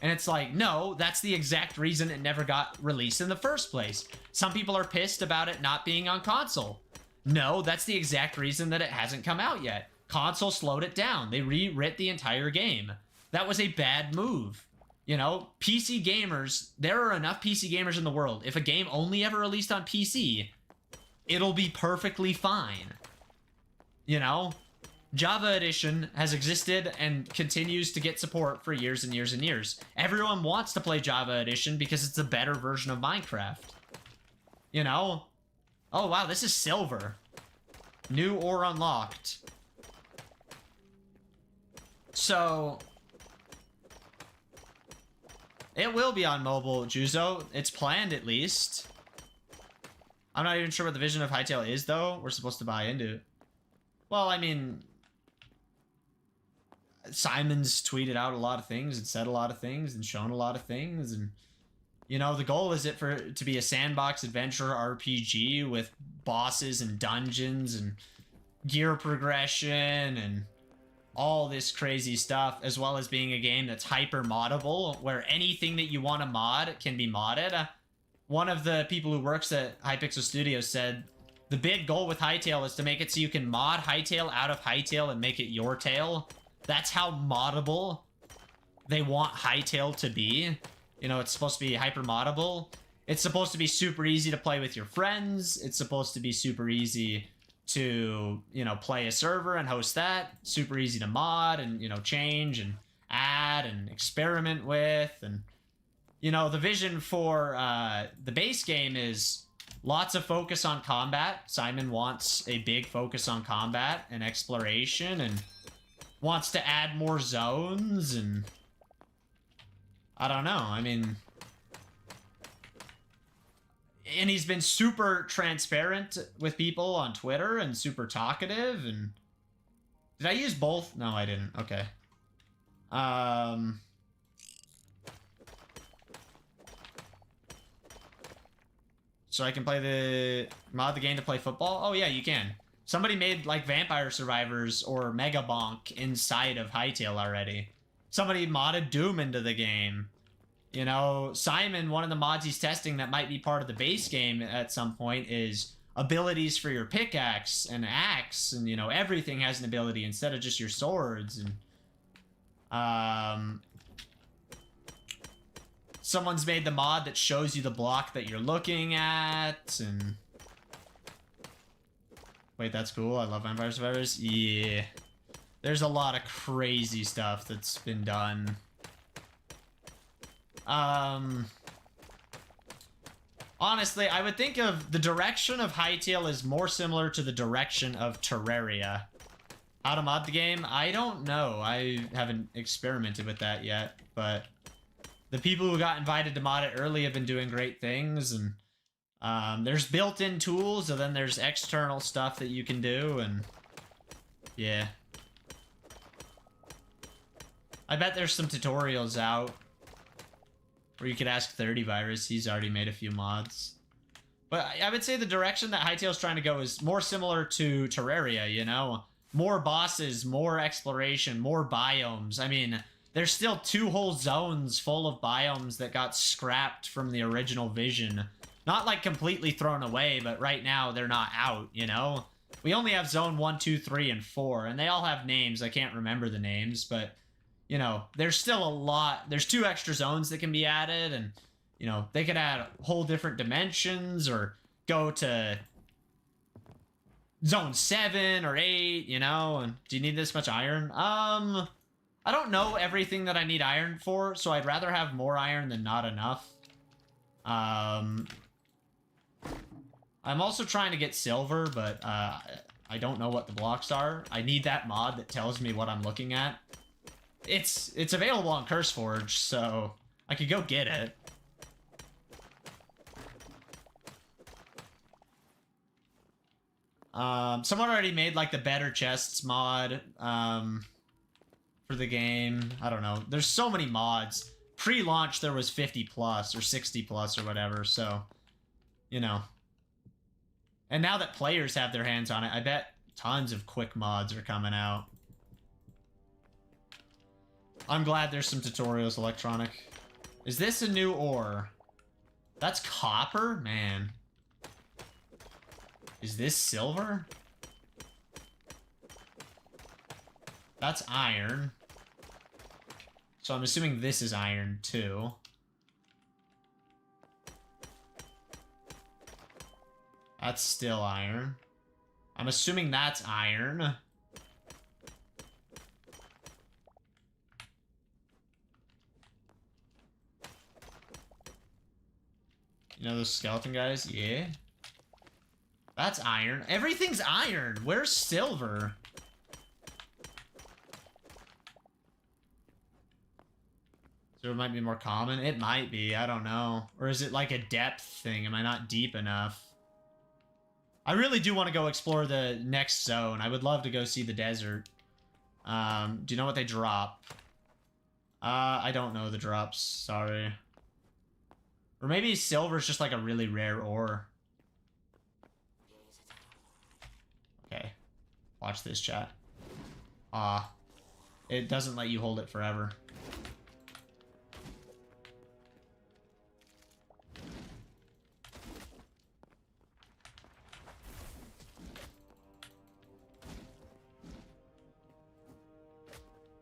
S2: And it's like, no, that's the exact reason it never got released in the first place. Some people are pissed about it not being on console. No, that's the exact reason that it hasn't come out yet. Console slowed it down. They rewrit the entire game. That was a bad move. You know, PC gamers, there are enough PC gamers in the world. If a game only ever released on PC, it'll be perfectly fine. You know? Java Edition has existed and continues to get support for years and years and years. Everyone wants to play Java Edition because it's a better version of Minecraft. You know? Oh, wow, this is silver. New or unlocked. So, it will be on mobile, Juzo. It's planned, at least. I'm not even sure what the vision of Hytale is, though. We're supposed to buy into it. Well, I mean, Simon's tweeted out a lot of things and said a lot of things and shown a lot of things. And, you know, the goal is for it to be a sandbox adventure RPG with bosses and dungeons and gear progression and all this crazy stuff, as well as being a game that's hyper moddable, where anything that you want to mod can be modded. One of the people who works at Hypixel Studios said the big goal with Hytale is to make it so you can mod Hytale out of Hytale and make it your tale. That's how moddable they want Hytale to be. You know, it's supposed to be hyper moddable. It's supposed to be super easy to play with your friends. It's supposed to be super easy to, you know, play a server and host that. Super easy to mod and, you know, change and add and experiment with. And, you know, the vision for the base game is lots of focus on combat. Simon wants a big focus on combat and exploration and wants to add more zones and I don't know. I mean, and he's been super transparent with people on Twitter and super talkative. And did I use both? No, I didn't. Okay. So I can play mod the game to play football? Oh yeah, you can. Somebody made like Vampire Survivors or Mega Bonk inside of Hytale already. Somebody modded Doom into the game. You know, Simon, one of the mods he's testing that might be part of the base game at some point is abilities for your pickaxe and axe, and, you know, everything has an ability instead of just your swords. And, someone's made the mod that shows you the block that you're looking at, and... Wait, that's cool. I love Vampire Survivors. Yeah. There's a lot of crazy stuff that's been done. Honestly, I would think of the direction of Hytale is more similar to the direction of Terraria. How to mod the game? I don't know. I haven't experimented with that yet, but the people who got invited to mod it early have been doing great things, and there's built-in tools, and then there's external stuff that you can do, and yeah. I bet there's some tutorials out where you could ask 30 Virus. He's already made a few mods. But I would say the direction that Hytale's trying to go is more similar to Terraria, you know? More bosses, more exploration, more biomes. I mean, there's still 2 whole zones full of biomes that got scrapped from the original vision. Not like completely thrown away, but right now they're not out, you know? We only have zone 1, 2, 3, and 4, and they all have names. I can't remember the names, but... You know, there's still a lot. There's 2 extra zones that can be added, and, you know, they could add whole different dimensions or go to zone 7 or 8, you know? And do you need this much iron? I don't know everything that I need iron for, so I'd rather have more iron than not enough. I'm also trying to get silver, but I don't know what the blocks are. I need that mod that tells me what I'm looking at. It's available on CurseForge, so I could go get it. Someone already made like the better chests mod for the game. I don't know. There's so many mods. Pre-launch there was 50 plus or 60 plus or whatever, so you know. And now that players have their hands on it, I bet tons of quick mods are coming out. I'm glad there's some tutorials, Electronic. Is this a new ore? That's copper? Man. Is this silver? That's iron. So I'm assuming this is iron, too. That's still iron. I'm assuming that's iron. You know those skeleton guys? Yeah. That's iron. Everything's iron. Where's silver? So it might be more common? It might be. I don't know. Or is it like a depth thing? Am I not deep enough? I really do want to go explore the next zone. I would love to go see the desert. Do you know what they drop? I don't know the drops. Sorry. Or maybe silver's just like a really rare ore. Okay. Watch this, chat. It doesn't let you hold it forever.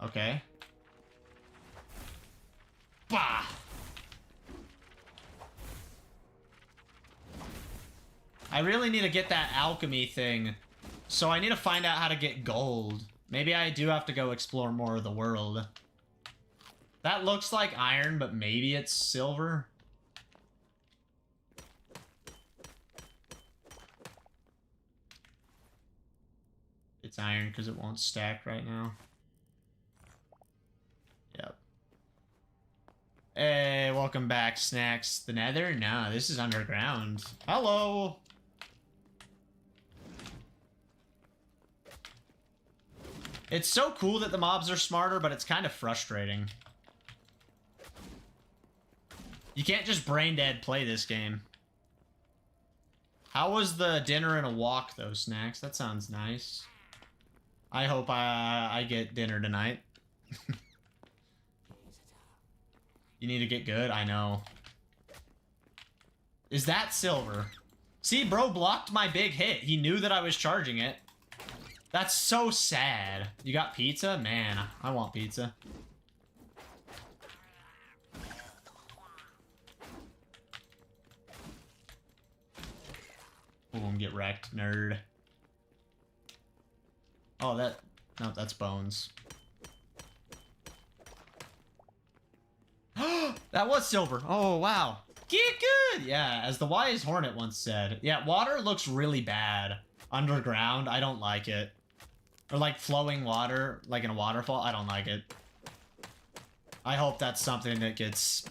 S2: Okay. Bah! I really need to get that alchemy thing. So I need to find out how to get gold. Maybe I do have to go explore more of the world. That looks like iron, but maybe it's silver. It's iron because it won't stack right now. Yep. Hey, welcome back, Snacks. The Nether? No, this is underground. Hello! It's so cool that the mobs are smarter, but it's kind of frustrating. You can't just brain dead play this game. How was the dinner and a walk, though, Snacks? That sounds nice. I hope I get dinner tonight. You need to get good? I know. Is that silver? See, bro blocked my big hit. He knew that I was charging it. That's so sad. You got pizza? Man, I want pizza. Boom, get wrecked, nerd. Oh, no, that's bones. That was silver. Oh, wow. Get good! Yeah, as the wise hornet once said. Yeah, water looks really bad. Underground, I don't like it. Or like flowing water, like in a waterfall, I don't like it. I hope that's something that gets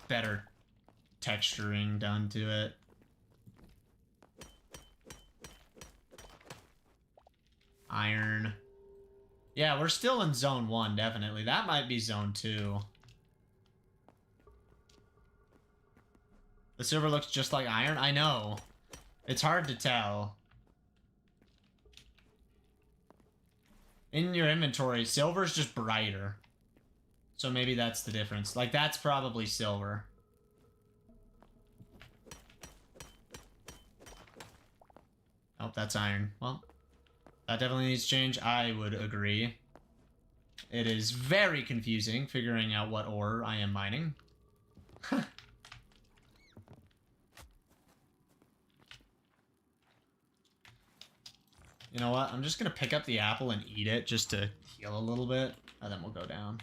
S2: better texturing done to it. Iron. Yeah, we're still in zone 1, definitely. That might be zone 2. The silver looks just like iron? I know. It's hard to tell. In your inventory, silver's just brighter. So maybe that's the difference. Like, that's probably silver. Oh, that's iron. Well, that definitely needs to change. I would agree. It is very confusing figuring out what ore I am mining. You know what? I'm just gonna pick up the apple and eat it just to heal a little bit, and then we'll go down.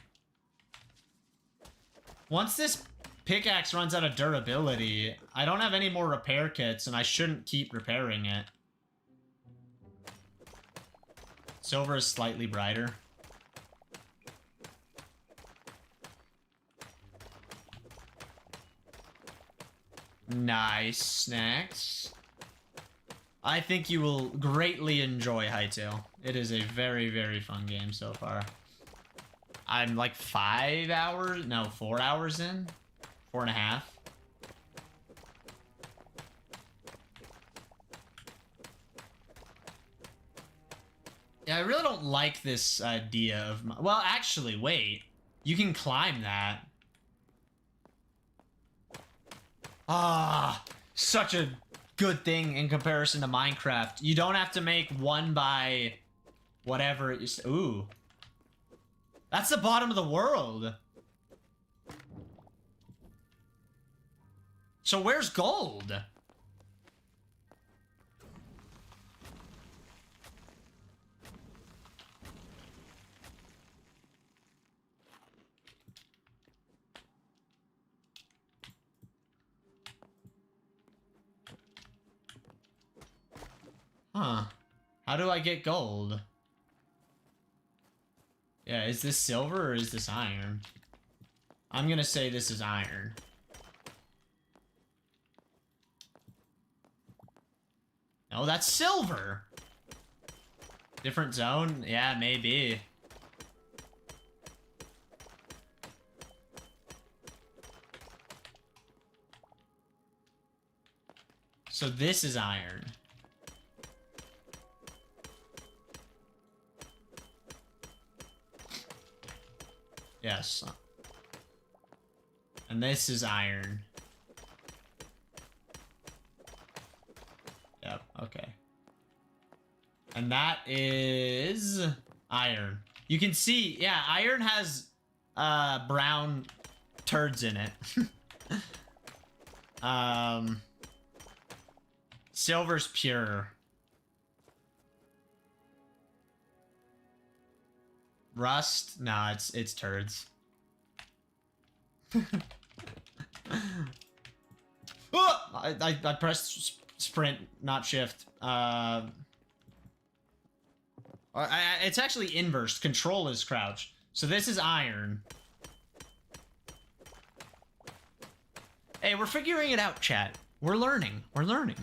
S2: Once this pickaxe runs out of durability, I don't have any more repair kits, and I shouldn't keep repairing it. Silver is slightly brighter. Nice snacks. I think you will greatly enjoy Hytale. It is a very, very fun game so far. I'm like 5 hours, no, 4 hours in. 4.5. Yeah, I really don't like this idea of well, actually, wait. You can climb that. Ah, such a good thing in comparison to Minecraft. You don't have to make 1 by whatever it is. Ooh. That's the bottom of the world. So where's gold? Huh. How do I get gold? Yeah, is this silver or is this iron? I'm gonna say this is iron. No, that's silver! Different zone? Yeah, maybe. So this is iron. Yes. And this is iron. Yep, okay. And that is iron. You can see, yeah, iron has brown turds in it. Silver's pure. Rust? Nah, it's turds. Oh! I pressed sprint, not shift. It's actually inverse. Control is crouch. So this is iron. Hey, we're figuring it out, chat. We're learning. We're learning.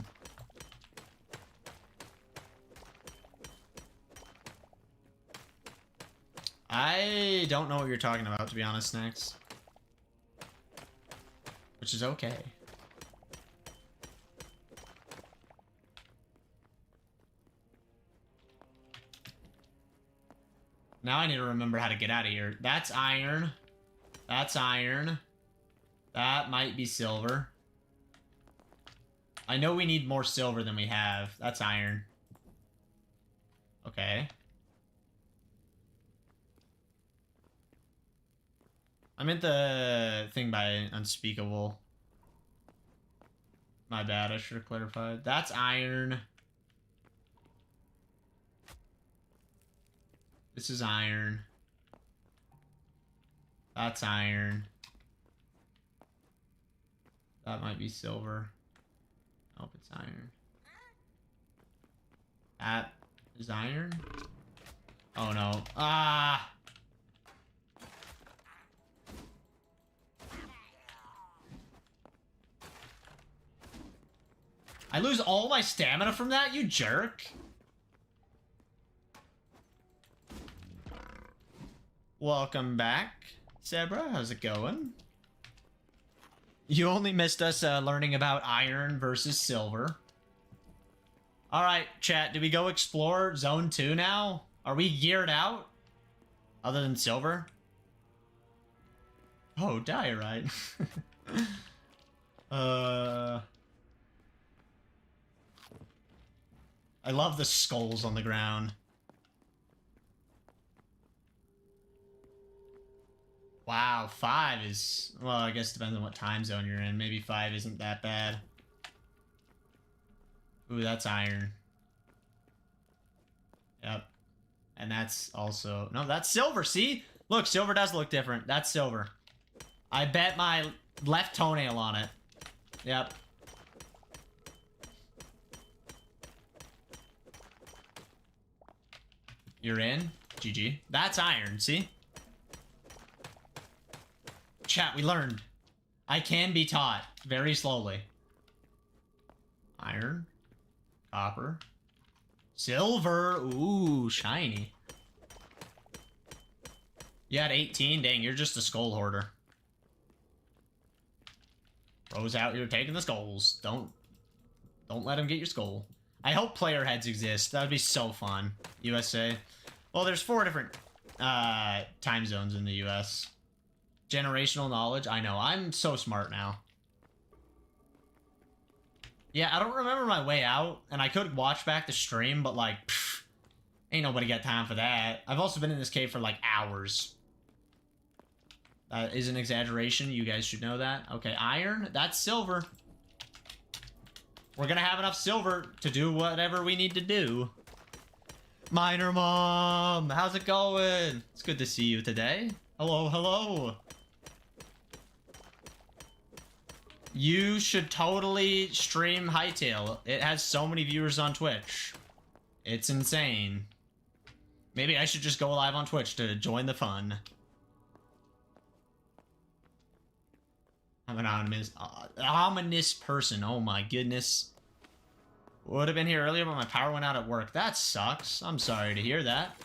S2: I don't know what you're talking about, to be honest, Snacks. Which is okay. Now I need to remember how to get out of here. That's iron. That's iron. That might be silver. I know we need more silver than we have. That's iron. Okay. I meant the thing by Unspeakable. My bad, I should have clarified. That's iron. This is iron. That's iron. That might be silver. Nope, it's iron. That is iron? Oh no. Ah! I lose all my stamina from that, you jerk. Welcome back, Zebra. How's it going? You only missed us learning about iron versus silver. Alright, chat, do we go explore Zone 2 now? Are we geared out? Other than silver? Oh, diorite. I love the skulls on the ground. Wow, 5 is... Well, I guess it depends on what time zone you're in. Maybe 5 isn't that bad. Ooh, that's iron. Yep. And that's also... No, that's silver. See? Look, silver does look different. That's silver. I bet my left toenail on it. Yep. You're in. GG. That's iron, see? Chat, we learned. I can be taught very slowly. Iron. Copper. Silver. Ooh, shiny. You had 18? Dang, you're just a skull hoarder. Bro's out here taking the skulls. Don't let him get your skull. I hope player heads exist. That would be so fun. USA. Well, there's 4 different time zones in the US. Generational knowledge. I know. I'm so smart now. Yeah, I don't remember my way out, and I could watch back the stream, but like, pff, ain't nobody got time for that. I've also been in this cave for like hours. That is an exaggeration. You guys should know that. Okay, iron. That's silver. We're gonna have enough silver to do whatever we need to do. Miner Mom, how's it going? It's good to see you today. Hello, hello. You should totally stream Hytale. It has so many viewers on Twitch. It's insane. Maybe I should just go live on Twitch to join the fun. I'm an ominous person. Oh my goodness. Would have been here earlier, but my power went out at work. That sucks. I'm sorry to hear that.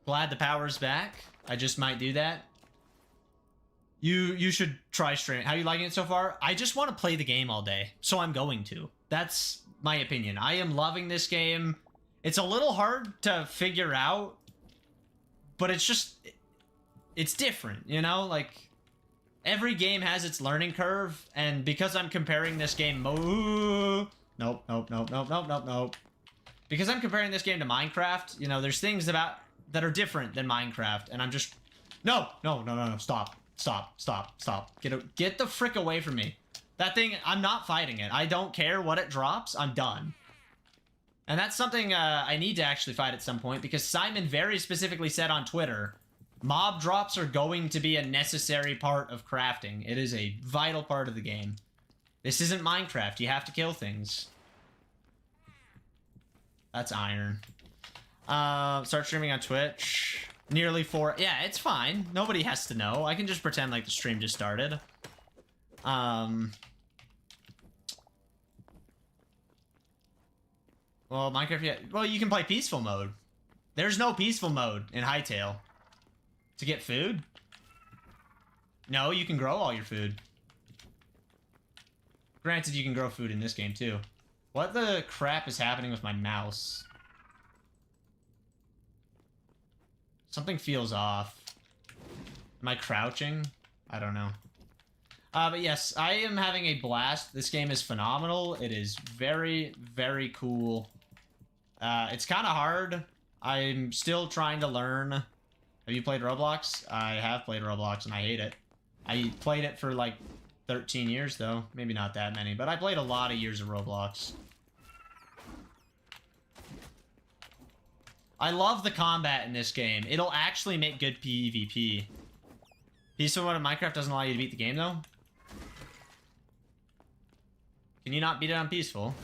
S2: Glad the power's back. I just might do that. You should try streaming. How are you liking it so far? I just want to play the game all day, so I'm going to. That's my opinion. I am loving this game. It's a little hard to figure out, but it's different, you know? Like, every game has its learning curve, and because I'm comparing this game... Nope. Because I'm comparing this game to Minecraft, you know, there's things that are different than Minecraft, and I'm just... No, stop. Get the frick away from me. That thing, I'm not fighting it. I don't care what it drops, I'm done. And that's something I need to actually fight at some point, because Simon very specifically said on Twitter, mob drops are going to be a necessary part of crafting. It is a vital part of the game. This isn't Minecraft. You have to kill things. That's iron. Start streaming on Twitch. Nearly 4. Yeah, it's fine. Nobody has to know. I can just pretend like the stream just started. Well, Minecraft, yeah. Well, you can play peaceful mode. There's no peaceful mode in Hytale. To get food? No, you can grow all your food. Granted, you can grow food in this game, too. What the crap is happening with my mouse? Something feels off. Am I crouching? I don't know. But yes, I am having a blast. This game is phenomenal. It is very, very cool. It's kind of hard. I'm still trying to learn. Have you played Roblox? I have played Roblox, and I hate it. I played it for, like, 13 years, though. Maybe not that many, but I played a lot of years of Roblox. I love the combat in this game. It'll actually make good PvP. Peaceful mode in Minecraft doesn't allow you to beat the game, though? Can you not beat it on peaceful?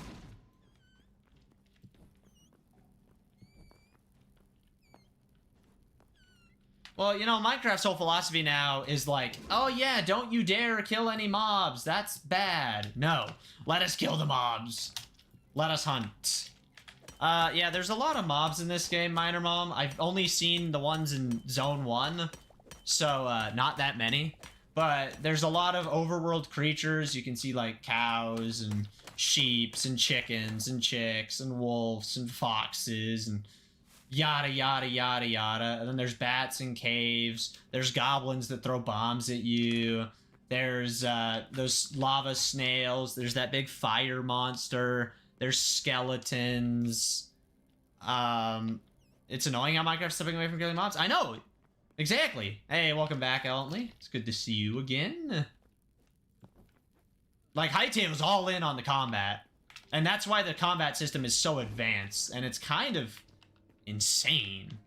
S2: Well, you know, Minecraft's whole philosophy now is like, oh yeah, don't you dare kill any mobs. That's bad. No, let us kill the mobs. Let us hunt. Yeah, there's a lot of mobs in this game, Miner Mom. I've only seen the ones in Zone 1, so not that many. But there's a lot of overworld creatures. You can see, like, cows and sheeps and chickens and chicks and wolves and foxes and yada, yada, yada, yada. And then there's bats in caves. There's goblins that throw bombs at you. There's those lava snails. There's that big fire monster. There's skeletons. It's annoying how Minecraft's stepping away from killing mobs. I know! Exactly. Hey, welcome back, Eltonly. It's good to see you again. Like, Hytale's all in on the combat. And that's why the combat system is so advanced. And it's kind of insane.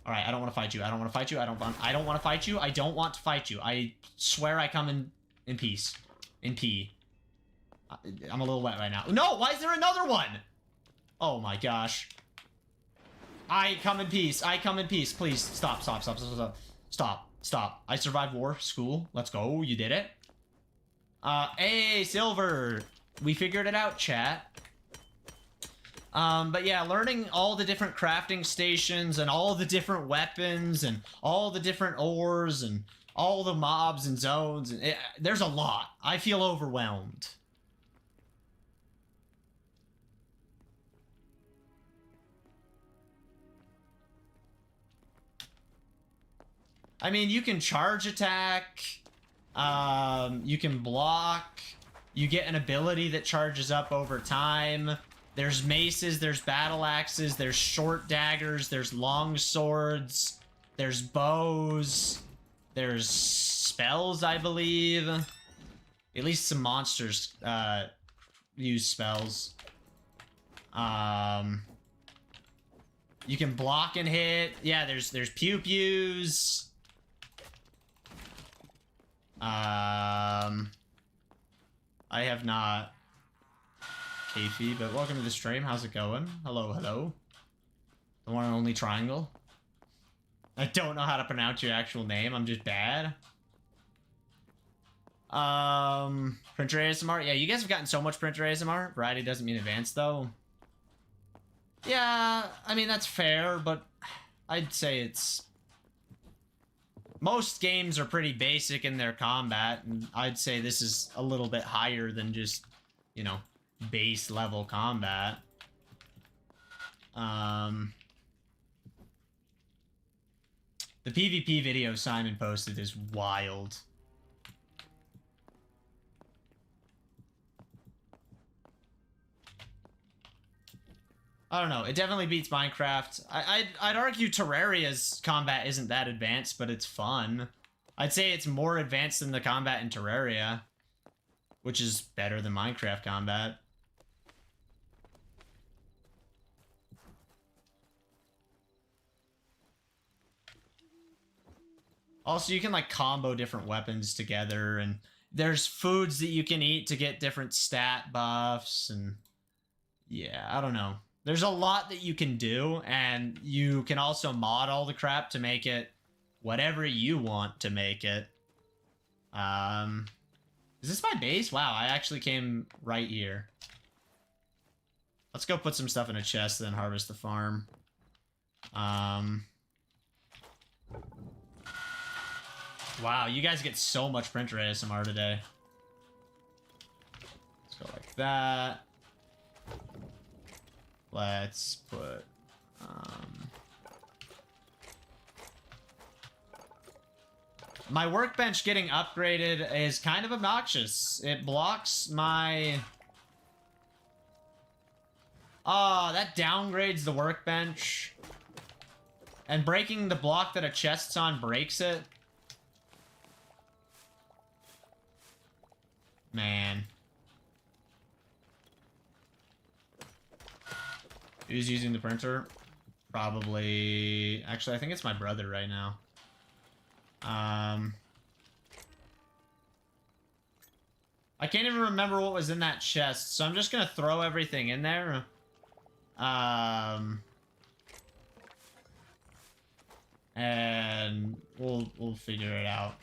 S2: All right, I don't want to fight you. I don't want to fight you. I don't want to fight you. I don't want to fight you. I swear I come in peace. In pee. I'm a little wet right now. No, why is there another one? Oh my gosh. I come in peace. I come in peace. Please stop, stop, stop, stop, stop. Stop, stop. I survived war. School. Let's go. You did it. Hey, Silver. We figured it out, chat. But yeah, learning all the different crafting stations and all the different weapons and all the different ores and all the mobs and zones. And there's a lot. I feel overwhelmed. I mean, you can charge attack. You can block. You get an ability that charges up over time. There's maces, there's battle axes, there's short daggers, there's long swords, there's bows, there's spells, I believe. At least some monsters use spells. You can block and hit. Yeah, there's pew-pews. I have not Kayfie, but welcome to the stream. How's it going? Hello, hello. The one and only Triangle. I don't know how to pronounce your actual name. I'm just bad. Printer ASMR. Yeah, you guys have gotten so much printer ASMR. Variety doesn't mean advanced, though. Yeah, I mean, that's fair, but I'd say it's... Most games are pretty basic in their combat, and I'd say this is a little bit higher than just, you know, base level combat. The PvP video Simon posted is wild. I don't know. It definitely beats Minecraft. I'd argue Terraria's combat isn't that advanced, but it's fun. I'd say it's more advanced than the combat in Terraria, which is better than Minecraft combat. Also, you can, like, combo different weapons together, and there's foods that you can eat to get different stat buffs, and... yeah, I don't know. There's a lot that you can do, and you can also mod all the crap to make it whatever you want to make it. Is this my base? Wow, I actually came right here. Let's go put some stuff in a chest, then harvest the farm. Wow, you guys get so much printer ASMR today. Let's go like that. Let's put, my workbench getting upgraded is kind of obnoxious. It blocks my... oh, that downgrades the workbench. And breaking the block that a chest's on breaks it. Man. Who's using the printer? Probably... actually, I think it's my brother right now. I can't even remember what was in that chest, so I'm just gonna throw everything in there. And we'll figure it out.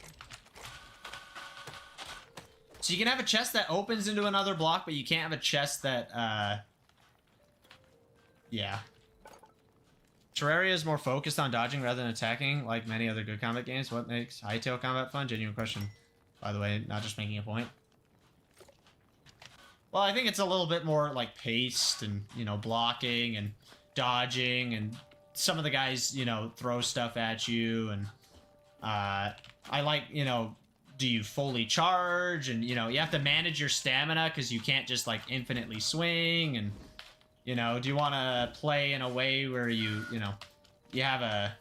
S2: So you can have a chest that opens into another block, but you can't have a chest that, yeah. Terraria is more focused on dodging rather than attacking, like many other good combat games. What makes Hytale combat fun? Genuine question. By the way, not just making a point. Well, I think it's a little bit more, like, paced and, you know, blocking and dodging, and some of the guys, you know, throw stuff at you, and, I like, you know, do you fully charge? And, you know, you have to manage your stamina, because you can't just, like, infinitely swing, and... you know, do you want to play in a way where you know, you have a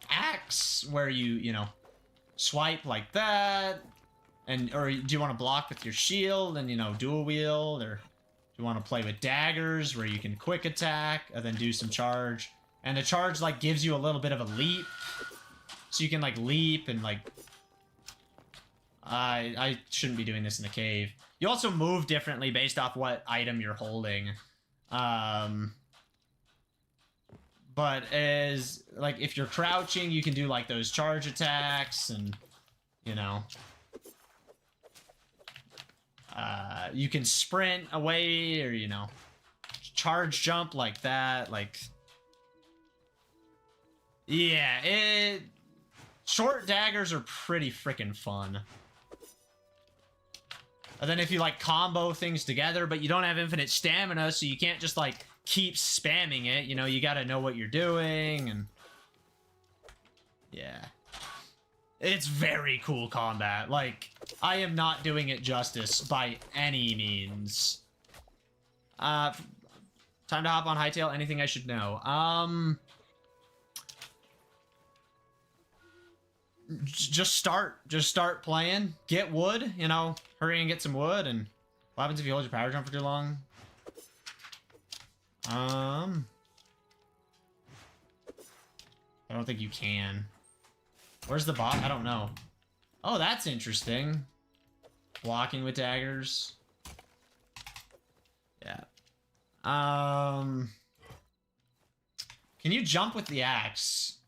S2: axe where you know, swipe like that? And, or do you want to block with your shield and, you know, dual wield? Or You want to play with daggers, where you can quick attack, and then do some charge. And the charge, like, gives you a little bit of a leap. So you can, like, leap and, like... I shouldn't be doing this in the cave. You also move differently based off what item you're holding. But as, like, if you're crouching, you can do, like, those charge attacks, and, you know. You can sprint away, or, you know, charge jump like that, like... Yeah, short daggers are pretty freaking fun. And then if you, like, combo things together, but you don't have infinite stamina, so you can't just, like, keep spamming it, you know, you gotta know what you're doing, and... Yeah. It's very cool combat. Like, I am not doing it justice by any means. Time to hop on Hytale. Anything I should know? Just start playing. Get wood, you know, hurry and get some wood, and what happens if you hold your power jump for too long? I don't think you can. Where's the bot? I don't know. Oh, that's interesting. Blocking with daggers. Yeah. Can you jump with the axe?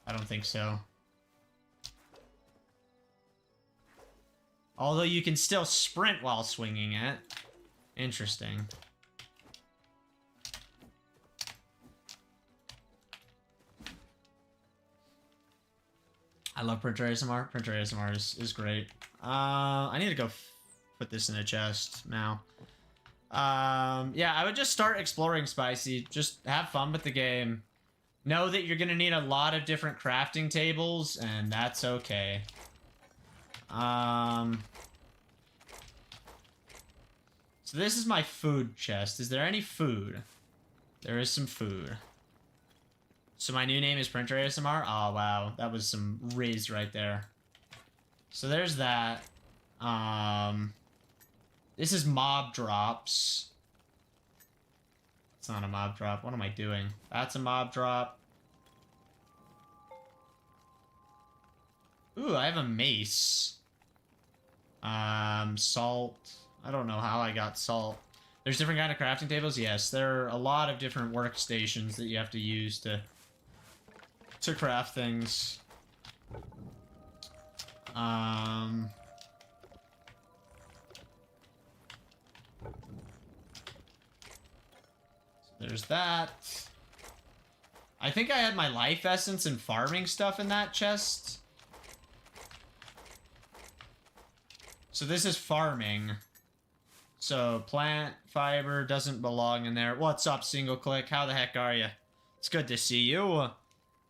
S2: I don't think so. Although you can still sprint while swinging it. Interesting. I love printer ASMR. Printer ASMR is great. I need to go put this in a chest now. Yeah, I would just start exploring Spicy. Just have fun with the game. Know that you're gonna need a lot of different crafting tables, and that's okay. So this is my food chest. Is there any food? There is some food. So my new name is Printer ASMR? Oh, wow. That was some riz right there. So there's that. This is mob drops. It's not a mob drop. What am I doing? That's a mob drop. Ooh, I have a mace. Salt. I don't know how I got salt. There's different kind of crafting tables? Yes, there are a lot of different workstations that you have to use to craft things. There's that. I think I had my life essence and farming stuff in that chest. So this is farming. So plant fiber doesn't belong in there. What's up, Single Click? How the heck are you? It's good to see you.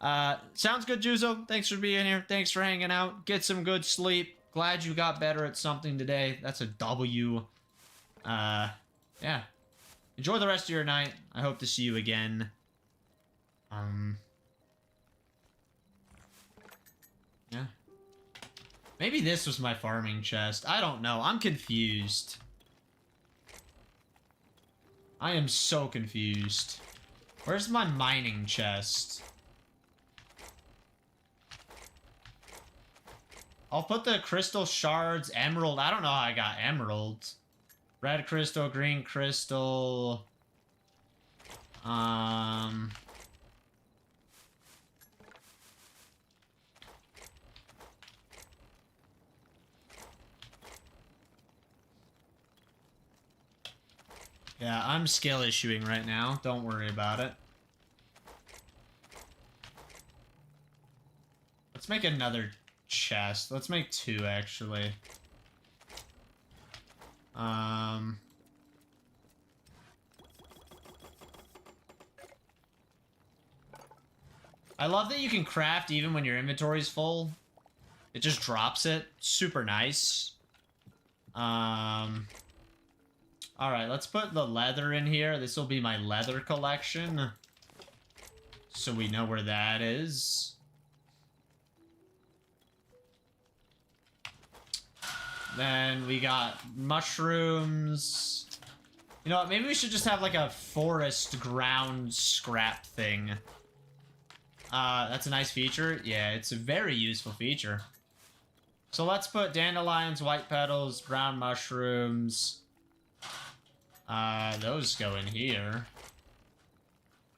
S2: Sounds good, Juzo. Thanks for being here. Thanks for hanging out. Get some good sleep. Glad you got better at something today. That's a W. Yeah. Enjoy the rest of your night. I hope to see you again. Yeah. Maybe this was my farming chest. I don't know. I'm confused. I am so confused. Where's my mining chest? I'll put the crystal shards, emerald. I don't know how I got emeralds. Red crystal, green crystal. Yeah, I'm skill issuing right now. Don't worry about it. Let's make another chest. Let's make two, actually. I love that you can craft even when your inventory's full. It just drops it. Super nice. Alright, let's put the leather in here. This will be my leather collection. So we know where that is. Then we got mushrooms. You know what? Maybe we should just have like a forest ground scrap thing. That's a nice feature. Yeah, it's a very useful feature. So let's put dandelions, white petals, brown mushrooms. Those go in here.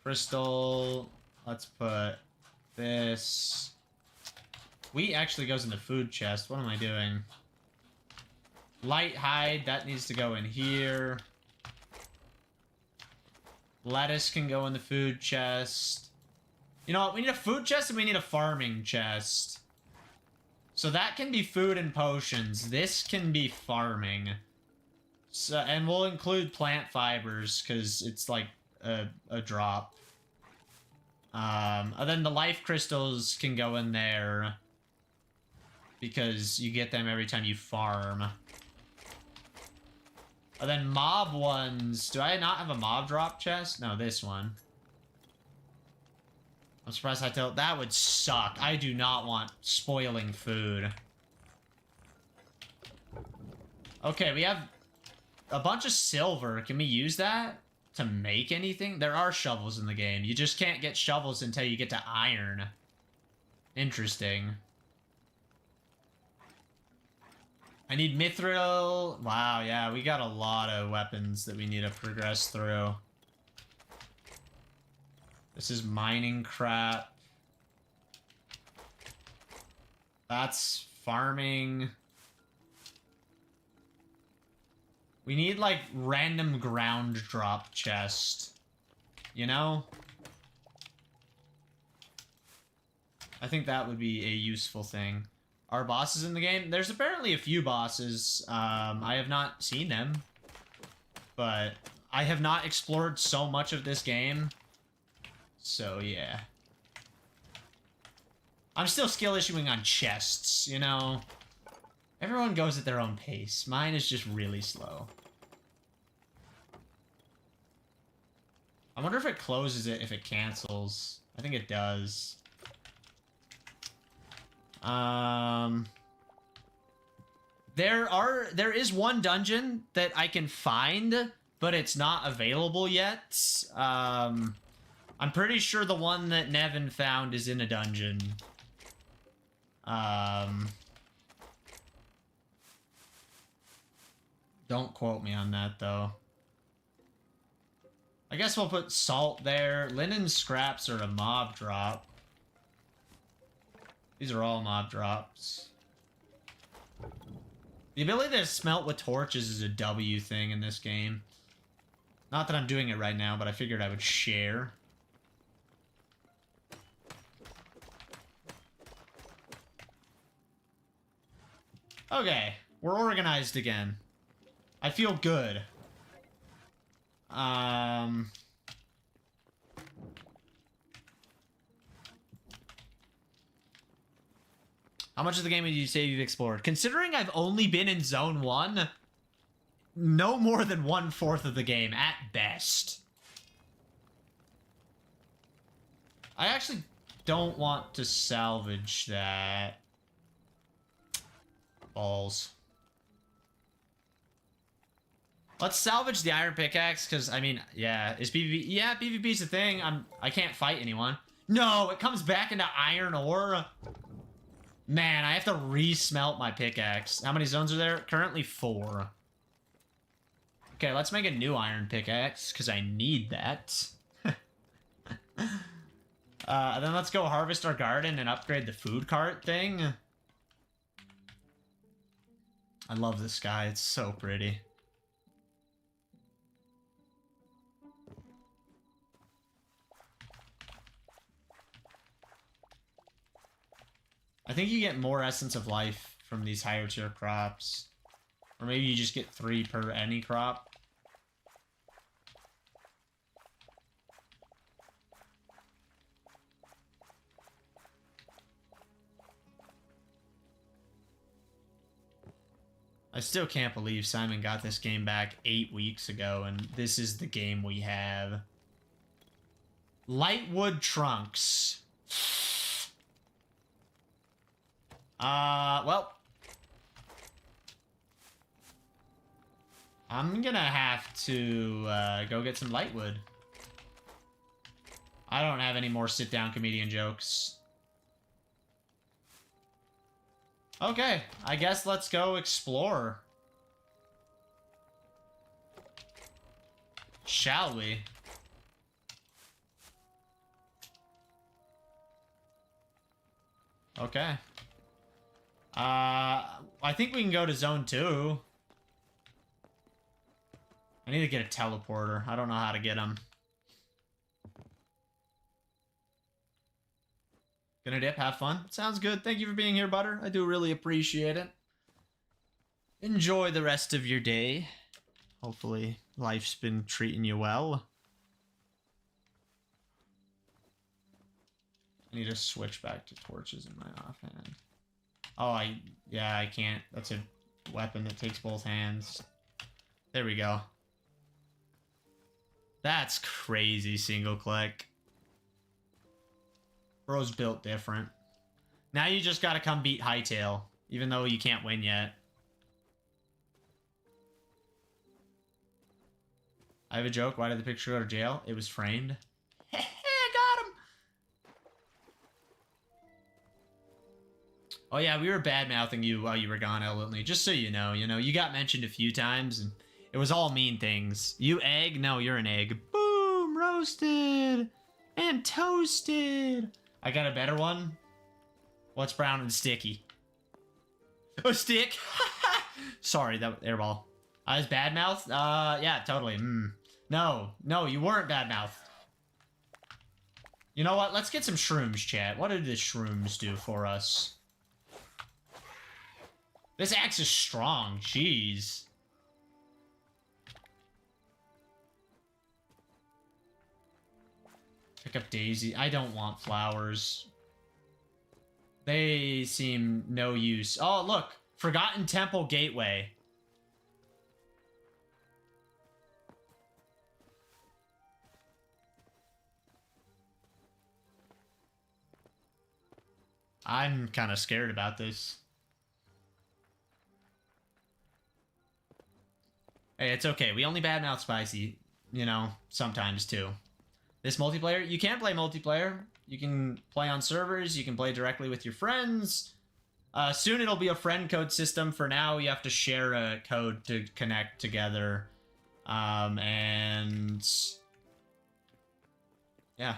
S2: Crystal. Let's put this. Wheat actually goes in the food chest. What am I doing? Light hide, that needs to go in here. Lettuce can go in the food chest. You know what? We need a food chest and we need a farming chest. So that can be food and potions. This can be farming. So, and we'll include plant fibers because it's like a drop. And then the life crystals can go in there because you get them every time you farm. And then mob ones. Do I not have a mob drop chest? No, this one. I'm surprised that would suck. I do not want spoiling food. Okay, we have a bunch of silver. Can we use that to make anything? There are shovels in the game. You just can't get shovels until you get to iron. Interesting. I need mithril. Wow, yeah, we got a lot of weapons that we need to progress through. This is mining crap. That's farming. We need, like, random ground drop chest. You know? I think that would be a useful thing. Are bosses in the game? There's apparently a few bosses. I have not seen them. But I have not explored so much of this game. So, yeah. I'm still skill issuing on chests, you know? Everyone goes at their own pace. Mine is just really slow. I wonder if it closes it if it cancels. I think it does. There is one dungeon that I can find, but it's not available yet. I'm pretty sure the one that Nevin found is in a dungeon. Don't quote me on that, though. I guess we'll put salt there. Linen scraps are a mob drop. These are all mob drops. The ability to smelt with torches is a W thing in this game. Not that I'm doing it right now, but I figured I would share. Okay, we're organized again. I feel good. How much of the game would you say you've explored? Considering I've only been in Zone 1, no more than 1/4 of the game, at best. I actually don't want to salvage that. Balls. Let's salvage the iron pickaxe, because, I mean, yeah, is PvP? Yeah, PvP's a thing. I can't fight anyone. No, it comes back into iron ore. Man, I have to re-smelt my pickaxe. How many zones are there? Currently 4. Okay, let's make a new iron pickaxe, because I need that. Then let's go harvest our garden and upgrade the food cart thing. I love this sky. It's so pretty. I think you get more essence of life from these higher tier crops. Or maybe you just get 3 per any crop. I still can't believe Simon got this game back 8 weeks ago, and this is the game we have. Lightwood trunks. Well. I'm gonna have to go get some lightwood. I don't have any more sit-down comedian jokes. Okay, I guess let's go explore. Shall we? Okay. I think we can go to zone 2. I need to get a teleporter. I don't know how to get them. Gonna dip, have fun. Sounds good. Thank you for being here, Butter. I do really appreciate it. Enjoy the rest of your day. Hopefully, life's been treating you well. I need to switch back to torches in my offhand. Oh, yeah, I can't. That's a weapon that takes both hands. There we go. That's crazy single click. Bro's built different. Now you just gotta come beat Hytale, even though you can't win yet. I have a joke. Why did the picture go to jail? It was framed. I got him! Oh yeah, we were bad-mouthing you while you were gone, Elitly. Just so you know, you got mentioned a few times, and it was all mean things. You egg? No, you're an egg. Boom! Roasted! And toasted! I got a better one. What's brown and sticky? A stick! Sorry, that airball. I was bad-mouthed? Yeah, totally. No, you weren't bad-mouthed. You know what? Let's get some shrooms, chat. What did the shrooms do for us? This axe is strong. Jeez. Pick up Daisy. I don't want flowers. They seem no use. Oh, look. Forgotten Temple Gateway. I'm kind of scared about this. Hey, it's okay. We only badmouth Spicy, sometimes too. This multiplayer, you can't play multiplayer. You can play on servers. You can play directly with your friends. Soon it'll be a friend code system. For now, you have to share a code to connect together. And yeah.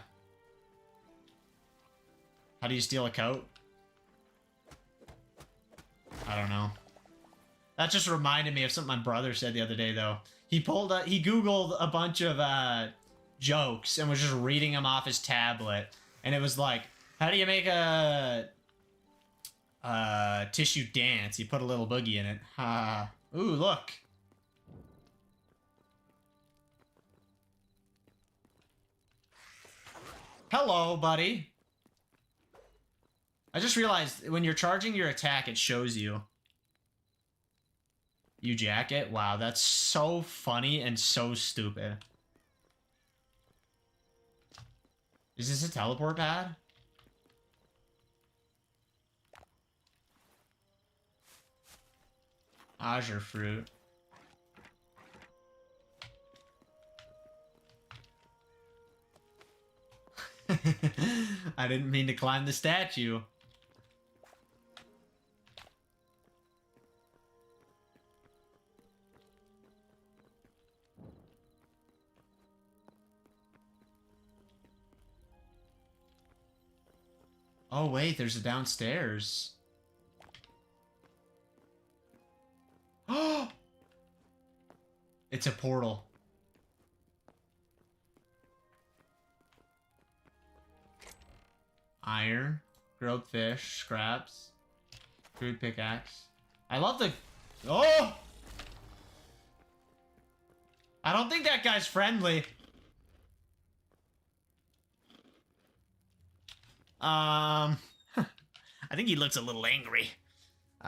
S2: How do you steal a coat? I don't know. That just reminded me of something my brother said the other day, though. He Googled a bunch of jokes and was just reading them off his tablet. And it was like, how do you make a tissue dance? You put a little boogie in it. Ooh, look. Hello, buddy. I just realized when you're charging your attack, it shows you. You jack it? Wow, that's so funny and so stupid. Is this a teleport pad? Azure fruit. I didn't mean to climb the statue. Oh, wait, there's a downstairs. Oh! It's a portal. Iron, grilled fish, scraps, crude pickaxe. I love the... Oh! I don't think that guy's friendly. I think he looks a little angry.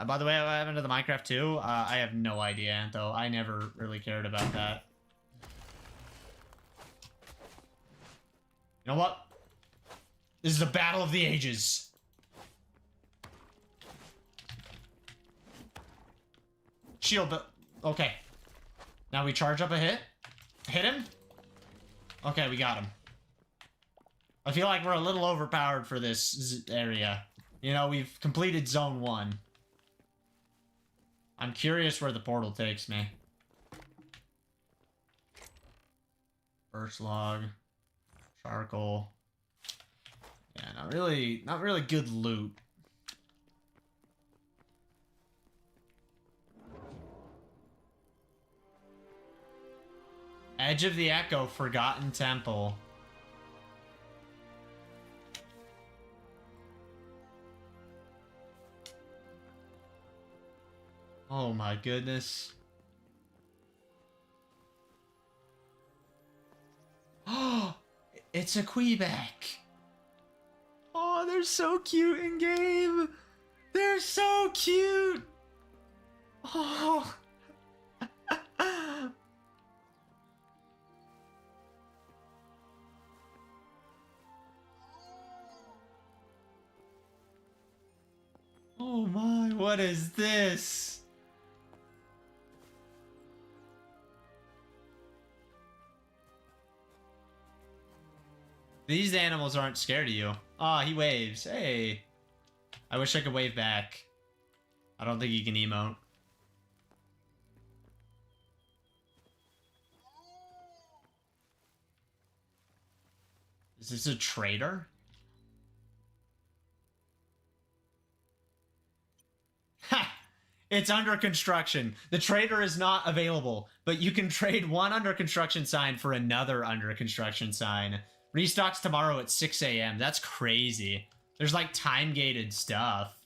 S2: By the way, what happened to the Minecraft 2? I have no idea, though. I never really cared about that. You know what? This is a battle of the ages. Shield, okay. Now we charge up a hit. Hit him? Okay, we got him. I feel like we're a little overpowered for this area. You know, we've completed zone 1. I'm curious where the portal takes me. First log. Charcoal. Yeah, not really good loot. Edge of the Echo, Forgotten Temple. Oh my goodness. Oh, it's a Quebec. Oh, they're so cute in game. They're so cute. Oh. Oh my, what is this? These animals aren't scared of you. Aw, he waves. Hey. I wish I could wave back. I don't think you can emote. Is this a trader? Ha! It's under construction. The trader is not available, but you can trade one under construction sign for another under construction sign. Restocks tomorrow at 6 a.m. That's crazy. There's like time-gated stuff.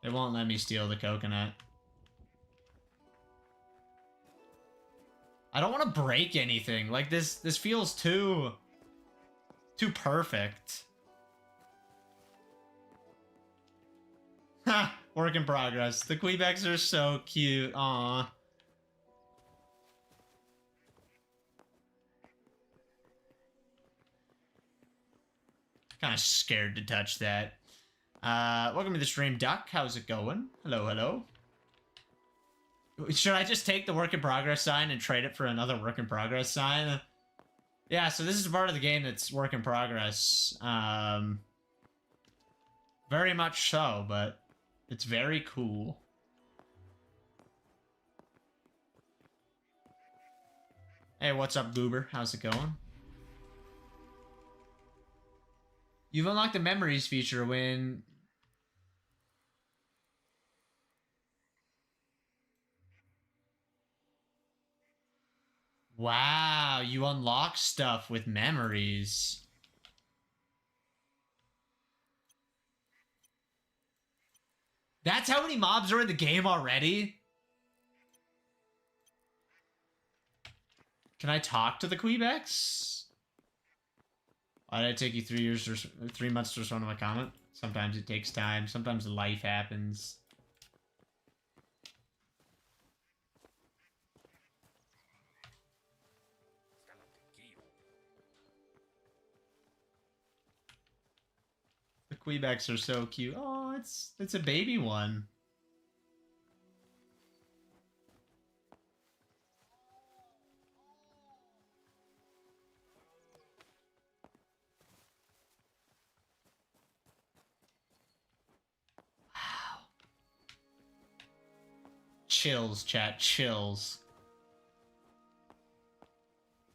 S2: They won't let me steal the coconut. I don't want to break anything. Like this feels too perfect. Ha! Work in progress. The Quebecs are so cute. Aww. Kind of scared to touch that. Welcome to the stream, Duck. How's it going? Hello, hello. Should I just take the work in progress sign and trade it for another work in progress sign? Yeah, so this is a part of the game that's work in progress. Very much so, but it's very cool. Hey, what's up, Goober? How's it going? You've unlocked the memories feature when... Wow, you unlock stuff with memories. That's how many mobs are in the game already? Can I talk to the Quebecs? Why did it take you 3 months to respond to my comment? Sometimes it takes time. Sometimes life happens. The Quebecs are so cute. Oh, it's a baby one. Chills, chat, chills.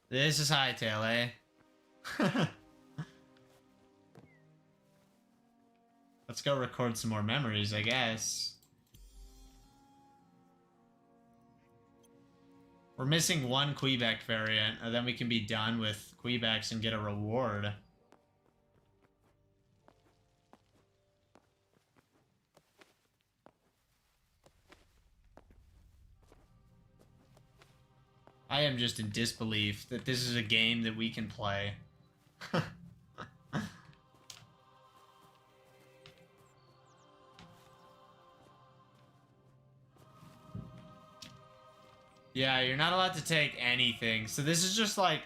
S2: This is Hytale, eh? Let's go record some more memories, I guess. We're missing one Quebec variant, and then we can be done with Quebecs and get a reward. I am just in disbelief that this is a game that we can play. Yeah, you're not allowed to take anything. So this is just like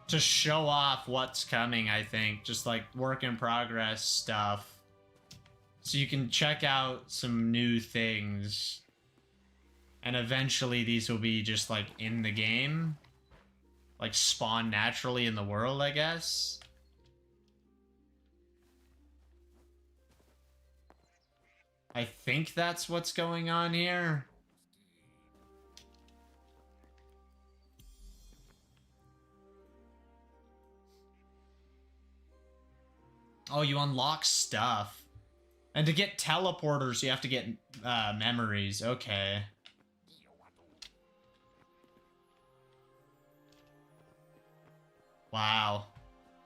S2: to show off what's coming, I think. Just like work in progress stuff. So you can check out some new things. And eventually these will be just like in the game. Like spawn naturally in the world, I guess. I think that's what's going on here. Oh, you unlock stuff. And to get teleporters, you have to get memories. Okay. Wow.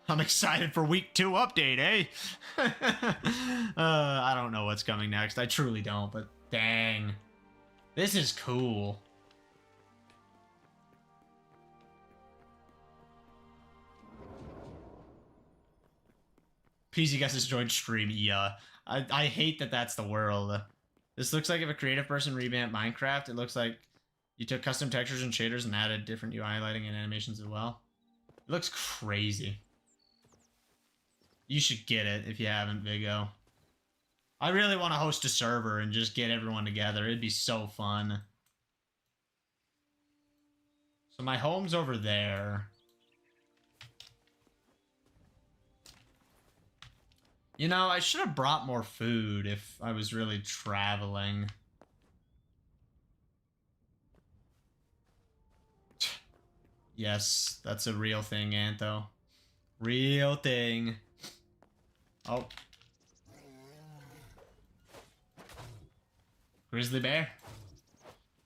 S2: I'm excited for week 2 update, eh? I don't know what's coming next. I truly don't, but dang. This is cool. pcgus has joined stream, yeah. I hate that that's the world. This looks like if a creative person revamped Minecraft, it looks like you took custom textures and shaders and added different UI lighting and animations as well. It looks crazy. You should get it if you haven't, Vigo. I really want to host a server and just get everyone together. It'd be so fun. So my home's over there. You know, I should have brought more food if I was really traveling. Yes, that's a real thing, Antho. Real thing. Oh. Grizzly bear?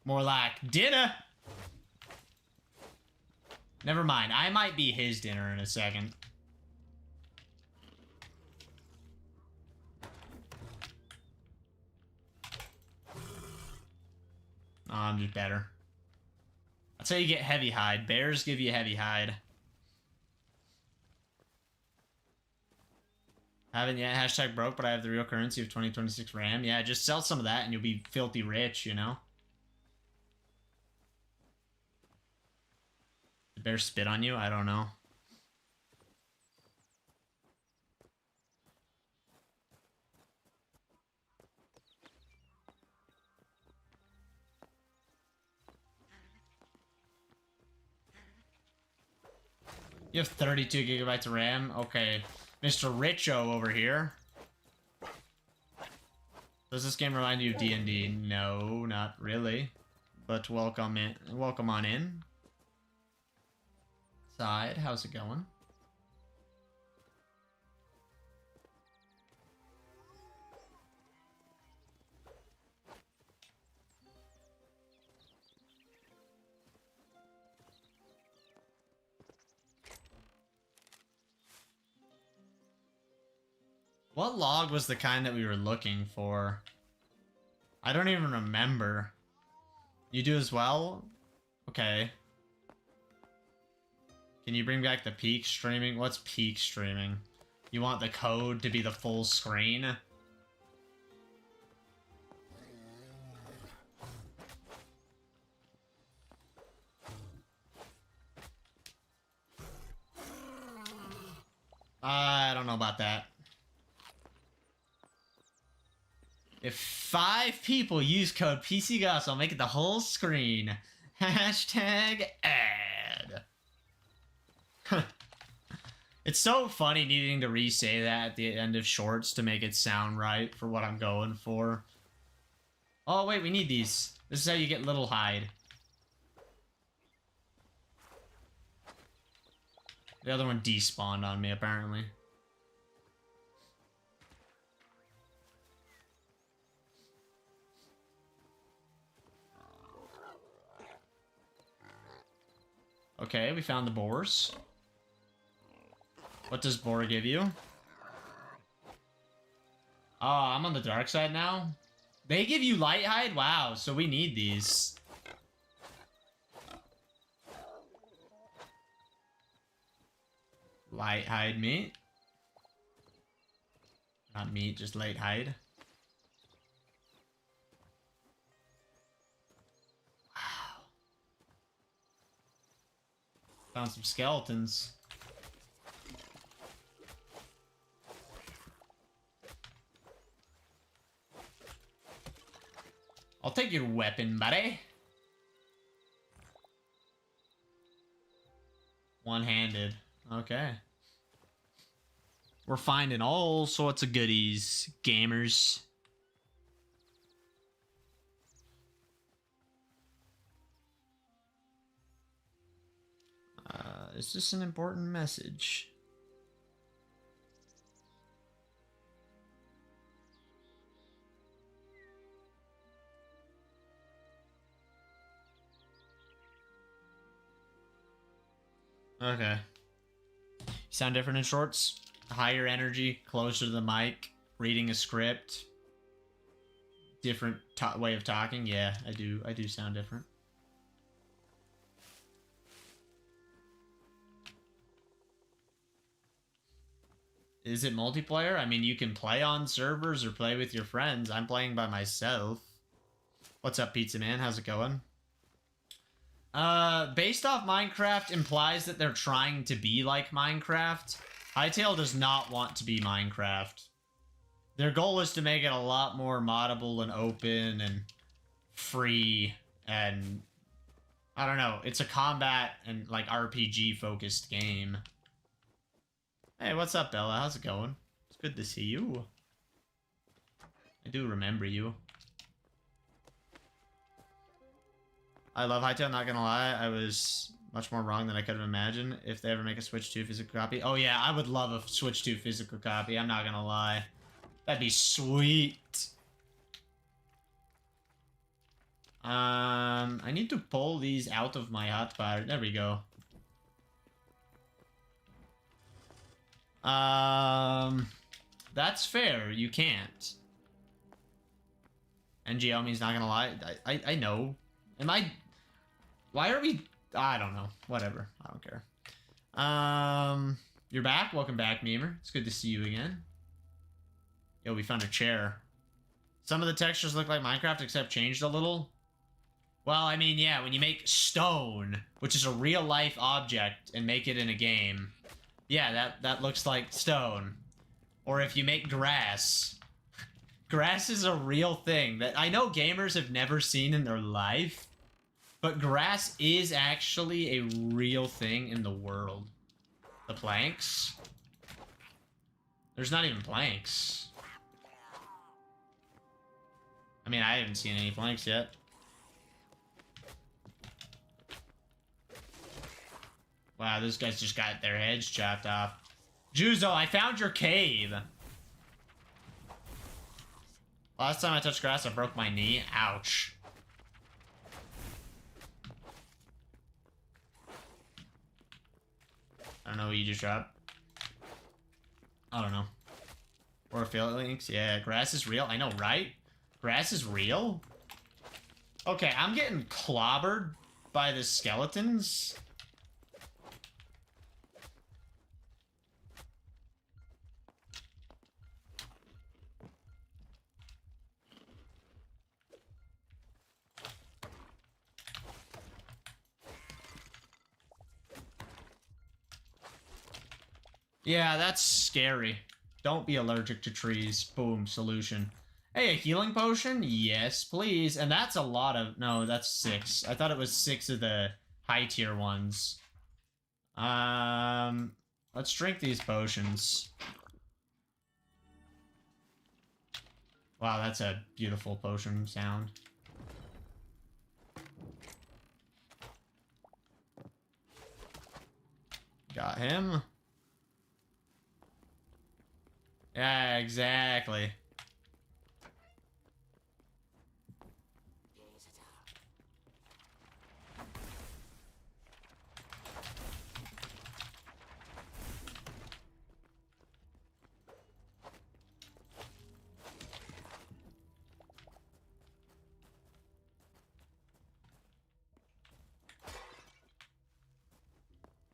S2: More like dinner. Never mind, I might be his dinner in a second. Oh, I'm just better. That's how you get heavy hide. Bears give you heavy hide. Haven't yet. Hashtag broke, but I have the real currency of 2026 RAM. Yeah, just sell some of that and you'll be filthy rich, you know? Did bear spit on you? I don't know. You have 32 gigabytes of RAM? Okay. Mr. Richo over here. Does this game remind you of D&D? No, not really. But welcome in. Welcome on in. Side, how's it going? What log was the kind that we were looking for? I don't even remember. You do as well? Okay. Can you bring back the peak streaming? What's peak streaming? You want the code to be the full screen? I don't know about that. If 5 people use code pcgus, I'll make it the whole screen. Hashtag ad. It's so funny needing to re-say that at the end of shorts to make it sound right for what I'm going for. Oh, wait, we need these. This is how you get little hide. The other one despawned on me, apparently. Okay, we found the boars. What does boar give you? Oh, I'm on the dark side now? They give you light hide? Wow, so we need these. Light hide meat. Not meat, just light hide. Found some skeletons. I'll take your weapon, buddy. One-handed. Okay. We're finding all sorts of goodies, gamers. Is this an important message? Okay. You sound different in shorts? Higher energy, closer to the mic, reading a script. Different way of talking? Yeah, I do sound different. Is it multiplayer? I mean, you can play on servers or play with your friends. I'm playing by myself. What's up, Pizza Man? How's it going? Based off Minecraft implies that they're trying to be like Minecraft. Hytale does not want to be Minecraft. Their goal is to make it a lot more moddable and open and free and... I don't know. It's a combat and, like, RPG-focused game. Hey, what's up, Bella? How's it going? It's good to see you. I do remember you. I love Hytale, not gonna lie. I was much more wrong than I could have imagined. If they ever make a Switch 2 physical copy. Oh yeah, I would love a Switch 2 physical copy. I'm not gonna lie. That'd be sweet. I need to pull these out of my hotbar. There we go. That's fair. You can't. NGL means not gonna lie. I know. Am I... Why are we... I don't know. Whatever. I don't care. You're back? Welcome back, Memer. It's good to see you again. Yo, we found a chair. Some of the textures look like Minecraft, except changed a little. Well, I mean, yeah, when you make stone, which is a real-life object, and make it in a game, yeah, that looks like stone. Or if you make grass. Grass is a real thing that I know gamers have never seen in their life, but grass is actually a real thing in the world. The planks? There's not even planks. I mean, I haven't seen any planks yet. Wow, those guys just got their heads chopped off. Juzo, I found your cave. Last time I touched grass, I broke my knee. Ouch. I don't know what you just dropped. I don't know. Or affiliate links. Yeah, grass is real. I know, right? Grass is real? Okay, I'm getting clobbered by the skeletons. Yeah, that's scary. Don't be allergic to trees. Boom, solution. Hey, a healing potion? Yes, please. And that's a lot of... No, that's 6. I thought it was 6 of the high tier ones. Let's drink these potions. Wow, that's a beautiful potion sound. Got him. Yeah, exactly.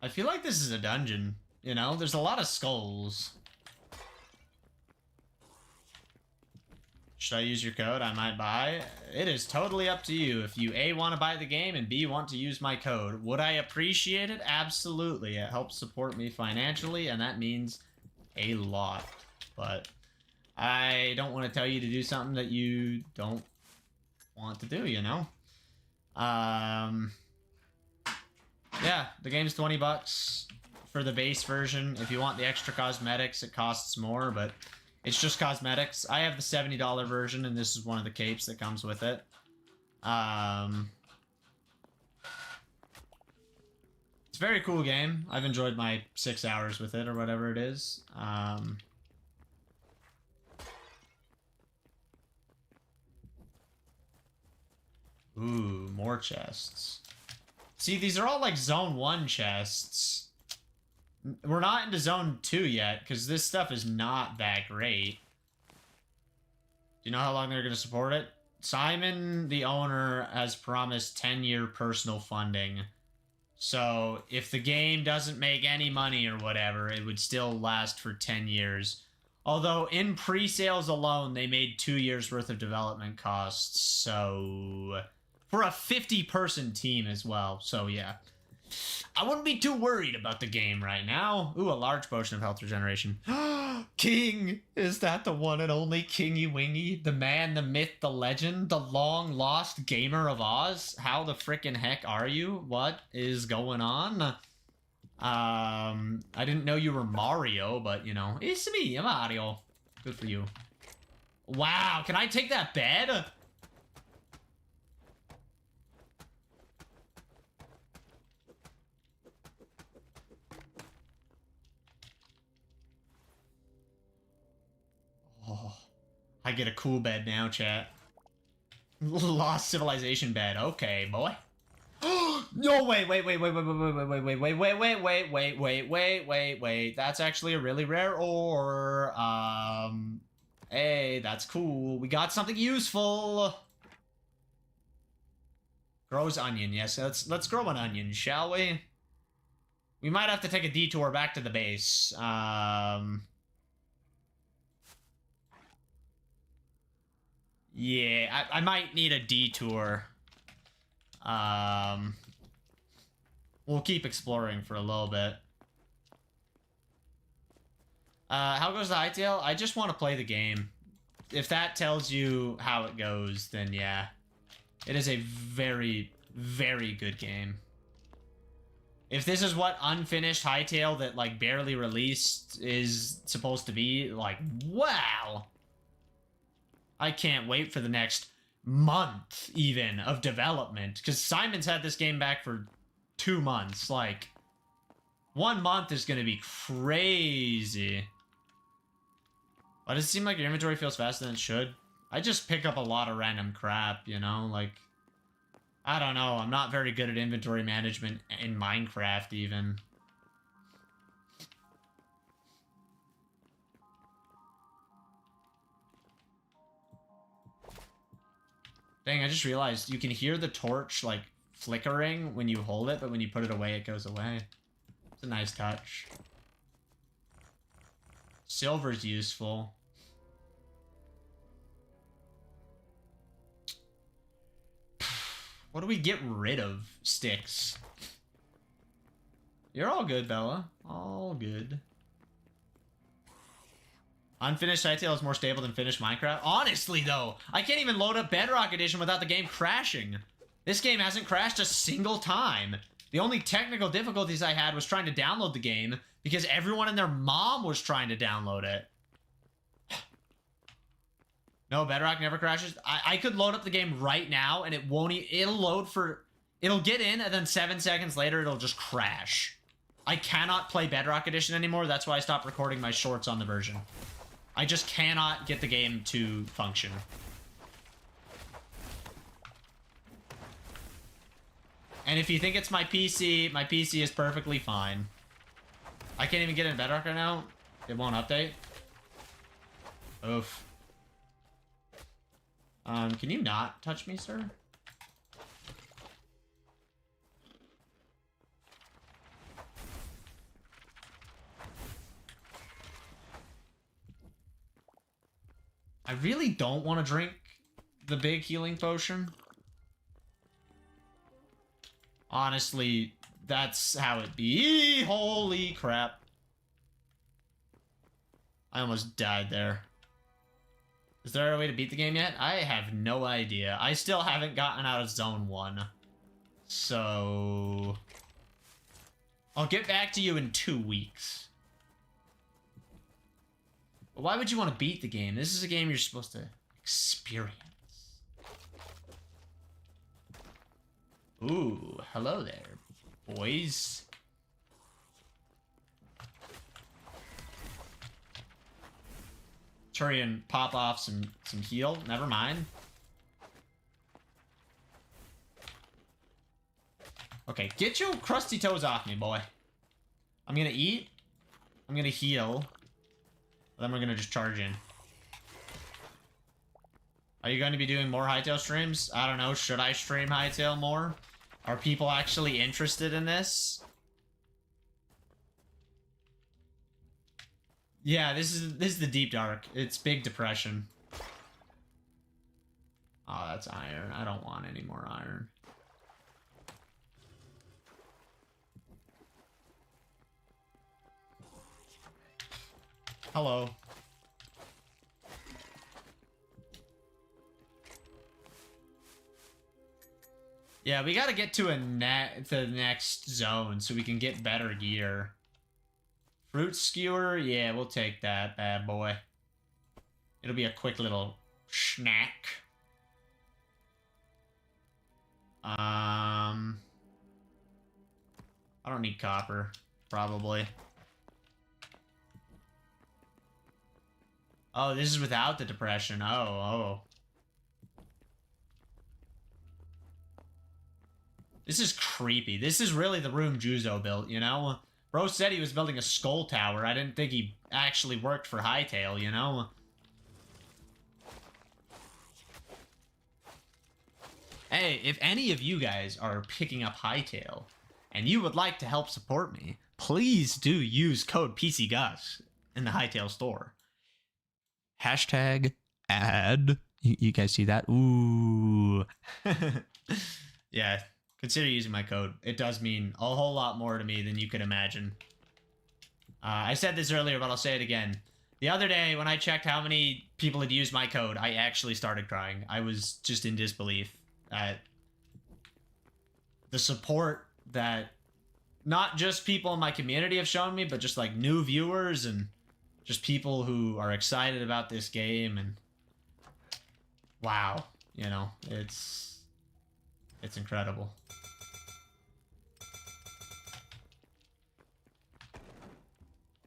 S2: I feel like this is a dungeon, you know? There's a lot of skulls. Should I use your code? I might buy. It is totally up to you. If you A, want to buy the game, and B, want to use my code. Would I appreciate it? Absolutely. It helps support me financially, and that means a lot. But I don't want to tell you to do something that you don't want to do, you know? Yeah, the game's $20 for the base version. If you want the extra cosmetics, it costs more, but it's just cosmetics. I have the $70 version, and this is one of the capes that comes with it. It's a very cool game. I've enjoyed my 6 hours with it, or whatever it is. Ooh, more chests. See, these are all like Zone 1 chests. We're not into Zone 2 yet, because this stuff is not that great. Do you know how long they're going to support it? Simon, the owner, has promised 10-year personal funding. So, if the game doesn't make any money or whatever, it would still last for 10 years. Although, in pre-sales alone, they made 2 years worth of development costs, so... For a 50-person team as well, so yeah. I wouldn't be too worried about the game right now. Ooh, a large potion of health regeneration. King! Is that the one and only Kingy Wingy? The man, the myth, the legend, the long-lost gamer of Oz? How the frickin' heck are you? What is going on? I didn't know you were Mario, but, you know, it's me, I'm Mario. Good for you. Wow, can I take that bed? Oh, I get a cool bed now, chat. Lost civilization bed. Okay, boy. No, wait. That's actually a really rare ore. Hey, that's cool. We got something useful. Grows onion. Yes, let's grow an onion, shall we? We might have to take a detour back to the base. Yeah, I might need a detour. We'll keep exploring for a little bit. How goes the Hytale? I just want to play the game. If that tells you how it goes, then yeah. It is a very, very good game. If this is what unfinished Hytale that, like, barely released is supposed to be, like, wow! I can't wait for the next month, even, of development. Because Simon's had this game back for 2 months. Like, 1 month is going to be crazy. Why does it seem like your inventory feels faster than it should? I just pick up a lot of random crap, you know? Like, I don't know. I'm not very good at inventory management in Minecraft, even. Dang, I just realized you can hear the torch, like, flickering when you hold it, but when you put it away, it goes away. It's a nice touch. Silver's useful. What do we get rid of? Sticks. You're all good, Bella. All good. Unfinished Hytale is more stable than finished Minecraft. Honestly, though, I can't even load up Bedrock Edition without the game crashing. This game hasn't crashed a single time. The only technical difficulties I had was trying to download the game because everyone and their mom was trying to download it. No, Bedrock never crashes. I could load up the game right now and it won't. It'll load for. It'll get in and then 7 seconds later it'll just crash. I cannot play Bedrock Edition anymore. That's why I stopped recording my shorts on the version. I just cannot get the game to function. And if you think it's my PC is perfectly fine. I can't even get in Bedrock right now. It won't update. Oof. Can you not touch me, sir? I really don't want to drink the big healing potion. Honestly, that's how it be. Holy crap. I almost died there. Is there a way to beat the game yet? I have no idea. I still haven't gotten out of Zone 1. So... I'll get back to you in 2 weeks. But why would you want to beat the game? This is a game you're supposed to experience. Ooh, hello there, boys. Hurry and pop off some heal. Never mind. Okay, get your crusty toes off me, boy. I'm gonna eat. I'm gonna heal. Then we're gonna just charge in. Are you going to be doing more Hytale streams? I don't know. Should I stream Hytale more? Are people actually interested in this? Yeah, this is the deep dark. It's big depression. Oh, that's iron. I don't want any more iron. Hello. Yeah, we gotta get to the next zone so we can get better gear. Fruit skewer? Yeah, we'll take that bad boy. It'll be a quick little snack. I don't need copper, probably. Oh, this is without the depression. Oh. This is creepy. This is really the room Juzo built, you know? Bro said he was building a skull tower. I didn't think he actually worked for Hytale, you know? Hey, if any of you guys are picking up Hytale and you would like to help support me, please do use code pcgus in the Hytale store. Hashtag ad. You guys see that? Ooh. Yeah. Consider using my code. It does mean a whole lot more to me than you could imagine. I said this earlier, but I'll say it again. The other day, when I checked how many people had used my code, I actually started crying. I was just in disbelief at the support that not just people in my community have shown me, but just like new viewers and just people who are excited about this game. And wow, you know, it's incredible.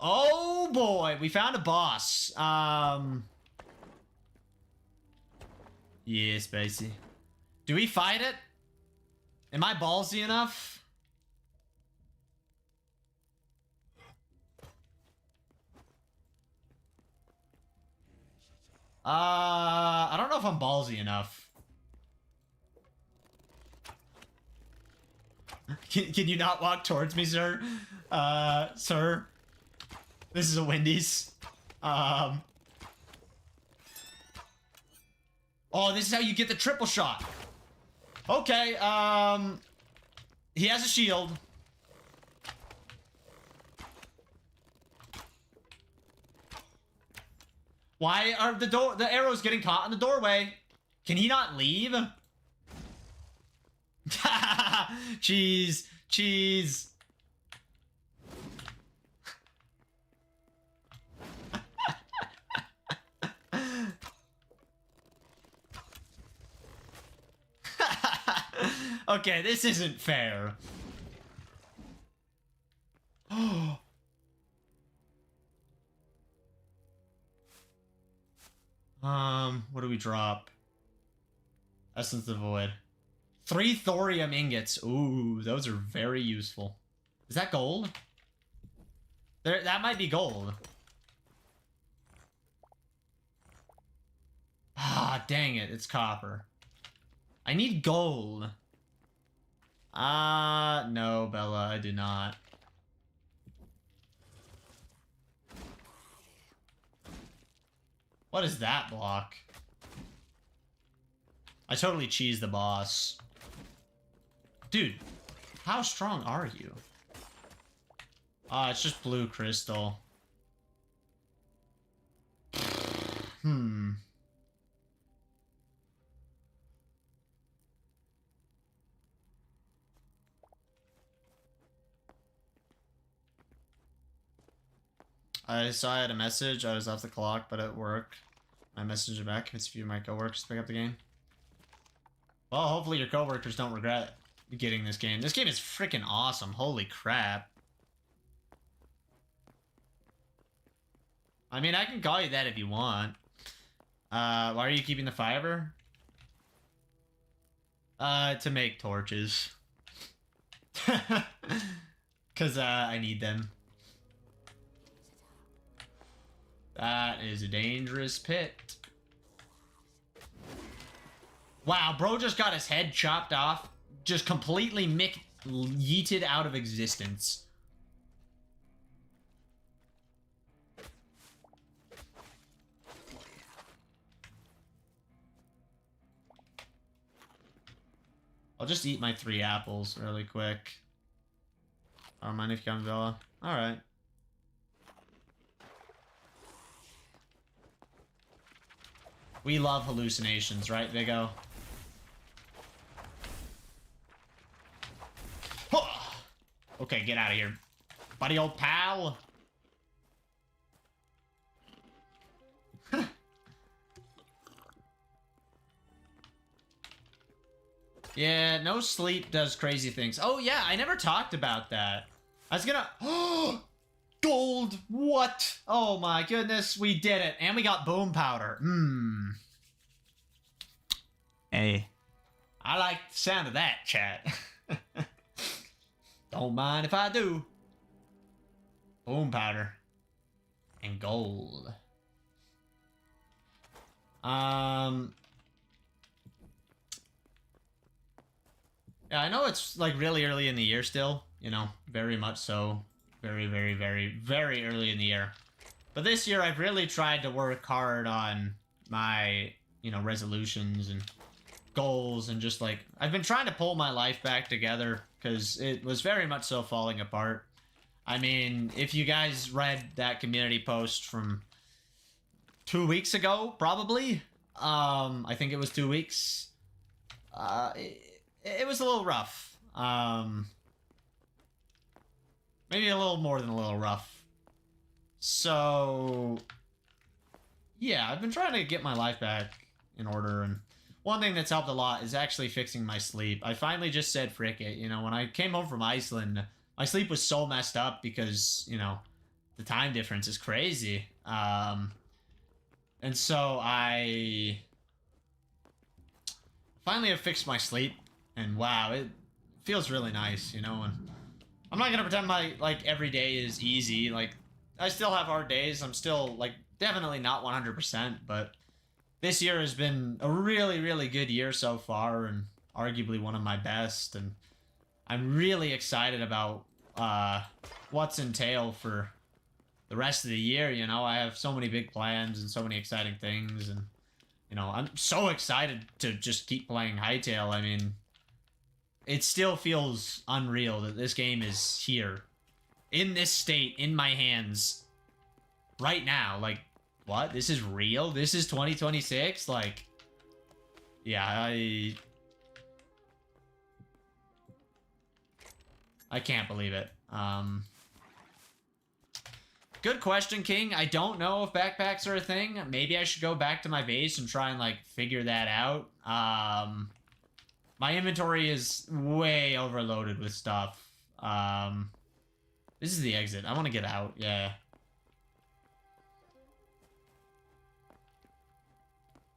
S2: Oh boy, we found a boss. Yeah, Spacey. Do we fight it? Am I ballsy enough? I don't know if I'm ballsy enough. Can you not walk towards me, sir? Sir? This is a Wendy's. Oh, this is how you get the triple shot. Okay, he has a shield. Why are the arrows getting caught in the doorway? Can he not leave? Cheese. Okay, this isn't fair. What do we drop? Essence of the Void. 3 thorium ingots. Ooh, those are very useful. Is that gold? That might be gold. Ah, dang it, it's copper. I need gold. No, Bella, I do not. What is that block? I totally cheesed the boss. Dude, how strong are you? It's just blue crystal. I saw I had a message. I was off the clock, but at work. I messaged you back. It's a few of my coworkers to pick up the game. Well, hopefully your coworkers don't regret getting this game. This game is freaking awesome. Holy crap. I mean, I can call you that if you want. Why are you keeping the fiber? To make torches. Cause, I need them. That is a dangerous pit. Wow, bro just got his head chopped off. Just completely yeeted out of existence. I'll just eat my 3 apples really quick. I don't mind if you come, Villa. Alright. We love hallucinations, right, Vigo? Okay, get out of here. Buddy old pal. Yeah, no sleep does crazy things. Oh yeah, I never talked about that. I was gonna... Gold! What? Oh my goodness, we did it. And we got boom powder. Hey. I like the sound of that, chat. Don't mind if I do. Boom powder. And gold. Yeah, I know it's like really early in the year still, you know, very much so. Very, very, very, very early in the year. But this year I've really tried to work hard on my, you know, resolutions and goals and just like, I've been trying to pull my life back together because it was very much so falling apart. I mean, if you guys read that community post from 2 weeks ago, probably, I think it was 2 weeks, it was a little rough. Maybe a little more than a little rough. So, yeah, I've been trying to get my life back in order, and one thing that's helped a lot is actually fixing my sleep. I finally just said, frick it, you know, when I came home from Iceland, my sleep was so messed up because, you know, the time difference is crazy. And so I finally have fixed my sleep, and wow, it feels really nice, you know, and I'm not gonna pretend my, like, every day is easy. Like, I still have hard days. I'm still, like, definitely not 100%, but this year has been a really, really good year so far, and arguably one of my best, and I'm really excited about what's entail for the rest of the year, you know? I have so many big plans and so many exciting things, and, you know, I'm so excited to just keep playing Hytale. I mean, it still feels unreal that this game is here, in this state, in my hands, right now. Like, what? This is real? This is 2026? Like, yeah, I can't believe it. Good question, King. I don't know if backpacks are a thing. Maybe I should go back to my base and try and, like, figure that out. My inventory is way overloaded with stuff. This is the exit. I want to get out. Yeah.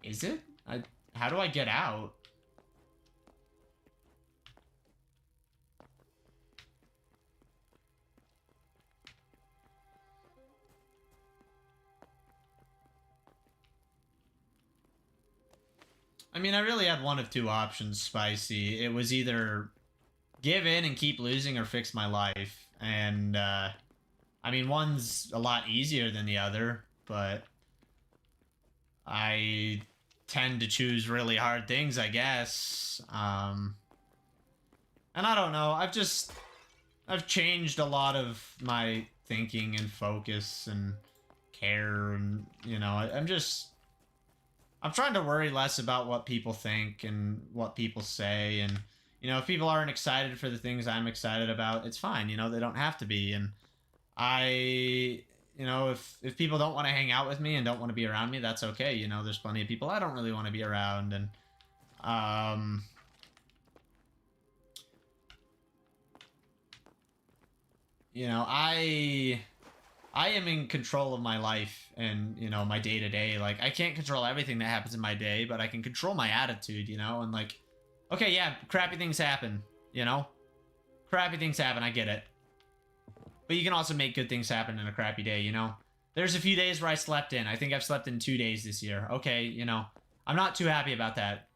S2: Is it? How do I get out? I mean, I really had one of 2 options, Spicy. It was either give in and keep losing or fix my life. And, I mean, one's a lot easier than the other, but I tend to choose really hard things, I guess. And I don't know. I've changed a lot of my thinking and focus and care, and, you know, I'm trying to worry less about what people think and what people say, and, you know, if people aren't excited for the things I'm excited about, it's fine, you know, they don't have to be, and I you know, if people don't want to hang out with me and don't want to be around me, that's okay. You know, there's plenty of people I don't really want to be around, and you know, I am in control of my life and, you know, my day to day. Like, I can't control everything that happens in my day, but I can control my attitude, you know, and like, okay, yeah, crappy things happen, you know, crappy things happen. I get it. But you can also make good things happen in a crappy day, you know? There's a few days where I slept in. I think I've slept in 2 days this year. Okay, you know, I'm not too happy about that.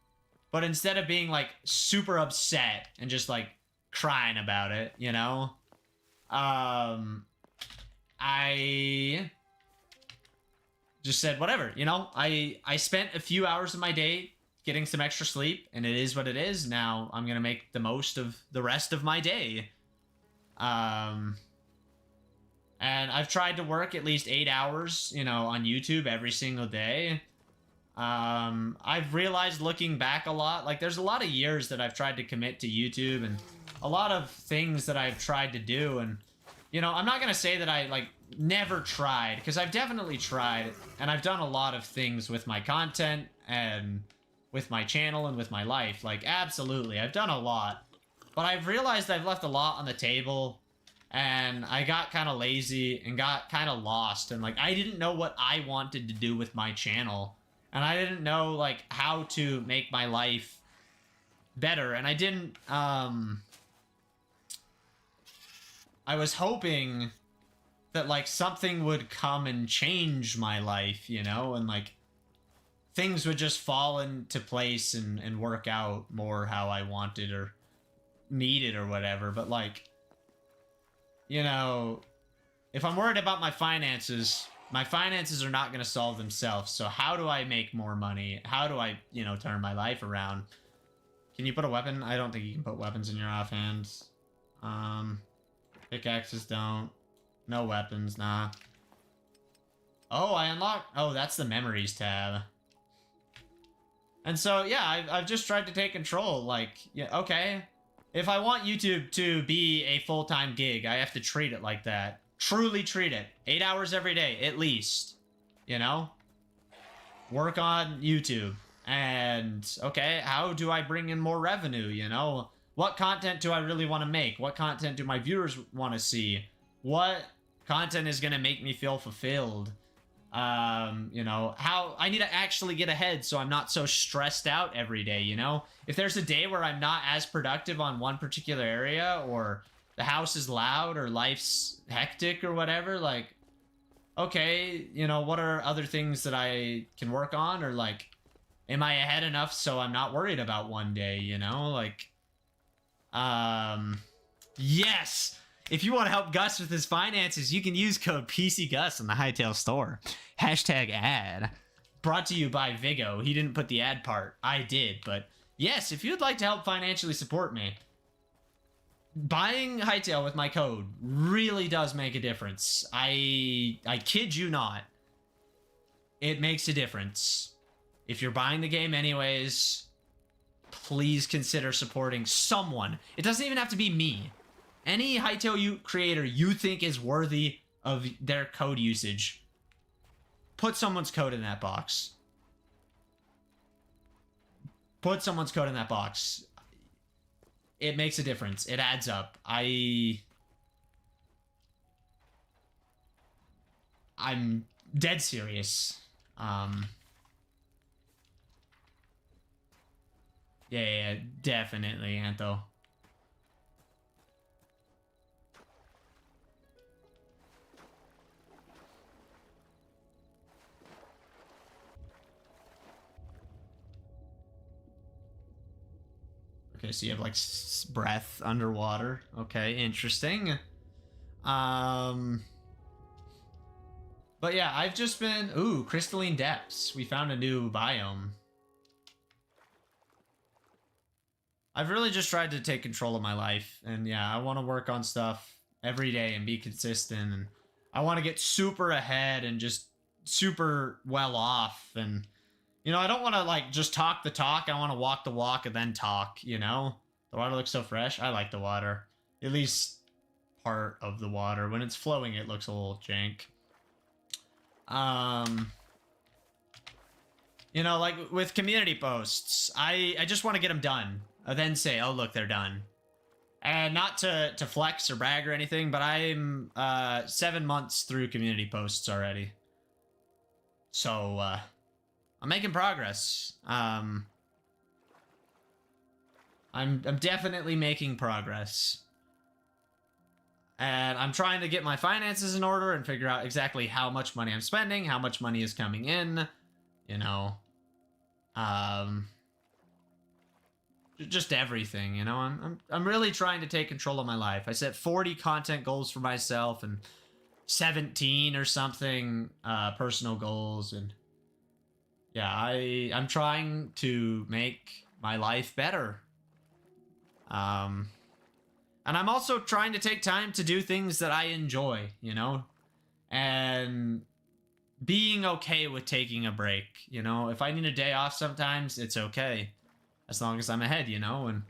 S2: But instead of being, like, super upset and just, like, crying about it, you know? I just said, whatever, you know? I spent a few hours of my day getting some extra sleep, and it is what it is. Now I'm gonna make the most of the rest of my day. And I've tried to work at least 8 hours, you know, on YouTube every single day. I've realized looking back a lot, like there's a lot of years that I've tried to commit to YouTube and a lot of things that I've tried to do. And, you know, I'm not going to say that I like never tried, because I've definitely tried, and I've done a lot of things with my content and with my channel and with my life. Like, absolutely, I've done a lot, but I've realized I've left a lot on the table. And I got kind of lazy and got kind of lost. And, like, I didn't know what I wanted to do with my channel. And I didn't know, like, how to make my life better. And I didn't, I was hoping that, like, something would come and change my life, you know? And, like, things would just fall into place and work out more how I wanted or needed or whatever. But, like, you know, if I'm worried about my finances are not going to solve themselves. So how do I make more money? How do I, you know, turn my life around? Can you put a weapon? I don't think you can put weapons in your offhands. Pickaxes don't. No weapons, nah. Oh, I unlocked... Oh, that's the memories tab. And so, yeah, I've just tried to take control. Like, yeah, okay. If I want YouTube to be a full-time gig, I have to treat it like that. Truly treat it. 8 hours every day, at least. You know? Work on YouTube. And, okay, how do I bring in more revenue, you know? What content do I really want to make? What content do my viewers want to see? What content is going to make me feel fulfilled? You know, how I need to actually get ahead so I'm not so stressed out every day, you know? If there's a day where I'm not as productive on one particular area, or the house is loud, or life's hectic or whatever, like, okay, you know, what are other things that I can work on? Or, like, am I ahead enough so I'm not worried about one day, you know? Like, yes! If you want to help Gus with his finances, you can use code pcgus in the Hytale store. #ad. Brought to you by Vigo. He didn't put the ad part. I did, but yes, if you'd like to help financially support me, buying Hytale with my code really does make a difference. I kid you not. It makes a difference. If you're buying the game anyways, please consider supporting someone. It doesn't even have to be me. Any Hytale creator you think is worthy of their code usage, put someone's code in that box. Put someone's code in that box. It makes a difference. It adds up. I'm dead serious. Yeah, definitely, Anto. Okay, so you have, like, breath underwater. Okay, interesting. But yeah, I've just been... Ooh, crystalline depths. We found a new biome. I've really just tried to take control of my life. And yeah, I want to work on stuff every day and be consistent. And I want to get super ahead and just super well off. And... you know, I don't want to, like, just talk the talk. I want to walk the walk and then talk, you know? The water looks so fresh. I like the water. At least part of the water. When it's flowing, it looks a little jank. You know, like with community posts, I just want to get them done. I then say, oh, look, they're done. And not to flex or brag or anything, but I'm 7 months through community posts already. So, I'm making progress. I'm definitely making progress. And I'm trying to get my finances in order and figure out exactly how much money I'm spending, how much money is coming in, you know. Just everything, you know. I'm really trying to take control of my life. I set 40 content goals for myself and 17 or something personal goals, and yeah, I'm trying to make my life better. And I'm also trying to take time to do things that I enjoy, you know, and being okay with taking a break, you know. If I need a day off sometimes, it's okay, as long as I'm ahead, you know. And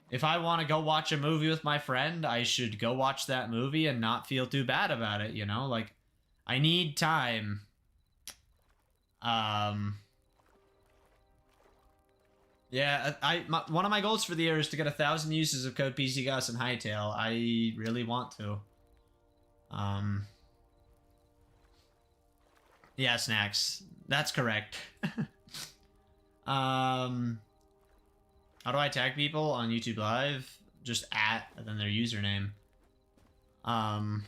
S2: if I want to go watch a movie with my friend, I should go watch that movie and not feel too bad about it, you know. Like, I need time. Yeah, one of my goals for the year is to get 1,000 uses of code pcgus and Hytale. I really want to. Yeah, Snacks. That's correct. How do I tag people on YouTube Live? Just at, and then their username. But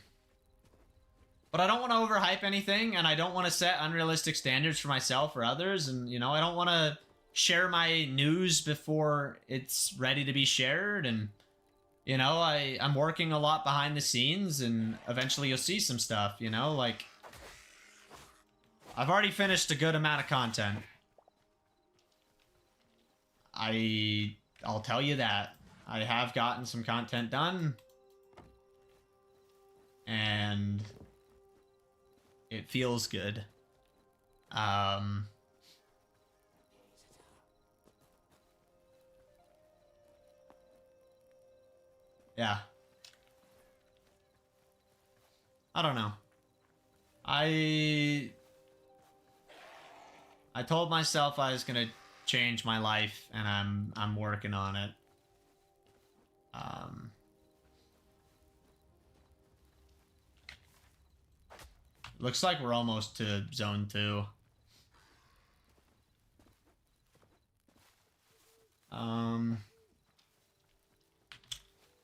S2: I don't want to overhype anything, and I don't want to set unrealistic standards for myself or others, and, you know, I don't want to share my news before it's ready to be shared, and, you know, I'm working a lot behind the scenes, and eventually you'll see some stuff, you know, like, I've already finished a good amount of content. I'll tell you that. I have gotten some content done, and it feels good. Yeah. I don't know. I told myself I was gonna change my life, and I'm working on it. Looks like we're almost to zone 2.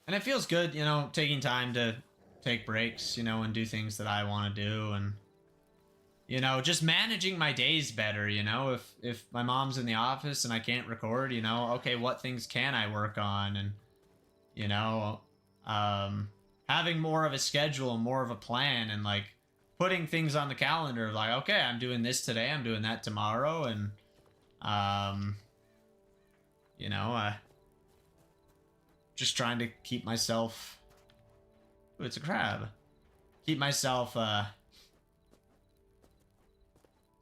S2: And it feels good, you know, taking time to take breaks, you know, and do things that I want to do, and, you know, just managing my days better, you know. If my mom's in the office and I can't record, you know, okay, what things can I work on? And, you know, having more of a schedule and more of a plan, and, like, putting things on the calendar, like, okay, I'm doing this today, I'm doing that tomorrow, and, you know, just trying to keep myself... Ooh, it's a crab. Keep myself,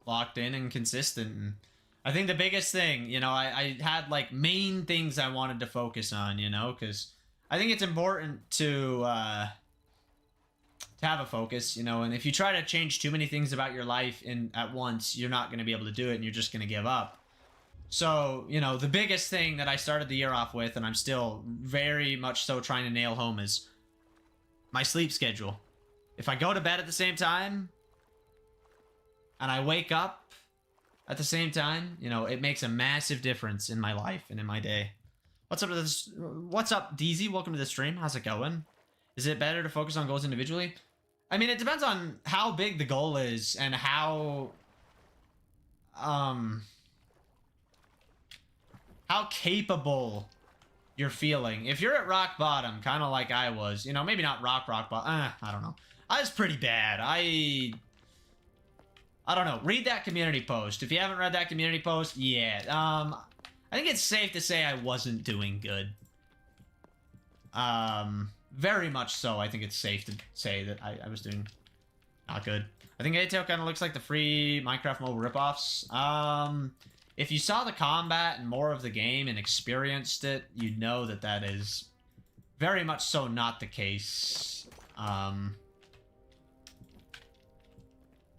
S2: locked in and consistent. And I think the biggest thing, you know, I had, like, main things I wanted to focus on, you know, because I think it's important to have a focus, you know, and if you try to change too many things about your life at once, you're not going to be able to do it, and you're just going to give up. So, you know, the biggest thing that I started the year off with, and I'm still very much so trying to nail home, is my sleep schedule. If I go to bed at the same time, and I wake up at the same time, you know, it makes a massive difference in my life and in my day. What's up to this? What's up, DZ? Welcome to the stream. How's it going? Is it better to focus on goals individually? I mean, it depends on how big the goal is and how capable you're feeling. If you're at rock bottom, kind of like I was, you know, maybe not rock bottom, I don't know. I was pretty bad. I don't know. Read that community post. If you haven't read that community post, yeah. I think it's safe to say I wasn't doing good. Very much so. I think it's safe to say that I was doing not good. I think Hytale kind of looks like the free Minecraft mobile ripoffs. If you saw the combat and more of the game and experienced it, you'd know that that is very much so not the case.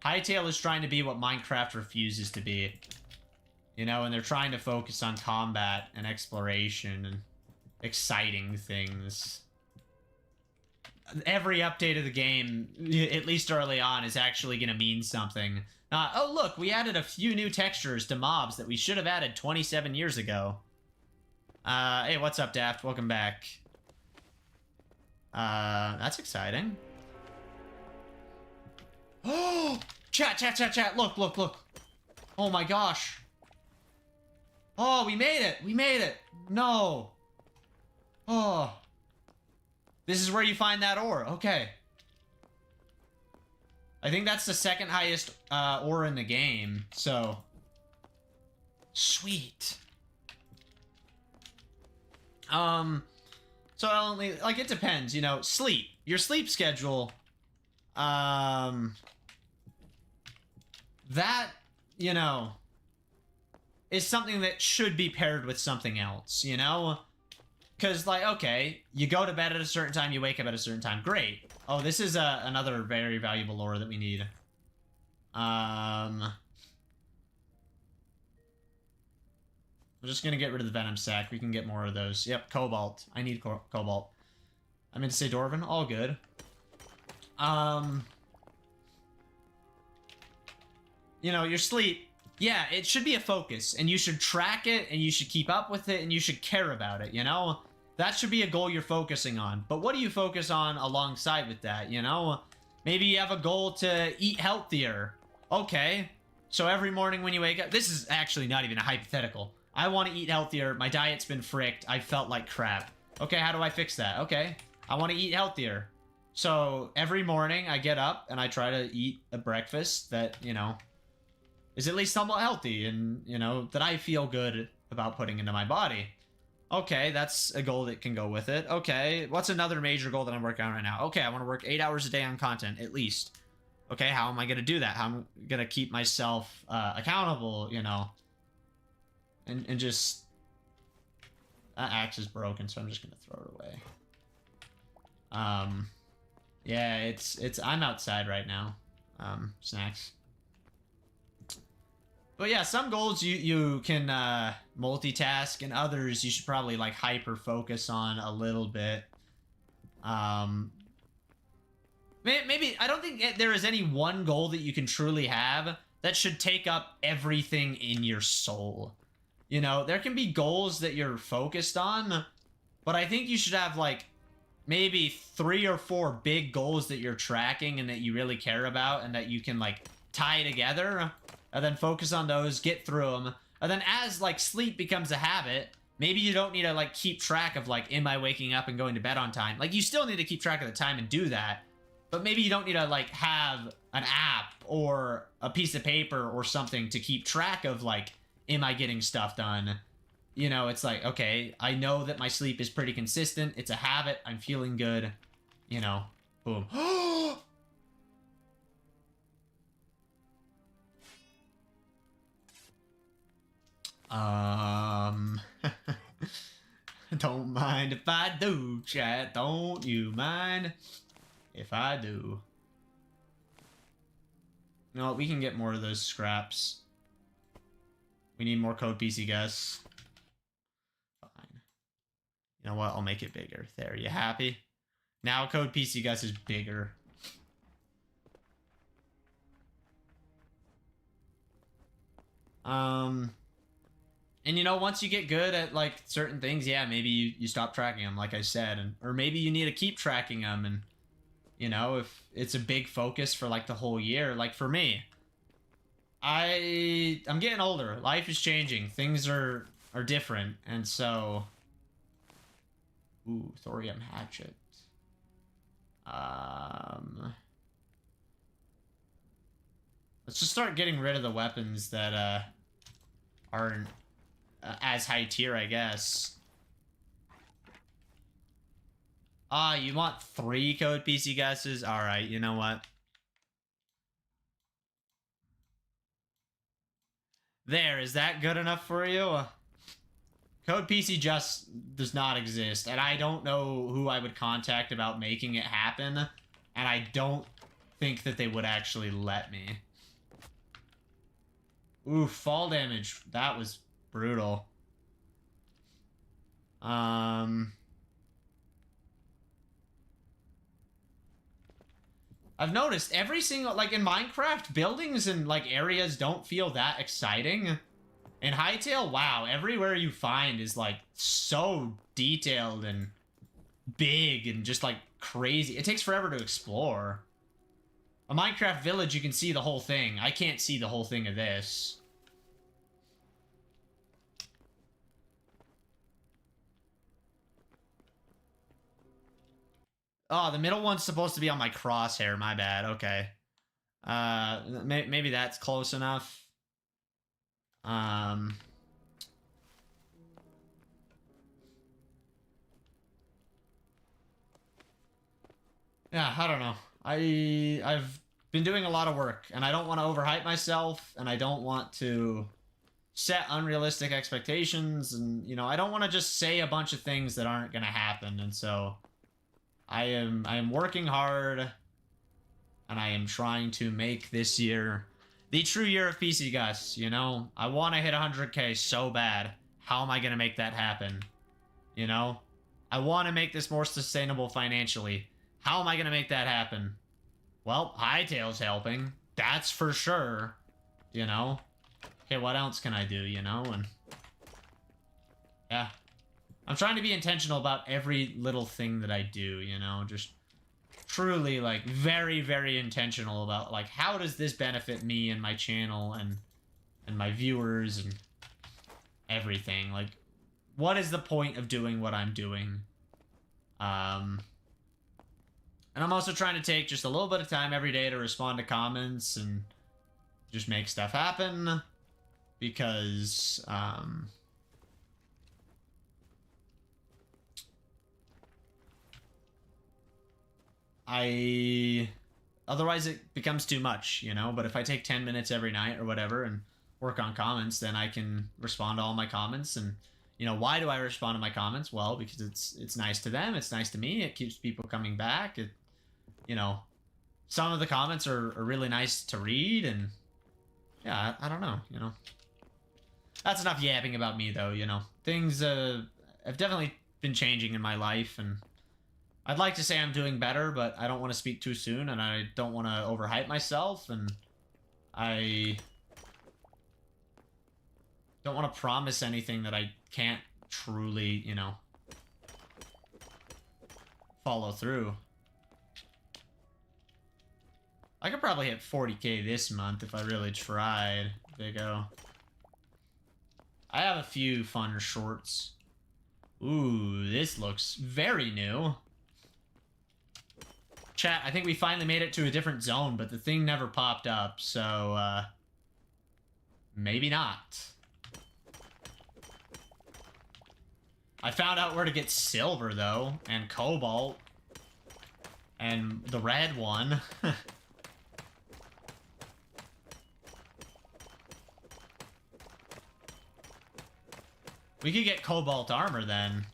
S2: Hytale is trying to be what Minecraft refuses to be. You know, and they're trying to focus on combat and exploration and exciting things. Every update of the game, at least early on, is actually going to mean something. Oh, look, we added a few new textures to mobs that we should have added 27 years ago. Hey, what's up, Daft? Welcome back. That's exciting. Oh! Chat! Look! Oh my gosh. Oh, we made it! No! Oh. This is where you find that ore. Okay. I think that's the second highest ore in the game, so... Sweet. So only, like, it depends, you know, sleep. Your sleep schedule, that, you know, is something that should be paired with something else, you know? Because, like, okay, you go to bed at a certain time, you wake up at a certain time. Great. Oh, this is another very valuable ore that we need. I'm just gonna get rid of the venom sac. We can get more of those. Yep, cobalt. I need cobalt. I meant to say Dwarven. All good. You know, your sleep. Yeah, it should be a focus, and you should track it, and you should keep up with it, and you should care about it, you know? That should be a goal you're focusing on. But what do you focus on alongside with that, you know? Maybe you have a goal to eat healthier. Okay. So every morning when you wake up... This is actually not even a hypothetical. I want to eat healthier. My diet's been fricked. I felt like crap. Okay, how do I fix that? Okay. I want to eat healthier. So every morning I get up and I try to eat a breakfast that, you know, is at least somewhat healthy and, you know, that I feel good about putting into my body. Okay, that's a goal that can go with it. Okay, what's another major goal that I'm working on right now? Okay, I want to work 8 hours a day on content, at least. Okay, how am I going to do that? How am I going to keep myself accountable, you know? And just... That axe is broken, so I'm just going to throw it away. Yeah, it's... I'm outside right now. Snacks. But yeah, some goals you can multitask, and others you should probably like hyper focus on a little bit. Maybe I don't think there is any one goal that you can truly have that should take up everything in your soul. You know, there can be goals that you're focused on, but I think you should have like maybe 3 or 4 big goals that you're tracking and that you really care about and that you can like tie together. And then focus on those, get through them. And then as, like, sleep becomes a habit, maybe you don't need to, like, keep track of, like, am I waking up and going to bed on time? Like, you still need to keep track of the time and do that. But maybe you don't need to, like, have an app or a piece of paper or something to keep track of, like, am I getting stuff done? You know, it's like, okay, I know that my sleep is pretty consistent. It's a habit. I'm feeling good. You know, boom. Don't mind if I do, chat. Don't you mind if I do. No, we can get more of those scraps. We need more code pcgus. Fine. You know what? I'll make it bigger. There, you happy? Now code pcgus is bigger. And you know, once you get good at like certain things, yeah, maybe you stop tracking them, like I said, and or maybe you need to keep tracking them, and you know, if it's a big focus for like the whole year, like for me, I'm getting older, life is changing, things are different, and so, ooh, thorium hatchet, let's just start getting rid of the weapons that aren't as high tier, I guess. You want 3 code pcguses? Alright, you know what? There, is that good enough for you? Code PC just does not exist, and I don't know who I would contact about making it happen, and I don't think that they would actually let me. Ooh, fall damage. That was brutal. I've noticed every single, like in Minecraft, buildings and like areas don't feel that exciting. In Hytale, wow, everywhere you find is like so detailed and big and just like crazy. It takes forever to explore. A Minecraft village, you can see the whole thing. I can't see the whole thing of this. Oh, the middle one's supposed to be on my crosshair. My bad. Okay. Maybe that's close enough. Yeah, I don't know. I've been doing a lot of work, and I don't want to overhype myself, and I don't want to set unrealistic expectations, and you know, I don't want to just say a bunch of things that aren't going to happen, and so I am working hard, and I am trying to make this year the true year of pcgus, you know? I want to hit 100k so bad. How am I going to make that happen? You know? I want to make this more sustainable financially. How am I going to make that happen? Well, Hytale's helping. That's for sure. You know? Okay, what else can I do, you know? And yeah. I'm trying to be intentional about every little thing that I do, you know? Just truly, like, very, very intentional about, like, how does this benefit me and my channel and my viewers and everything? Like, what is the point of doing what I'm doing? And I'm also trying to take just a little bit of time every day to respond to comments and just make stuff happen because, otherwise it becomes too much, you know? But if I take 10 minutes every night or whatever and work on comments, then I can respond to all my comments. And, you know, why do I respond to my comments? Well, because it's nice to them, it's nice to me, it keeps people coming back. It, you know, some of the comments are really nice to read, and yeah, I don't know, you know. That's enough yapping about me, though, you know. Things have definitely been changing in my life, and I'd like to say I'm doing better, but I don't want to speak too soon, and I don't want to overhype myself, and I don't want to promise anything that I can't truly, you know, follow through. I could probably hit 40k this month if I really tried. Big O. I have a few fun shorts. Ooh, this looks very new. Chat, I think we finally made it to a different zone, but the thing never popped up, so, maybe not. I found out where to get silver, though, and cobalt, and the red one. We could get cobalt armor, then.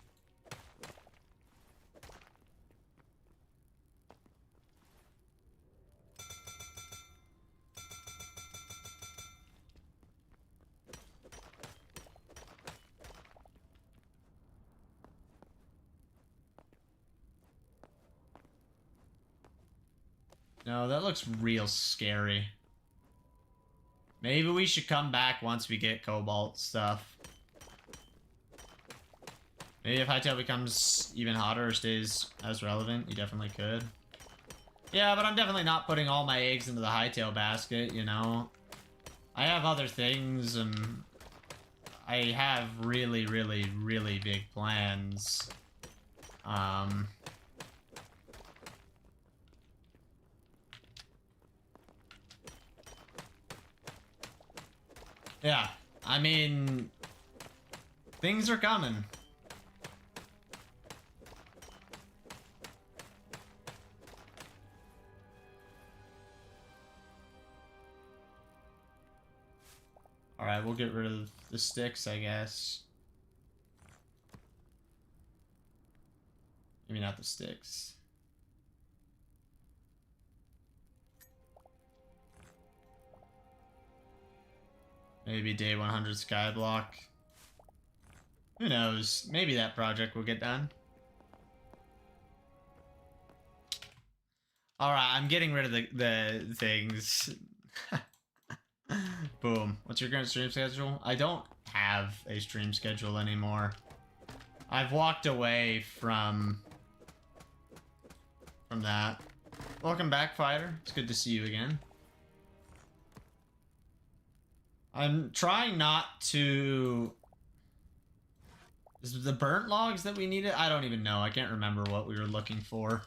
S2: No, that looks real scary. Maybe we should come back once we get cobalt stuff. Maybe if Hytale becomes even hotter or stays as relevant, you definitely could. Yeah, but I'm definitely not putting all my eggs into the Hytale basket, you know? I have other things, and I have really, really, really big plans. Yeah, I mean, things are coming. Alright, we'll get rid of the sticks, I guess. Maybe not the sticks. Maybe day 100 Skyblock. Who knows? Maybe that project will get done. Alright, I'm getting rid of the things. Boom. What's your current stream schedule? I don't have a stream schedule anymore. I've walked away from that. Welcome back, Fighter. It's good to see you again. I'm trying not to... Is it the burnt logs that we needed? I don't even know. I can't remember what we were looking for.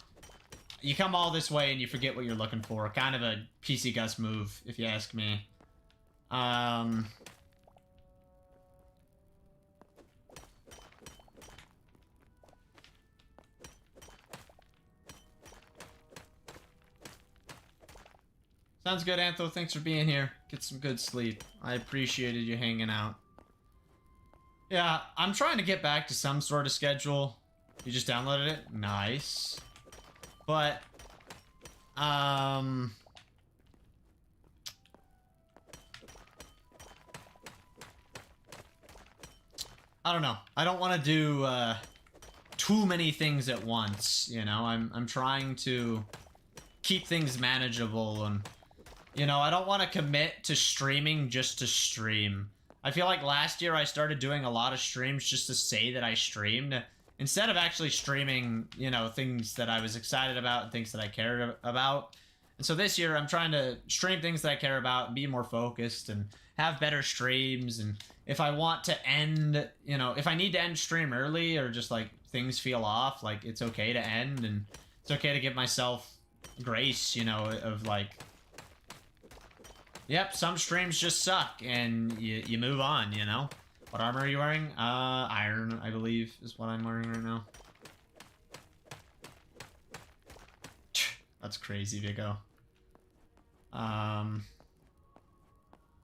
S2: You come all this way and you forget what you're looking for. Kind of a pcgus move, if you ask me. Sounds good, Antho. Thanks for being here. Get some good sleep. I appreciated you hanging out. Yeah, I'm trying to get back to some sort of schedule. You just downloaded it? Nice. But, I don't know. I don't want to do, too many things at once, you know? I'm trying to keep things manageable, and, you know, I don't want to commit to streaming just to stream. I feel like last year I started doing a lot of streams just to say that I streamed, instead of actually streaming, you know, things that I was excited about and things that I cared about. And so this year I'm trying to stream things that I care about and be more focused and have better streams. And if I want to end, you know, if I need to end stream early or just like things feel off, like it's okay to end, and it's okay to give myself grace, you know, of like, yep, some streams just suck and you move on, you know? What armor are you wearing? Iron, I believe, is what I'm wearing right now. That's crazy, Vigo.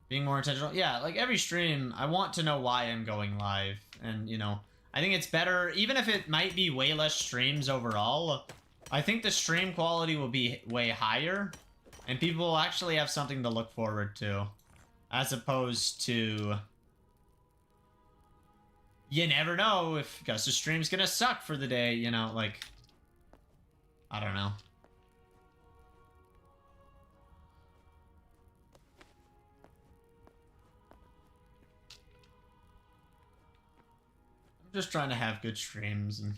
S2: Being more intentional. Yeah, like every stream, I want to know why I'm going live. And, you know, I think it's better, even if it might be way less streams overall, I think the stream quality will be way higher. And people will actually have something to look forward to. As opposed to... You never know if Gus's stream's gonna suck for the day, you know, like... I don't know. I'm just trying to have good streams and...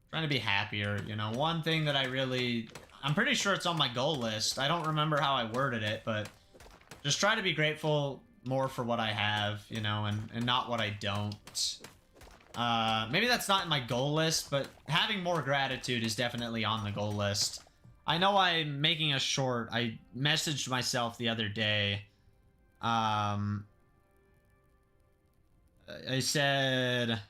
S2: trying to be happier, you know. One thing that I really... I'm pretty sure it's on my goal list. I don't remember how I worded it, but... just try to be grateful more for what I have, you know, and not what I don't. Maybe that's not in my goal list, but having more gratitude is definitely on the goal list. I know I'm making a short. I messaged myself the other day. I said...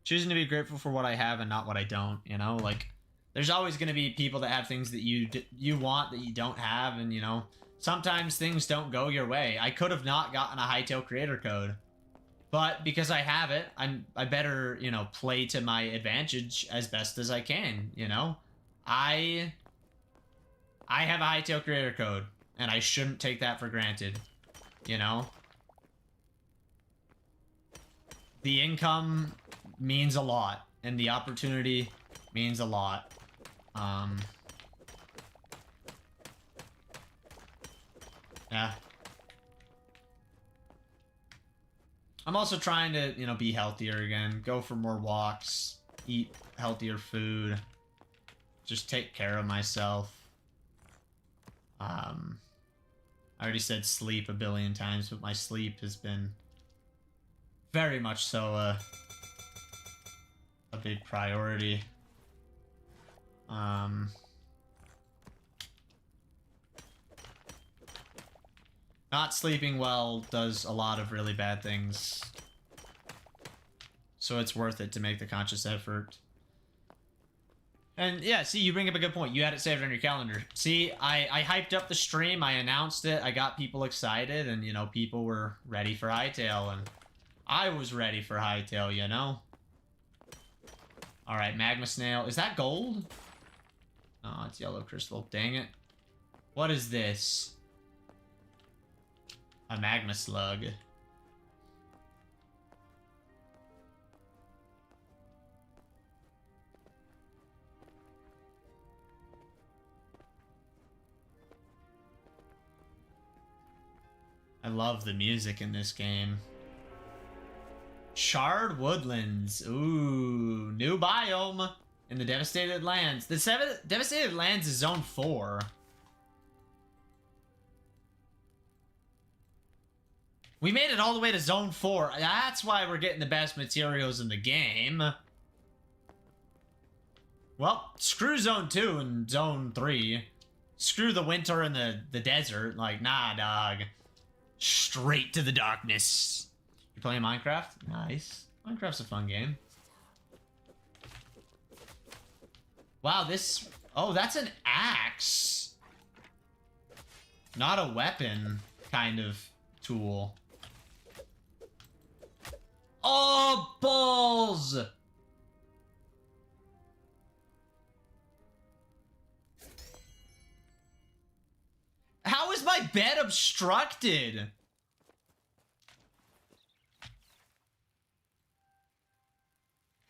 S2: choosing to be grateful for what I have and not what I don't, you know? Like, there's always going to be people that have things that you want that you don't have, and, you know, sometimes things don't go your way. I could have not gotten a Hytale creator code, but because I have it, I better, you know, play to my advantage as best as I can, you know? I have a Hytale creator code, and I shouldn't take that for granted, you know? The income means a lot, and the opportunity means a lot. Yeah. I'm also trying to, you know, be healthier again, go for more walks, eat healthier food, just take care of myself. I already said sleep a billion times, but my sleep has been very much so a big priority. Not sleeping well does a lot of really bad things, so it's worth it to make the conscious effort. And yeah, see, you bring up a good point. You had it saved on your calendar. See, I hyped up the stream, I announced it, I got people excited, and, you know, people were ready for Hytale, and I was ready for Hytale, you know? Alright, magma snail. Is that gold? Oh, it's yellow crystal. Dang it. What is this? A magma slug. I love the music in this game. Charred Woodlands. Ooh, new biome in the Devastated Lands. The Devastated Lands is Zone 4. We made it all the way to Zone 4. That's why we're getting the best materials in the game. Well, screw Zone 2 and Zone 3. Screw the winter and the desert. Like, nah, dog. Straight to the darkness. You playing Minecraft? Nice. Minecraft's a fun game. Wow, this... Oh, that's an axe. Not a weapon kind of tool. Oh, balls! How is my bed obstructed?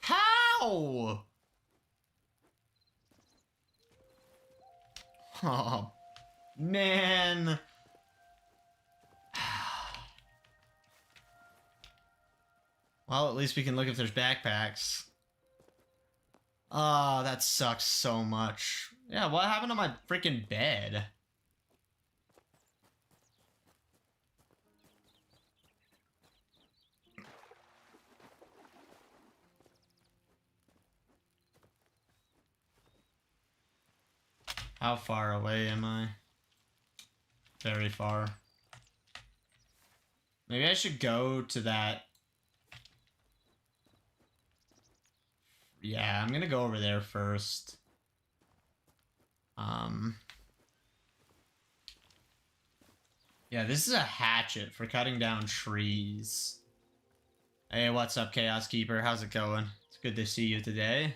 S2: How? Oh, man. Well, at least we can look if there's backpacks. Oh, that sucks so much. Yeah, what happened to my freaking bed? How far away am I? Very far. Maybe I should go to that. Yeah, I'm gonna go over there first. Yeah, this is a hatchet for cutting down trees. Hey, what's up, Chaos Keeper? How's it going? It's good to see you today.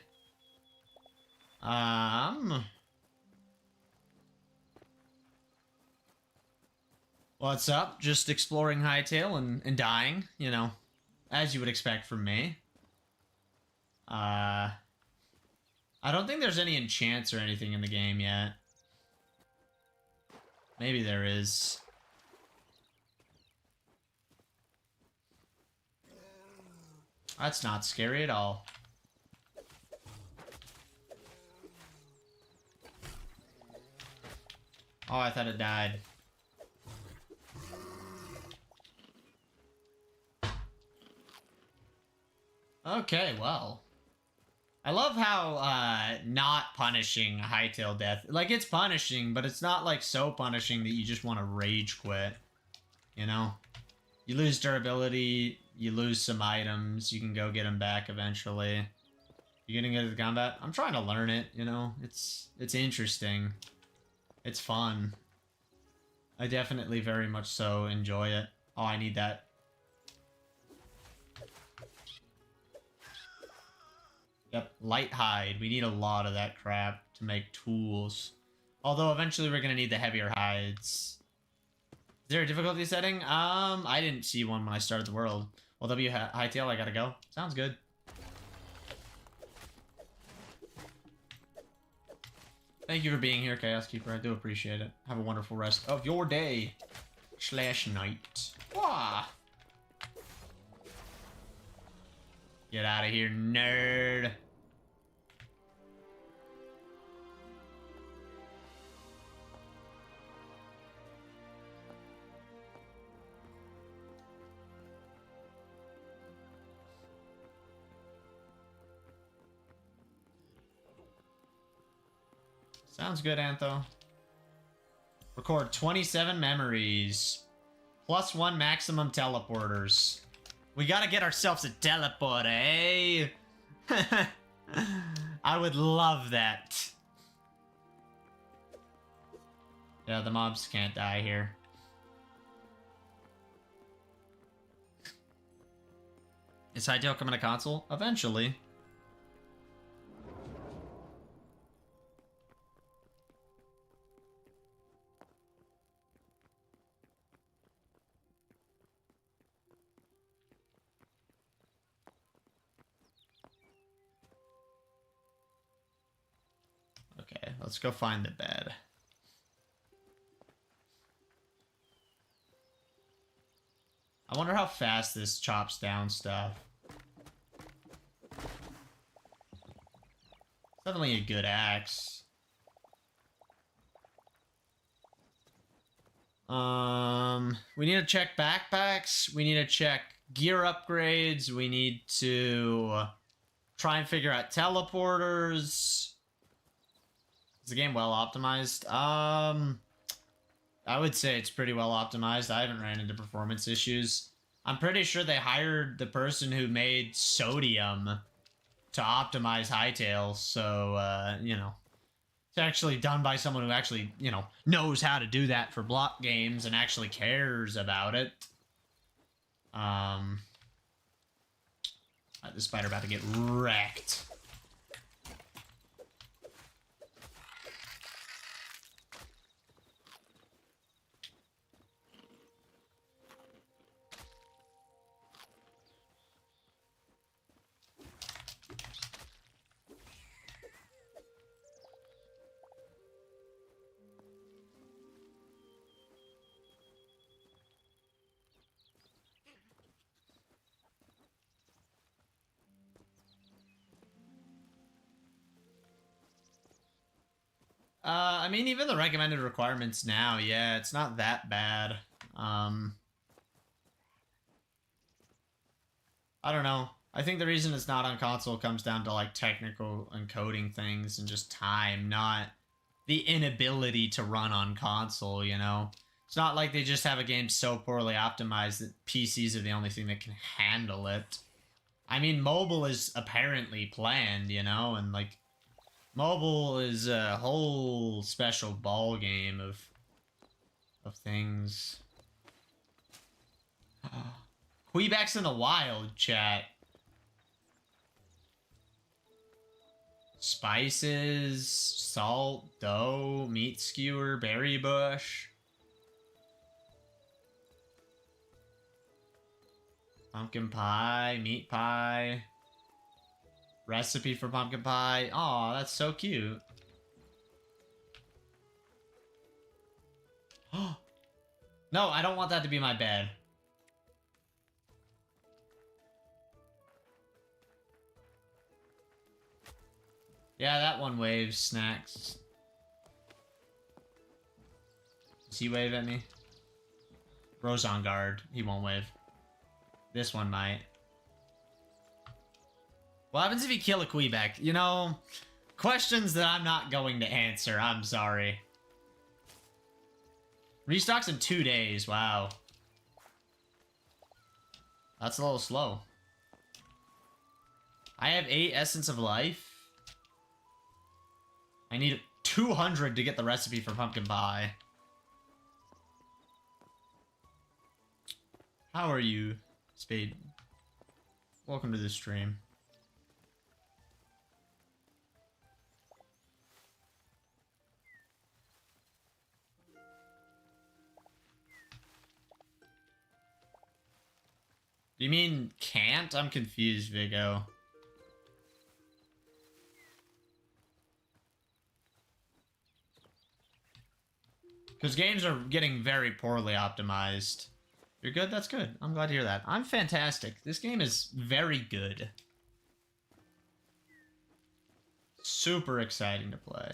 S2: What's up? Just exploring Hytale and dying, you know, as you would expect from me. I don't think there's any enchants or anything in the game yet. Maybe there is. That's not scary at all. Oh, I thought it died. Okay, well. I love how, not punishing Hytale death. Like, it's punishing, but it's not, like, so punishing that you just want to rage quit. You know? You lose durability, you lose some items, you can go get them back eventually. You gonna get to the combat? I'm trying to learn it, you know? It's interesting. It's fun. I definitely very much so enjoy it. Oh, I need that. Yep, light hide. We need a lot of that crap to make tools. Although eventually we're gonna need the heavier hides. Is there a difficulty setting? I didn't see one when I started the world. Well, Hytale, I gotta go. Sounds good. Thank you for being here, Chaos Keeper. I do appreciate it. Have a wonderful rest of your day / night. Wah! Get out of here, nerd. Sounds good, Antho. Record 27 memories. +1 maximum teleporters. We gotta get ourselves a teleporter, eh? I would love that. Yeah, the mobs can't die here. Is Hytale coming to console? Eventually.
S1: let's go find the bed. I wonder how fast this chops down stuff. Definitely a good axe. We need to check backpacks. We need to check gear upgrades. We need to try and figure out teleporters. Is the game well optimized? I would say it's pretty well optimized. I haven't ran into performance issues. I'm pretty sure they hired the person who made Sodium to optimize Hytale, so, you know. It's actually done by someone who actually, you know, knows how to do that for block games and actually cares about it. This spider about to get wrecked. I mean, even the recommended requirements now, yeah, it's not that bad. I don't know. I think the reason it's not on console comes down to, like, technical and coding things and just time, not the inability to run on console, you know? It's not like they just have a game so poorly optimized that PCs are the only thing that can handle it. I mean, mobile is apparently planned, you know, and, like, mobile is a whole special ball game of things. Quebec's in the wild, chat. Spices, salt, dough, meat skewer, berry bush. Pumpkin pie, meat pie. Recipe for pumpkin pie. Aw, that's so cute. No, I don't want that to be my bed. Yeah, that one waves snacks. Does he wave at me? Rose on guard. He won't wave. This one might. What happens if you kill a Quebec? You know, questions that I'm not going to answer. I'm sorry. Restocks in 2 days. Wow. That's a little slow. I have 8 Essence of Life. I need 200 to get the recipe for pumpkin pie. How are you, Spade? Welcome to the stream. You mean can't? I'm confused, Vigo. Because games are getting very poorly optimized. You're good? That's good. I'm glad to hear that. I'm fantastic. This game is very good. Super exciting to play.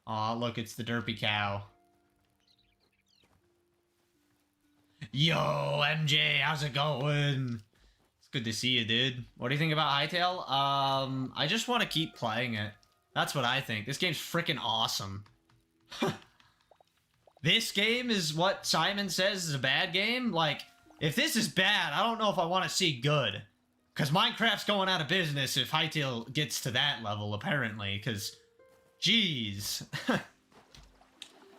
S1: Aw, look, it's the derpy cow. Yo, MJ, how's it going? It's good to see you, dude. What do you think about Hytale? I just want to keep playing it. That's what I think. This game's freaking awesome. This game is what Simon says is a bad game? Like, if this is bad, I don't know if I want to see good. Because Minecraft's going out of business if Hytale gets to that level, apparently. Because, jeez.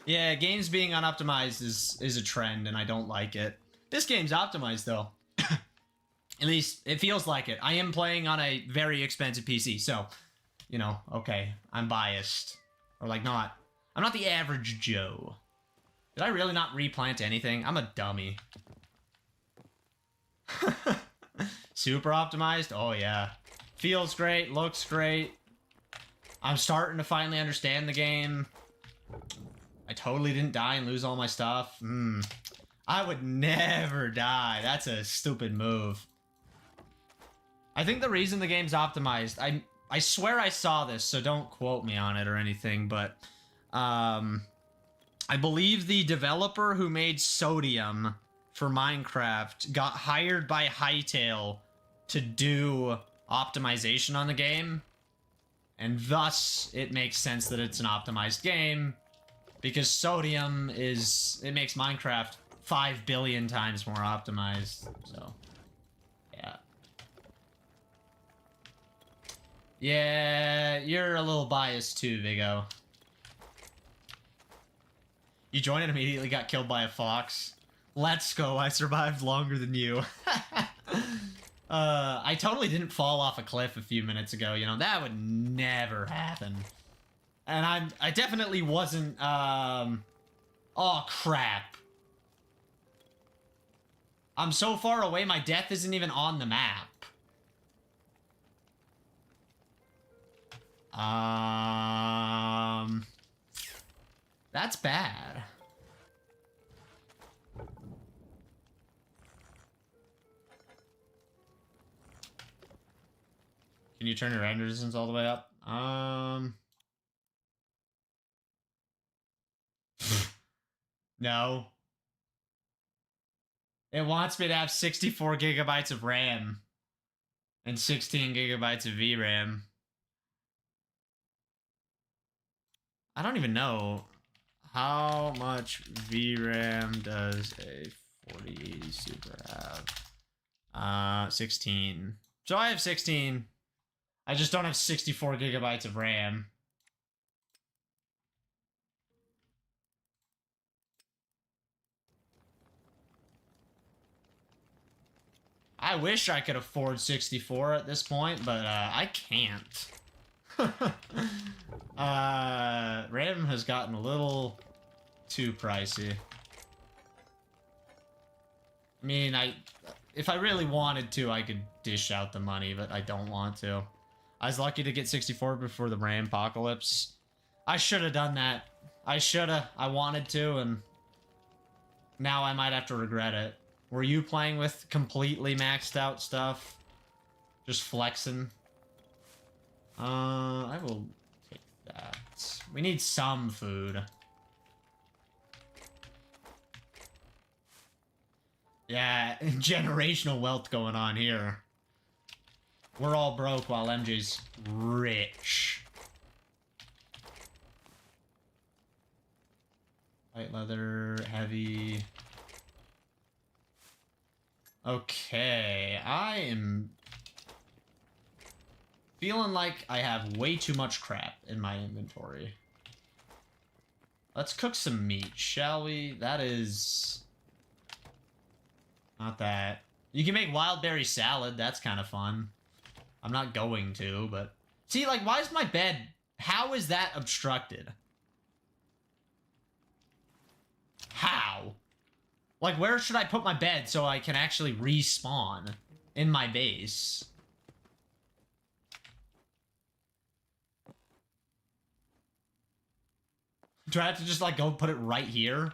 S1: Yeah, games being unoptimized is a trend, and I don't like it. This game's optimized, though. At least, it feels like it. I am playing on a very expensive PC, so, you know, okay, I'm biased. Or, like, not. I'm not the average Joe. Did I really not replant anything? I'm a dummy. Super optimized? Oh, yeah. Feels great, looks great.
S2: I'm starting to finally understand the game. I totally didn't die and lose all my stuff. I would never die. That's a stupid move. I think the reason the game's optimized, I swear I saw this, so don't quote me on it or anything, but I believe the developer who made Sodium for Minecraft got hired by Hytale to do optimization on the game, and thus it makes sense that it's an optimized game, because Sodium it makes Minecraft 5 billion times more optimized, so yeah. Yeah, you're a little biased too, Vigo. You joined and immediately got killed by a fox. Let's go, I survived longer than you. I totally didn't fall off a cliff a few minutes ago, you know, that would never happen. And I definitely wasn't, oh crap. I'm so far away, my death isn't even on the map. That's bad. Can you turn your render distance all the way up? No. It wants me to have 64 gigabytes of RAM and 16 gigabytes of VRAM. I don't even know how much VRAM does a 4080 Super have. 16. So I have 16. I just don't have 64 gigabytes of RAM. I wish I could afford 64 at this point, but I can't. RAM has gotten a little too pricey. I mean, if I really wanted to, I could dish out the money, but I don't want to. I was lucky to get 64 before the RAM apocalypse. I should have done that. I wanted to, and now I might have to regret it. Were you playing with completely maxed out stuff? Just flexing? I will take that. We need some food. Yeah, generational wealth going on here. We're all broke while MJ's rich. Light leather, heavy. Okay, I am feeling like I have way too much crap in my inventory. Let's cook some meat, shall we? That is... not that. You can make wild berry salad, that's kind of fun. I'm not going to, but... see, like, why is my bed... how is that obstructed? How? Like, where should I put my bed so I can actually respawn in my base? Do I have to just, like, go put it right here?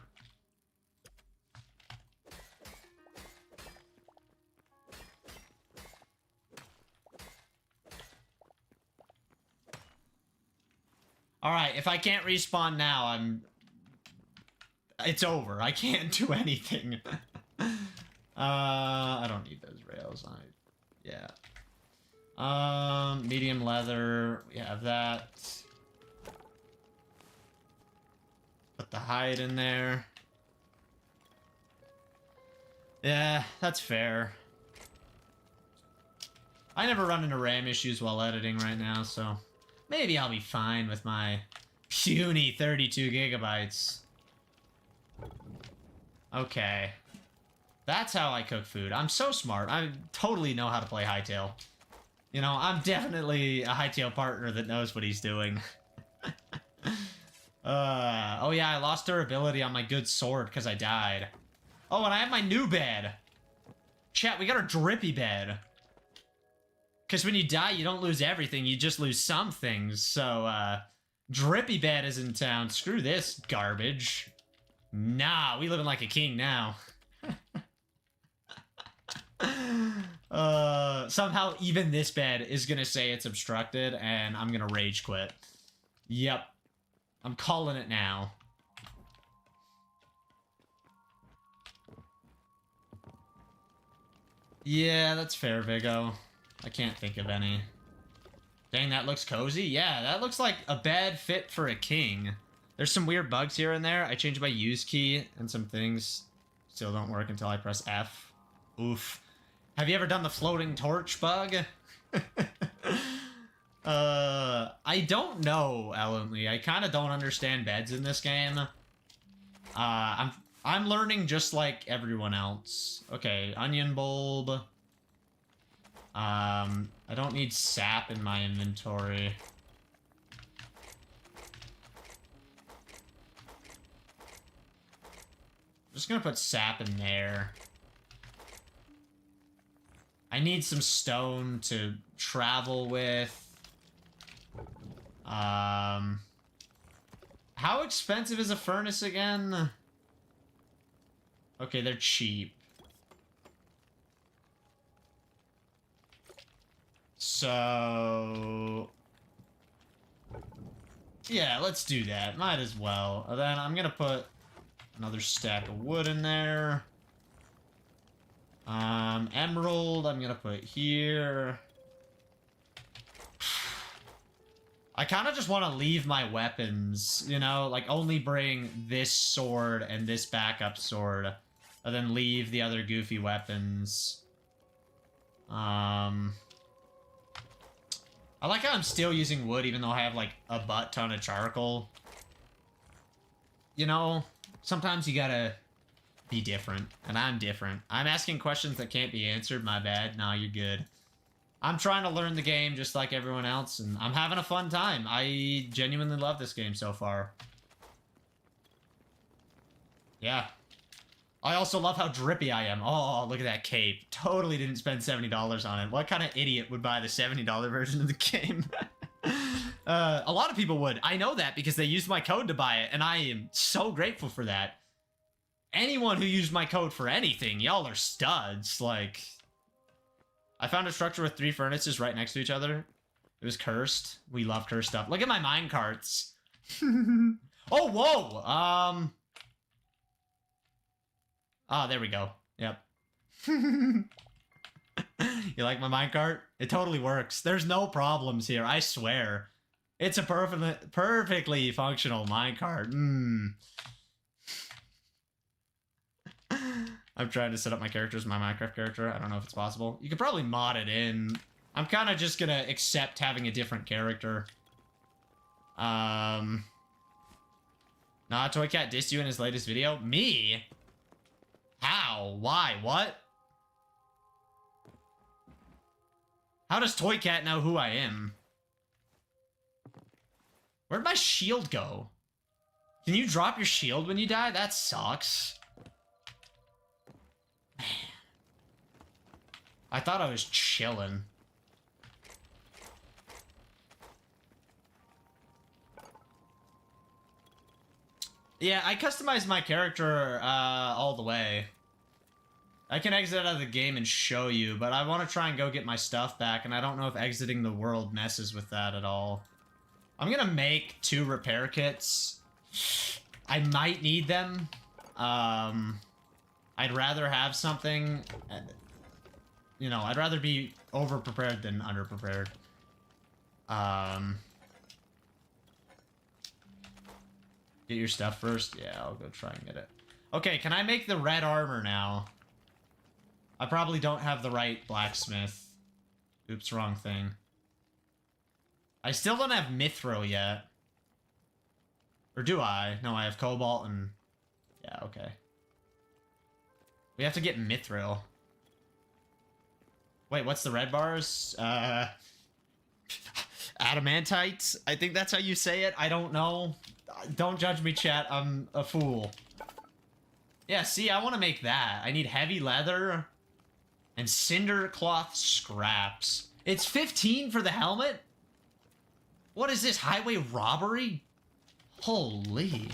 S2: Alright, if I can't respawn now, it's over. I can't do anything. I don't need those rails. Yeah. Medium leather. We have that. Put the hide in there. Yeah, that's fair. I never run into RAM issues while editing right now, so maybe I'll be fine with my puny 32 gigabytes. Okay. That's how I cook food. I'm so smart. I totally know how to play Hytale. You know, I'm definitely a Hytale partner that knows what he's doing. Oh yeah, I lost durability on my good sword because I died. Oh, and I have my new bed. Chat, we got our drippy bed. Because when you die, you don't lose everything. You just lose some things. So, Drippy Bed is in town. Screw this garbage. Nah, we living like a king now. Somehow even this bed is gonna say it's obstructed, and I'm gonna rage quit. Yep. I'm calling it now. Yeah, that's fair, Vigo. I can't think of any. Dang, that looks cozy. Yeah, that looks like a bed fit for a king. There's some weird bugs here and there. I changed my use key, and some things still don't work until I press F. Oof. Have you ever done the floating torch bug? I don't know, Ellenly. I kind of don't understand beds in this game. I'm learning just like everyone else. Okay, onion bulb. I don't need sap in my inventory. I'm just gonna put sap in there. I need some stone to travel with. How expensive is a furnace again? Okay, they're cheap. So... yeah, let's do that. Might as well. And then I'm gonna put another stack of wood in there. Emerald, I'm gonna put here. I kind of just want to leave my weapons, you know? Like, only bring this sword and this backup sword. And then leave the other goofy weapons. I like how I'm still using wood even though I have, like, a butt ton of charcoal. You know, sometimes you gotta be different. And I'm different. I'm asking questions that can't be answered, my bad. Nah, you're good. I'm trying to learn the game just like everyone else, and I'm having a fun time. I genuinely love this game so far. Yeah. I also love how drippy I am. Oh, look at that cape. Totally didn't spend $70 on it. What kind of idiot would buy the $70 version of the game? A lot of people would. I know that because they used my code to buy it, and I am so grateful for that. Anyone who used my code for anything, y'all are studs. Like... I found a structure with 3 furnaces right next to each other. It was cursed. We love cursed stuff. Look at my mine carts. Oh, whoa! Oh, there we go. Yep. You like my minecart? It totally works. There's no problems here, I swear. It's a perfectly functional minecart. I'm trying to set up my character as my Minecraft character. I don't know if it's possible. You could probably mod it in. I'm kind of just gonna accept having a different character. Nah, Toy Cat dissed you in his latest video? Me? How? Why? What? How does Toy Cat know who I am? Where'd my shield go? Can you drop your shield when you die? That sucks. Man. I thought I was chilling. Yeah, I customized my character all the way. I can exit out of the game and show you, but I want to try and go get my stuff back, and I don't know if exiting the world messes with that at all. I'm gonna make 2 repair kits. I might need them. I'd rather have something, you know, I'd rather be over-prepared than under-prepared. Get your stuff first? Yeah, I'll go try and get it. Okay, can I make the red armor now? I probably don't have the right blacksmith. Oops, wrong thing. I still don't have mithril yet. Or do I? No, I have cobalt and... yeah, okay. We have to get mithril. Wait, what's the red bars? Adamantite? I think that's how you say it. I don't know. Don't judge me, chat. I'm a fool. Yeah, see, I want to make that. I need heavy leather and cinder cloth scraps. It's 15 for the helmet? What is this, highway robbery? Holy.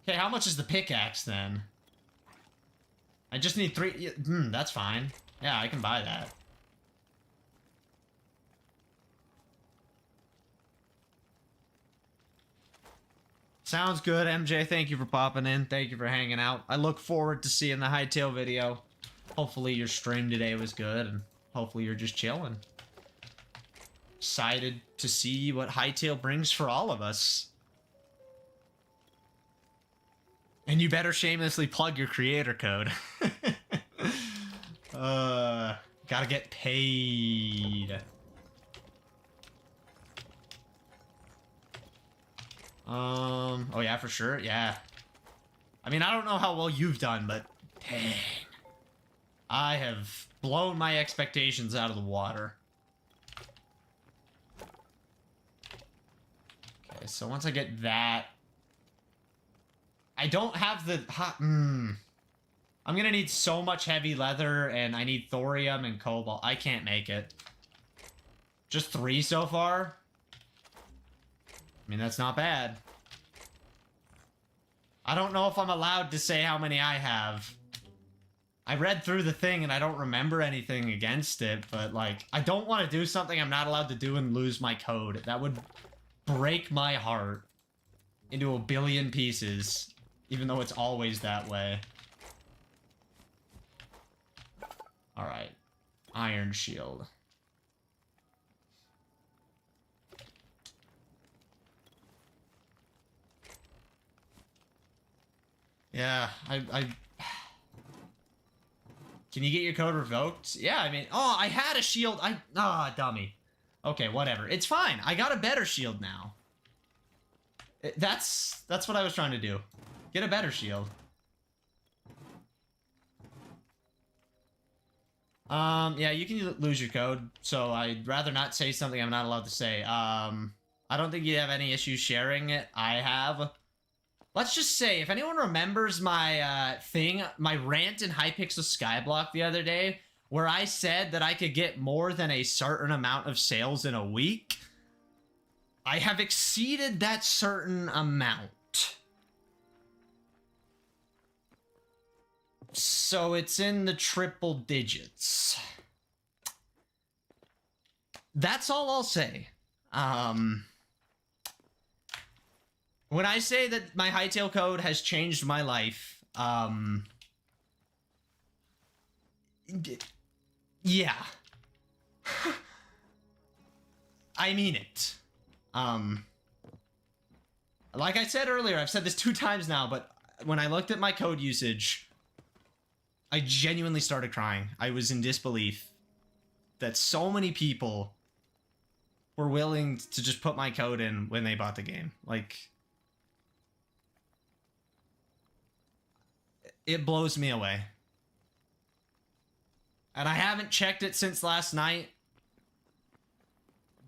S2: Okay, how much is the pickaxe then? I just need 3. That's fine. Yeah, I can buy that. Sounds good, MJ. Thank you for popping in. Thank you for hanging out. I look forward to seeing the Hytale video. Hopefully your stream today was good, and hopefully you're just chilling. Excited to see what Hytale brings for all of us. And you better shamelessly plug your creator code. Gotta get paid. Oh yeah, for sure, yeah. I mean, I don't know how well you've done, but dang. I have blown my expectations out of the water. Okay, so once I get that... I don't have the... I'm gonna need so much heavy leather, and I need thorium and cobalt. I can't make it. Just 3 so far? I mean, that's not bad. I don't know if I'm allowed to say how many I have. I read through the thing and I don't remember anything against it, but like, I don't want to do something I'm not allowed to do and lose my code. That would break my heart into a billion pieces, even though it's always that way. Alright. Iron shield. Yeah, I... Can you get your code revoked? Yeah, I mean... Oh, I had a shield. Dummy. Okay, whatever. It's fine. I got a better shield now. That's what I was trying to do. Get a better shield. Yeah, you can lose your code, so I'd rather not say something I'm not allowed to say. I don't think you have any issues sharing it. I have. Let's just say, if anyone remembers my my rant in Hypixel Skyblock the other day, where I said that I could get more than a certain amount of sales in a week, I have exceeded that certain amount. So it's in the triple digits. That's all I'll say. When I say that my Hytale code has changed my life, yeah. I mean it. Like I said earlier, I've said this 2 times now, but when I looked at my code usage, I genuinely started crying. I was in disbelief that so many people were willing to just put my code in when they bought the game. Like, it blows me away. And I haven't checked it since last night,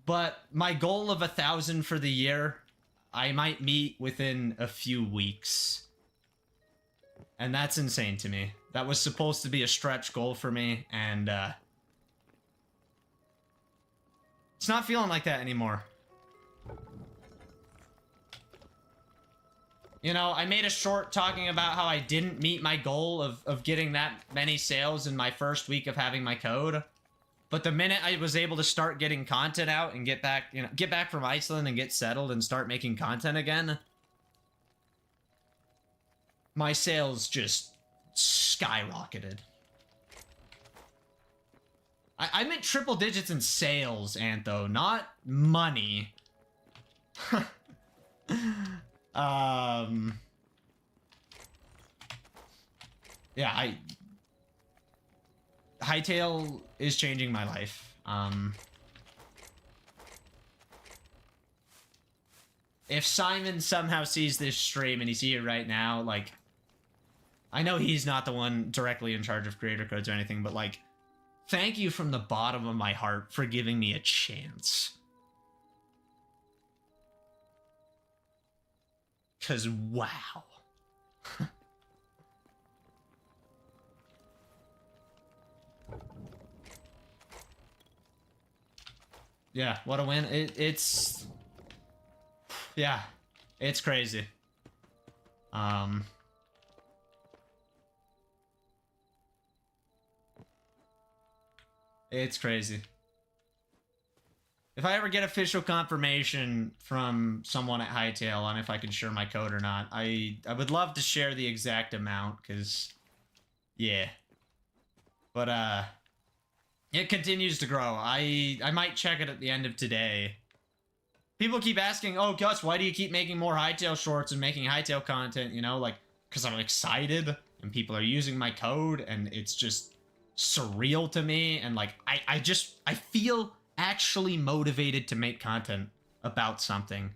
S2: but my goal of 1,000 for the year, I might meet within a few weeks. And that's insane to me. That was supposed to be a stretch goal for me, and it's not feeling like that anymore. You know, I made a short talking about how I didn't meet my goal of getting that many sales in my first week of having my code. But the minute I was able to start getting content out and get back, you know, get back from Iceland and get settled and start making content again, my sales just skyrocketed. I meant triple digits in sales, Antho, not money. Yeah, Hytale is changing my life. If Simon somehow sees this stream and he's here right now, like, I know he's not the one directly in charge of creator codes or anything, but like, thank you from the bottom of my heart for giving me a chance. 'Cause wow. Yeah, what a win. It's... Yeah, it's crazy. It's crazy. If I ever get official confirmation from someone at Hytale on if I can share my code or not, I would love to share the exact amount, because, yeah. But, it continues to grow. I might check it at the end of today. People keep asking, oh, Gus, why do you keep making more Hytale shorts and making Hytale content, you know? Like, because I'm excited, and people are using my code, and it's just surreal to me, and, like, I feel actually motivated to make content about something.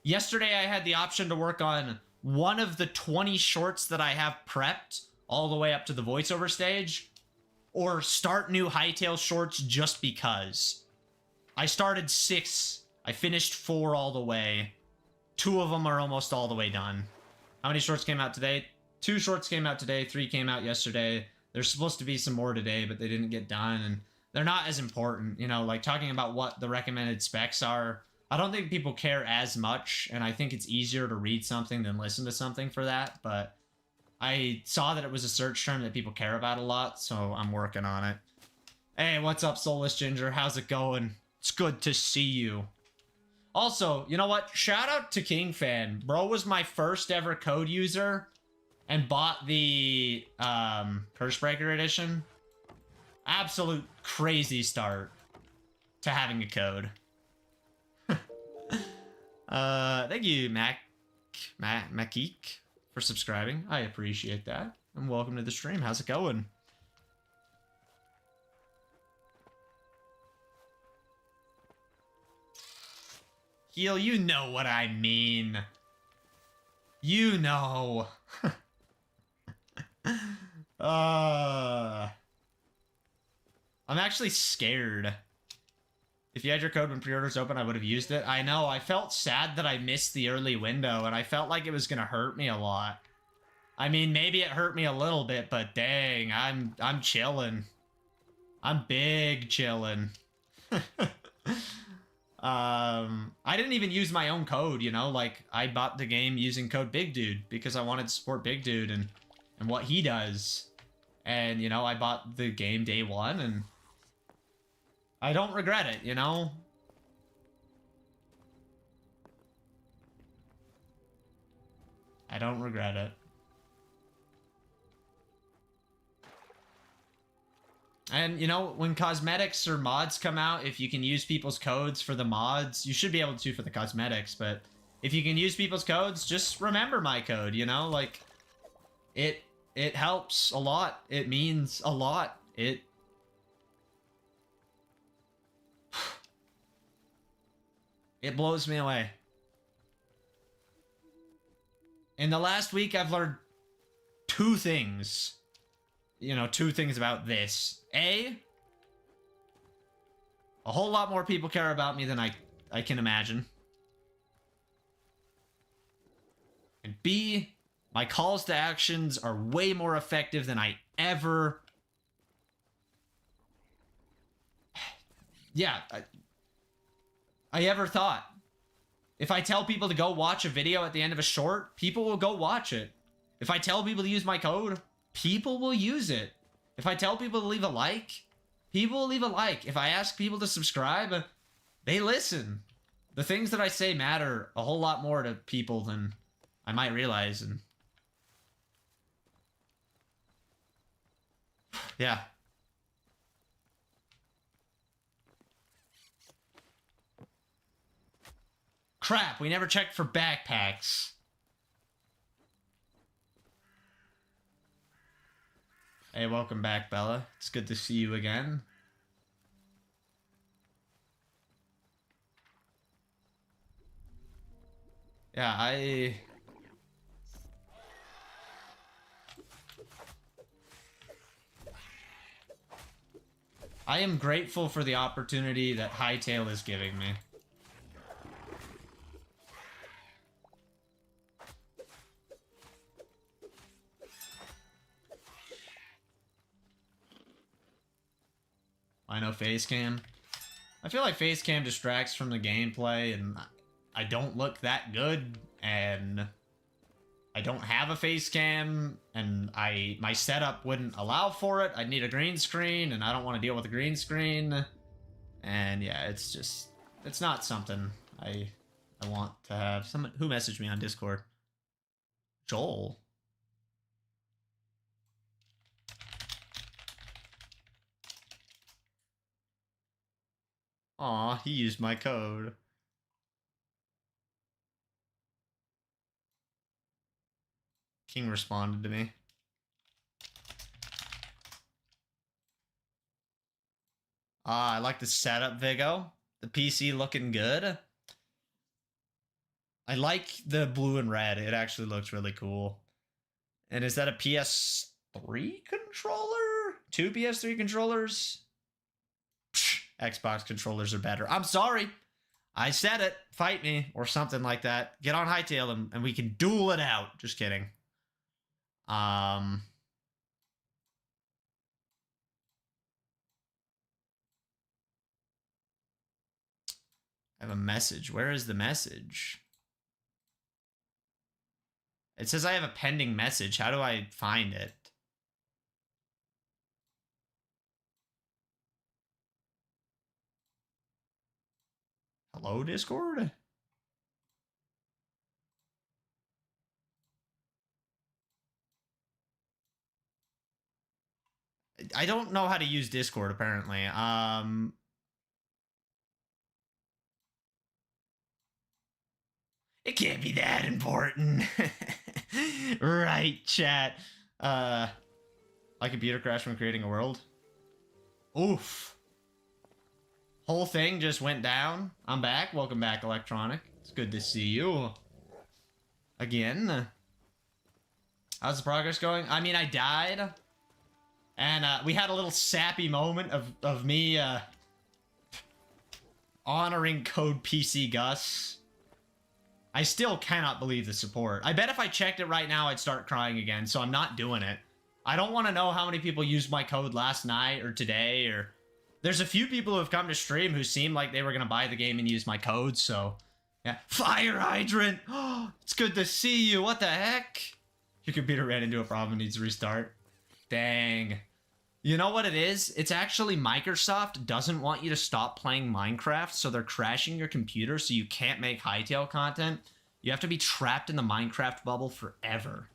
S2: Yesterday I had the option to work on one of the 20 shorts that I have prepped all the way up to the voiceover stage, or start new Hytale shorts just because. I started 6, I finished 4 all the way. 2 of them are almost all the way done. How many shorts came out today? 2 shorts came out today, 3 came out yesterday. There's supposed to be some more today, but they didn't get done, and they're not as important, you know, like talking about what the recommended specs are. I don't think people care as much, and I think it's easier to read something than listen to something for that, but I saw that it was a search term that people care about a lot, so I'm working on it. Hey, what's up, Soulless Ginger? How's it going? It's good to see you. Also, you know what? Shout out to KingFan. Bro was my first ever code user and bought the Cursebreaker edition. Absolute crazy start to having a code. Thank you, Mackeek, for subscribing. I appreciate that. And welcome to the stream. How's it going? Heal, you know what I mean. You know. I'm actually scared. If you had your code when pre-orders open, I would have used it. I know, I felt sad that I missed the early window, and I felt like it was gonna hurt me a lot. I mean, maybe it hurt me a little bit, but dang, I'm chilling. I'm big chilling. I didn't even use my own code, you know? Like, I bought the game using code Big Dude because I wanted to support Big Dude and what he does. And, you know, I bought the game day one, and I don't regret it, you know? I don't regret it. And, you know, when cosmetics or mods come out, if you can use people's codes for the mods, you should be able to for the cosmetics, but if you can use people's codes, just remember my code, you know? Like, it helps a lot. It means a lot. It blows me away. In the last week, I've learned 2 things. You know, 2 things about this. A whole lot more people care about me than I can imagine. And B, my calls to actions are way more effective than I ever... Yeah, I ever thought. If I tell people to go watch a video at the end of a short, people will go watch it. If I tell people to use my code, people will use it. If I tell people to leave a like, people will leave a like. If I ask people to subscribe, they listen. The things that I say matter a whole lot more to people than I might realize. And yeah. Crap, we never checked for backpacks. Hey, welcome back, Bella. It's good to see you again. Yeah, I am grateful for the opportunity that Hytale is giving me. I know face cam. I feel like face cam distracts from the gameplay, and I don't look that good, and I don't have a face cam, and my setup wouldn't allow for it. I'd need a green screen, and I don't want to deal with a green screen. And yeah, it's not something I want to have. Someone who messaged me on Discord. Joel. Aw, he used my code. King responded to me. I like the setup, Vigo. The PC looking good. I like the blue and red. It actually looks really cool. And is that a PS3 controller? 2 PS3 controllers? Psh, Xbox controllers are better. I'm sorry. I said it. Fight me or something like that. Get on Hytale and we can duel it out. Just kidding. I have a message. Where is the message? It says I have a pending message. How do I find it? Hello, Discord? I don't know how to use Discord, apparently. It can't be that important. Right, chat. My computer crashed when creating a world. Oof. Whole thing just went down. I'm back. Welcome back, Electronic. It's good to see you. Again. How's the progress going? I mean, I died. And we had a little sappy moment of me honoring code pcgus. I still cannot believe the support. I bet if I checked it right now, I'd start crying again, so I'm not doing it. I don't want to know how many people used my code last night or today, or... There's a few people who have come to stream who seemed like they were going to buy the game and use my code, so... Yeah. Fire hydrant! Oh, it's good to see you. What the heck? Your computer ran into a problem and needs to restart. Dang. You know what it is? It's actually Microsoft doesn't want you to stop playing Minecraft, so they're crashing your computer so you can't make Hytale content. You have to be trapped in the Minecraft bubble forever.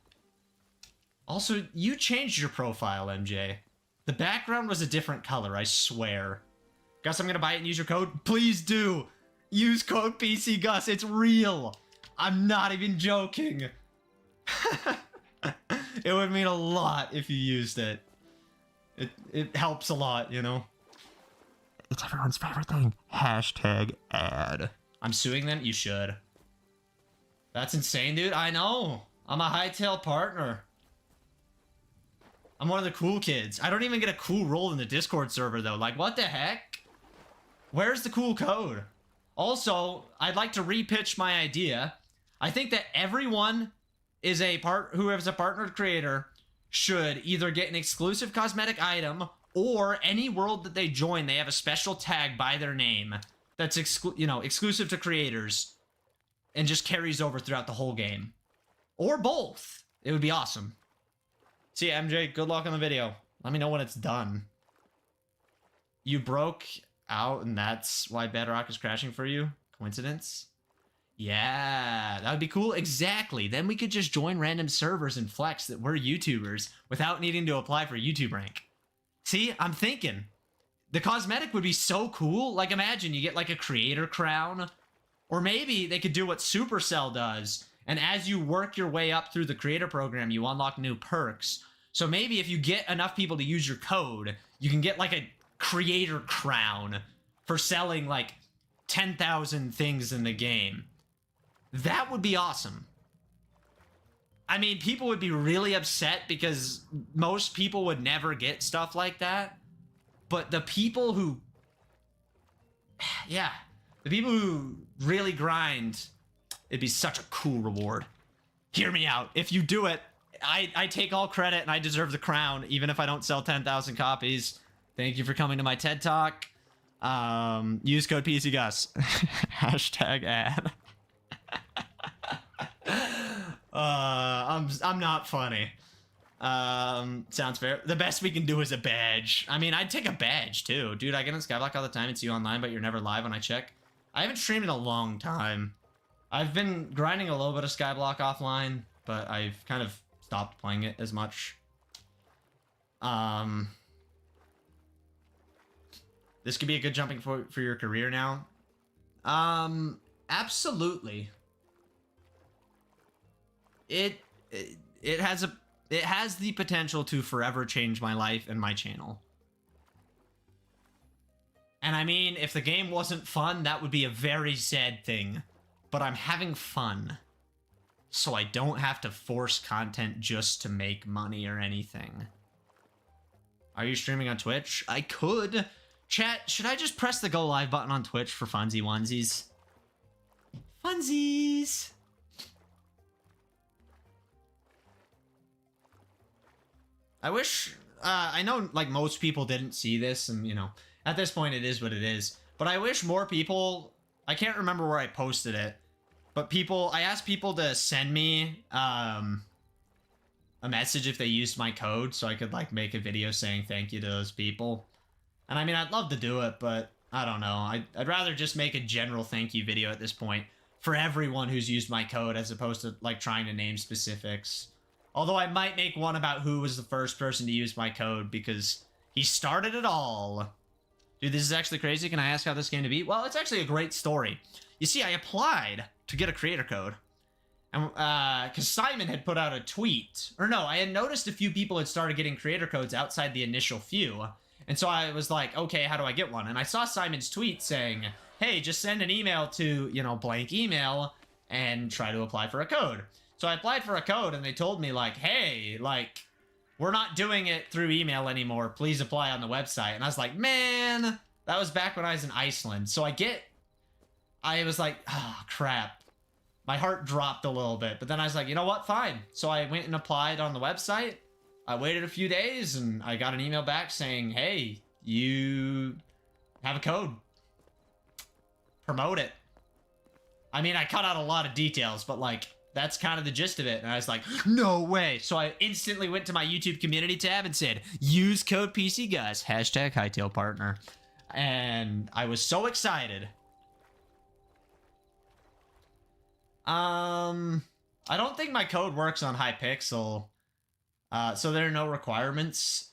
S2: Also, you changed your profile, MJ. The background was a different color, I swear. Gus, I'm gonna buy it and use your code. Please do! Use code PCGus, it's real! I'm not even joking. It would mean a lot if you used it. It helps a lot, you know? It's everyone's favorite thing. Hashtag ad. I'm suing them? You should. That's insane, dude. I know. I'm a Hytale partner. I'm one of the cool kids. I don't even get a cool role in the Discord server, though. Like, what the heck? Where's the cool code? Also, I'd like to repitch my idea. I think that everyone is who is a partnered creator should either get an exclusive cosmetic item, or any world that they join, they have a special tag by their name that's exclusive to creators and just carries over throughout the whole game. Or both. It would be awesome. See, MJ, good luck on the video. Let me know when it's done. You broke out and that's why Bedrock is crashing for you? Coincidence? Yeah, that would be cool. Exactly. Then we could just join random servers and flex that we're YouTubers without needing to apply for YouTube rank. See, I'm thinking. The cosmetic would be so cool. Like, imagine you get like a creator crown. Or maybe they could do what Supercell does. And as you work your way up through the creator program, you unlock new perks. So maybe if you get enough people to use your code, you can get like a creator crown for selling like 10,000 things in the game. That would be awesome. I mean, people would be really upset because most people would never get stuff like that. But the people who... Yeah. The people who really grind, it'd be such a cool reward. Hear me out. If you do it, I take all credit and I deserve the crown, even if I don't sell 10,000 copies. Thank you for coming to my TED Talk. Use code pcgus. Hashtag ad. I'm not funny. Sounds fair. The best we can do is a badge. I mean, I'd take a badge too. Dude, I get on Skyblock all the time and see you online, but you're never live when I check. I haven't streamed in a long time. I've been grinding a little bit of Skyblock offline, but I've kind of stopped playing it as much. This could be a good jumping for your career now. Absolutely. It has the potential to forever change my life and my channel. And I mean, if the game wasn't fun, that would be a very sad thing. But I'm having fun. So I don't have to force content just to make money or anything. Are you streaming on Twitch? I could. Chat, should I just press the go live button on Twitch for funsy onesies? Funsies! I wish, I know, like, most people didn't see this, and, you know, at this point it is what it is. But I wish more people, I can't remember where I posted it, but I asked people to send me, a message if they used my code, so I could, like, make a video saying thank you to those people. And I mean, I'd love to do it, but I don't know. I'd rather just make a general thank you video at this point for everyone who's used my code, as opposed to, like, trying to name specifics. Although I might make one about who was the first person to use my code, because he started it all. Dude, this is actually crazy. Can I ask how this came to be? Well, it's actually a great story. You see, I applied to get a creator code. And, because Simon had put out a tweet. Or no, I had noticed a few people had started getting creator codes outside the initial few. And so I was like, okay, how do I get one? And I saw Simon's tweet saying, hey, just send an email to, you know, blank email and try to apply for a code. So I applied for a code and they told me, like, hey, like, we're not doing it through email anymore. Please apply on the website. And I was like, man, that was back when I was in Iceland. So I was like, oh, crap. My heart dropped a little bit. But then I was like, you know what? Fine. So I went and applied on the website. I waited a few days and I got an email back saying, hey, you have a code. Promote it. I mean, I cut out a lot of details, but, like, that's kind of the gist of it. And I was like, no way. So I instantly went to my YouTube community tab and said, use code pcgus, hashtag Hytale partner. And I was so excited. I don't think my code works on Hypixel. So there are no requirements.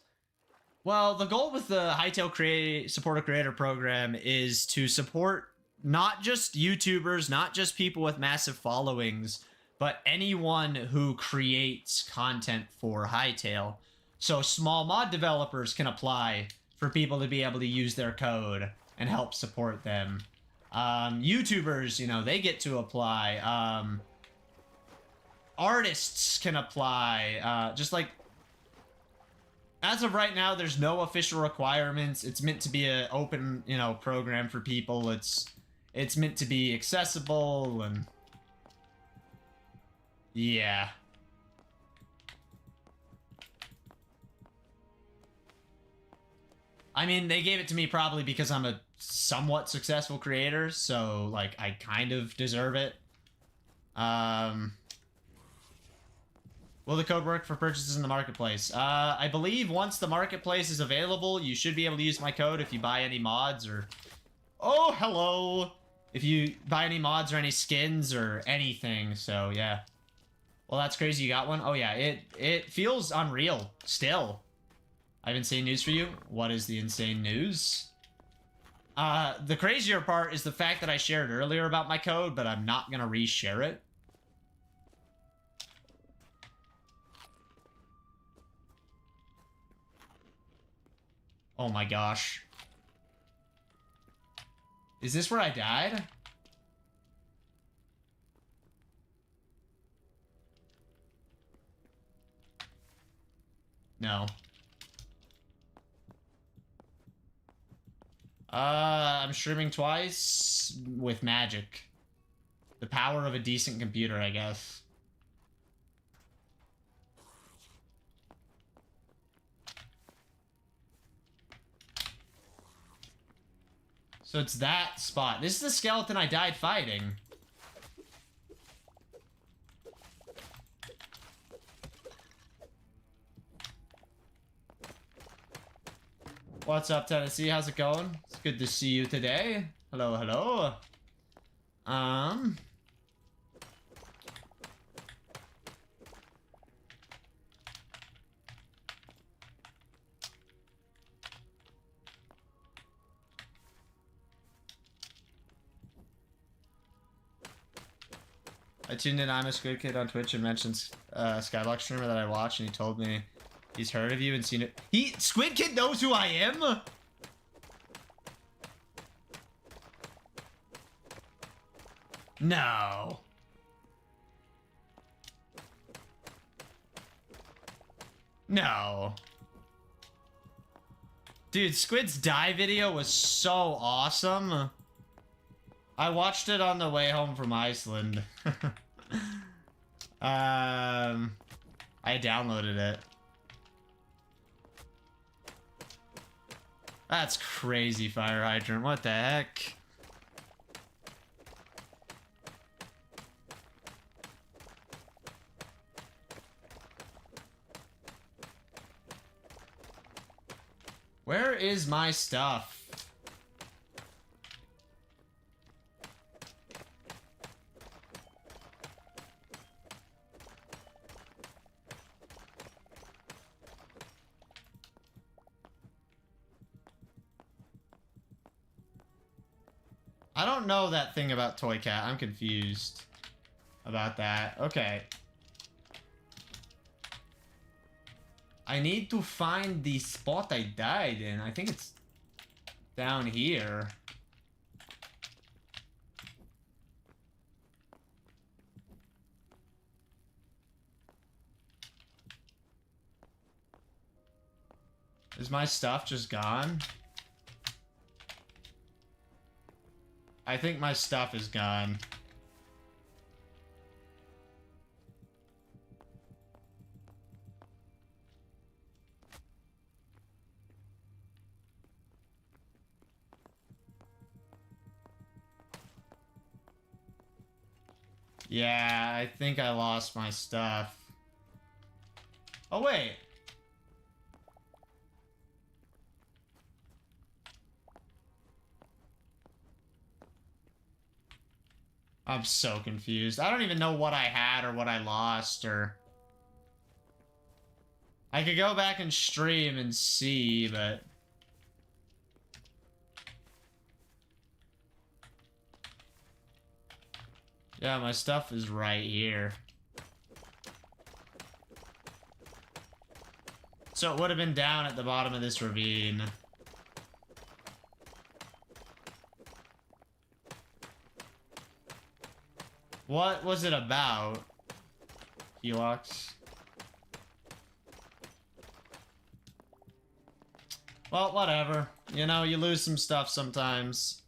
S2: Well, the goal with the Hytale Support a Creator program is to support not just YouTubers, not just people with massive followings, but anyone who creates content for Hytale. So small mod developers can apply for people to be able to use their code and help support them. YouTubers, you know, they get to apply. Artists can apply. Just like, as of right now, there's no official requirements. It's meant to be an open, you know, program for people. It's meant to be accessible and yeah. I mean, they gave it to me probably because I'm a somewhat successful creator, so, like, I kind of deserve it. Will the code work for purchases in the marketplace? I believe once the marketplace is available, you should be able to use my code if you buy any mods or... Oh, hello! If you buy any mods or any skins or anything, so yeah. Well, that's crazy you got one. Oh yeah, it feels unreal, still. I have insane news for you. What is the insane news? The crazier part is the fact that I shared earlier about my code, but I'm not gonna re-share it. Oh my gosh. Is this where I died? No. I'm streaming twice with magic. The power of a decent computer, I guess. So it's that spot. This is the skeleton I died fighting. What's up, Tennessee? How's it going? It's good to see you today. Hello, hello. I tuned in I'm a Squid Kid on Twitch and mentioned Skyblock streamer that I watch, and he told me he's heard of you and seen it. Squid Kid knows who I am? No. No. Dude, Squid's die video was so awesome. I watched it on the way home from Iceland. I downloaded it. That's crazy, fire hydrant. What the heck? Where is my stuff? I don't know that thing about Toy Cat. I'm confused about that. Okay. I need to find the spot I died in. I think it's down here. Is my stuff just gone? I think my stuff is gone. Yeah, I think I lost my stuff. Oh, wait. I'm so confused. I don't even know what I had or what I lost or... I could go back and stream and see, but... Yeah, my stuff is right here. So it would have been down at the bottom of this ravine. What was it about? Helix. Well, whatever. You know, you lose some stuff sometimes.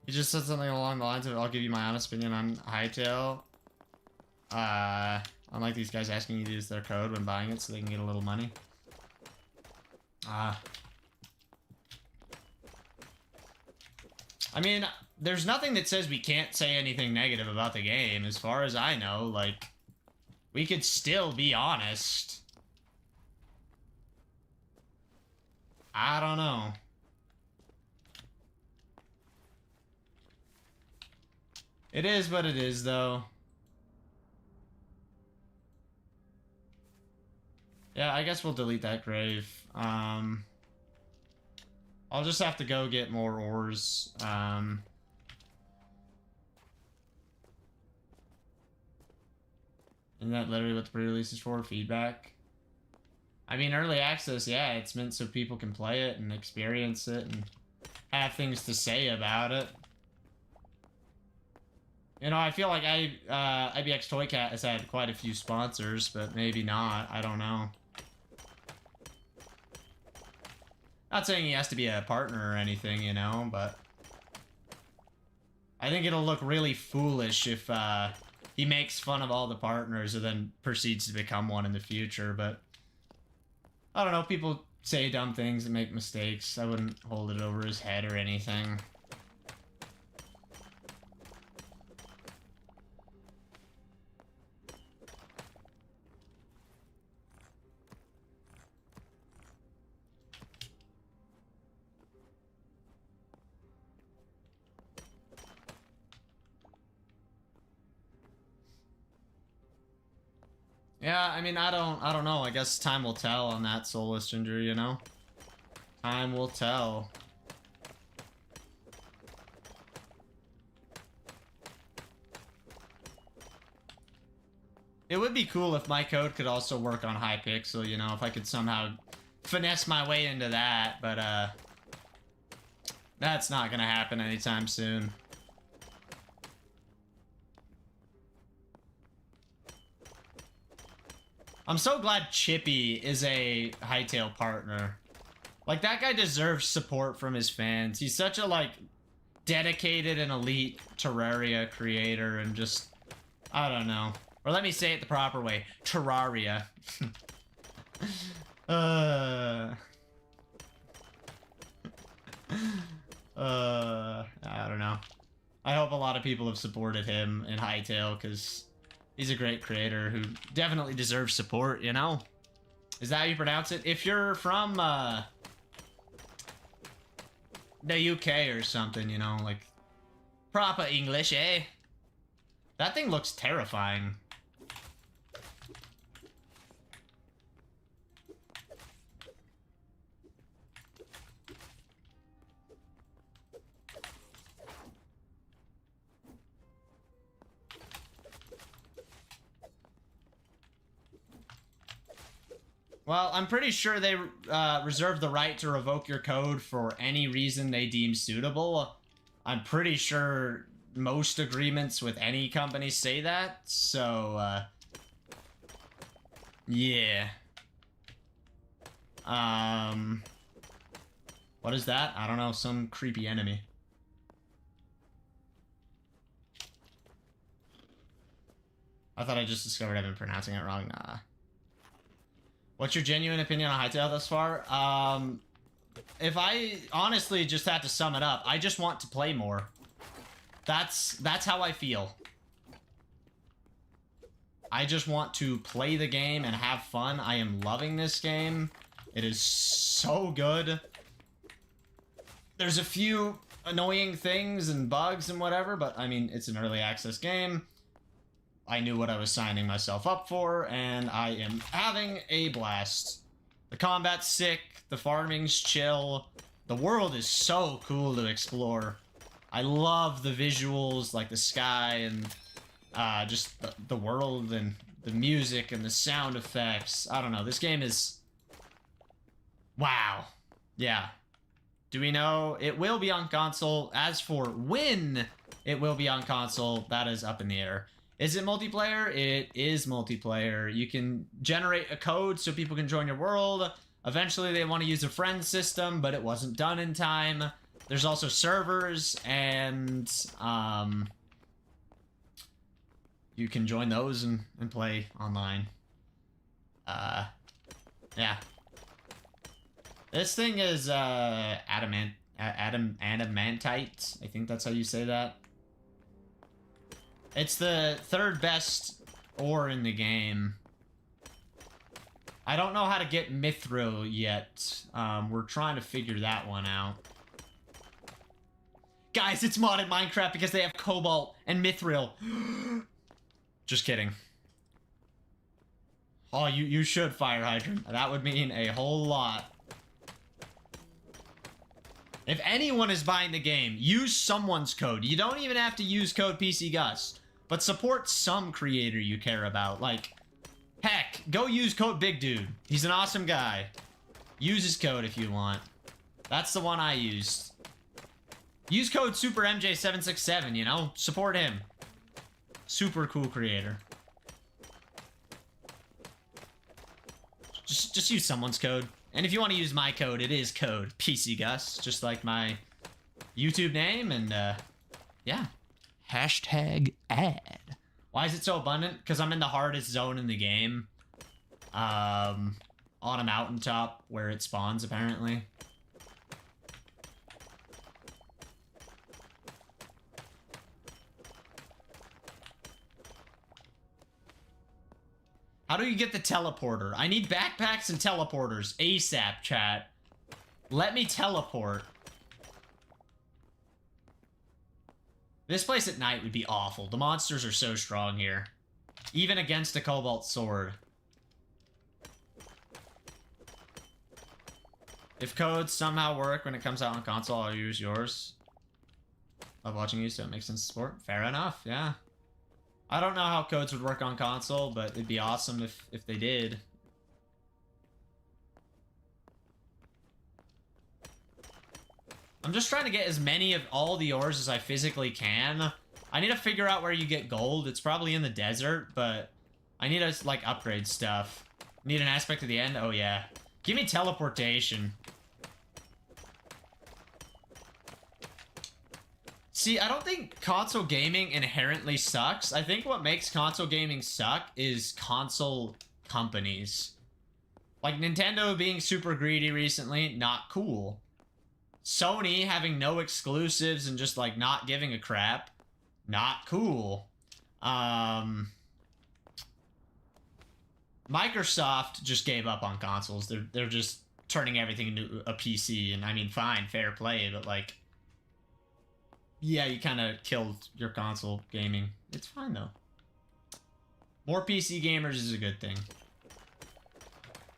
S2: He just said something along the lines of, I'll give you my honest opinion on Hytale. Unlike these guys asking you to use their code when buying it so they can get a little money. I mean, there's nothing that says we can't say anything negative about the game. As far as I know, like, we could still be honest. I don't know. It is what it is, though. Yeah, I guess we'll delete that grave. I'll just have to go get more ores. Isn't that literally what the pre-release is for? Feedback? I mean, early access, yeah, it's meant so people can play it and experience it and have things to say about it. You know, I feel like IBX Toy Cat has had quite a few sponsors, but maybe not. I don't know. Not saying he has to be a partner or anything, you know, but I think it'll look really foolish if he makes fun of all the partners and then proceeds to become one in the future, but I don't know, people say dumb things and make mistakes. I wouldn't hold it over his head or anything. Yeah, I mean, I don't know. I guess time will tell on that Soulless Ginger, you know? Time will tell. It would be cool if my code could also work on Hypixel, you know, if I could somehow finesse my way into that, but, that's not gonna happen anytime soon. I'm so glad Chippy is a Hytale partner. Like, that guy deserves support from his fans. He's such a, like, dedicated and elite Terraria creator and just... I don't know. Or let me say it the proper way. Terraria. I don't know. I hope a lot of people have supported him in Hytale, because he's a great creator who definitely deserves support, you know? Is that how you pronounce it? If you're from, the UK or something, you know, like, proper English, eh? That thing looks terrifying. Well, I'm pretty sure they reserve the right to revoke your code for any reason they deem suitable. I'm pretty sure most agreements with any company say that, so, yeah. What is that? I don't know, some creepy enemy. I thought I just discovered I've been pronouncing it wrong. Nah. What's your genuine opinion on Hytale thus far? If I honestly just had to sum it up, I just want to play more. That's how I feel. I just want to play the game and have fun. I am loving this game. It is so good. There's a few annoying things and bugs and whatever, but I mean, it's an early access game. I knew what I was signing myself up for, and I am having a blast. The combat's sick, the farming's chill, the world is so cool to explore. I love the visuals, like the sky and just the world and the music and the sound effects. I don't know, this game is... wow. Yeah. Do we know? It will be on console. As for when it will be on console, that is up in the air. Is it multiplayer? It is multiplayer. You can generate a code so people can join your world. Eventually they want to use a friend system, but it wasn't done in time. There's also servers, and you can join those and play online. Yeah. This thing is adamantite. I think that's how you say that. It's the third best ore in the game. I don't know how to get mithril yet. We're trying to figure that one out. Guys, it's modded Minecraft because they have cobalt and mithril. Just kidding. Oh, you should, Fire Hydrant. That would mean a whole lot. If anyone is buying the game, use someone's code. You don't even have to use code pcgus. But support some creator you care about. Like, heck, go use code Big Dude. He's an awesome guy. Use his code if you want. That's the one I used. Use code SuperMJ767, you know? Support him. Super cool creator. Just use someone's code. And if you want to use my code, it is code pcgus, just like my YouTube name, and, yeah. Hashtag ad. Why is it so abundant? Because I'm in the hardest zone in the game. on a mountaintop where it spawns, apparently. How do you get the teleporter? I need backpacks and teleporters. ASAP, chat. Let me teleport. This place at night would be awful. The monsters are so strong here. Even against a cobalt sword. If codes somehow work when it comes out on console, I'll use yours. Love watching you, so it makes sense to support. Fair enough, yeah. I don't know how codes would work on console, but it'd be awesome if they did. I'm just trying to get as many of all the ores as I physically can. I need to figure out where you get gold. It's probably in the desert, but I need to, like, upgrade stuff. Need an aspect of the end? Oh, yeah. Give me teleportation. See, I don't think console gaming inherently sucks. I think what makes console gaming suck is console companies. Like Nintendo being super greedy recently, not cool. Sony having no exclusives and just like not giving a crap, not cool. Microsoft just gave up on consoles. They're just turning everything into a PC, and I mean, fine, fair play, but like, yeah, you kind of killed your console gaming. It's fine, though. More PC gamers is a good thing.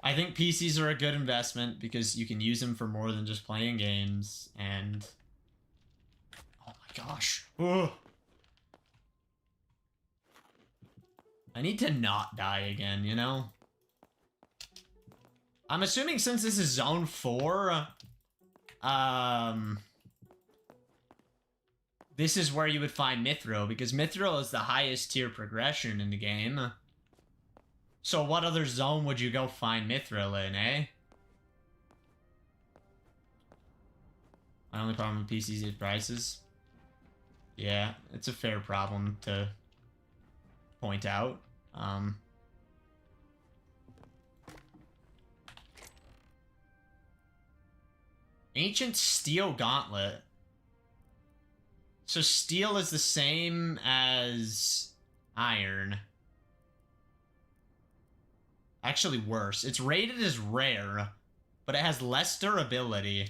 S2: I think PCs are a good investment because you can use them for more than just playing games, and... Oh my gosh. Ugh. I need to not die again, you know? I'm assuming since this is Zone 4, this is where you would find Mithril, because Mithril is the highest tier progression in the game. So what other zone would you go find Mithril in, eh? My only problem with PCs is prices. Yeah, it's a fair problem to point out. Ancient Steel Gauntlet. So steel is the same as iron. Actually worse. It's rated as rare, but it has less durability.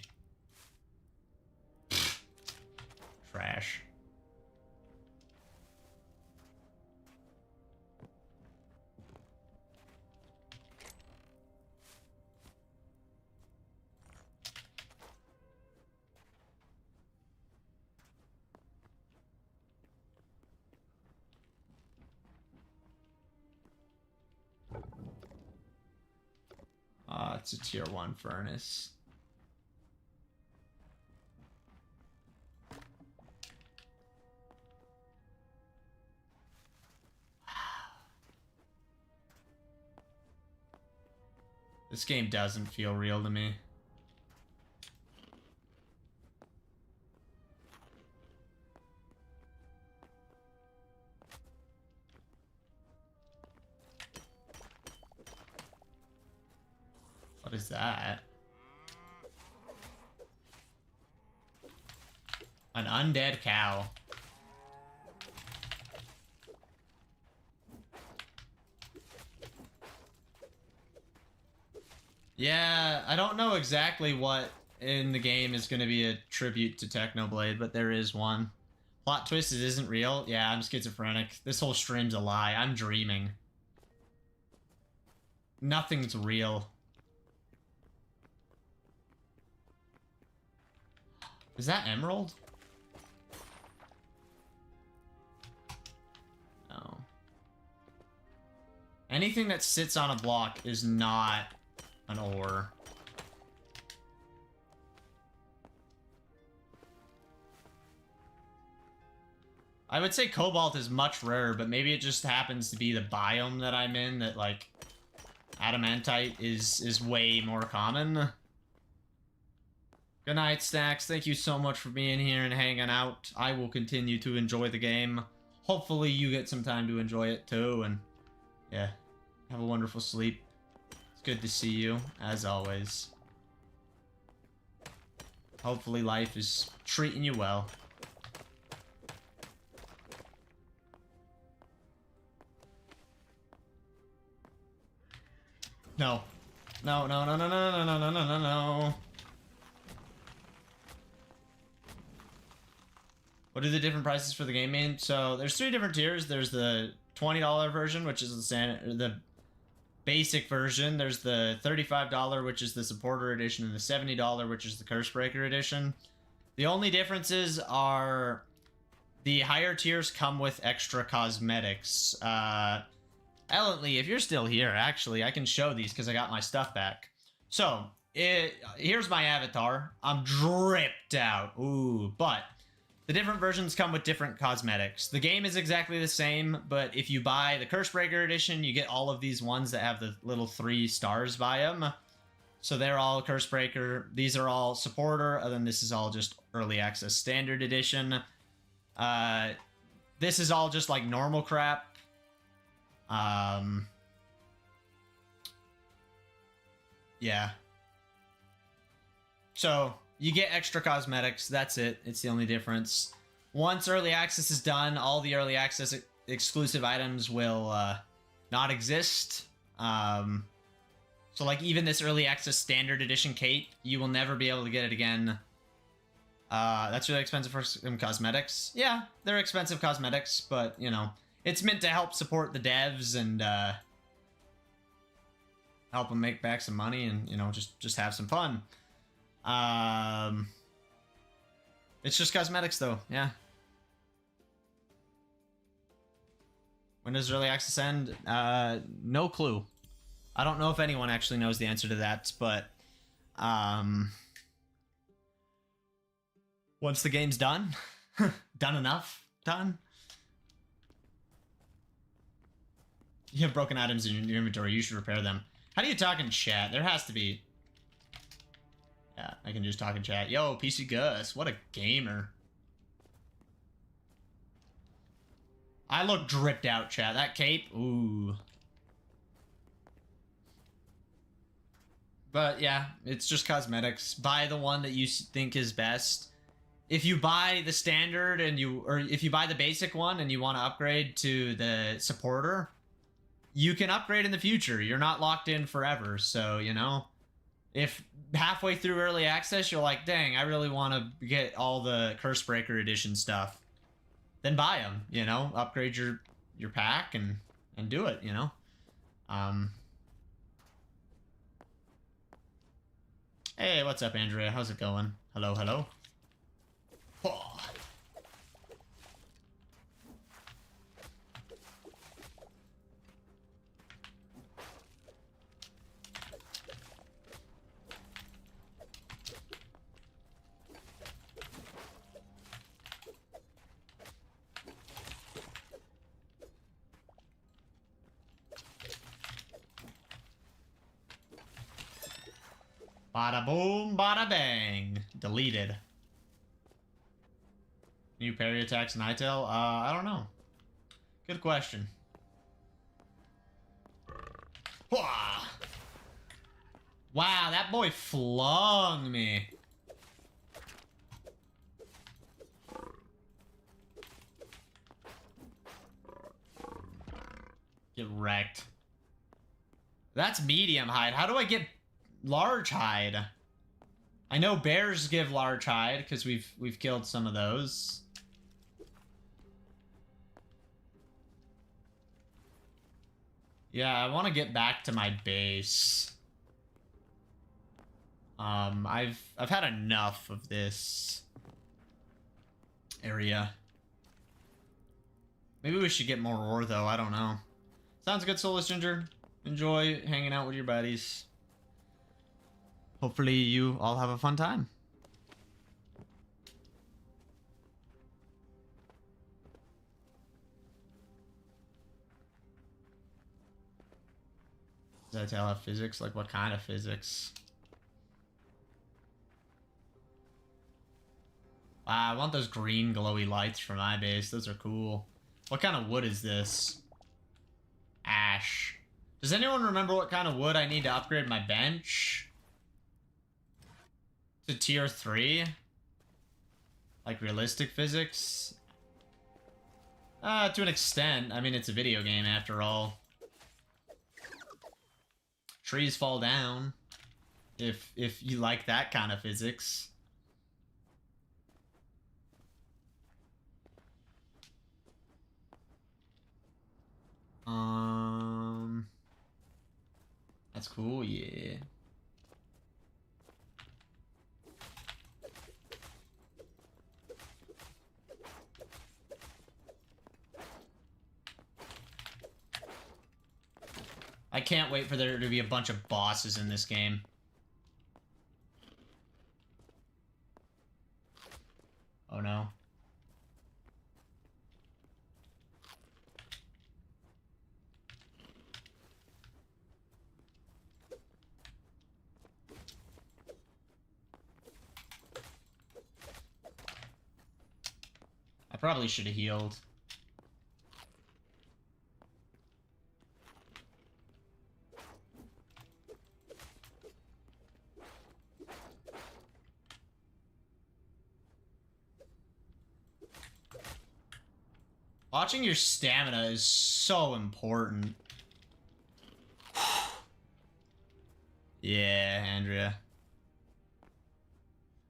S2: Trash. It's a tier 1 furnace. This game doesn't feel real to me. What is that? An undead cow. Yeah, I don't know exactly what in the game is going to be a tribute to Technoblade, but there is one. Plot twist, it isn't real? Yeah, I'm schizophrenic. This whole stream's a lie. I'm dreaming. Nothing's real. Is that emerald? No. Anything that sits on a block is not an ore. I would say cobalt is much rarer, but maybe it just happens to be the biome that I'm in that, like, adamantite is way more common. Good night, Stacks. Thank you so much for being here and hanging out. I will continue to enjoy the game. Hopefully you get some time to enjoy it too, and yeah, have a wonderful sleep. It's good to see you, as always. Hopefully life is treating you well. No. No, no, no, no, no, no, no, no, no, no. What are the different prices for the game mean? So there's 3 different tiers. There's the $20 version, which is the basic version. There's the $35, which is the supporter edition, and the $70, which is the curse breaker edition. The only differences are the higher tiers come with extra cosmetics. Ellenly, if you're still here, actually, I can show these because I got my stuff back. So, here's my avatar. I'm dripped out. Ooh, but the different versions come with different cosmetics. The game is exactly the same, but if you buy the Curse Breaker edition, you get all of these ones that have the little 3 stars by them. So they're all Curse Breaker. These are all supporter, and then this is all just early access standard edition. This is all just like normal crap. Yeah. So, you get extra cosmetics, that's it. It's the only difference. Once early access is done, all the early access exclusive items will not exist. So like even this early access standard edition cape, you will never be able to get it again. That's really expensive for some cosmetics. Yeah, they're expensive cosmetics, but you know, it's meant to help support the devs and help them make back some money and, you know, just have some fun. It's just cosmetics though, yeah. When does early access end? No clue. I don't know if anyone actually knows the answer to that, but once the game's done, done enough, done. You have broken items in your inventory, you should repair them. How do you talk in chat? There has to be... Yeah, I can just talk in chat. Yo, pcgus, what a gamer. I look dripped out, chat. That cape, ooh. But yeah, it's just cosmetics. Buy the one that you think is best. If you buy the standard or if you buy the basic one and you want to upgrade to the supporter, you can upgrade in the future. You're not locked in forever. So, you know, if halfway through early access, you're like, dang, I really want to get all the Curse Breaker edition stuff, then buy them, you know, upgrade your pack and do it, you know. Hey, what's up, Andrea? How's it going? Hello, hello. Oh. Bada boom, bada bang. Deleted. New parry attacks in Hytale? I don't know. Good question. Wow, that boy flung me. Get wrecked. That's medium hide. How do I get large hide? I know bears give large hide because we've killed some of those. Yeah, I want to get back to my base. I've had enough of this area. Maybe we should get more ore though, I don't know. Sounds good, Soulless Ginger. Enjoy hanging out with your buddies. Hopefully you all have a fun time. Does that tell have physics? Like what kind of physics? Wow, I want those green glowy lights for my base. Those are cool. What kind of wood is this? Ash. Does anyone remember what kind of wood I need to upgrade my bench? To tier 3? Like realistic physics? To an extent. I mean, it's a video game after all. Trees fall down. If you like that kind of physics. That's cool, yeah. I can't wait for there to be a bunch of bosses in this game. Oh no. I probably should have healed. Watching your stamina is so important. Yeah, Andrea.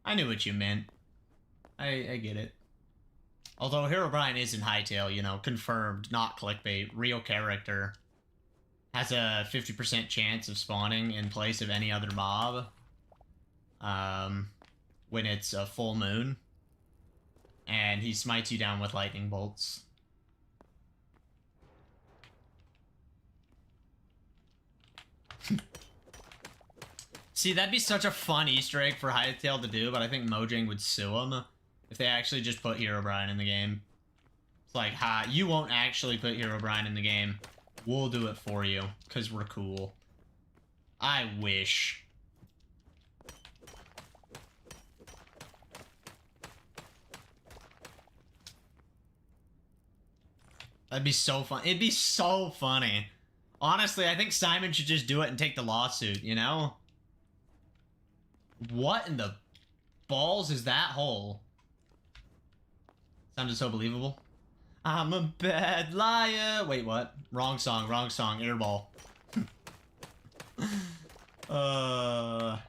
S2: I knew what you meant. I get it. Although Herobrine is in Hytale, you know, confirmed, not clickbait, real character. Has a 50% chance of spawning in place of any other mob. When it's a full moon. And he smites you down with lightning bolts. See, that'd be such a fun Easter egg for Hytale to do, but I think Mojang would sue him if they actually just put Herobrine in the game. It's like, ha, you won't actually put Herobrine in the game. We'll do it for you, because we're cool. I wish. That'd be so fun. It'd be so funny. Honestly, I think Simon should just do it and take the lawsuit, you know? What in the balls is that hole? Sounded so believable. I'm a bad liar. Wait, what? Wrong song, airball. I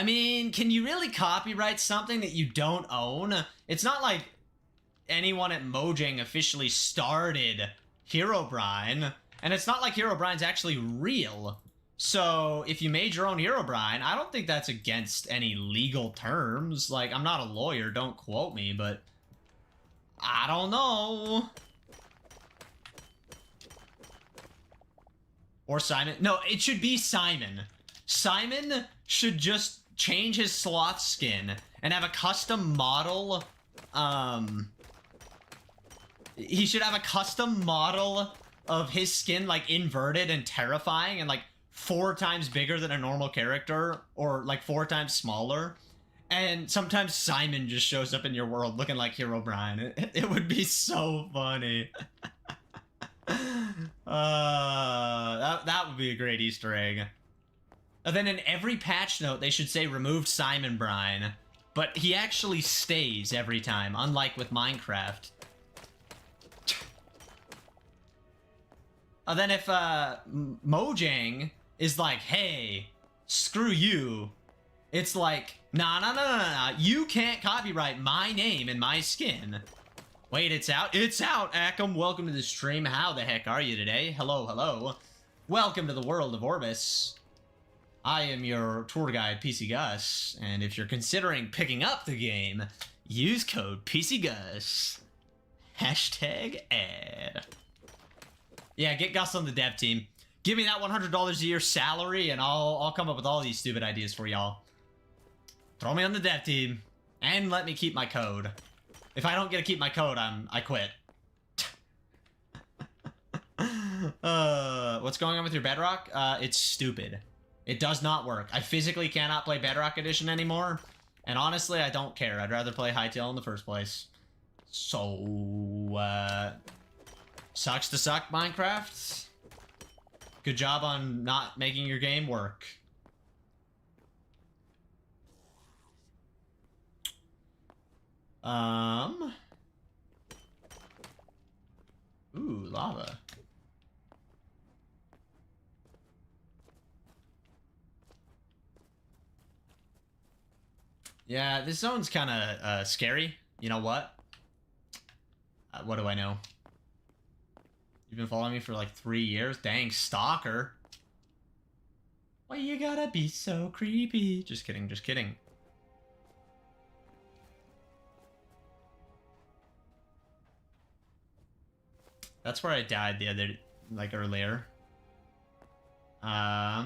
S2: mean, can you really copyright something that you don't own? It's not like anyone at Mojang officially started Herobrine, and it's not like Herobrine's actually real. So, if you made your own Herobrine, I don't think that's against any legal terms. Like, I'm not a lawyer, don't quote me, but I don't know. Or Simon. No, it should be Simon. Simon should just change his sloth skin and have a custom model. He should have a custom model of his skin, like, inverted and terrifying and, like, 4 times bigger than a normal character, or like 4 times smaller, and sometimes Simon just shows up in your world looking like Herobrine. It would be so funny. That would be a great Easter egg. And then in every patch note, they should say removed Simon Brine, but he actually stays every time, unlike with Minecraft. And then if Mojang is like, hey, screw you, it's like, nah, you can't copyright my name and my skin. Wait, it's out? It's out, Ackham. Welcome to the stream. How the heck are you today? Hello. Welcome to the world of Orbis. I am your tour guide, pcgus, and if you're considering picking up the game, use code pcgus. #ad. Yeah, get Gus on the dev team. Give me that $100 a year salary, and I'll come up with all these stupid ideas for y'all. Throw me on the dev team, and let me keep my code. If I don't get to keep my code, I quit. What's going on with your Bedrock? It's stupid. It does not work. I physically cannot play Bedrock Edition anymore, and honestly, I don't care. I'd rather play Hytale in the first place. So, Sucks to suck, Minecraft. Good job on not making your game work. Ooh, lava. Yeah, this zone's kind of scary. You know what? What do I know? You've been following me for like 3 years? Dang, stalker. Why you gotta be so creepy? Just kidding, just kidding. That's where I died the other, like, earlier. That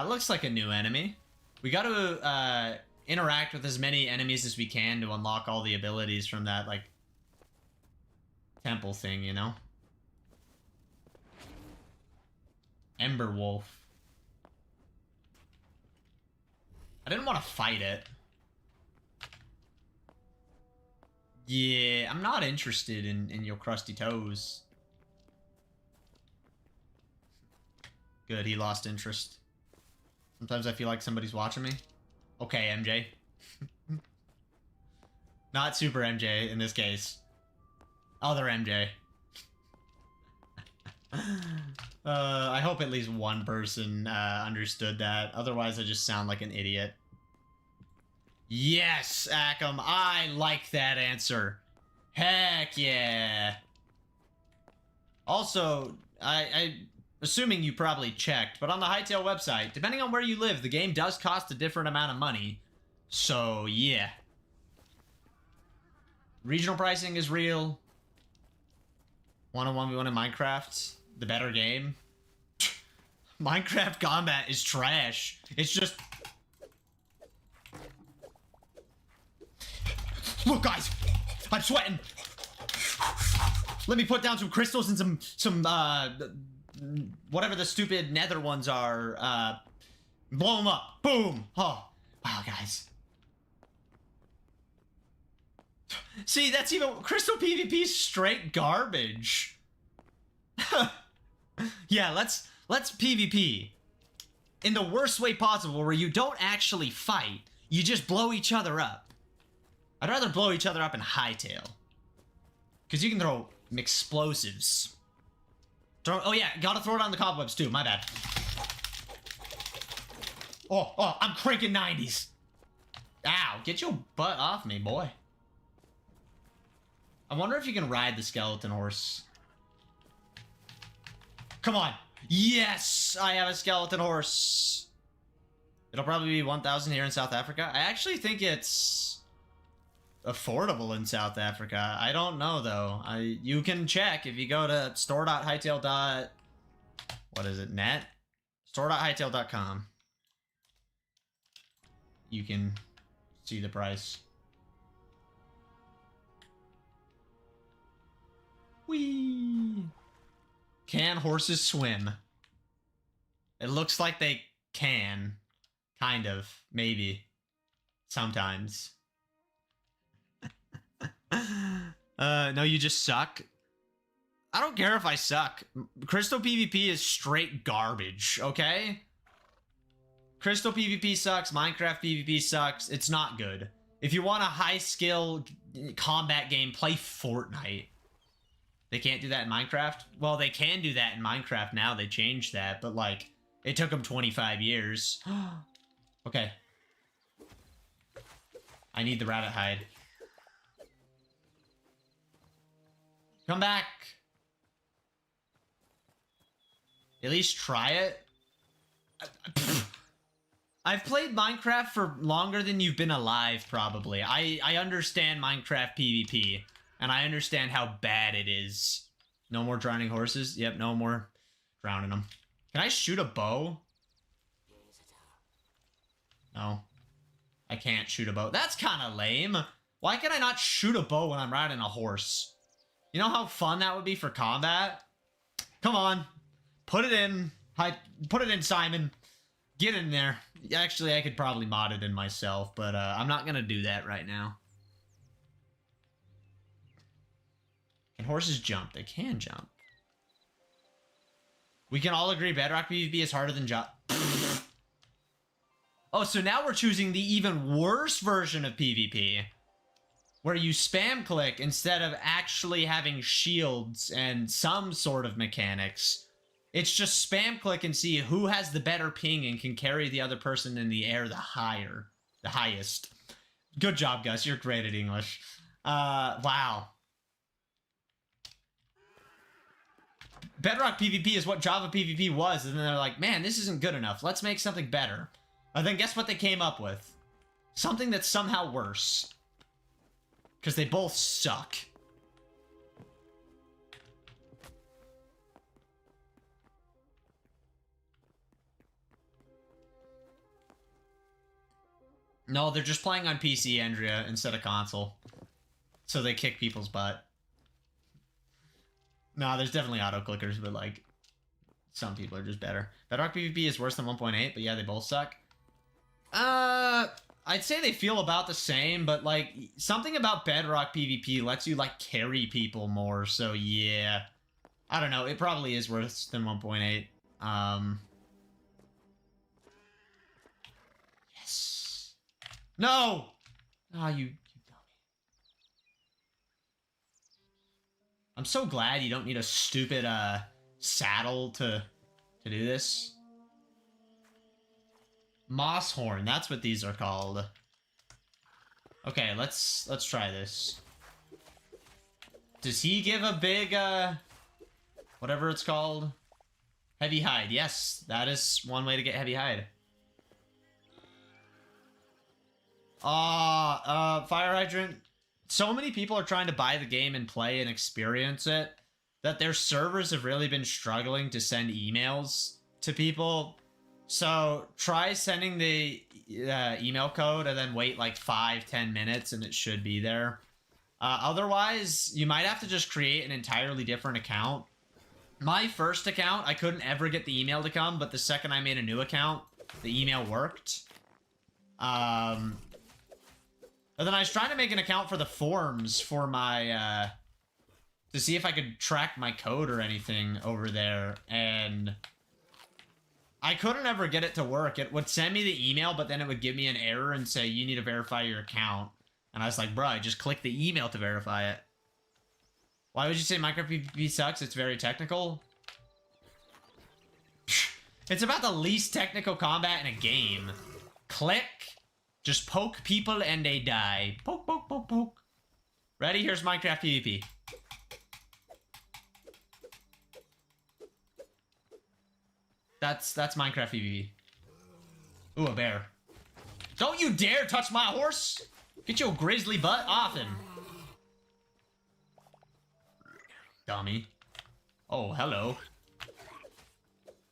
S2: looks like a new enemy. We gotta, interact with as many enemies as we can to unlock all the abilities from that, like, temple thing, you know? Ember Wolf. I didn't want to fight it. Yeah, I'm not interested in your crusty toes. Good, he lost interest. Sometimes I feel like somebody's watching me. Okay, MJ. Not Super MJ in this case. Other MJ. I hope at least one person understood that. Otherwise, I just sound like an idiot. Yes, Ackham. I like that answer. Heck yeah. Also, I assuming you probably checked, but on the Hytale website, depending on where you live, the game does cost a different amount of money. So, yeah. Regional pricing is real. 1-on-1v1 in Minecraft. The better game. Minecraft combat is trash. It's just... Look, guys! I'm sweating! Let me put down some crystals and some whatever the stupid nether ones are. Blow them up. Boom! Oh, wow, guys. See, that's even... Crystal PvP's straight garbage. Yeah, let's PvP. In the worst way possible, where you don't actually fight. You just blow each other up. I'd rather blow each other up in Hytale. Because you can throw explosives. Oh yeah, gotta throw it on the cobwebs too, my bad. Oh, I'm cranking 90s. Ow, get your butt off me, boy. I wonder if you can ride the skeleton horse. Come on. Yes, I have a skeleton horse. It'll probably be 1,000 here in South Africa. I actually think it's affordable in South Africa. I don't know though. You can check if you go to store.hytale. What is it? Net? Store.hytale.com. You can see the price. Whee! Can horses swim? It looks like they can. Kind of. Maybe. Sometimes. No, you just suck. I don't care if I suck. Crystal PvP is straight garbage, okay? Crystal PvP sucks. Minecraft PvP sucks. It's not good. If you want a high-skill combat game, play Fortnite. They can't do that in Minecraft? Well, they can do that in Minecraft now. They changed that, but, like, it took them 25 years. Okay. I need the rabbit hide. Come back. At least try it. I've played Minecraft for longer than you've been alive, probably. I understand Minecraft PvP, and I understand how bad it is. No more drowning horses? Yep, no more drowning them. Can I shoot a bow? No. I can't shoot a bow. That's kind of lame. Why can I not shoot a bow when I'm riding a horse? You know how fun that would be for combat? Come on. Put it in. Put it in, Simon. Get in there. Actually, I could probably mod it in myself, but I'm not gonna do that right now. Can horses jump? They can jump. We can all agree Bedrock PvP is harder than jump. Oh, so now we're choosing the even worse version of PvP, where you spam click instead of actually having shields and some sort of mechanics. It's just spam click and see who has the better ping and can carry the other person in the air the highest. Good job, Gus. You're great at English. Wow. Bedrock PvP is what Java PvP was, and then they're like, man, this isn't good enough. Let's make something better. And then guess what they came up with? Something that's somehow worse. Because they both suck. No, they're just playing on PC, Andrea, instead of console. So they kick people's butt. No, there's definitely auto-clickers, but, like, some people are just better. Bedrock PvP is worse than 1.8, but yeah, they both suck. I'd say they feel about the same, but, like, something about Bedrock PvP lets you, like, carry people more, so yeah. I don't know, it probably is worse than 1.8. Yes. No! Oh, you dummy. I'm so glad you don't need a stupid, saddle to do this. Moss horn, that's what these are called. Okay, let's try this. Does he give a big, whatever it's called? Heavy hide. Yes, that is one way to get heavy hide. Fire hydrant. So many people are trying to buy the game and play and experience it that their servers have really been struggling to send emails to people. So try sending the email code and then wait like 5-10 minutes and it should be there. Otherwise, you might have to just create an entirely different account. My first account, I couldn't ever get the email to come, but the second I made a new account, the email worked. And then I was trying to make an account for the forums for my, to see if I could track my code or anything over there, and I couldn't ever get it to work. It would send me the email, but then it would give me an error and say, you need to verify your account. And I was like, bro, I just clicked the email to verify it. Why would you say Minecraft PvP sucks? It's very technical. It's about the least technical combat in a game. Click. Just poke people and they die. Poke, poke, poke, poke. Ready? Here's Minecraft PvP. That's Minecraft PvP. Ooh, a bear. Don't you dare touch my horse! Get your grizzly butt off him. Dummy. Oh, hello.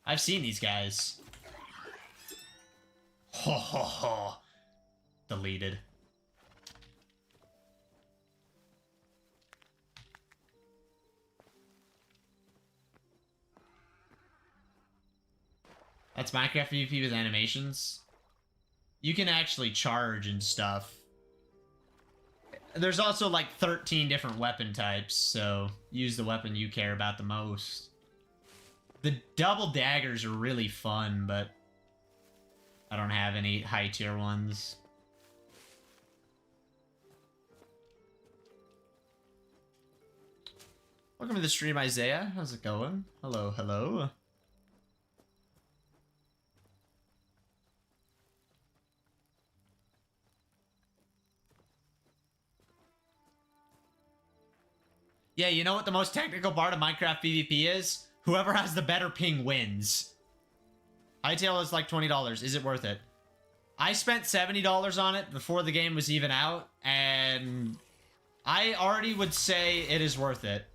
S2: I've seen these guys. Ho ho ho. Deleted. That's Minecraft PvP with animations. You can actually charge and stuff. There's also like 13 different weapon types, so use the weapon you care about the most. The double daggers are really fun, but I don't have any high tier ones. Welcome to the stream, Isaiah. How's it going? Hello, hello. Yeah, you know what the most technical part of Minecraft PvP is? Whoever has the better ping wins. Hytale is like $20. Is it worth it? I spent $70 on it before the game was even out, and I already would say it is worth it.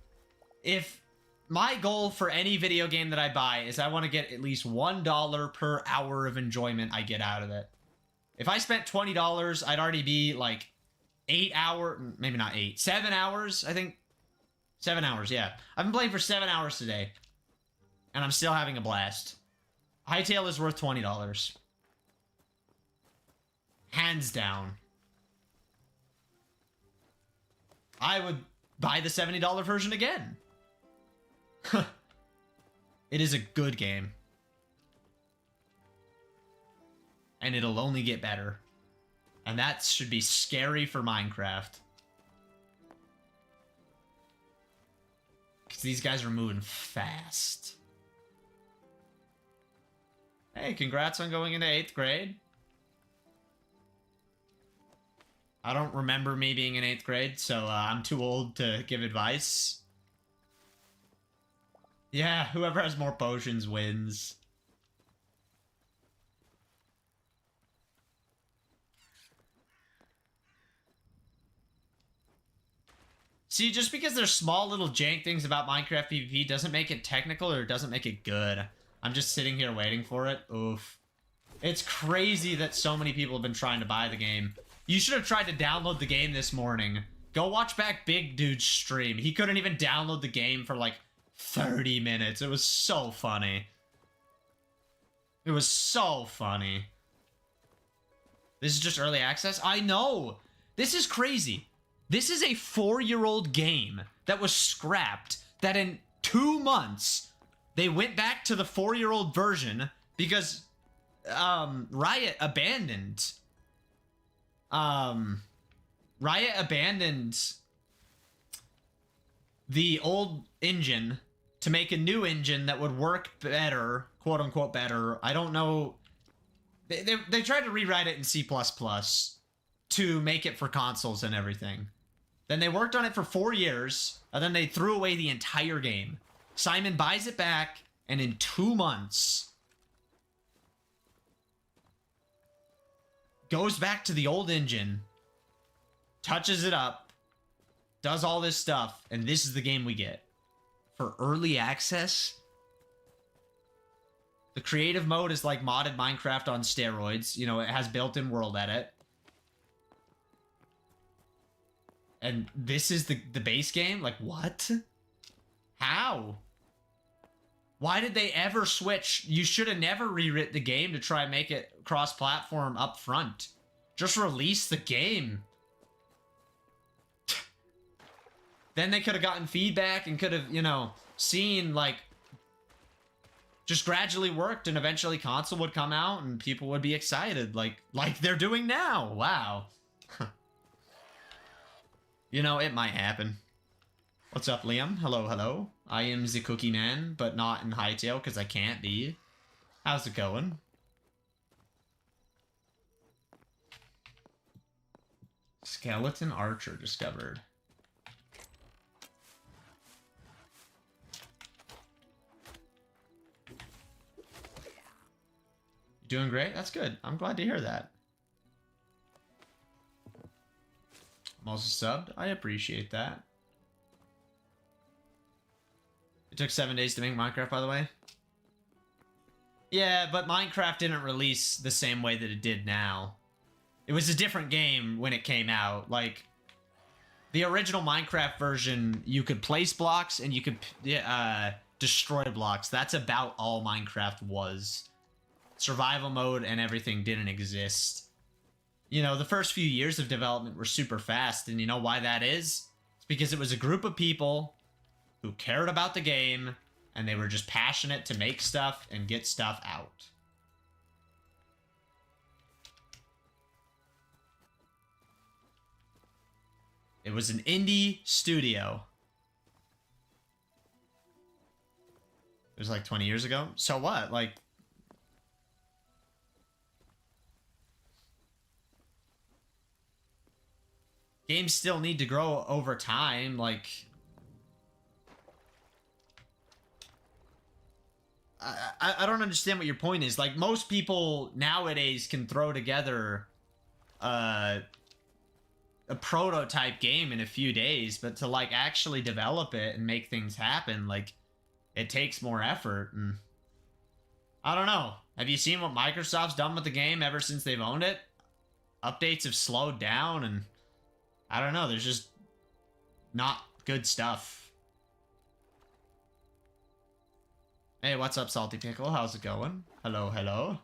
S2: If my goal for any video game that I buy is I want to get at least $1 per hour of enjoyment I get out of it. If I spent $20, I'd already be like 8 hours, maybe not 8, 7 hours, I think. 7 hours, yeah. I've been playing for 7 hours today, and I'm still having a blast. Hytale is worth $20. Hands down. I would buy the $70 version again. It is a good game. And it'll only get better. And that should be scary for Minecraft. Because these guys are moving fast. Hey, congrats on going into 8th grade. I don't remember me being in 8th grade, so I'm too old to give advice. Yeah, whoever has more potions wins. See, just because there's small little jank things about Minecraft PvP doesn't make it technical or doesn't make it good. I'm just sitting here waiting for it. Oof. It's crazy that so many people have been trying to buy the game. You should have tried to download the game this morning. Go watch back Big Dude's stream. He couldn't even download the game for like 30 minutes. It was so funny. It was so funny. This is just early access? I know! This is crazy. This is a 4-year-old game that was scrapped, that in 2 months, they went back to the 4-year-old version because Riot abandoned the old engine to make a new engine that would work better, quote unquote better. I don't know. They tried to rewrite it in C++ to make it for consoles and everything. Then they worked on it for 4 years, and then they threw away the entire game. Simon buys it back, and in 2 months, goes back to the old engine, touches it up, does all this stuff, and this is the game we get. For early access, the creative mode is like modded Minecraft on steroids. You know, it has built-in world edit. And this is the base game? Like, what? How? Why did they ever switch? You should have never rewritten the game to try and make it cross-platform up front. Just release the game. Then they could have gotten feedback and could have, you know, seen, like, just gradually worked, and eventually console would come out and people would be excited, like they're doing now. Wow. You know, it might happen. What's up, Liam? Hello, hello. I am the Cookie Man, but not in Hytale because I can't be. How's it going? Skeleton Archer discovered. You doing great? That's good. I'm glad to hear that. I'm also subbed. I appreciate that. It took 7 days to make Minecraft, by the way. Yeah, but Minecraft didn't release the same way that it did now. It was a different game when it came out. Like, the original Minecraft version, you could place blocks and you could destroy blocks. That's about all Minecraft was. Survival mode and everything didn't exist. You know, the first few years of development were super fast, and you know why that is? It's because it was a group of people who cared about the game, and they were just passionate to make stuff and get stuff out. It was an indie studio. It was like 20 years ago. So what? Like, games still need to grow over time, like... I don't understand what your point is. Like, most people nowadays can throw together a prototype game in a few days, but to, like, actually develop it and make things happen, like, it takes more effort, and... I don't know. Have you seen what Microsoft's done with the game ever since they've owned it? Updates have slowed down, and... I don't know, there's just not good stuff. Hey, what's up, Salty Pickle? How's it going? Hello, hello.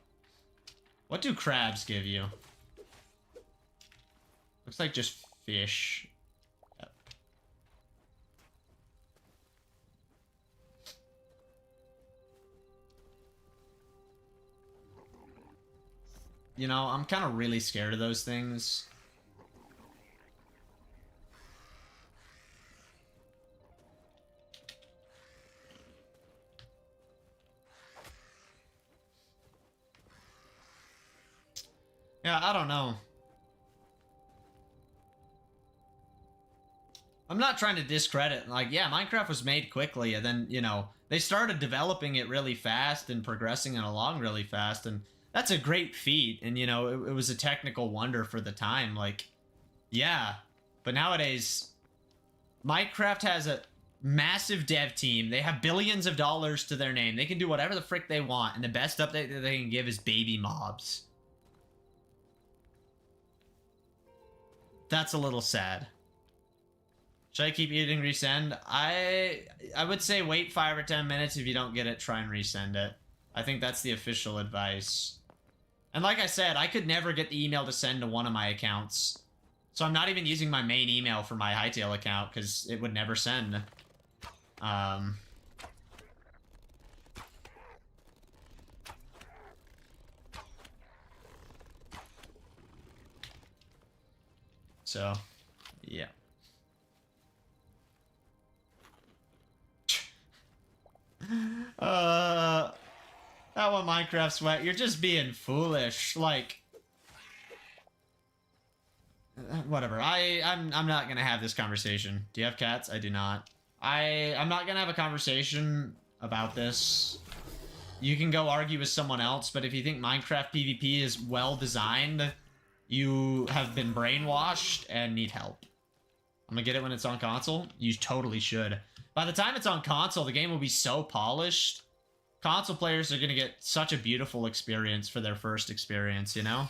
S2: What do crabs give you? Looks like just fish. Yep. You know, I'm kind of really scared of those things. Yeah, I don't know. I'm not trying to discredit, like, yeah, Minecraft was made quickly, and then, you know, they started developing it really fast and progressing it along really fast, and that's a great feat, and, you know, it was a technical wonder for the time, like, yeah. But nowadays, Minecraft has a massive dev team. They have billions of dollars to their name. They can do whatever the frick they want, and the best update that they can give is baby mobs. That's a little sad. Should I keep eating resend? I would say wait 5 or 10 minutes. If you don't get it, try and resend it. I think that's the official advice. And like I said, I could never get the email to send to one of my accounts. So I'm not even using my main email for my Hytale account because it would never send. So, yeah. That one Minecraft sweat, you're just being foolish. Like, whatever. I'm not gonna have this conversation. Do you have cats? I do not. I'm not gonna have a conversation about this. You can go argue with someone else, but if you think Minecraft PvP is well designed, you have been brainwashed and need help. I'm gonna get it when it's on console. You totally should. By the time it's on console, the game will be so polished. Console players are gonna get such a beautiful experience for their first experience, you know?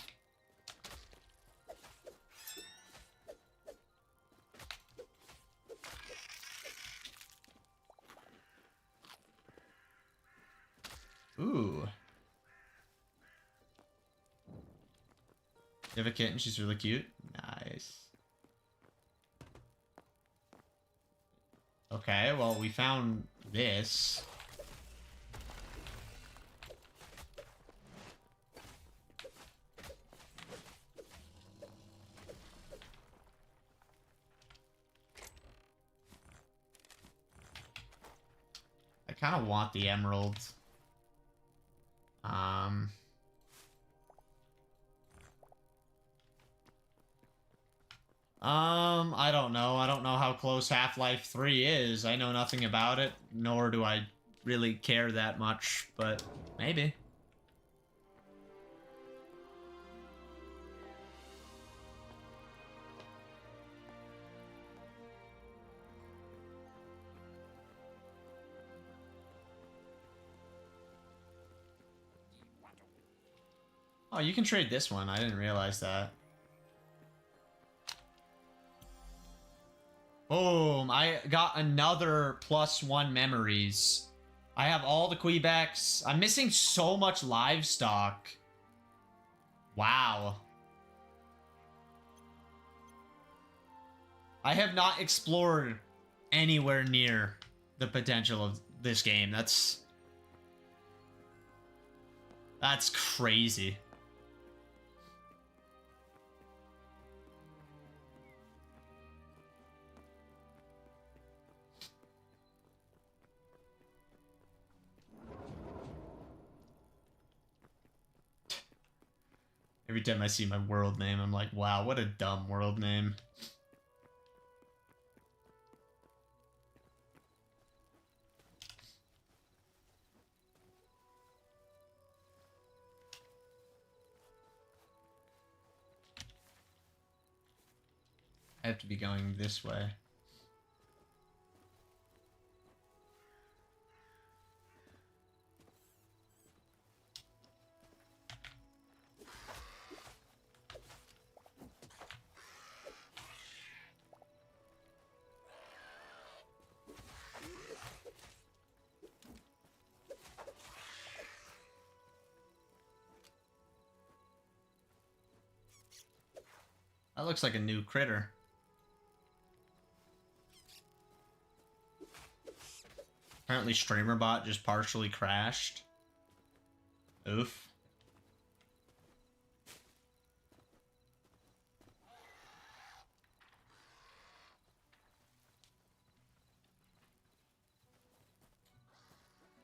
S2: Ooh. You have a kitten? She's really cute? Nice. Okay, well, we found this. I kind of want the emerald. I don't know. I don't know how close Half-Life 3 is. I know nothing about it, nor do I really care that much, but maybe. Oh, you can trade this one. I didn't realize that. Boom, I got another +1 memories. I have all the Quebecs. I'm missing so much livestock. Wow. I have not explored anywhere near the potential of this game. That's crazy. Every time I see my world name, I'm like, wow, what a dumb world name. I have to be going this way.
S1: That looks like a new critter. Apparently StreamerBot just partially crashed. Oof.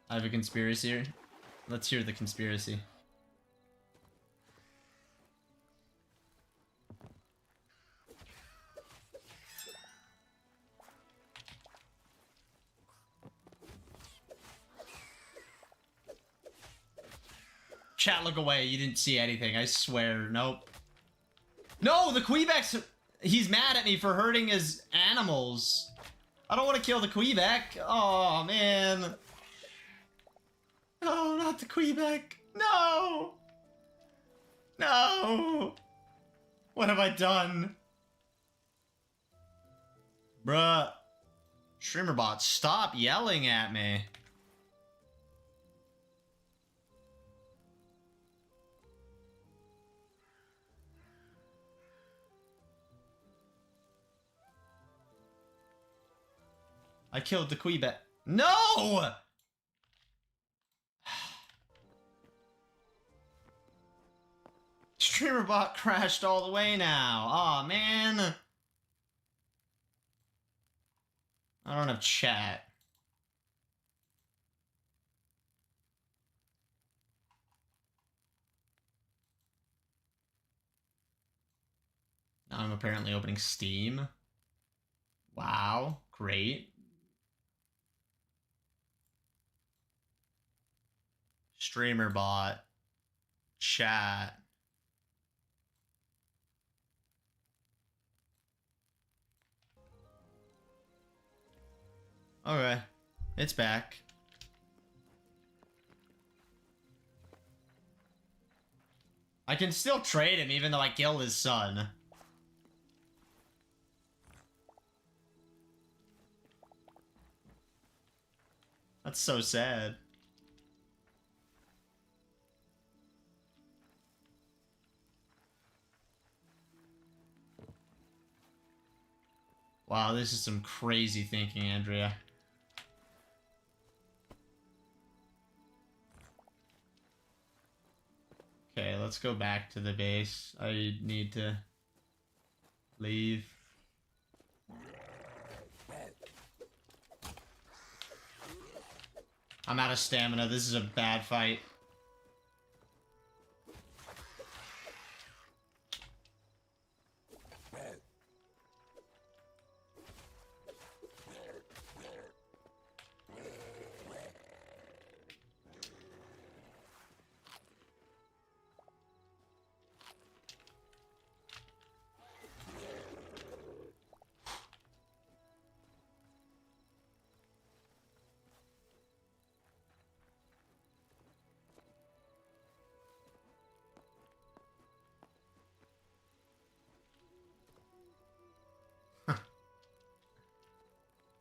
S1: I have a conspiracy here. Let's hear the conspiracy. Chat, look away. You didn't see anything. I swear. Nope. No, the Quebec. He's mad at me for hurting his animals. I don't want to kill the Quebec. Oh, man. No, not the Quebec. No. No. What have I done? Bruh. StreamerBot, stop yelling at me. I killed the Quebec. No! StreamerBot crashed all the way now. Aw, man. I don't have chat. Now I'm apparently opening Steam. Wow, great. StreamerBot. Chat. Okay, it's back. I can still trade him even though I killed his son. That's so sad. Wow, this is some crazy thinking, Andrea. Okay, let's go back to the base. I need to leave. I'm out of stamina. This is a bad fight.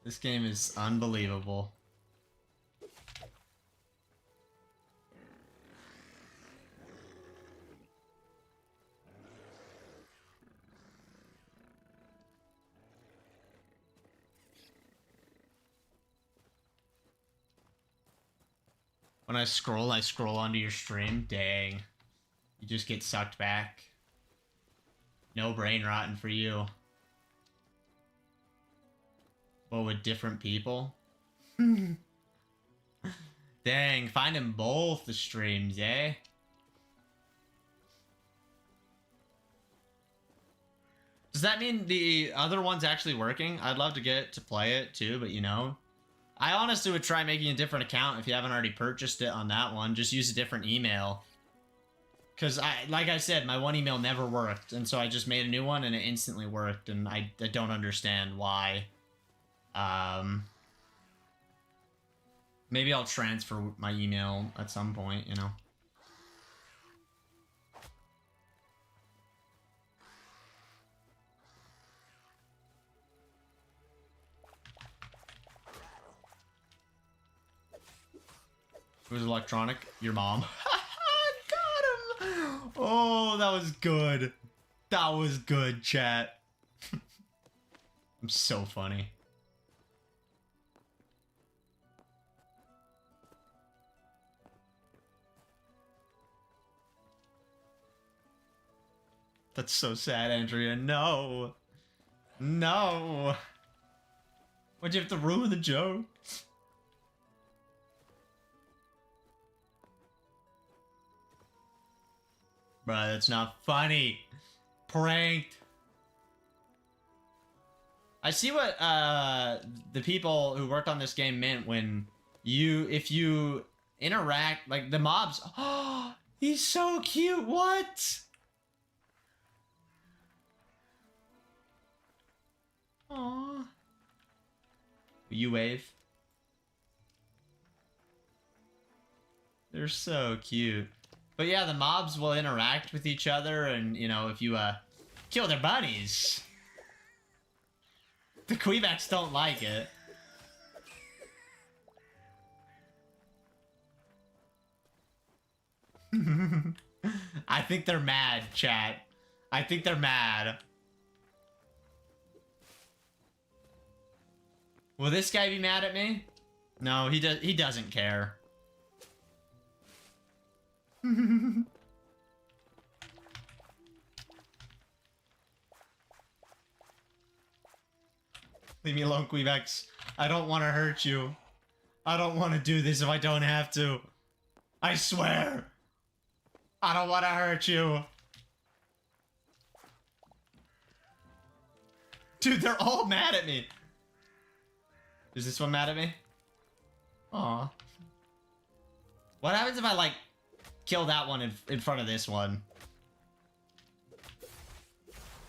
S1: This game is unbelievable. When I scroll onto your stream. Dang. You just get sucked back. No brain rotting for you. But with different people? Dang, finding both the streams, eh? Does that mean the other one's actually working? I'd love to get to play it too, but you know. I honestly would try making a different account if you haven't already purchased it on that one. Just use a different email. Because, like I said, my one email never worked. And so I just made a new one and it instantly worked. And I don't understand why. Maybe I'll transfer my email at some point, you know. It was electronic. Your mom. Got him! Oh, that was good. That was good, chat. I'm so funny. That's so sad, Andrea. No. No. Why'd you have to ruin the joke? Bruh, that's not funny. Pranked. I see what the people who worked on this game meant when if you interact, like the mobs. Oh, he's so cute. What? Aww. Will you wave? They're so cute. But yeah, the mobs will interact with each other, and you know, if you kill their buddies, the Quebecks don't like it. I think they're mad, chat. I think they're mad. Will this guy be mad at me? No, he doesn't care. Leave me alone, Quebecs. I don't want to hurt you. I don't want to do this if I don't have to. I swear. I don't want to hurt you. Dude, they're all mad at me. Is this one mad at me? Aw. What happens if I, like, kill that one in front of this one?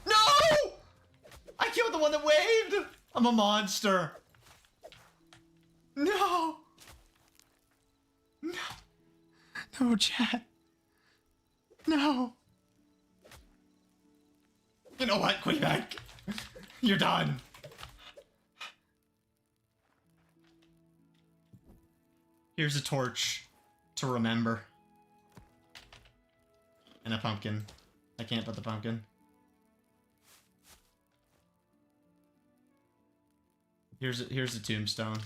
S1: No! I killed the one that waved! I'm a monster. No! No. No, chat. No. You know what, Quebec? You're done. Here's a torch to remember. And a pumpkin. I can't put the pumpkin. Here's a tombstone.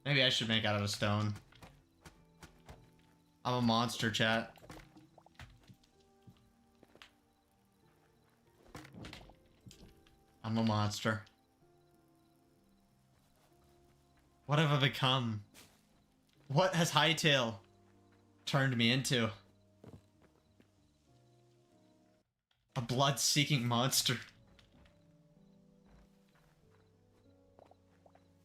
S1: Maybe I should make out of a stone. I'm a monster, chat. I'm a monster. What have I become? What has Hytale turned me into? A blood-seeking monster.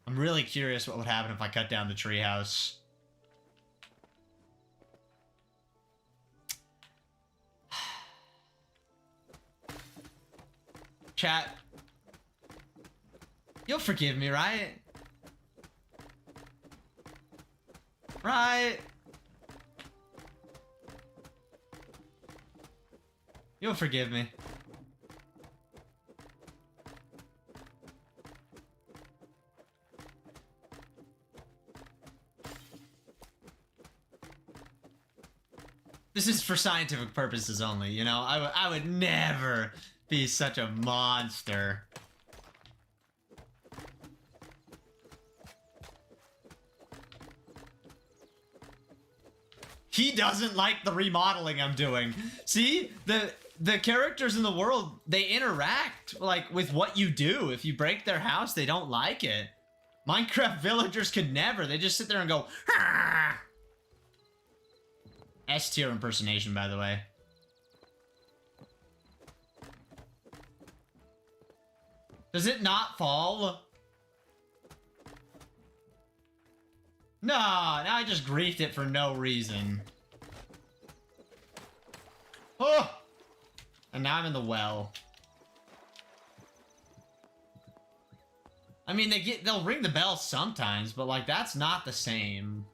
S1: I'm really curious what would happen if I cut down the treehouse. Chat. You'll forgive me, right? Right? You'll forgive me. This is for scientific purposes only, you know? I would never be such a monster. He doesn't like the remodeling I'm doing. See? The characters in the world, they interact like with what you do. If you break their house, they don't like it. Minecraft villagers could never. They just sit there and go, "Argh!" S tier impersonation, by the way. Does it not fall? No, now I just griefed it for no reason. Oh! And now I'm in the well. I mean, they'll ring the bell sometimes, but like that's not the same.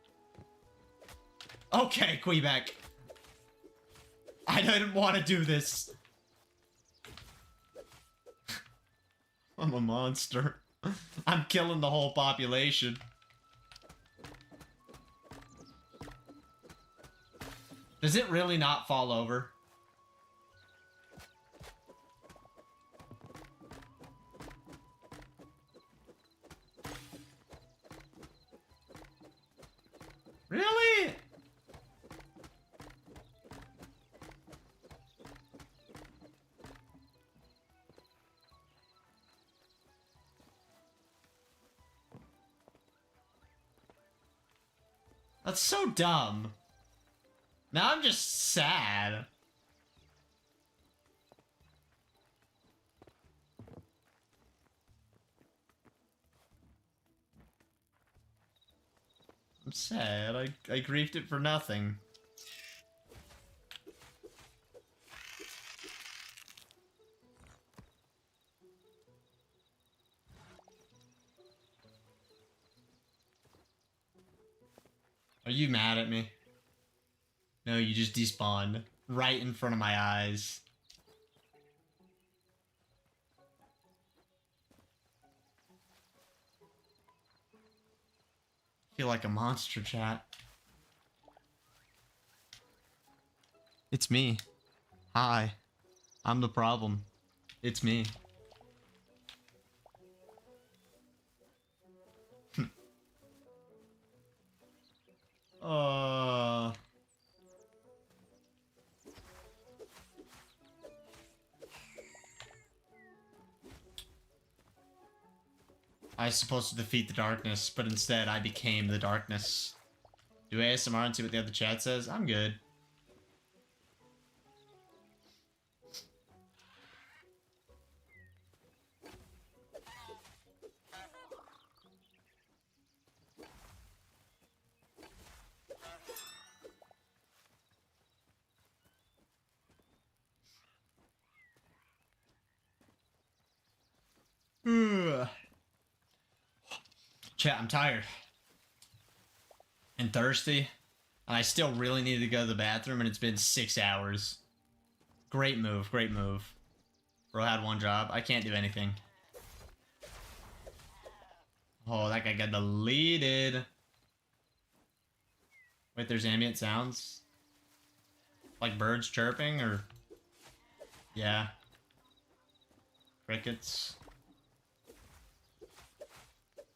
S1: Okay, Quebec. I didn't want to do this. I'm a monster. I'm killing the whole population. Does it really not fall over?
S2: Really? That's so dumb. Now I'm just sad. I'm sad. I griefed it for nothing. Are you mad at me? No, you just despawned right in front of my eyes. I feel like a monster, chat.
S1: It's me. Hi. I'm the problem. It's me. I was supposed to defeat the darkness, but instead I became the darkness. Do ASMR and see what the other chat says? I'm good. Chat, I'm tired. And thirsty. And I still really need to go to the bathroom, and it's been 6 hours. Great move, great move. Bro had one job. I can't do anything. Oh, that guy got deleted. Wait, there's ambient sounds? Like birds chirping, or... Yeah. Crickets.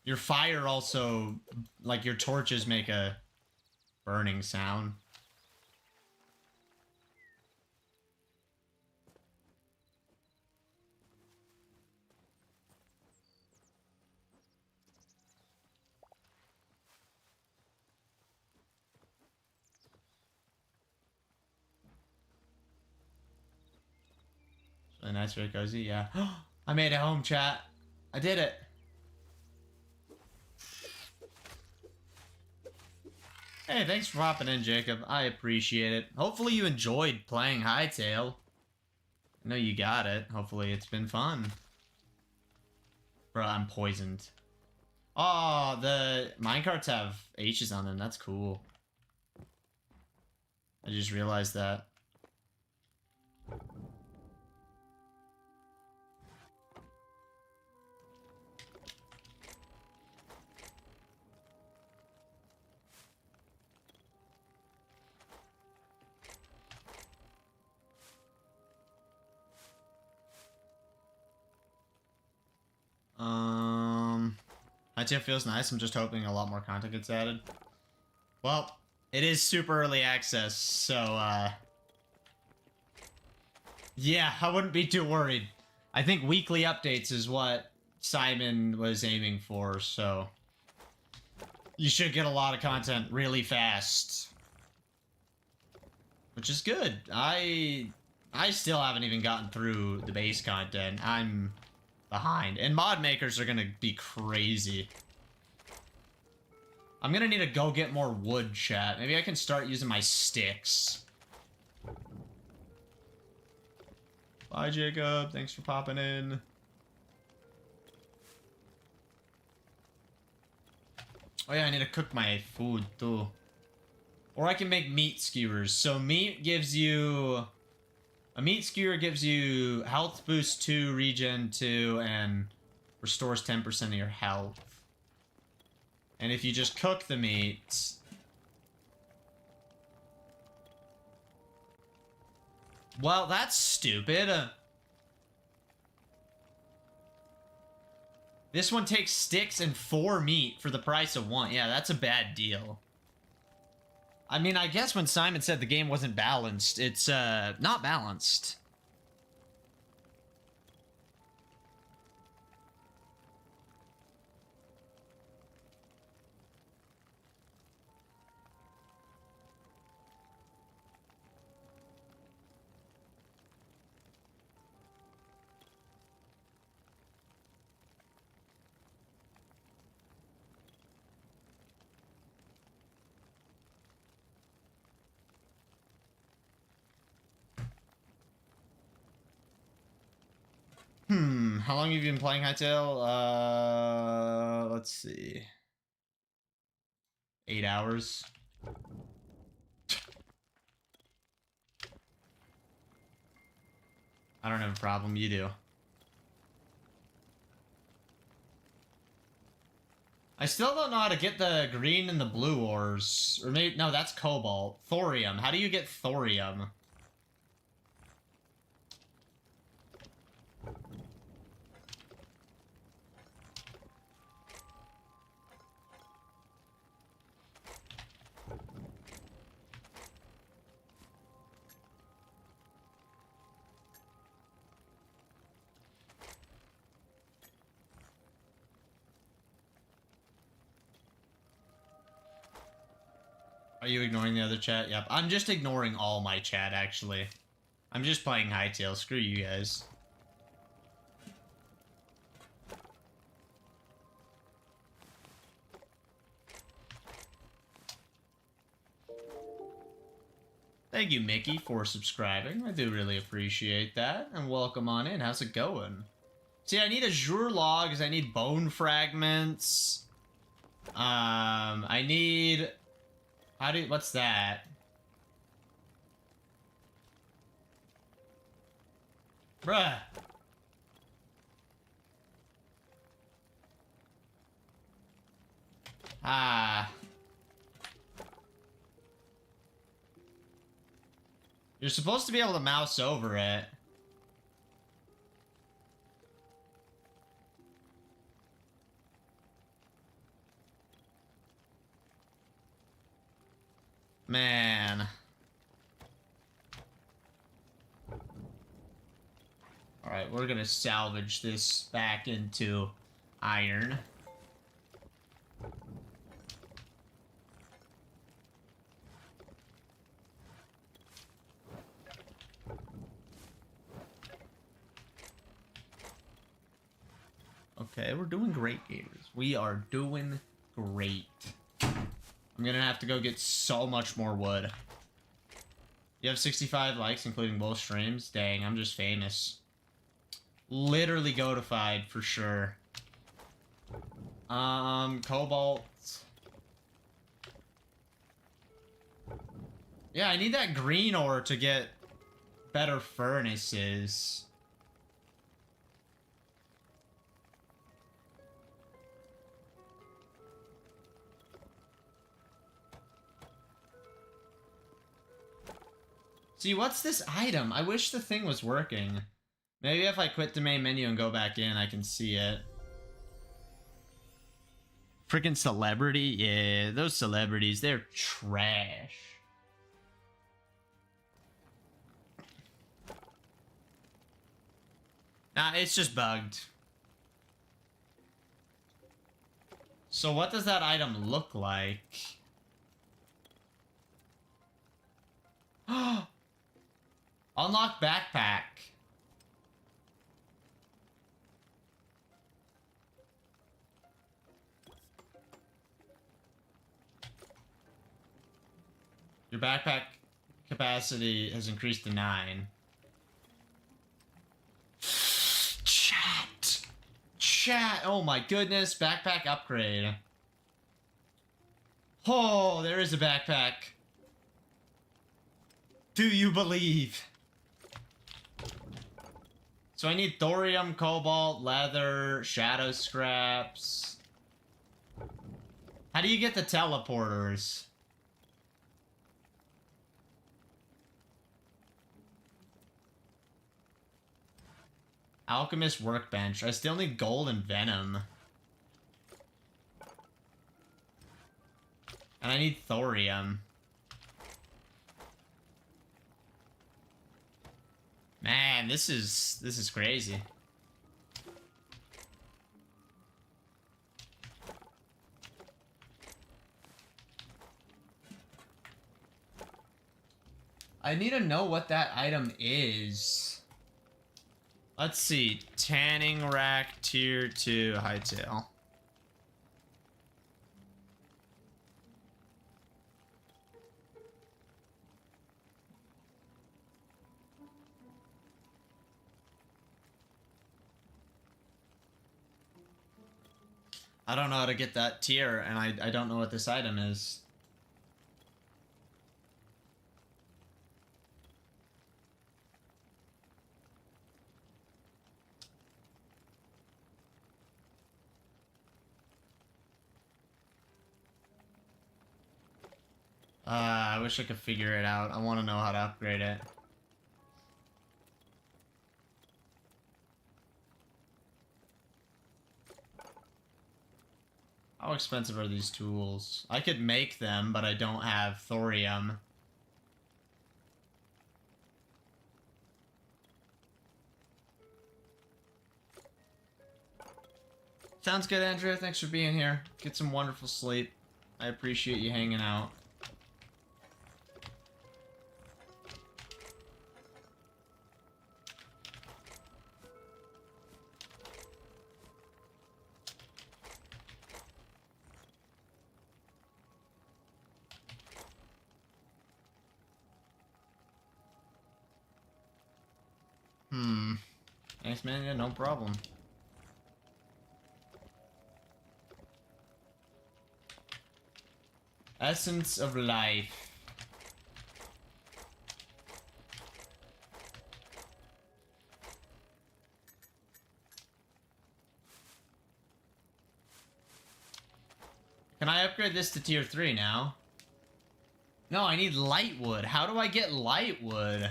S1: Your fire also, like your torches make a burning sound. Really nice, very cozy, yeah. I made it home, chat. I did it. Hey, thanks for popping in, Jacob. I appreciate it. Hopefully you enjoyed playing Hytale. I know you got it. Hopefully it's been fun. Bro, I'm poisoned. Oh, the minecarts have H's on them. That's cool. I just realized that. Hytale feels nice. I'm just hoping a lot more content gets added. Well, it is super early access, so, yeah, I wouldn't be too worried. I think weekly updates is what Simon was aiming for, so... You should get a lot of content really fast. Which is good. I still haven't even gotten through the base content. I'm behind. And mod makers are gonna be crazy. I'm gonna need to go get more wood, chat. Maybe I can start using my sticks. Bye, Jacob. Thanks for popping in. Oh yeah, I need to cook my food, too. Or I can make meat skewers. So meat gives you... A meat skewer gives you health boost 2, regen 2, and restores 10% of your health. And if you just cook the meat... Well, that's stupid. This one takes sticks and 4 meat for the price of 1. Yeah, that's a bad deal.
S2: I mean, I guess when Simon said the game wasn't balanced, it's, not balanced. How long have you been playing Hytale? Let's see. 8 hours. I don't have a problem, you do. I still don't know how to get the green and the blue ores. Or maybe, no, that's cobalt. Thorium. How do you get thorium? Are you ignoring the other chat? Yep. I'm just ignoring all my chat, actually. I'm just playing Hytale. Screw you guys. Thank you, Mickey, for subscribing. I do really appreciate that. And welcome on in. How's it going? See, I need azure logs. I need bone fragments. I need... what's that? Bruh. You're supposed to be able to mouse over it. Man. Alright, we're gonna salvage this back into iron. Okay, we're doing great, gamers. We are doing great. I'm gonna have to go get so much more wood. You have 65 likes, including both streams? Dang, I'm just famous. Literally goatified, for sure. Cobalt. Yeah, I need that green ore to get better furnaces. See, what's this item? I wish the thing was working. Maybe if I quit the main menu and go back in, I can see it. Freaking celebrity? Yeah, those celebrities, they're trash. Nah, it's just bugged. So what does that item look like? Unlock backpack. Your backpack capacity has increased to 9. Chat! Chat! Oh my goodness, backpack upgrade. Oh, there is a backpack. Do you believe? So I need thorium, cobalt, leather, shadow scraps. How do you get the teleporters? Alchemist workbench. I still need gold and venom. And I need thorium. Man, this is crazy. I need to know what that item is. Let's see. Tanning rack tier 2 Hytale. I don't know how to get that tier, and I don't know what this item is. I wish I could figure it out. I want to know how to upgrade it. How expensive are these tools? I could make them, but I don't have thorium. Sounds good, Andrea. Thanks for being here. Get some wonderful sleep. I appreciate you hanging out. Thanks, man. Yeah, no problem. Essence of life. Can I upgrade this to tier 3 now? No, I need light wood. How do I get light wood?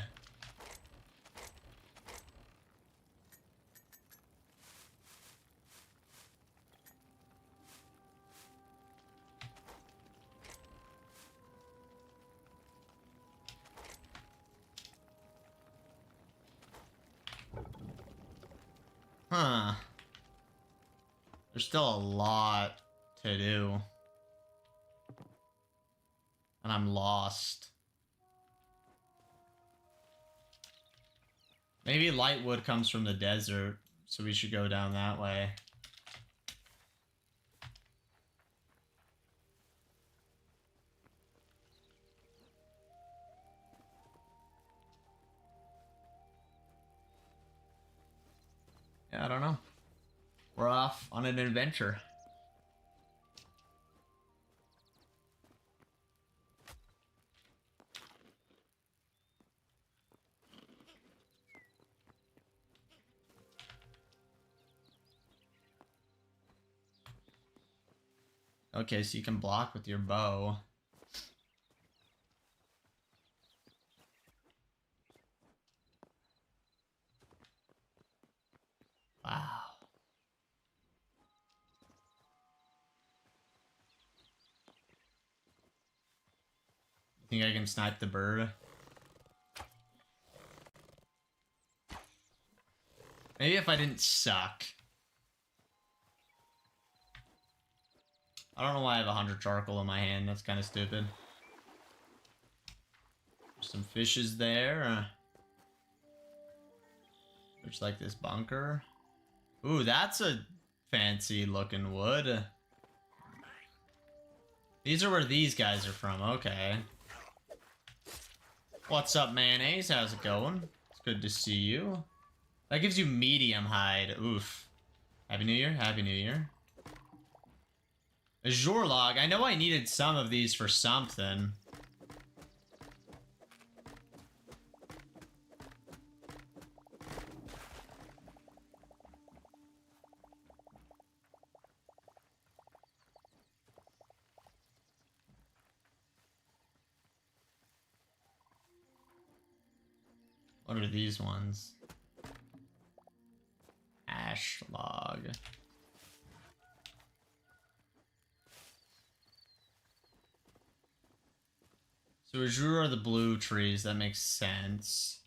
S2: Huh. There's still a lot to do. And I'm lost. Maybe lightwood comes from the desert, so we should go down that way. Yeah, I don't know. We're off on an adventure. Okay, so you can block with your bow. Wow. Think I can snipe the bird? Maybe if I didn't suck. I don't know why I have 100 charcoal in my hand. That's kind of stupid. Some fishes there. Looks like this bunker. Ooh, that's a fancy looking wood. These are where these guys are from. Okay. What's up, mayonnaise? How's it going? It's good to see you. That gives you medium hide. Oof. Happy New Year. Happy New Year. Azure log. I know I needed some of these for something. What are these ones? Ash log. So azure are the blue trees. That makes sense.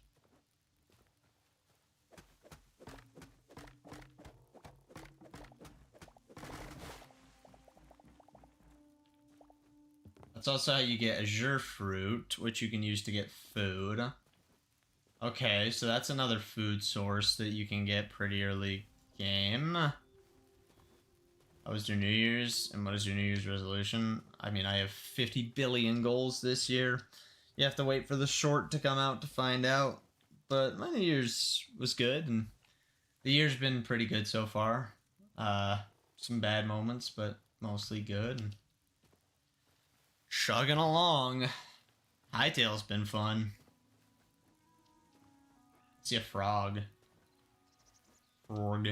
S1: That's also how you get azure fruit, which you can use to get food. Okay, so that's another food source that you can get pretty early game. How was your New Year's? And what is your New Year's resolution? I mean, I have 50 billion goals this year. You have to wait for the short to come out to find out. But my New Year's was good, and the year's been pretty good so far. Some bad moments, but mostly good. And chugging along. Hytale's been fun. See a frog. Frog.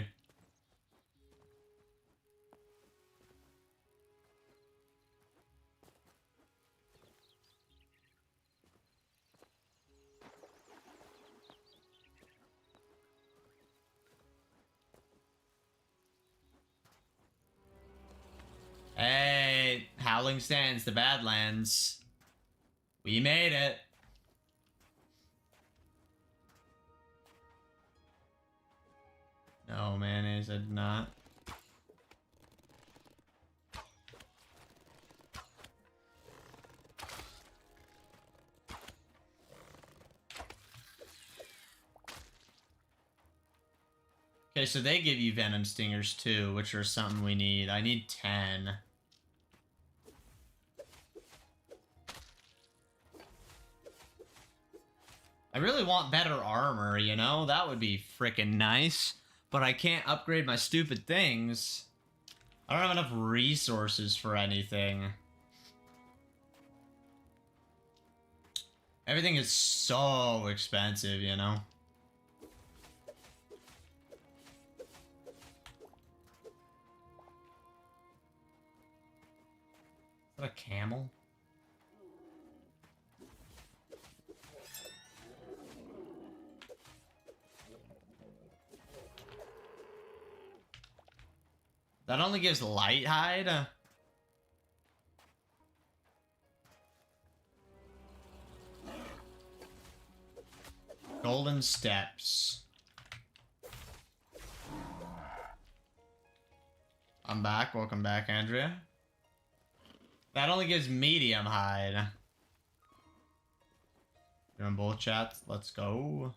S1: Hey, Howling Sands, the Badlands. We made it. No, mayonnaise, I did not. Okay, so they give you venom stingers too, which are something we need. I need 10. I really want better armor, you know? That would be freaking nice. But I can't upgrade my stupid things. I don't have enough resources for anything. Everything is so expensive, you know? Is that a camel? That only gives light hide? Golden steps. I'm back. Welcome back, Andrea. That only gives medium hide. Doing both chats. Let's go.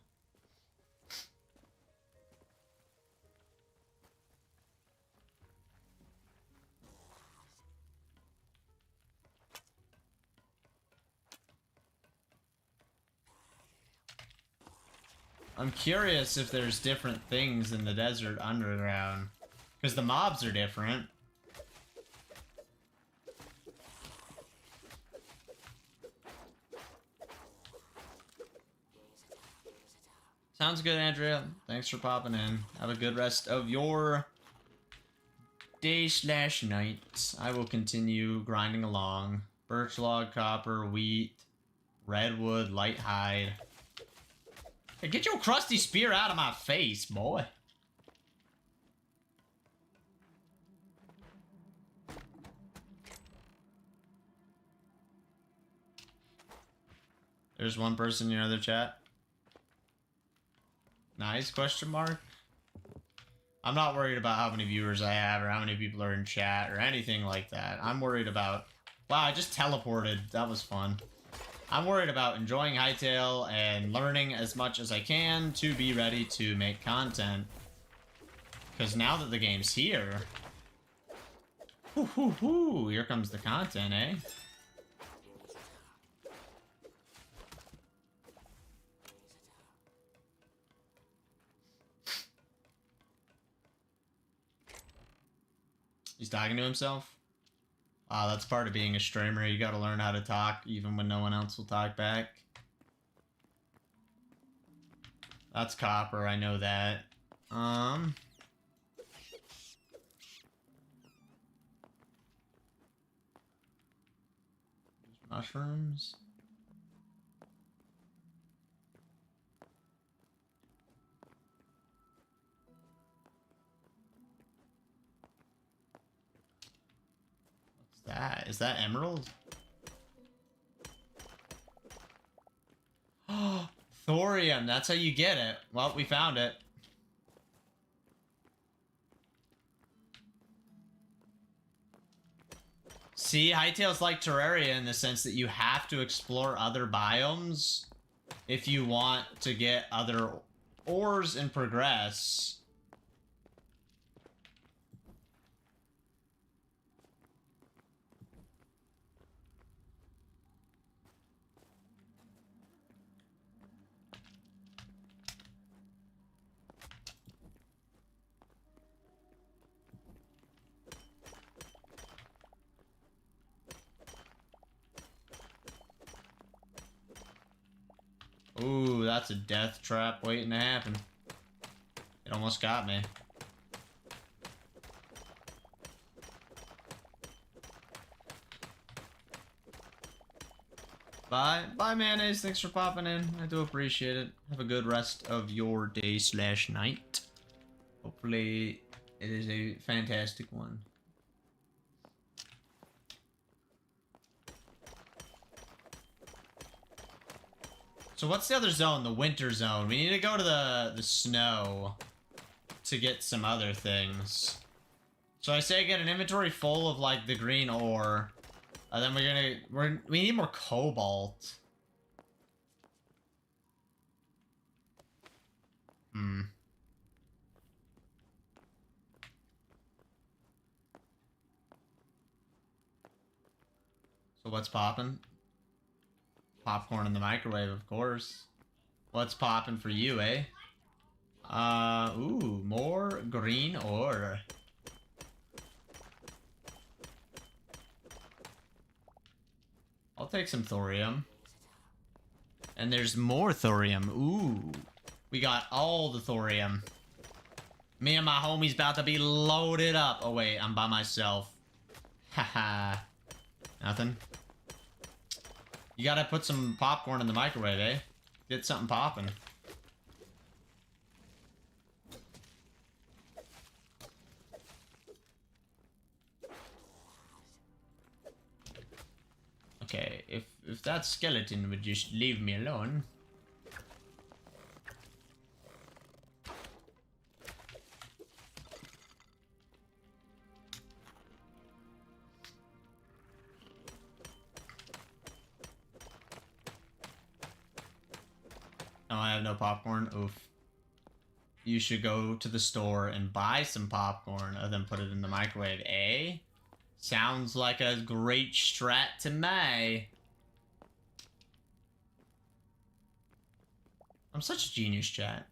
S1: I'm curious if there's different things in the desert underground. Because the mobs are different. Sounds good, Andrea. Thanks for popping in. Have a good rest of your day/night. I will continue grinding along. Birch log, copper, wheat, redwood, light hide. Hey, get your crusty spear out of my face, boy. There's one person in your other chat. Nice, question mark. I'm not worried about how many viewers I have or how many people are in chat or anything like that. I'm worried about... Wow, I just teleported. That was fun. I'm worried about enjoying Hytale and learning as much as I can to be ready to make content. Because now that the game's here... Here comes the content, eh? He's talking to himself? That's part of being a streamer. You gotta learn how to talk even when no one else will talk back. That's copper, I know that. Mushrooms. That? Is that emerald? Oh, thorium. That's how you get it. Well, we found it.
S2: See, Hytale's like Terraria in the sense that you have to explore other biomes if you want to get other ores and progress. Ooh, that's a death trap waiting to happen. It almost got me. Bye, mayonnaise. Thanks for popping in. I do appreciate it. Have a good rest of your day / night. Hopefully, it is a fantastic one. So what's the other zone? The winter zone. We need to go to the snow to get some other things. So I say get an inventory full of like the green ore. And then we need more cobalt. So what's poppin'? Popcorn in the microwave, of course. What's poppin' for you, eh? Ooh, more green ore. I'll take some thorium. And there's more thorium. Ooh. We got all the thorium. Me and my homies about to be loaded up. Oh, wait, I'm by myself. Haha. Nothing. You gotta put some popcorn in the microwave, eh? Get something popping. Okay, if that skeleton would just leave me alone. Oh, I have no popcorn. Oof. You should go to the store and buy some popcorn and then put it in the microwave, eh? Sounds like a great strat to me. I'm such a genius, chat.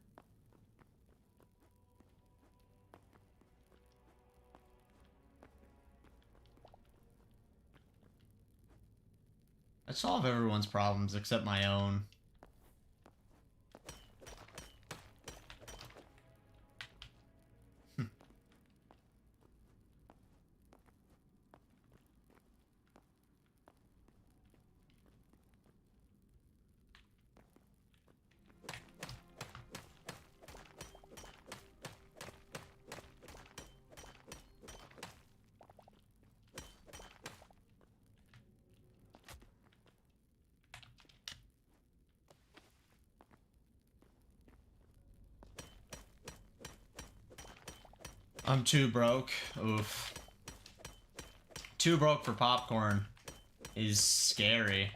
S2: I solve everyone's problems except my own. I'm too broke. Oof. Too broke for popcorn is scary.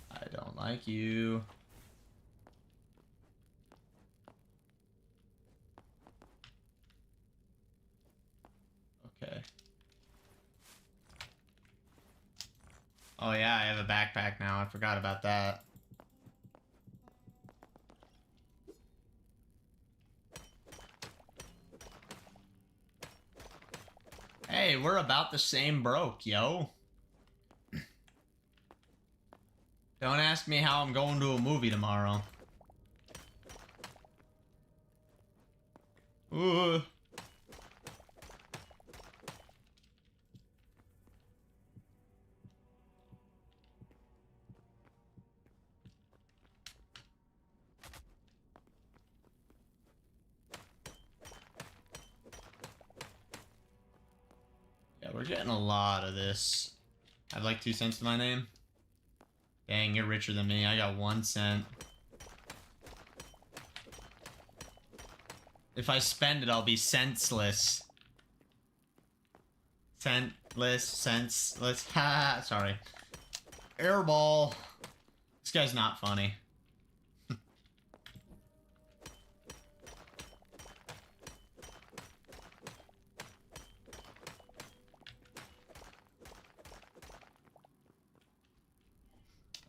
S2: I don't like you. Okay. Oh yeah, I have a backpack now. I forgot about that. Hey, we're about the same broke, yo. Don't ask me how I'm going to a movie tomorrow. Ooh.
S1: we're getting a lot of this. I'd like 2 cents to my name. Dang, you're richer than me. I got 1 cent. If I spend it, I'll be senseless. Senseless. Ha! Sorry. Airball. This guy's not funny.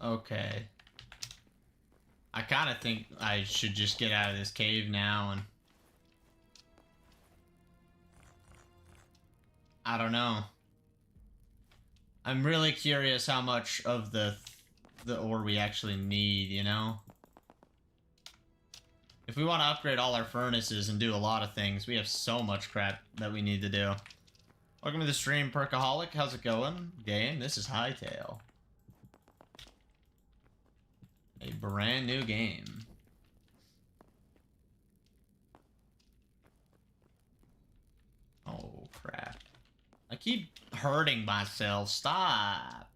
S1: Okay. I kind of think I should just get out of this cave now and... I don't know. I'm really curious how much of the ore we actually need, you know? If we want to upgrade all our furnaces and do a lot of things, we have so much crap that we need to do. Welcome to the stream, Perkaholic. How's it going? Game, this is Hytale. A brand new game. Oh, crap. I keep hurting myself. Stop.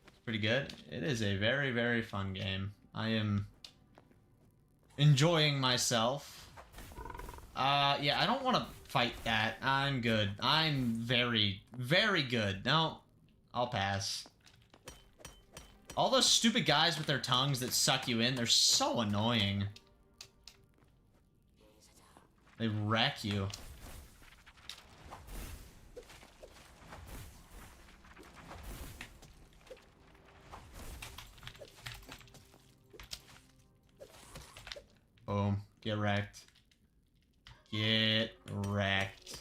S1: It's pretty good. It is a very, very fun game. I am enjoying myself. Yeah, I don't want to fight that. I'm good. I'm very, very good. No, I'll pass. All those stupid guys with their tongues that suck you in, they're so annoying. They wreck you. Boom. Get wrecked. Get wrecked.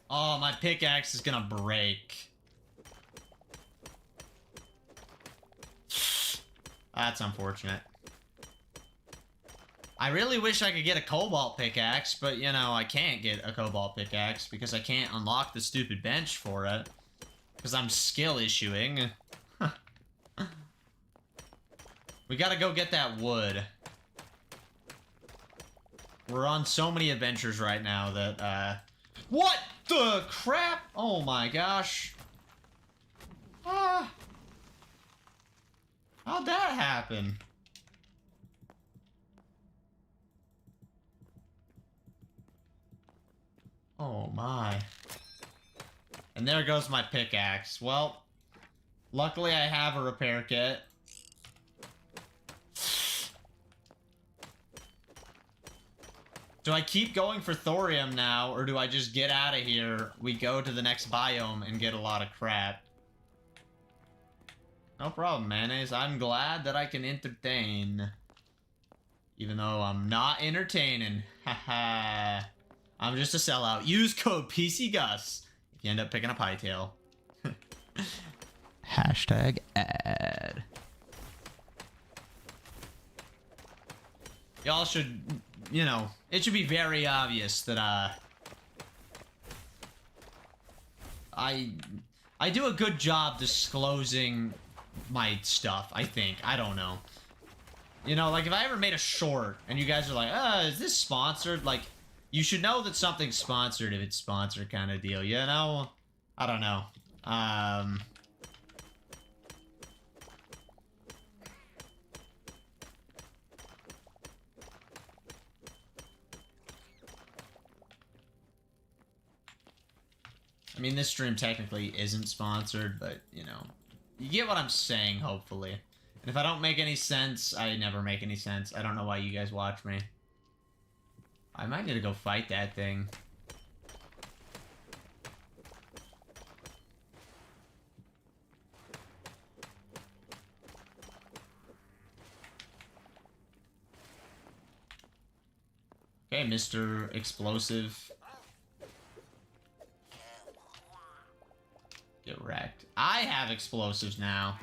S1: Oh, my pickaxe is gonna break. That's unfortunate. I really wish I could get a cobalt pickaxe, but, you know, I can't get a cobalt pickaxe because I can't unlock the stupid bench for it. Because I'm skill issuing. We gotta go get that wood. We're on so many adventures right now that, what the crap? Oh my gosh. Ah. How'd that happen? Oh my. And there goes my pickaxe. Well, luckily I have a repair kit. Do I keep going for thorium now, or do I just get out of here, we go to the next biome and get a lot of crap? No problem, mayonnaise. I'm glad that I can entertain. Even though I'm not entertaining. Haha. I'm just a sellout. Use code pcgus if you end up picking up Hytale. Hashtag ad. Y'all should, you know, it should be very obvious that, I do a good job disclosing my stuff, I think. I don't know. You know, like, if I ever made a short, and you guys are like, is this sponsored? Like, you should know that something's sponsored if it's sponsored kind of deal, you know? I don't know. I mean, this stream technically isn't sponsored, but, you know, you get what I'm saying, hopefully. And if I don't make any sense, I never make any sense. I don't know why you guys watch me. I might need to go fight that thing. Okay, Mr. Explosive. Get wrecked. I have explosives now.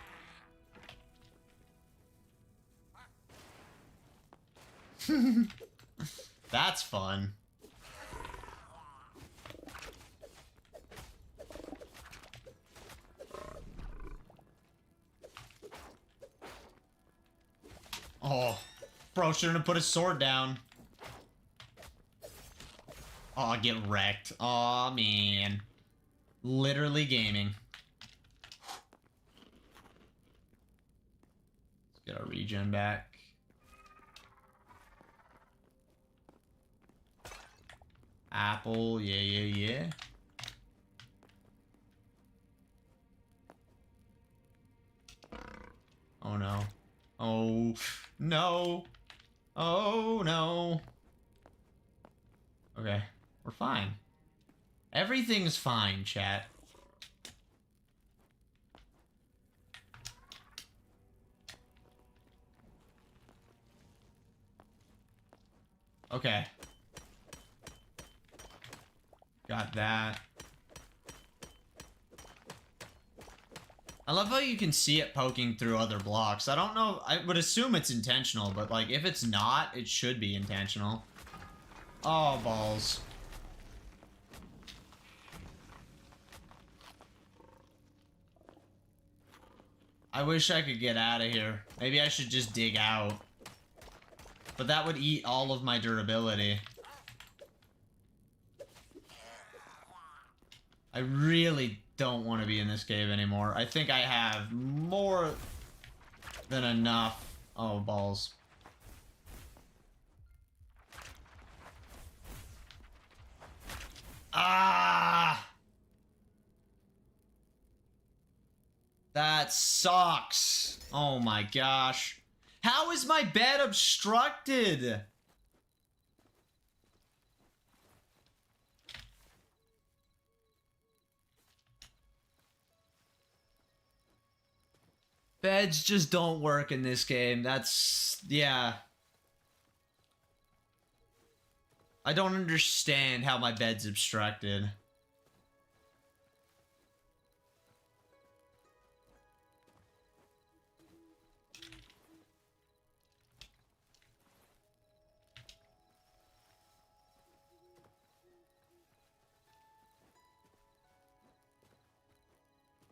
S1: That's fun. Oh, bro shouldn't have put his sword down. Oh, get wrecked. Oh, man.
S2: Literally gaming. Let's get our regen back. Apple, yeah. Oh no. Oh no. Oh no. Okay, we're fine. Everything's fine, chat. Okay. Got that. I love how you can see it poking through other blocks. I don't know, I would assume it's intentional, but like if it's not, it should be intentional. Oh, balls. I wish I could get out of here. Maybe I should just dig out. But that would eat all of my durability. I really don't want to be in this cave anymore. I think I have more than enough. Oh, balls. Ah! That sucks. Oh my gosh. How is my bed obstructed? Beds just don't work in this game. That's... yeah. I don't understand how my bed's obstructed.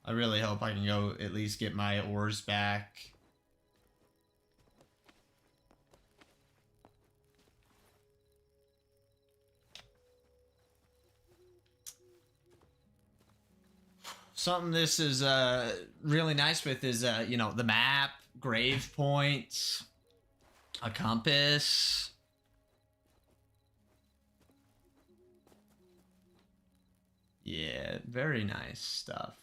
S2: I really hope I can go at least get my ores back. Something this is really nice with is, you know, the map, grave points, a compass. Yeah, very nice stuff.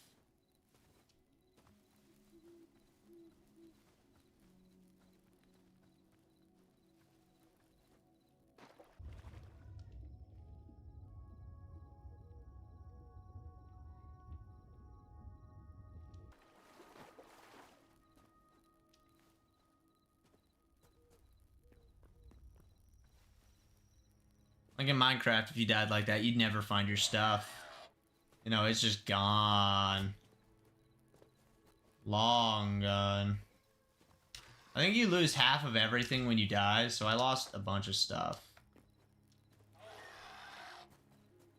S2: Like in Minecraft, if you died like that, you'd never find your stuff. You know, it's just gone. Long gone. I think you lose half of everything when you die, so I lost a bunch of stuff.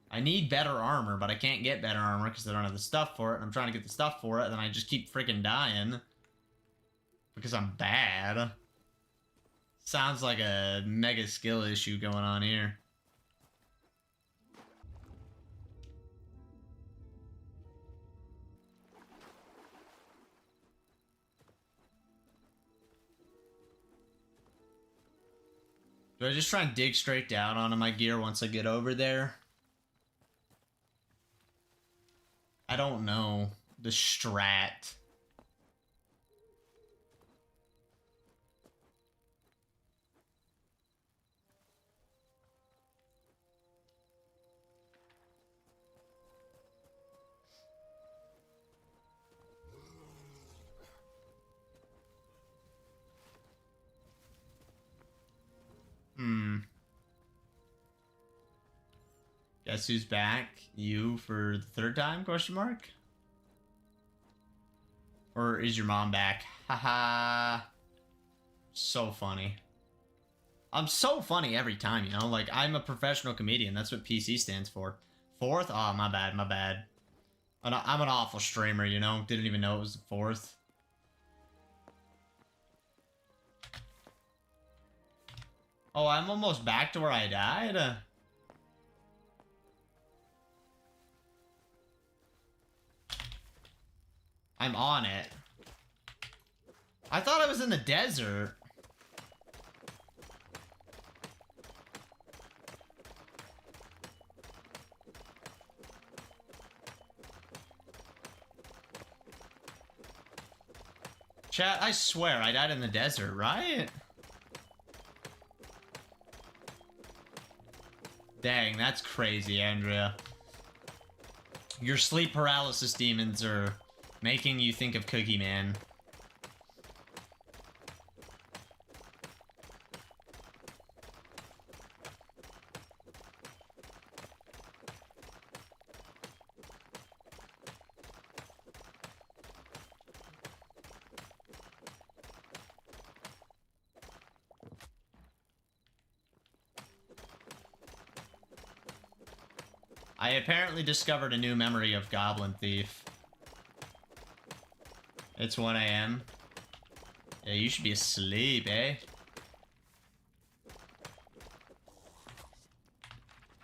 S2: I need better armor, but I can't get better armor because I don't have the stuff for it, and I'm trying to get the stuff for it, and then I just keep freaking dying. Because I'm bad. Sounds like a mega skill issue going on here. Do I just try and dig straight down onto my gear once I get over there? I don't know. The strat. Guess who's back? You for the third time? Question mark? Or is your mom back? Haha. So funny. I'm so funny every time, you know? Like, I'm a professional comedian. That's what PC stands for. Fourth? Oh, my bad, my bad. I'm an awful streamer, you know? Didn't even know it was the fourth. Oh, I'm almost back to where I died? I'm on it. I thought I was in the desert. Chat, I swear I died in the desert, right? Dang, that's crazy, Andrea. Your sleep paralysis demons are making you think of Cookie Man. I apparently discovered a new memory of Goblin Thief. It's 1 a.m. Yeah, you should be asleep, eh?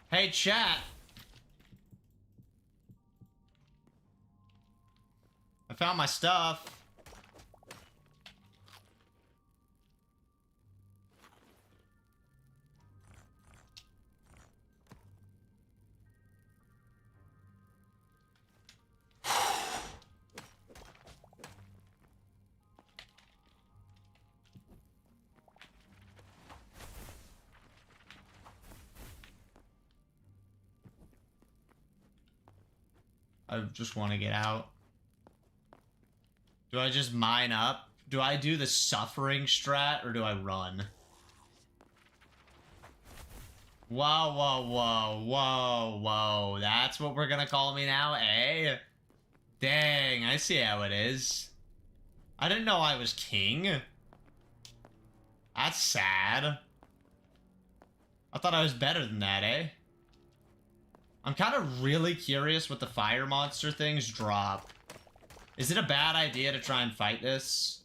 S2: Hey, chat! I found my stuff. I just want to get out. Do I just mine up? Do I do the suffering strat or do I run? Whoa, whoa, whoa, whoa, whoa. That's what we're gonna call me now, eh? Dang, I see how it is. I didn't know I was king. That's sad. I thought I was better than that, eh? I'm kind of really curious what the fire monster things drop. Is it a bad idea to try and fight this?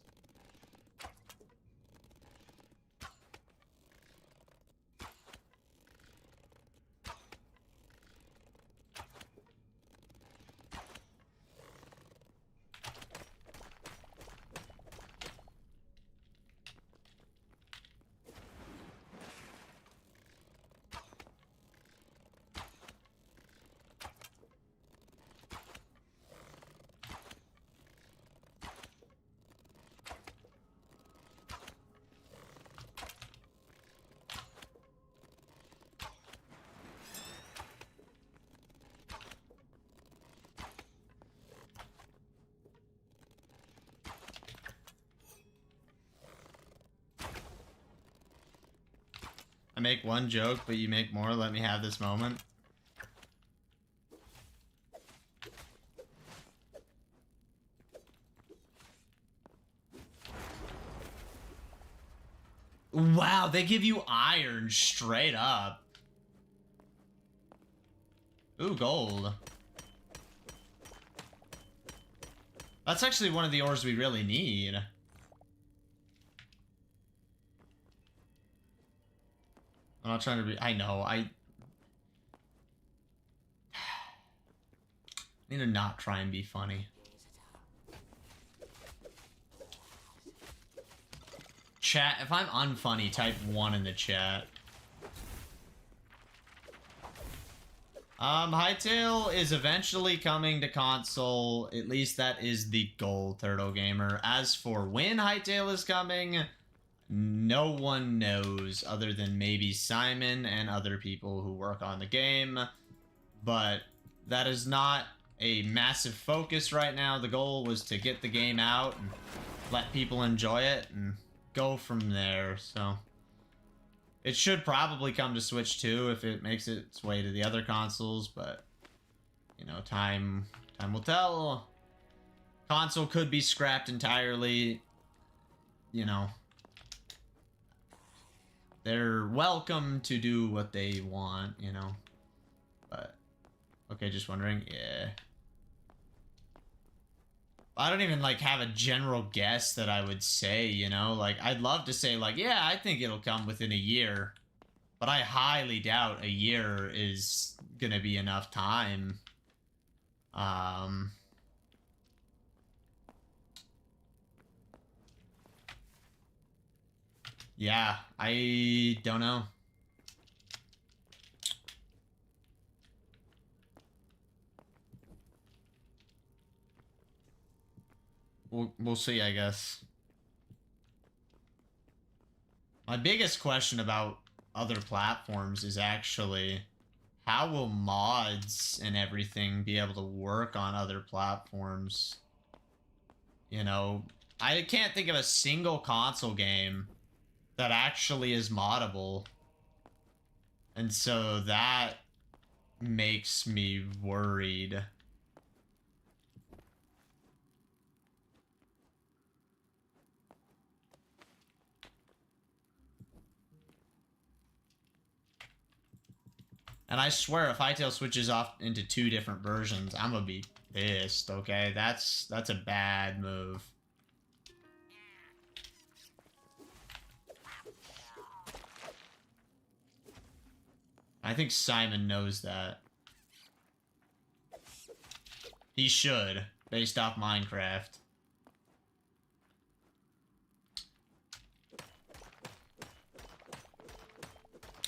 S2: I make one joke, but you make more. Let me have this moment. Wow, they give you iron straight up. Ooh, gold. That's actually one of the ores we really need. I'm not trying to be... I know, I need to not try and be funny. Chat, if I'm unfunny, type 1 in the chat. Hytale is eventually coming to console. At least that is the goal, Turtle Gamer. As for when Hytale is coming, no one knows other than maybe Simon and other people who work on the game. But that is not a massive focus right now. The goal was to get the game out and let people enjoy it and go from there. So it should probably come to Switch too if it makes its way to the other consoles, but you know, time will tell. Console could be scrapped entirely. You know, they're welcome to do what they want, you know. But okay, just wondering. Yeah, I don't even like have a general guess that I would say, you know, like I'd love to say like, yeah, I think it'll come within a year, but I highly doubt a year is gonna be enough time. Yeah, I don't know. We'll see, I guess. My biggest question about other platforms is actually how will mods and everything be able to work on other platforms? You know, I can't think of a single console game that actually is moddable. And so that makes me worried. And I swear, if Hytale switches off into 2 different versions, I'm gonna be pissed, okay? That's a bad move. I think Simon knows that. He should, based off Minecraft.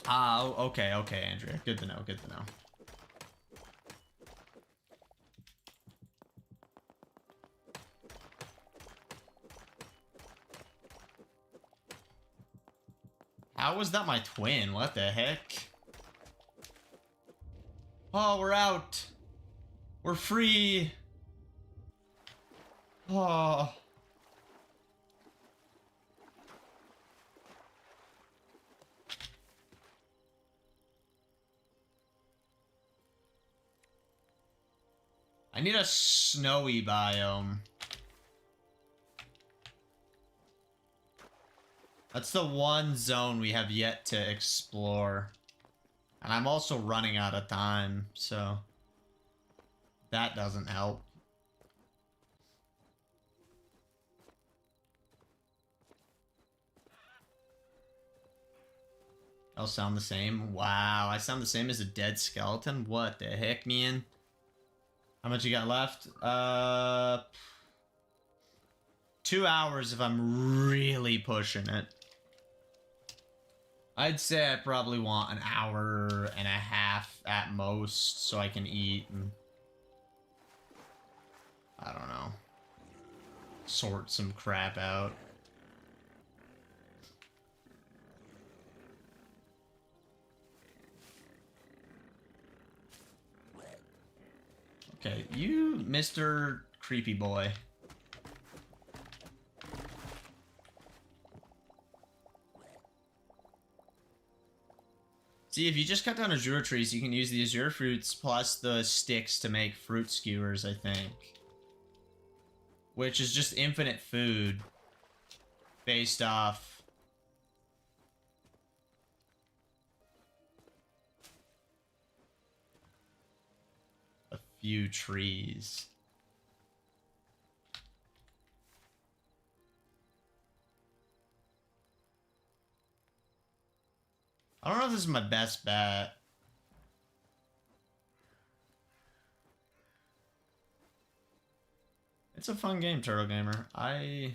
S2: Ah, okay, Andrea. Good to know, good to know. How was that my twin? What the heck? Oh, we're out. We're free. Oh. I need a snowy biome. That's the one zone we have yet to explore. And I'm also running out of time, so that doesn't help. I'll sound the same. Wow, I sound the same as a dead skeleton? What the heck, man? How much you got left? 2 hours if I'm really pushing it. I'd say I probably want an hour and a half at most so I can eat and... I don't know. Sort some crap out. Okay, you, Mr. Creepy Boy. See, if you just cut down azure trees, you can use the azure fruits plus the sticks to make fruit skewers, I think. Which is just infinite food based off a few trees. I don't know if this is my best bet. It's a fun game, Turtle Gamer. I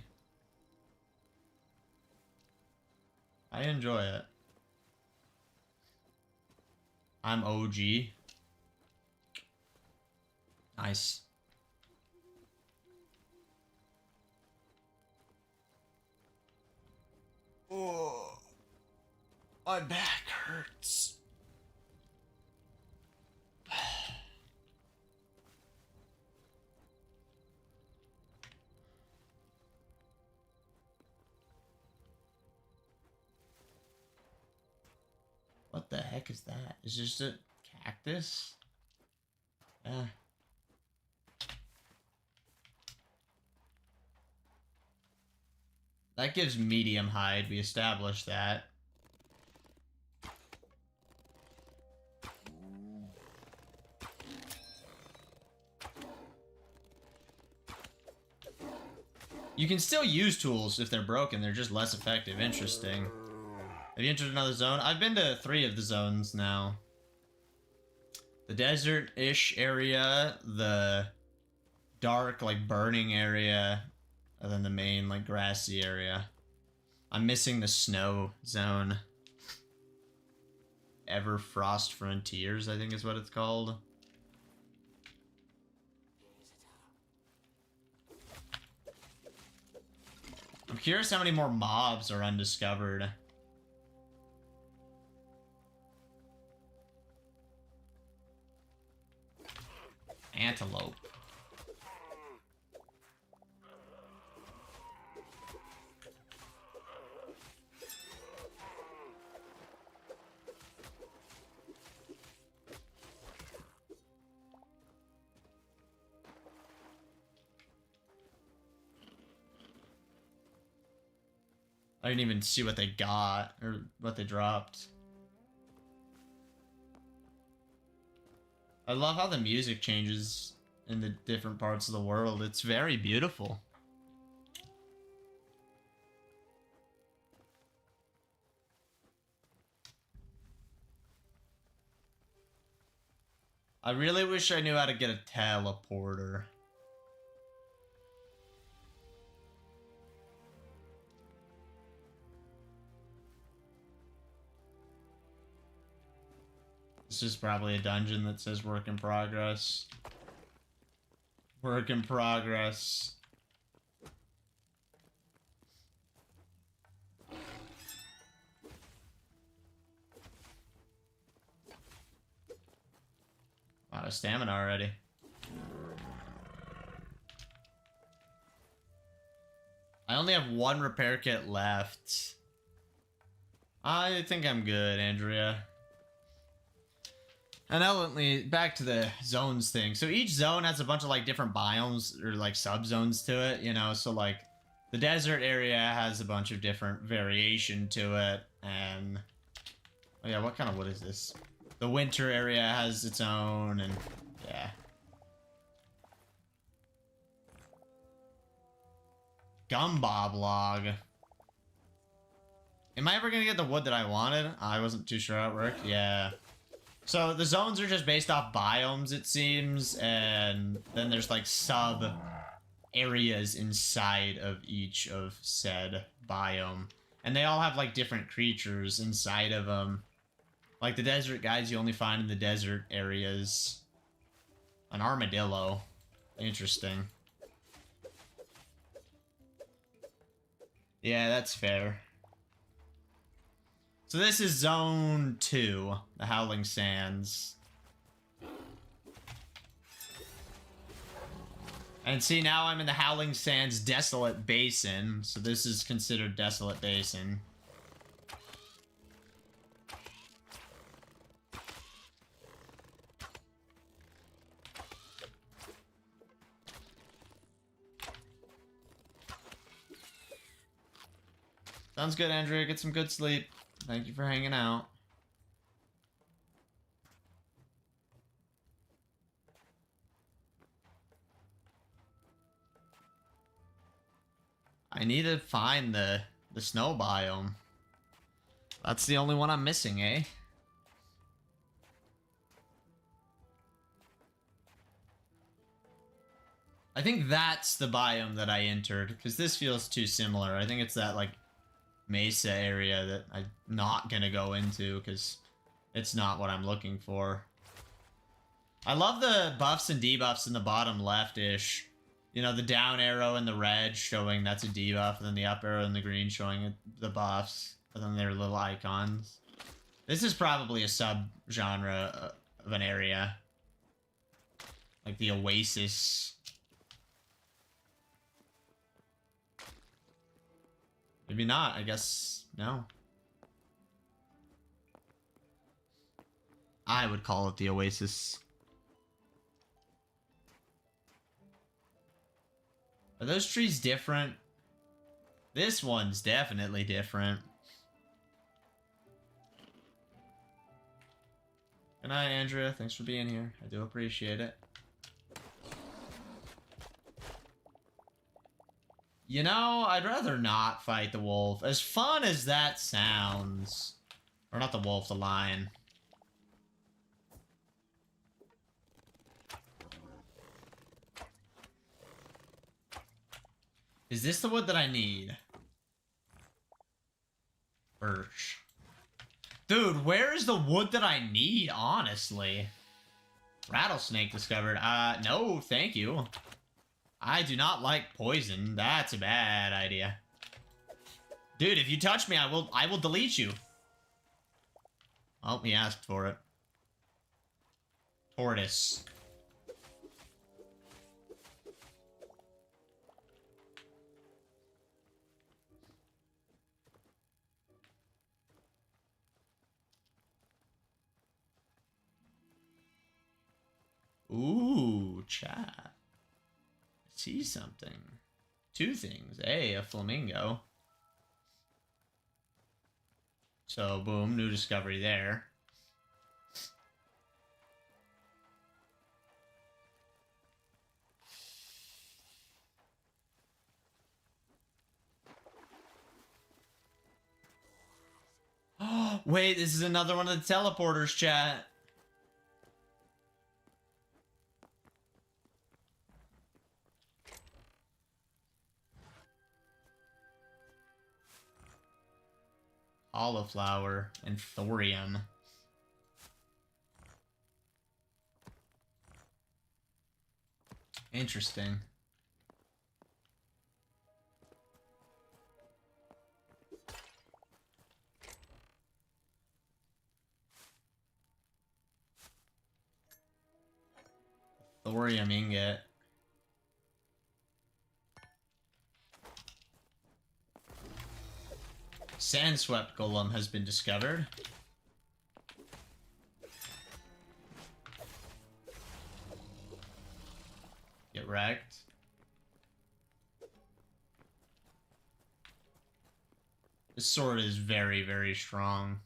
S2: enjoy it. I'm OG. Nice. Oh. My back hurts. What the heck is that? Is this a cactus? Yeah. That gives medium hide. We established that. You can still use tools if they're broken, they're just less effective. Interesting. Have you entered another zone? I've been to 3 of the zones now. The desert-ish area, the dark, like, burning area, and then the main, like, grassy area.
S1: I'm missing the snow zone. Everfrost Frontiers, I think is what it's called. I'm curious how many more mobs are undiscovered. Antelope. I didn't even see what they got, or what they dropped. I love how the music changes in the different parts of the world. It's very beautiful. I really wish I knew how to get a teleporter. This is probably a dungeon that says work in progress. Work in progress. A lot of stamina already. I only have one repair kit left. I think I'm good, Andrea. And elegantly, back to the zones thing. So each zone has a bunch of like different biomes or like subzones to it, you know? So like the desert area has a bunch of different variation to it. And oh yeah, what kind of wood is this? The winter area has its own, and yeah. Gumbob log. Am I ever gonna get the wood that I wanted? I wasn't too sure how it worked. Yeah. So the zones are just based off biomes, it seems, and then there's like sub areas inside of each of said biome. And they all have like different creatures inside of them. Like the desert guys you only find in the desert areas. An armadillo. Interesting. Yeah, that's fair. So this is Zone 2, the Howling Sands. And see, now I'm in the Howling Sands Desolate Basin, so this is considered Desolate Basin. Sounds good, Andrea. Get some good sleep. Thank you for hanging out. I need to find the snow biome. That's the only one I'm missing, eh? I think that's the biome that I entered, because this feels too similar. I think it's that, like, mesa area that I'm not gonna go into because it's not what I'm looking for. I love the buffs and debuffs in the bottom left-ish. You know, the down arrow in the red showing that's a debuff, and then the up arrow in the green showing the buffs, and then their little icons. This is probably a sub-genre of an area. Like the Oasis. Maybe not, I guess, no. I would call it the Oasis. Are those trees different? This one's definitely different. Good night, Andrea. Thanks for being here. I do appreciate it. You know, I'd rather not fight the wolf. As fun as that sounds. Or not the wolf, the lion. Is this the wood that I need?
S2: Birch. Dude, where is the wood that I need, honestly? Rattlesnake discovered. No, thank you. I do not like poison. That's a bad idea. Dude, if you touch me, I will delete you. Oh, he asked for it. Tortoise. Ooh, chat. I see something. Two things. Hey, a flamingo. So, boom, new discovery there. Oh, wait, this is another one of the teleporters, chat. Cauliflower and thorium. Interesting. Thorium ingot. Sandswept golem has been discovered. Get wrecked. This sword is very, very strong.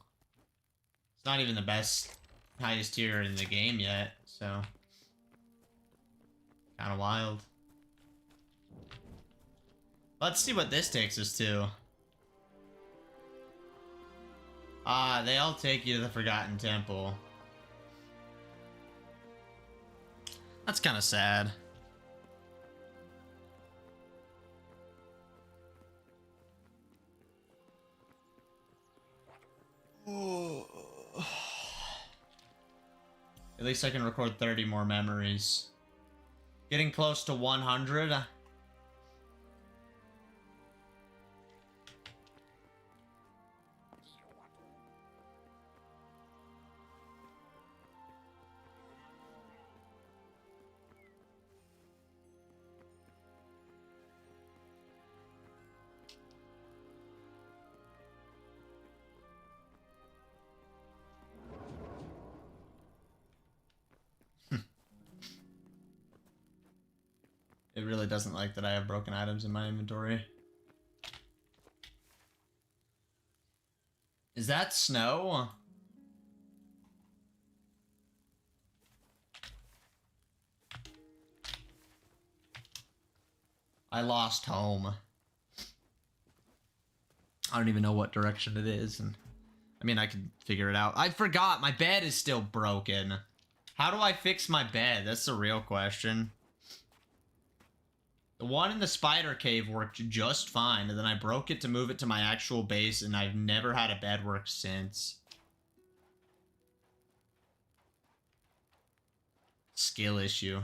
S2: It's not even the best, highest tier in the game yet, so... kind of wild. Let's see what this takes us to. They all take you to the Forgotten Temple. That's kind of sad. At least I can record 30 more memories. Getting close to 100. It really doesn't like that I have broken items in my inventory. Is that snow? I lost home. I don't even know what direction it is, and I mean, I could figure it out. I forgot, my bed is still broken. How do I fix my bed? That's the real question. The one in the spider cave worked just fine, and then I broke it to move it to my actual base, and I've never had a bed work since. Skill issue.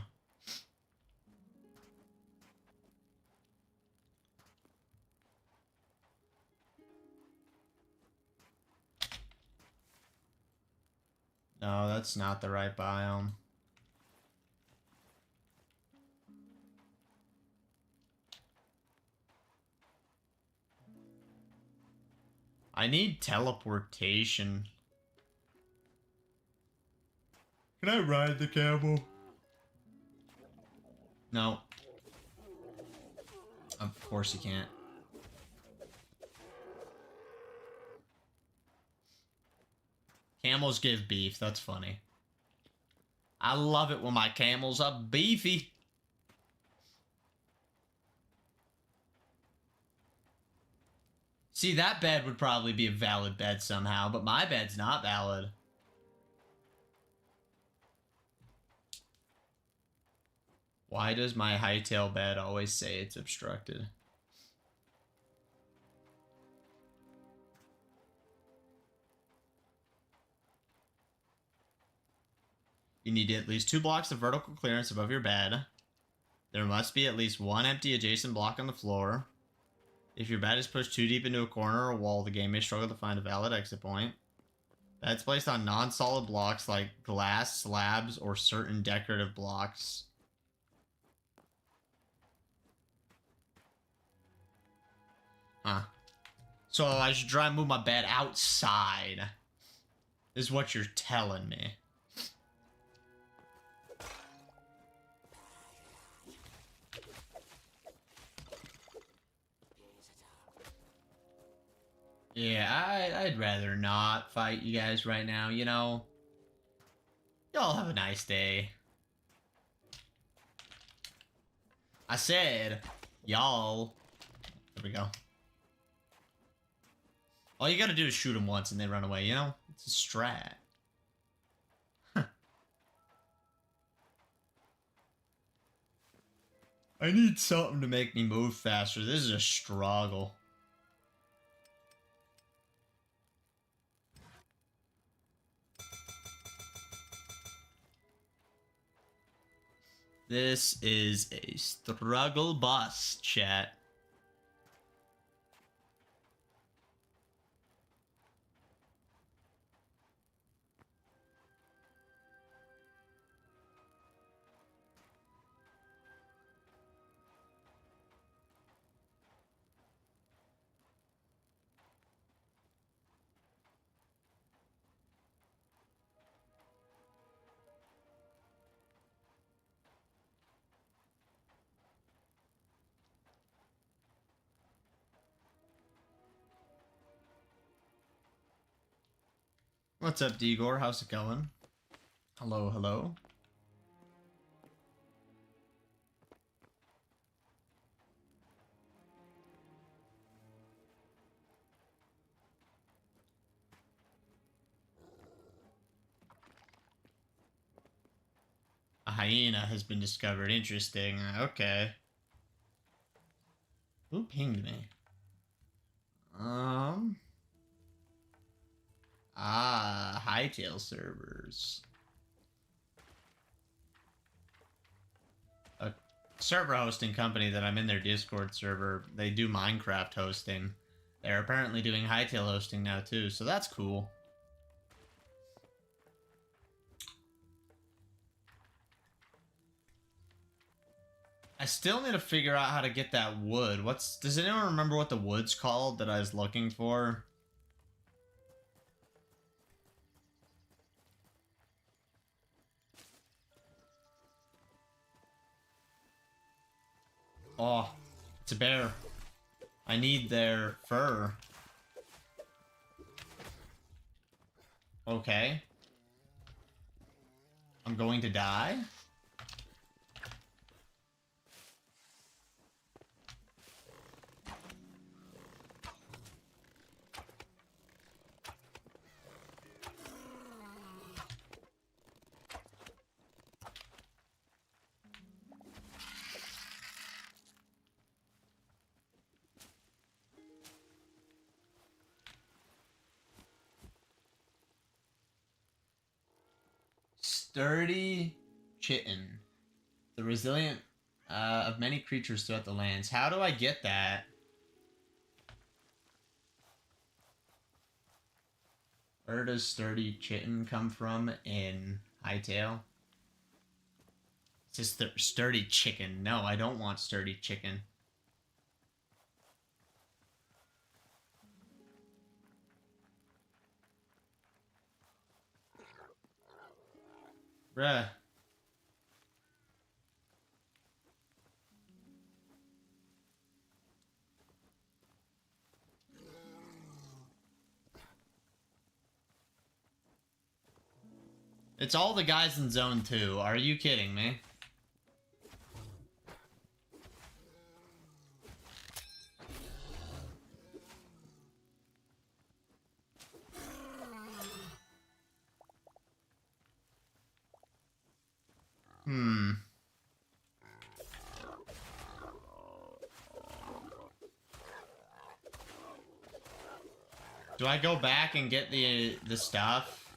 S2: No, that's not the right biome. I need teleportation. Can I ride the camel? No. Of course you can't. Camels give beef, that's funny. I love it when my camels are beefy. See, that bed would probably be a valid bed somehow, but my bed's not valid. Why does my Hytale bed always say it's obstructed?
S1: You need at least 2 blocks of vertical clearance above your bed. There must be at least 1 empty adjacent block on the floor. If your bed is pushed too deep into a corner or wall, the game may struggle to find a valid exit point. Beds placed on non-solid blocks like glass, slabs, or certain decorative blocks. Huh. So I should try and move my bed outside, is what you're telling me. Yeah, I'd rather not fight you guys right now, you know? Y'all have a nice day. I said, y'all. There we go. All you gotta do is shoot them once and they run away, you know? It's a strat. I need something to make me move faster. This is a struggle. This is a struggle bus, chat. What's up, Degor? How's it going? Hello, hello. A hyena has been discovered. Interesting. Okay. Who pinged me? Hytale servers. A server hosting company that I'm in their Discord server. They do Minecraft hosting. They're apparently doing Hytale hosting now too, so that's cool. I still need to figure out how to get that wood. Does anyone remember what the wood's called that I was looking for? Oh, it's a bear. I need their fur. Okay. I'm going to die? Sturdy chitin. The resilient of many creatures throughout the lands. How do I get that? Where does sturdy chitin come from in Hytale? It says sturdy chicken. No, I don't want sturdy chicken. Bruh. It's all the guys in Zone 2. Are you kidding me? Do I go back and get the stuff?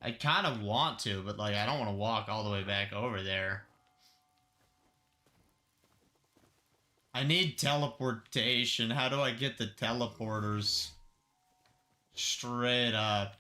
S1: I kind of want to, but, like, I don't want to walk all the way back over there. I need teleportation. How do I get the teleporters? Straight up.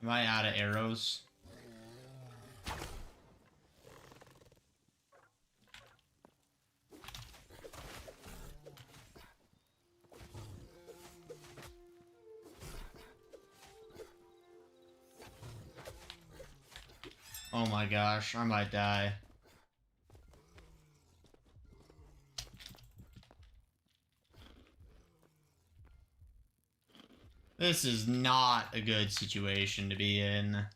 S1: Am I out of arrows? Oh my gosh, I might die. This is not a good situation to be in.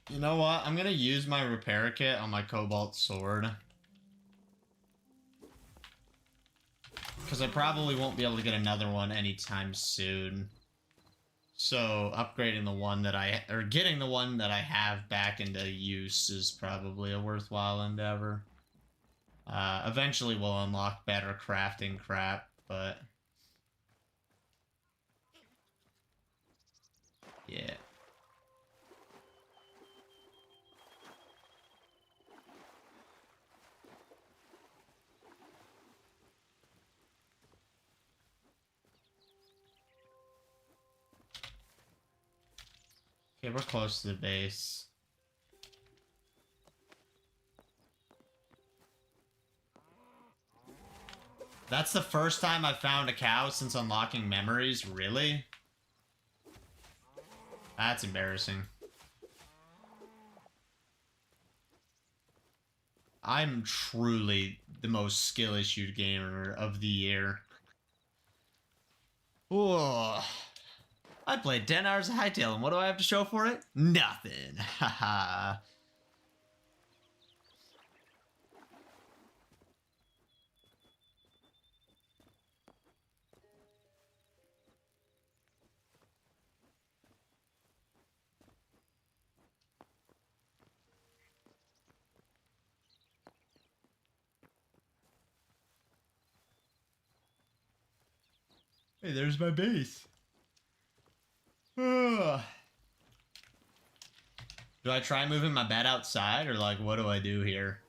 S1: You know what? I'm gonna use my repair kit on my cobalt sword. Because I probably won't be able to get another one anytime soon. So, upgrading the one that getting the one that I have back into use is probably a worthwhile endeavor. Eventually we'll unlock better crafting crap, but... yeah. Okay, we're close to the base. That's the first time I've found a cow since unlocking memories? Really? That's embarrassing. I'm truly the most skill-issued gamer of the year. Whoa. I played 10 hours of Hytale, and what do I have to show for it? Nothing. Haha. Hey, there's my base. Do I try moving my bed outside, or like, what do I do here?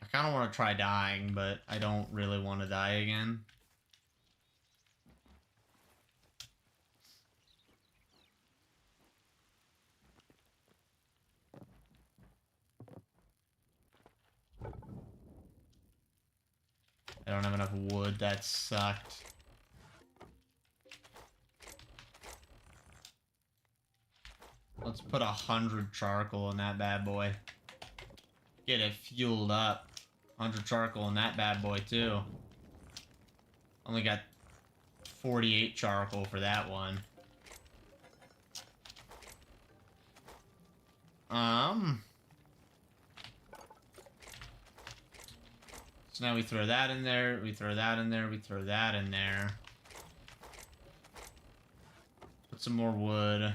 S1: I kind of want to try dying, but I don't really want to die again. I don't have enough wood. That sucked. Let's put 100 charcoal in that bad boy. Get it fueled up. 100 charcoal in that bad boy, too. Only got 48 charcoal for that one. So now we throw that in there, we throw that in there, we throw that in there. Put some more wood.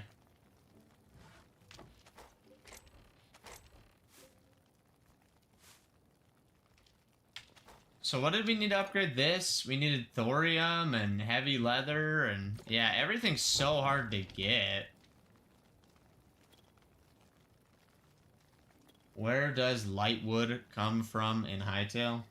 S1: So what did we need to upgrade this? We needed thorium and heavy leather and... yeah, everything's so hard to get. Where does light wood come from in Hytale?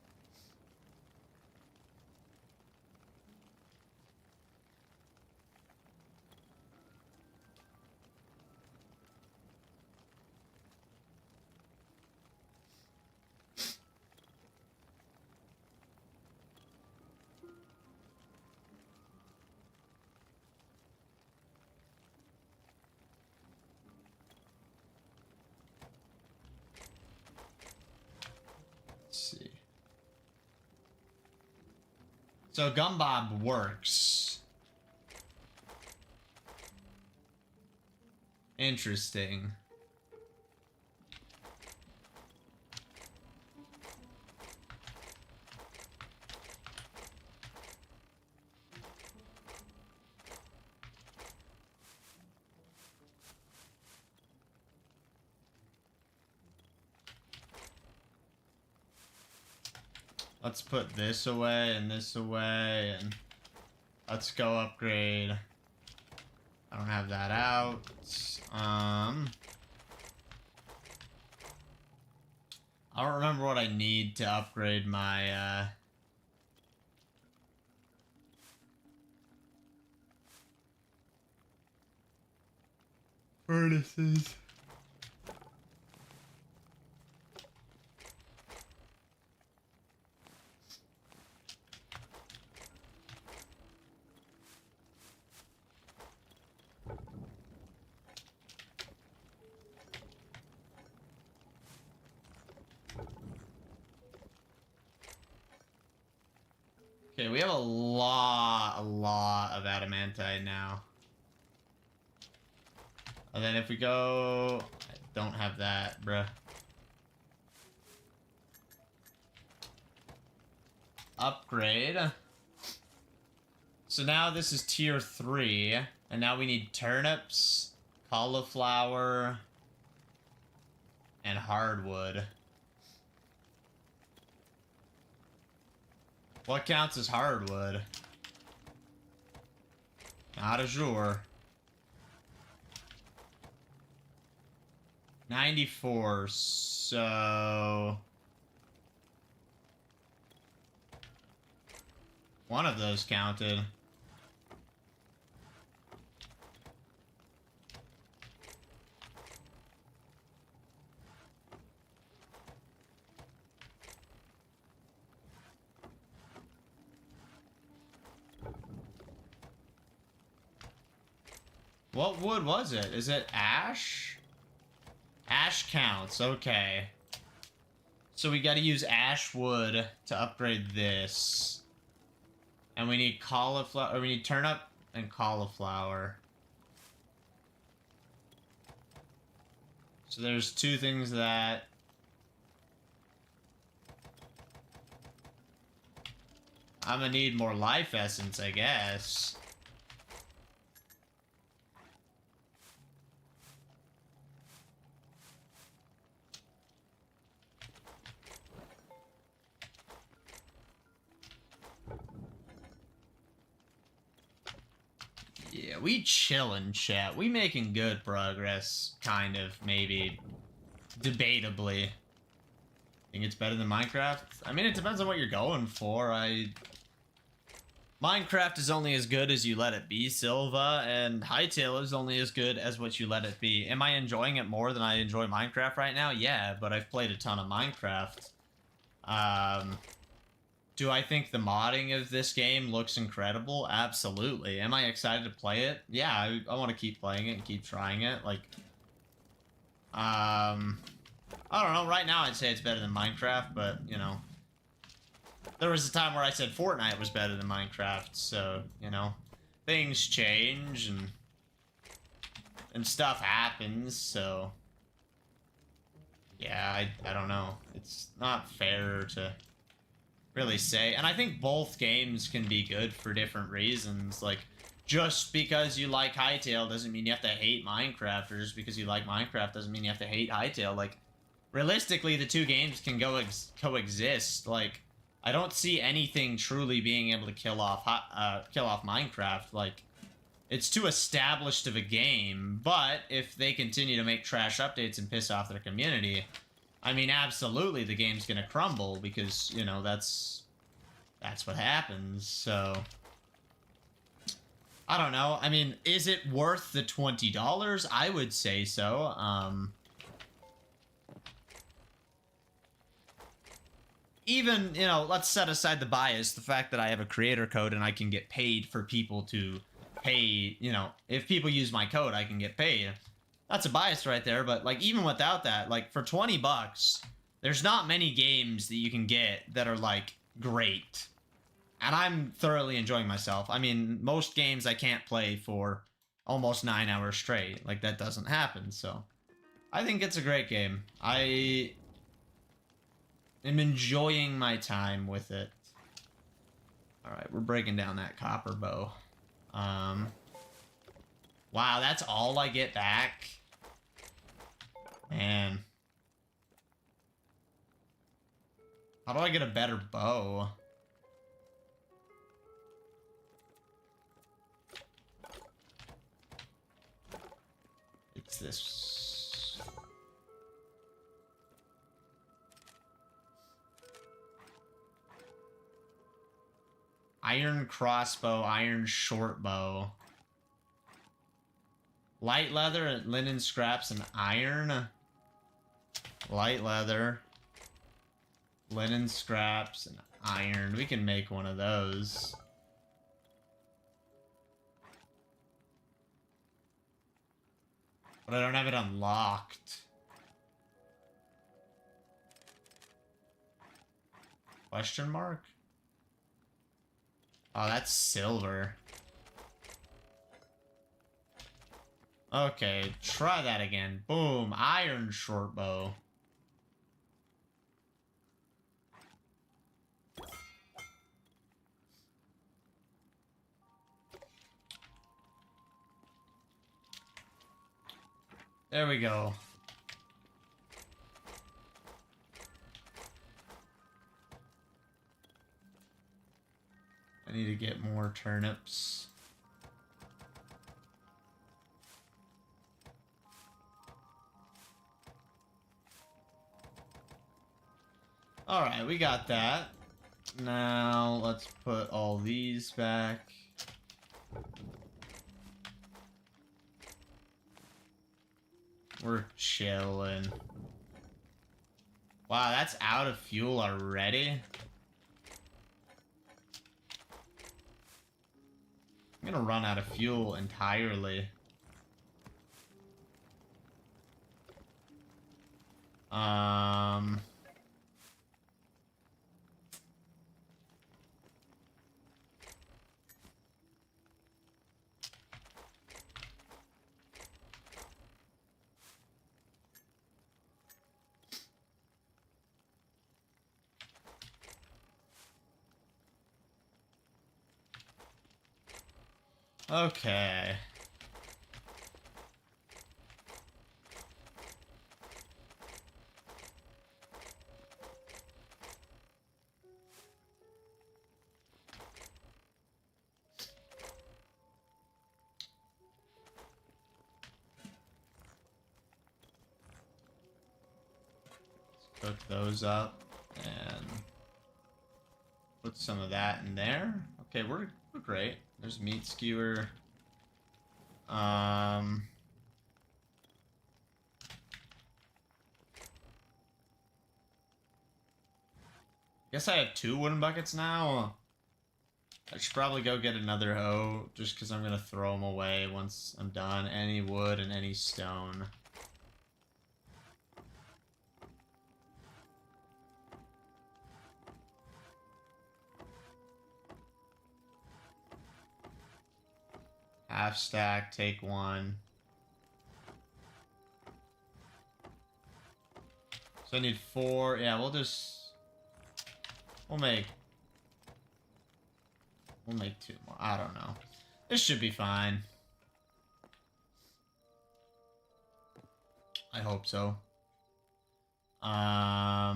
S2: So Gumbob works. Interesting. Let's put this away and this away, and let's go upgrade. I don't have that out. I don't remember what I need to upgrade my, furnaces. Okay, we have a lot of adamantite now. And then if we go... I don't have that, bruh. Upgrade. So now this is tier 3. And now we need turnips, cauliflower, and hardwood. What counts as hardwood? Not sure. 94, so... one of those counted. What wood was it? Is it ash? Ash counts, okay. So we gotta use ash wood to upgrade this. And we need cauliflower, or we need turnip and cauliflower. So there's two things that... I'm gonna need more life essence, I guess. Yeah, we chillin', chat. We making good progress, kind of, maybe. Debatably. Think it's better than Minecraft? I mean, it depends on what you're going for. Minecraft is only as good as you let it be, Silva, and Hytale is only as good as what you let it be. Am I enjoying it more than I enjoy Minecraft right now? Yeah, but I've played a ton of Minecraft. Do I think the modding of this game looks incredible? Absolutely. Am I excited to play it? Yeah, I want to keep playing it and keep trying it. Like, I don't know. Right now, I'd say it's better than Minecraft, but, you know. There was a time where I said Fortnite was better than Minecraft, so, you know. Things change, and stuff happens, so... Yeah, I don't know. It's not fair to really say. And I think both games can be good for different reasons. Like, just because you like Hytale doesn't mean you have to hate Minecraft, or just because you like Minecraft doesn't mean you have to hate Hytale. Like, realistically, the two games can coexist. Like, I don't see anything truly being able to kill off Minecraft. Like, it's too established of a game, but if they continue to make trash updates and piss off their community, I mean, absolutely the game's gonna crumble, because, you know, that's what happens, so... I don't know. I mean, is it worth the $20? I would say so. Even, you know, let's set aside the bias, the fact that I have a creator code and I can get paid for people to pay, you know, if people use my code, I can get paid. That's a bias right there, but, like, even without that, like, for 20 bucks, there's not many games that you can get that are, like, great. And I'm thoroughly enjoying myself. I mean, most games I can't play for almost 9 hours straight. Like, that doesn't happen, so... I think it's a great game. I am enjoying my time with it. Alright, we're breaking down that copper bow. Wow, that's all I get back? Man. How do I get a better bow? It's this. Iron crossbow, iron short bow. Light leather, linen scraps, and iron. Light leather. Linen scraps, and iron. We can make one of those. But I don't have it unlocked. Question mark? Oh, that's silver. Okay, try that again. Boom, iron short bow. There we go. I need to get more turnips. Alright, we got that. Now, let's put all these back. We're chilling. Wow, that's out of fuel already? I'm gonna run out of fuel entirely. Okay. Let's cook those up and put some of that in there. Okay, we're great. There's meat skewer. Guess I have 2 wooden buckets now. I should probably go get another hoe, just because I'm going to throw them away once I'm done. Any wood and any stone. Half stack, take 1. So I need 4. Yeah, we'll make 2 more. I don't know. This should be fine. I hope so. I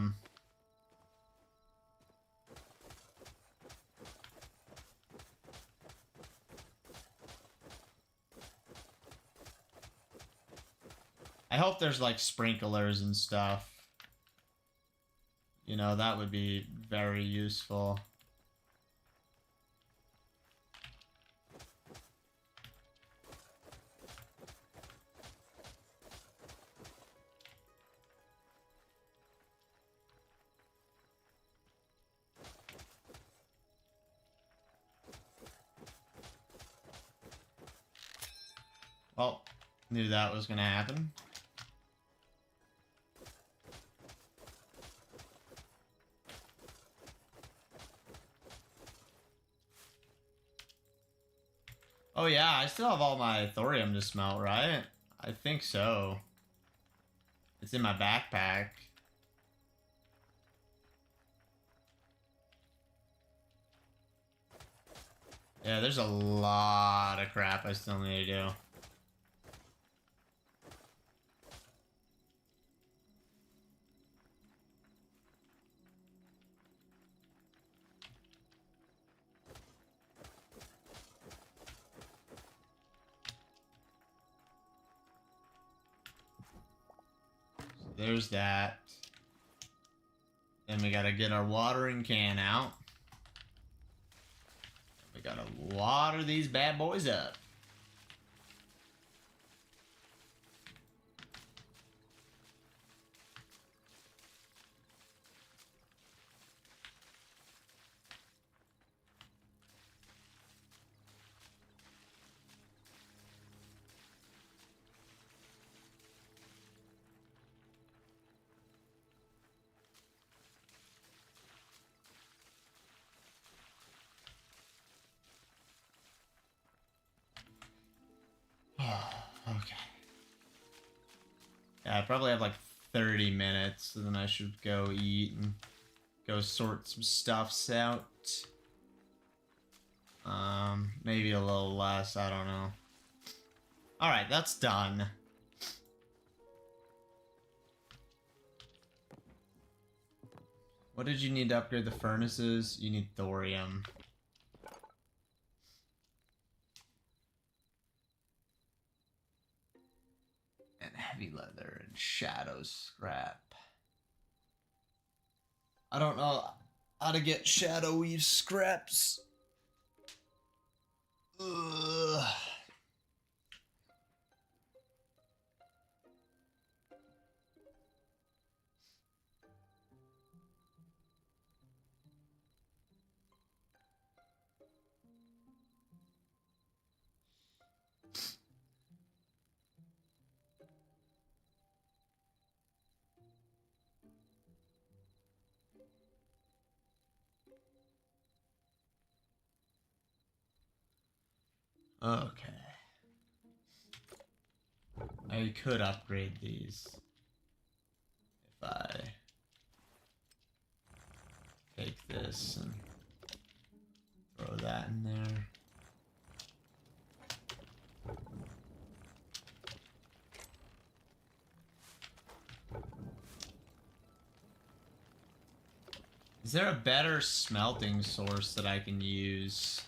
S2: hope there's like sprinklers and stuff. You know, that would be very useful. Well, knew that was gonna happen. Oh yeah, I still have all my thorium to smelt, right? I think so. It's in my backpack. Yeah, there's a lot of crap I still need to do. There's that. Then we gotta get our watering can out. We gotta water these bad boys up. Okay. Yeah, I probably have like 30 minutes, so then I should go eat and go sort some stuffs out. Maybe a little less, I don't know. Alright, that's done. What did you need to upgrade the furnaces? You need thorium. And heavy leather and shadow scrap. I don't know how to get shadow weave scraps. Ugh. Okay. I could upgrade these if I take this and throw that in there. Is there a better smelting source that I can use?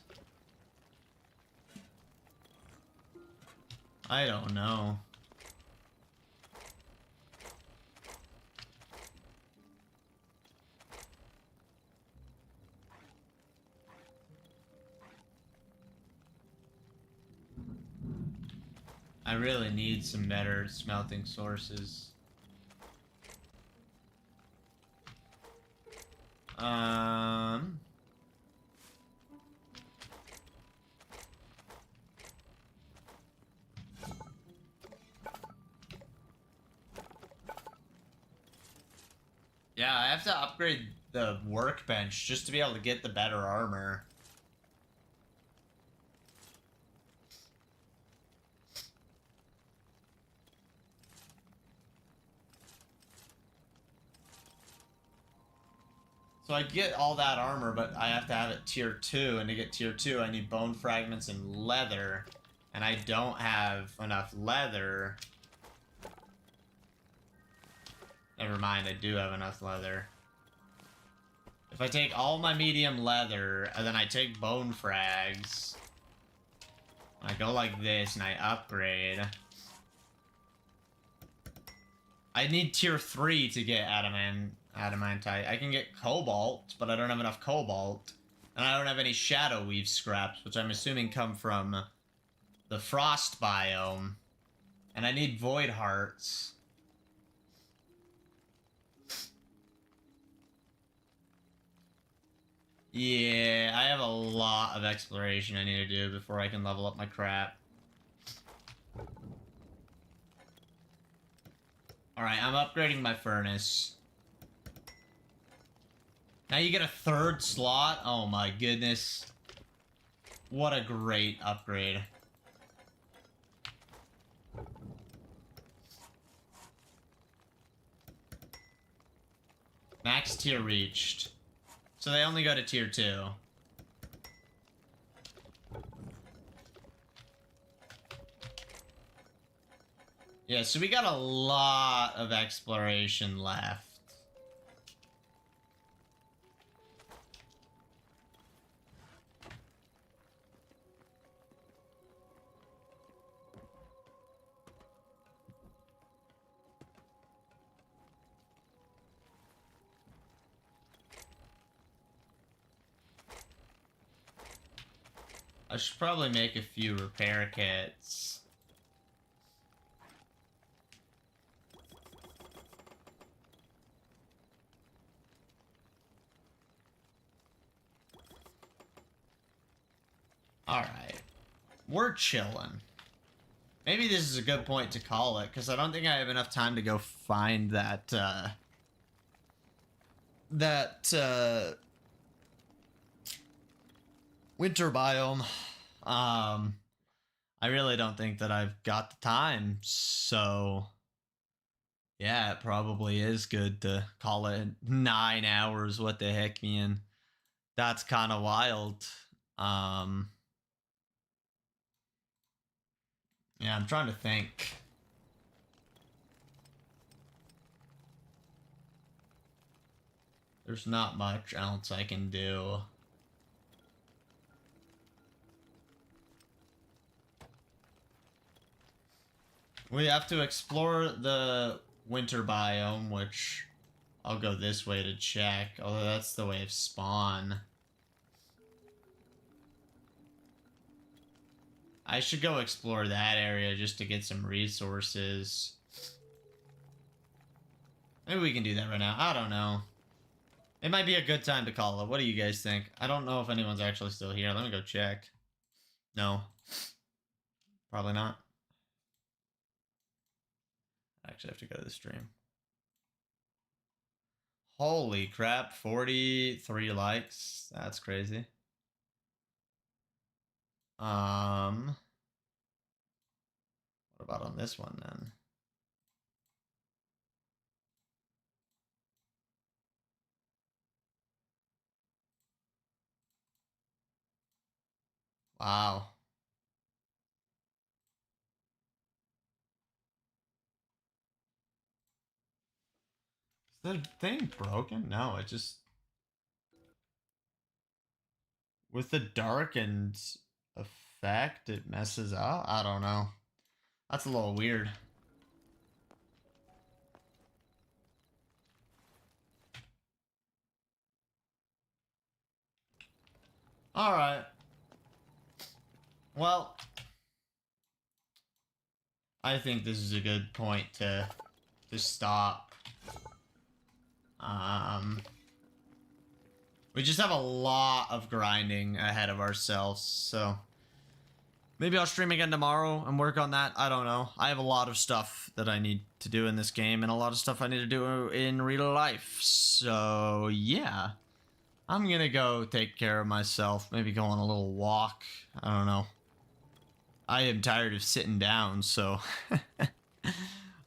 S2: I don't know. I really need some better smelting sources. Yeah, I have to upgrade the workbench just to be able to get the better armor. So I get all that armor, but I have to have it tier 2, and to get tier 2 I need bone fragments and leather, and I don't have enough leather. Never mind, I do have enough leather. If I take all my medium leather, and then I take bone frags, I go like this, and I upgrade. I need tier 3 to get adamantite. I can get cobalt, but I don't have enough cobalt. And I don't have any shadow weave scraps, which I'm assuming come from the frost biome. And I need void hearts. Yeah, I have a lot of exploration I need to do before I can level up my crap. Alright, I'm upgrading my furnace. Now you get a third slot? Oh my goodness. What a great upgrade. Max tier reached. So they only go to tier 2. Yeah, so we got a lot of exploration left. I should probably make a few repair kits. Alright. We're chilling. Maybe this is a good point to call it, because I don't think I have enough time to go find that, winter biome. I really don't think that I've got the time, so yeah, it probably is good to call it 9 hours. What the heck, man? That's kind of wild. Yeah, I'm trying to think. There's not much else I can do. We have to explore the winter biome, which I'll go this way to check, although that's the way of spawn. I should go explore that area just to get some resources. Maybe we can do that right now. I don't know. It might be a good time to call it. What do you guys think? I don't know if anyone's actually still here. Let me go check. No. Probably not. I actually have to go to the stream. Holy crap, 43 likes. That's crazy. What about on this one then? Wow. Is the thing broken? No, it just... With the darkened effect, it messes up? I don't know. That's a little weird. Alright. Well, I think this is a good point to stop. We just have a lot of grinding ahead of ourselves, so maybe I'll stream again tomorrow and work on that. I don't know. I have a lot of stuff that I need to do in this game and a lot of stuff I need to do in real life. So, yeah. I'm gonna go take care of myself. Maybe go on a little walk. I don't know. I am tired of sitting down, so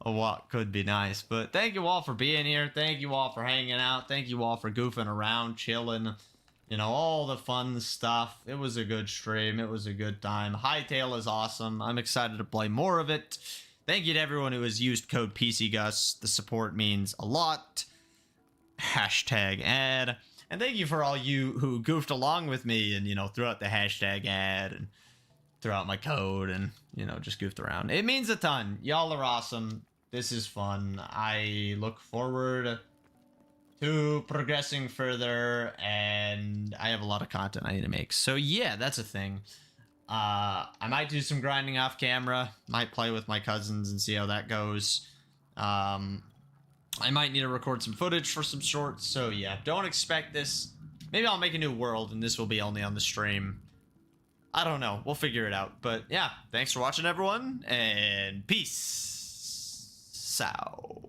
S2: a walk could be nice. But thank you all for being here. Thank you all for hanging out. Thank you all for goofing around, chilling, you know, all the fun stuff. It was a good stream. It was a good time. Hytale is awesome. I'm excited to play more of it. Thank you to everyone who has used code pcgus. The support means a lot. Hashtag ad. And thank you for all you who goofed along with me and, you know, threw out the hashtag ad and threw out my code and, you know, just goofed around. It means a ton. Y'all are awesome. This is fun. I look forward to progressing further, and I have a lot of content I need to make. So yeah, that's a thing. I might do some grinding off camera. Might play with my cousins and see how that goes. I might need to record some footage for some shorts. So yeah, don't expect this. Maybe I'll make a new world and this will be only on the stream. I don't know. We'll figure it out. But yeah, thanks for watching, everyone, and peace out.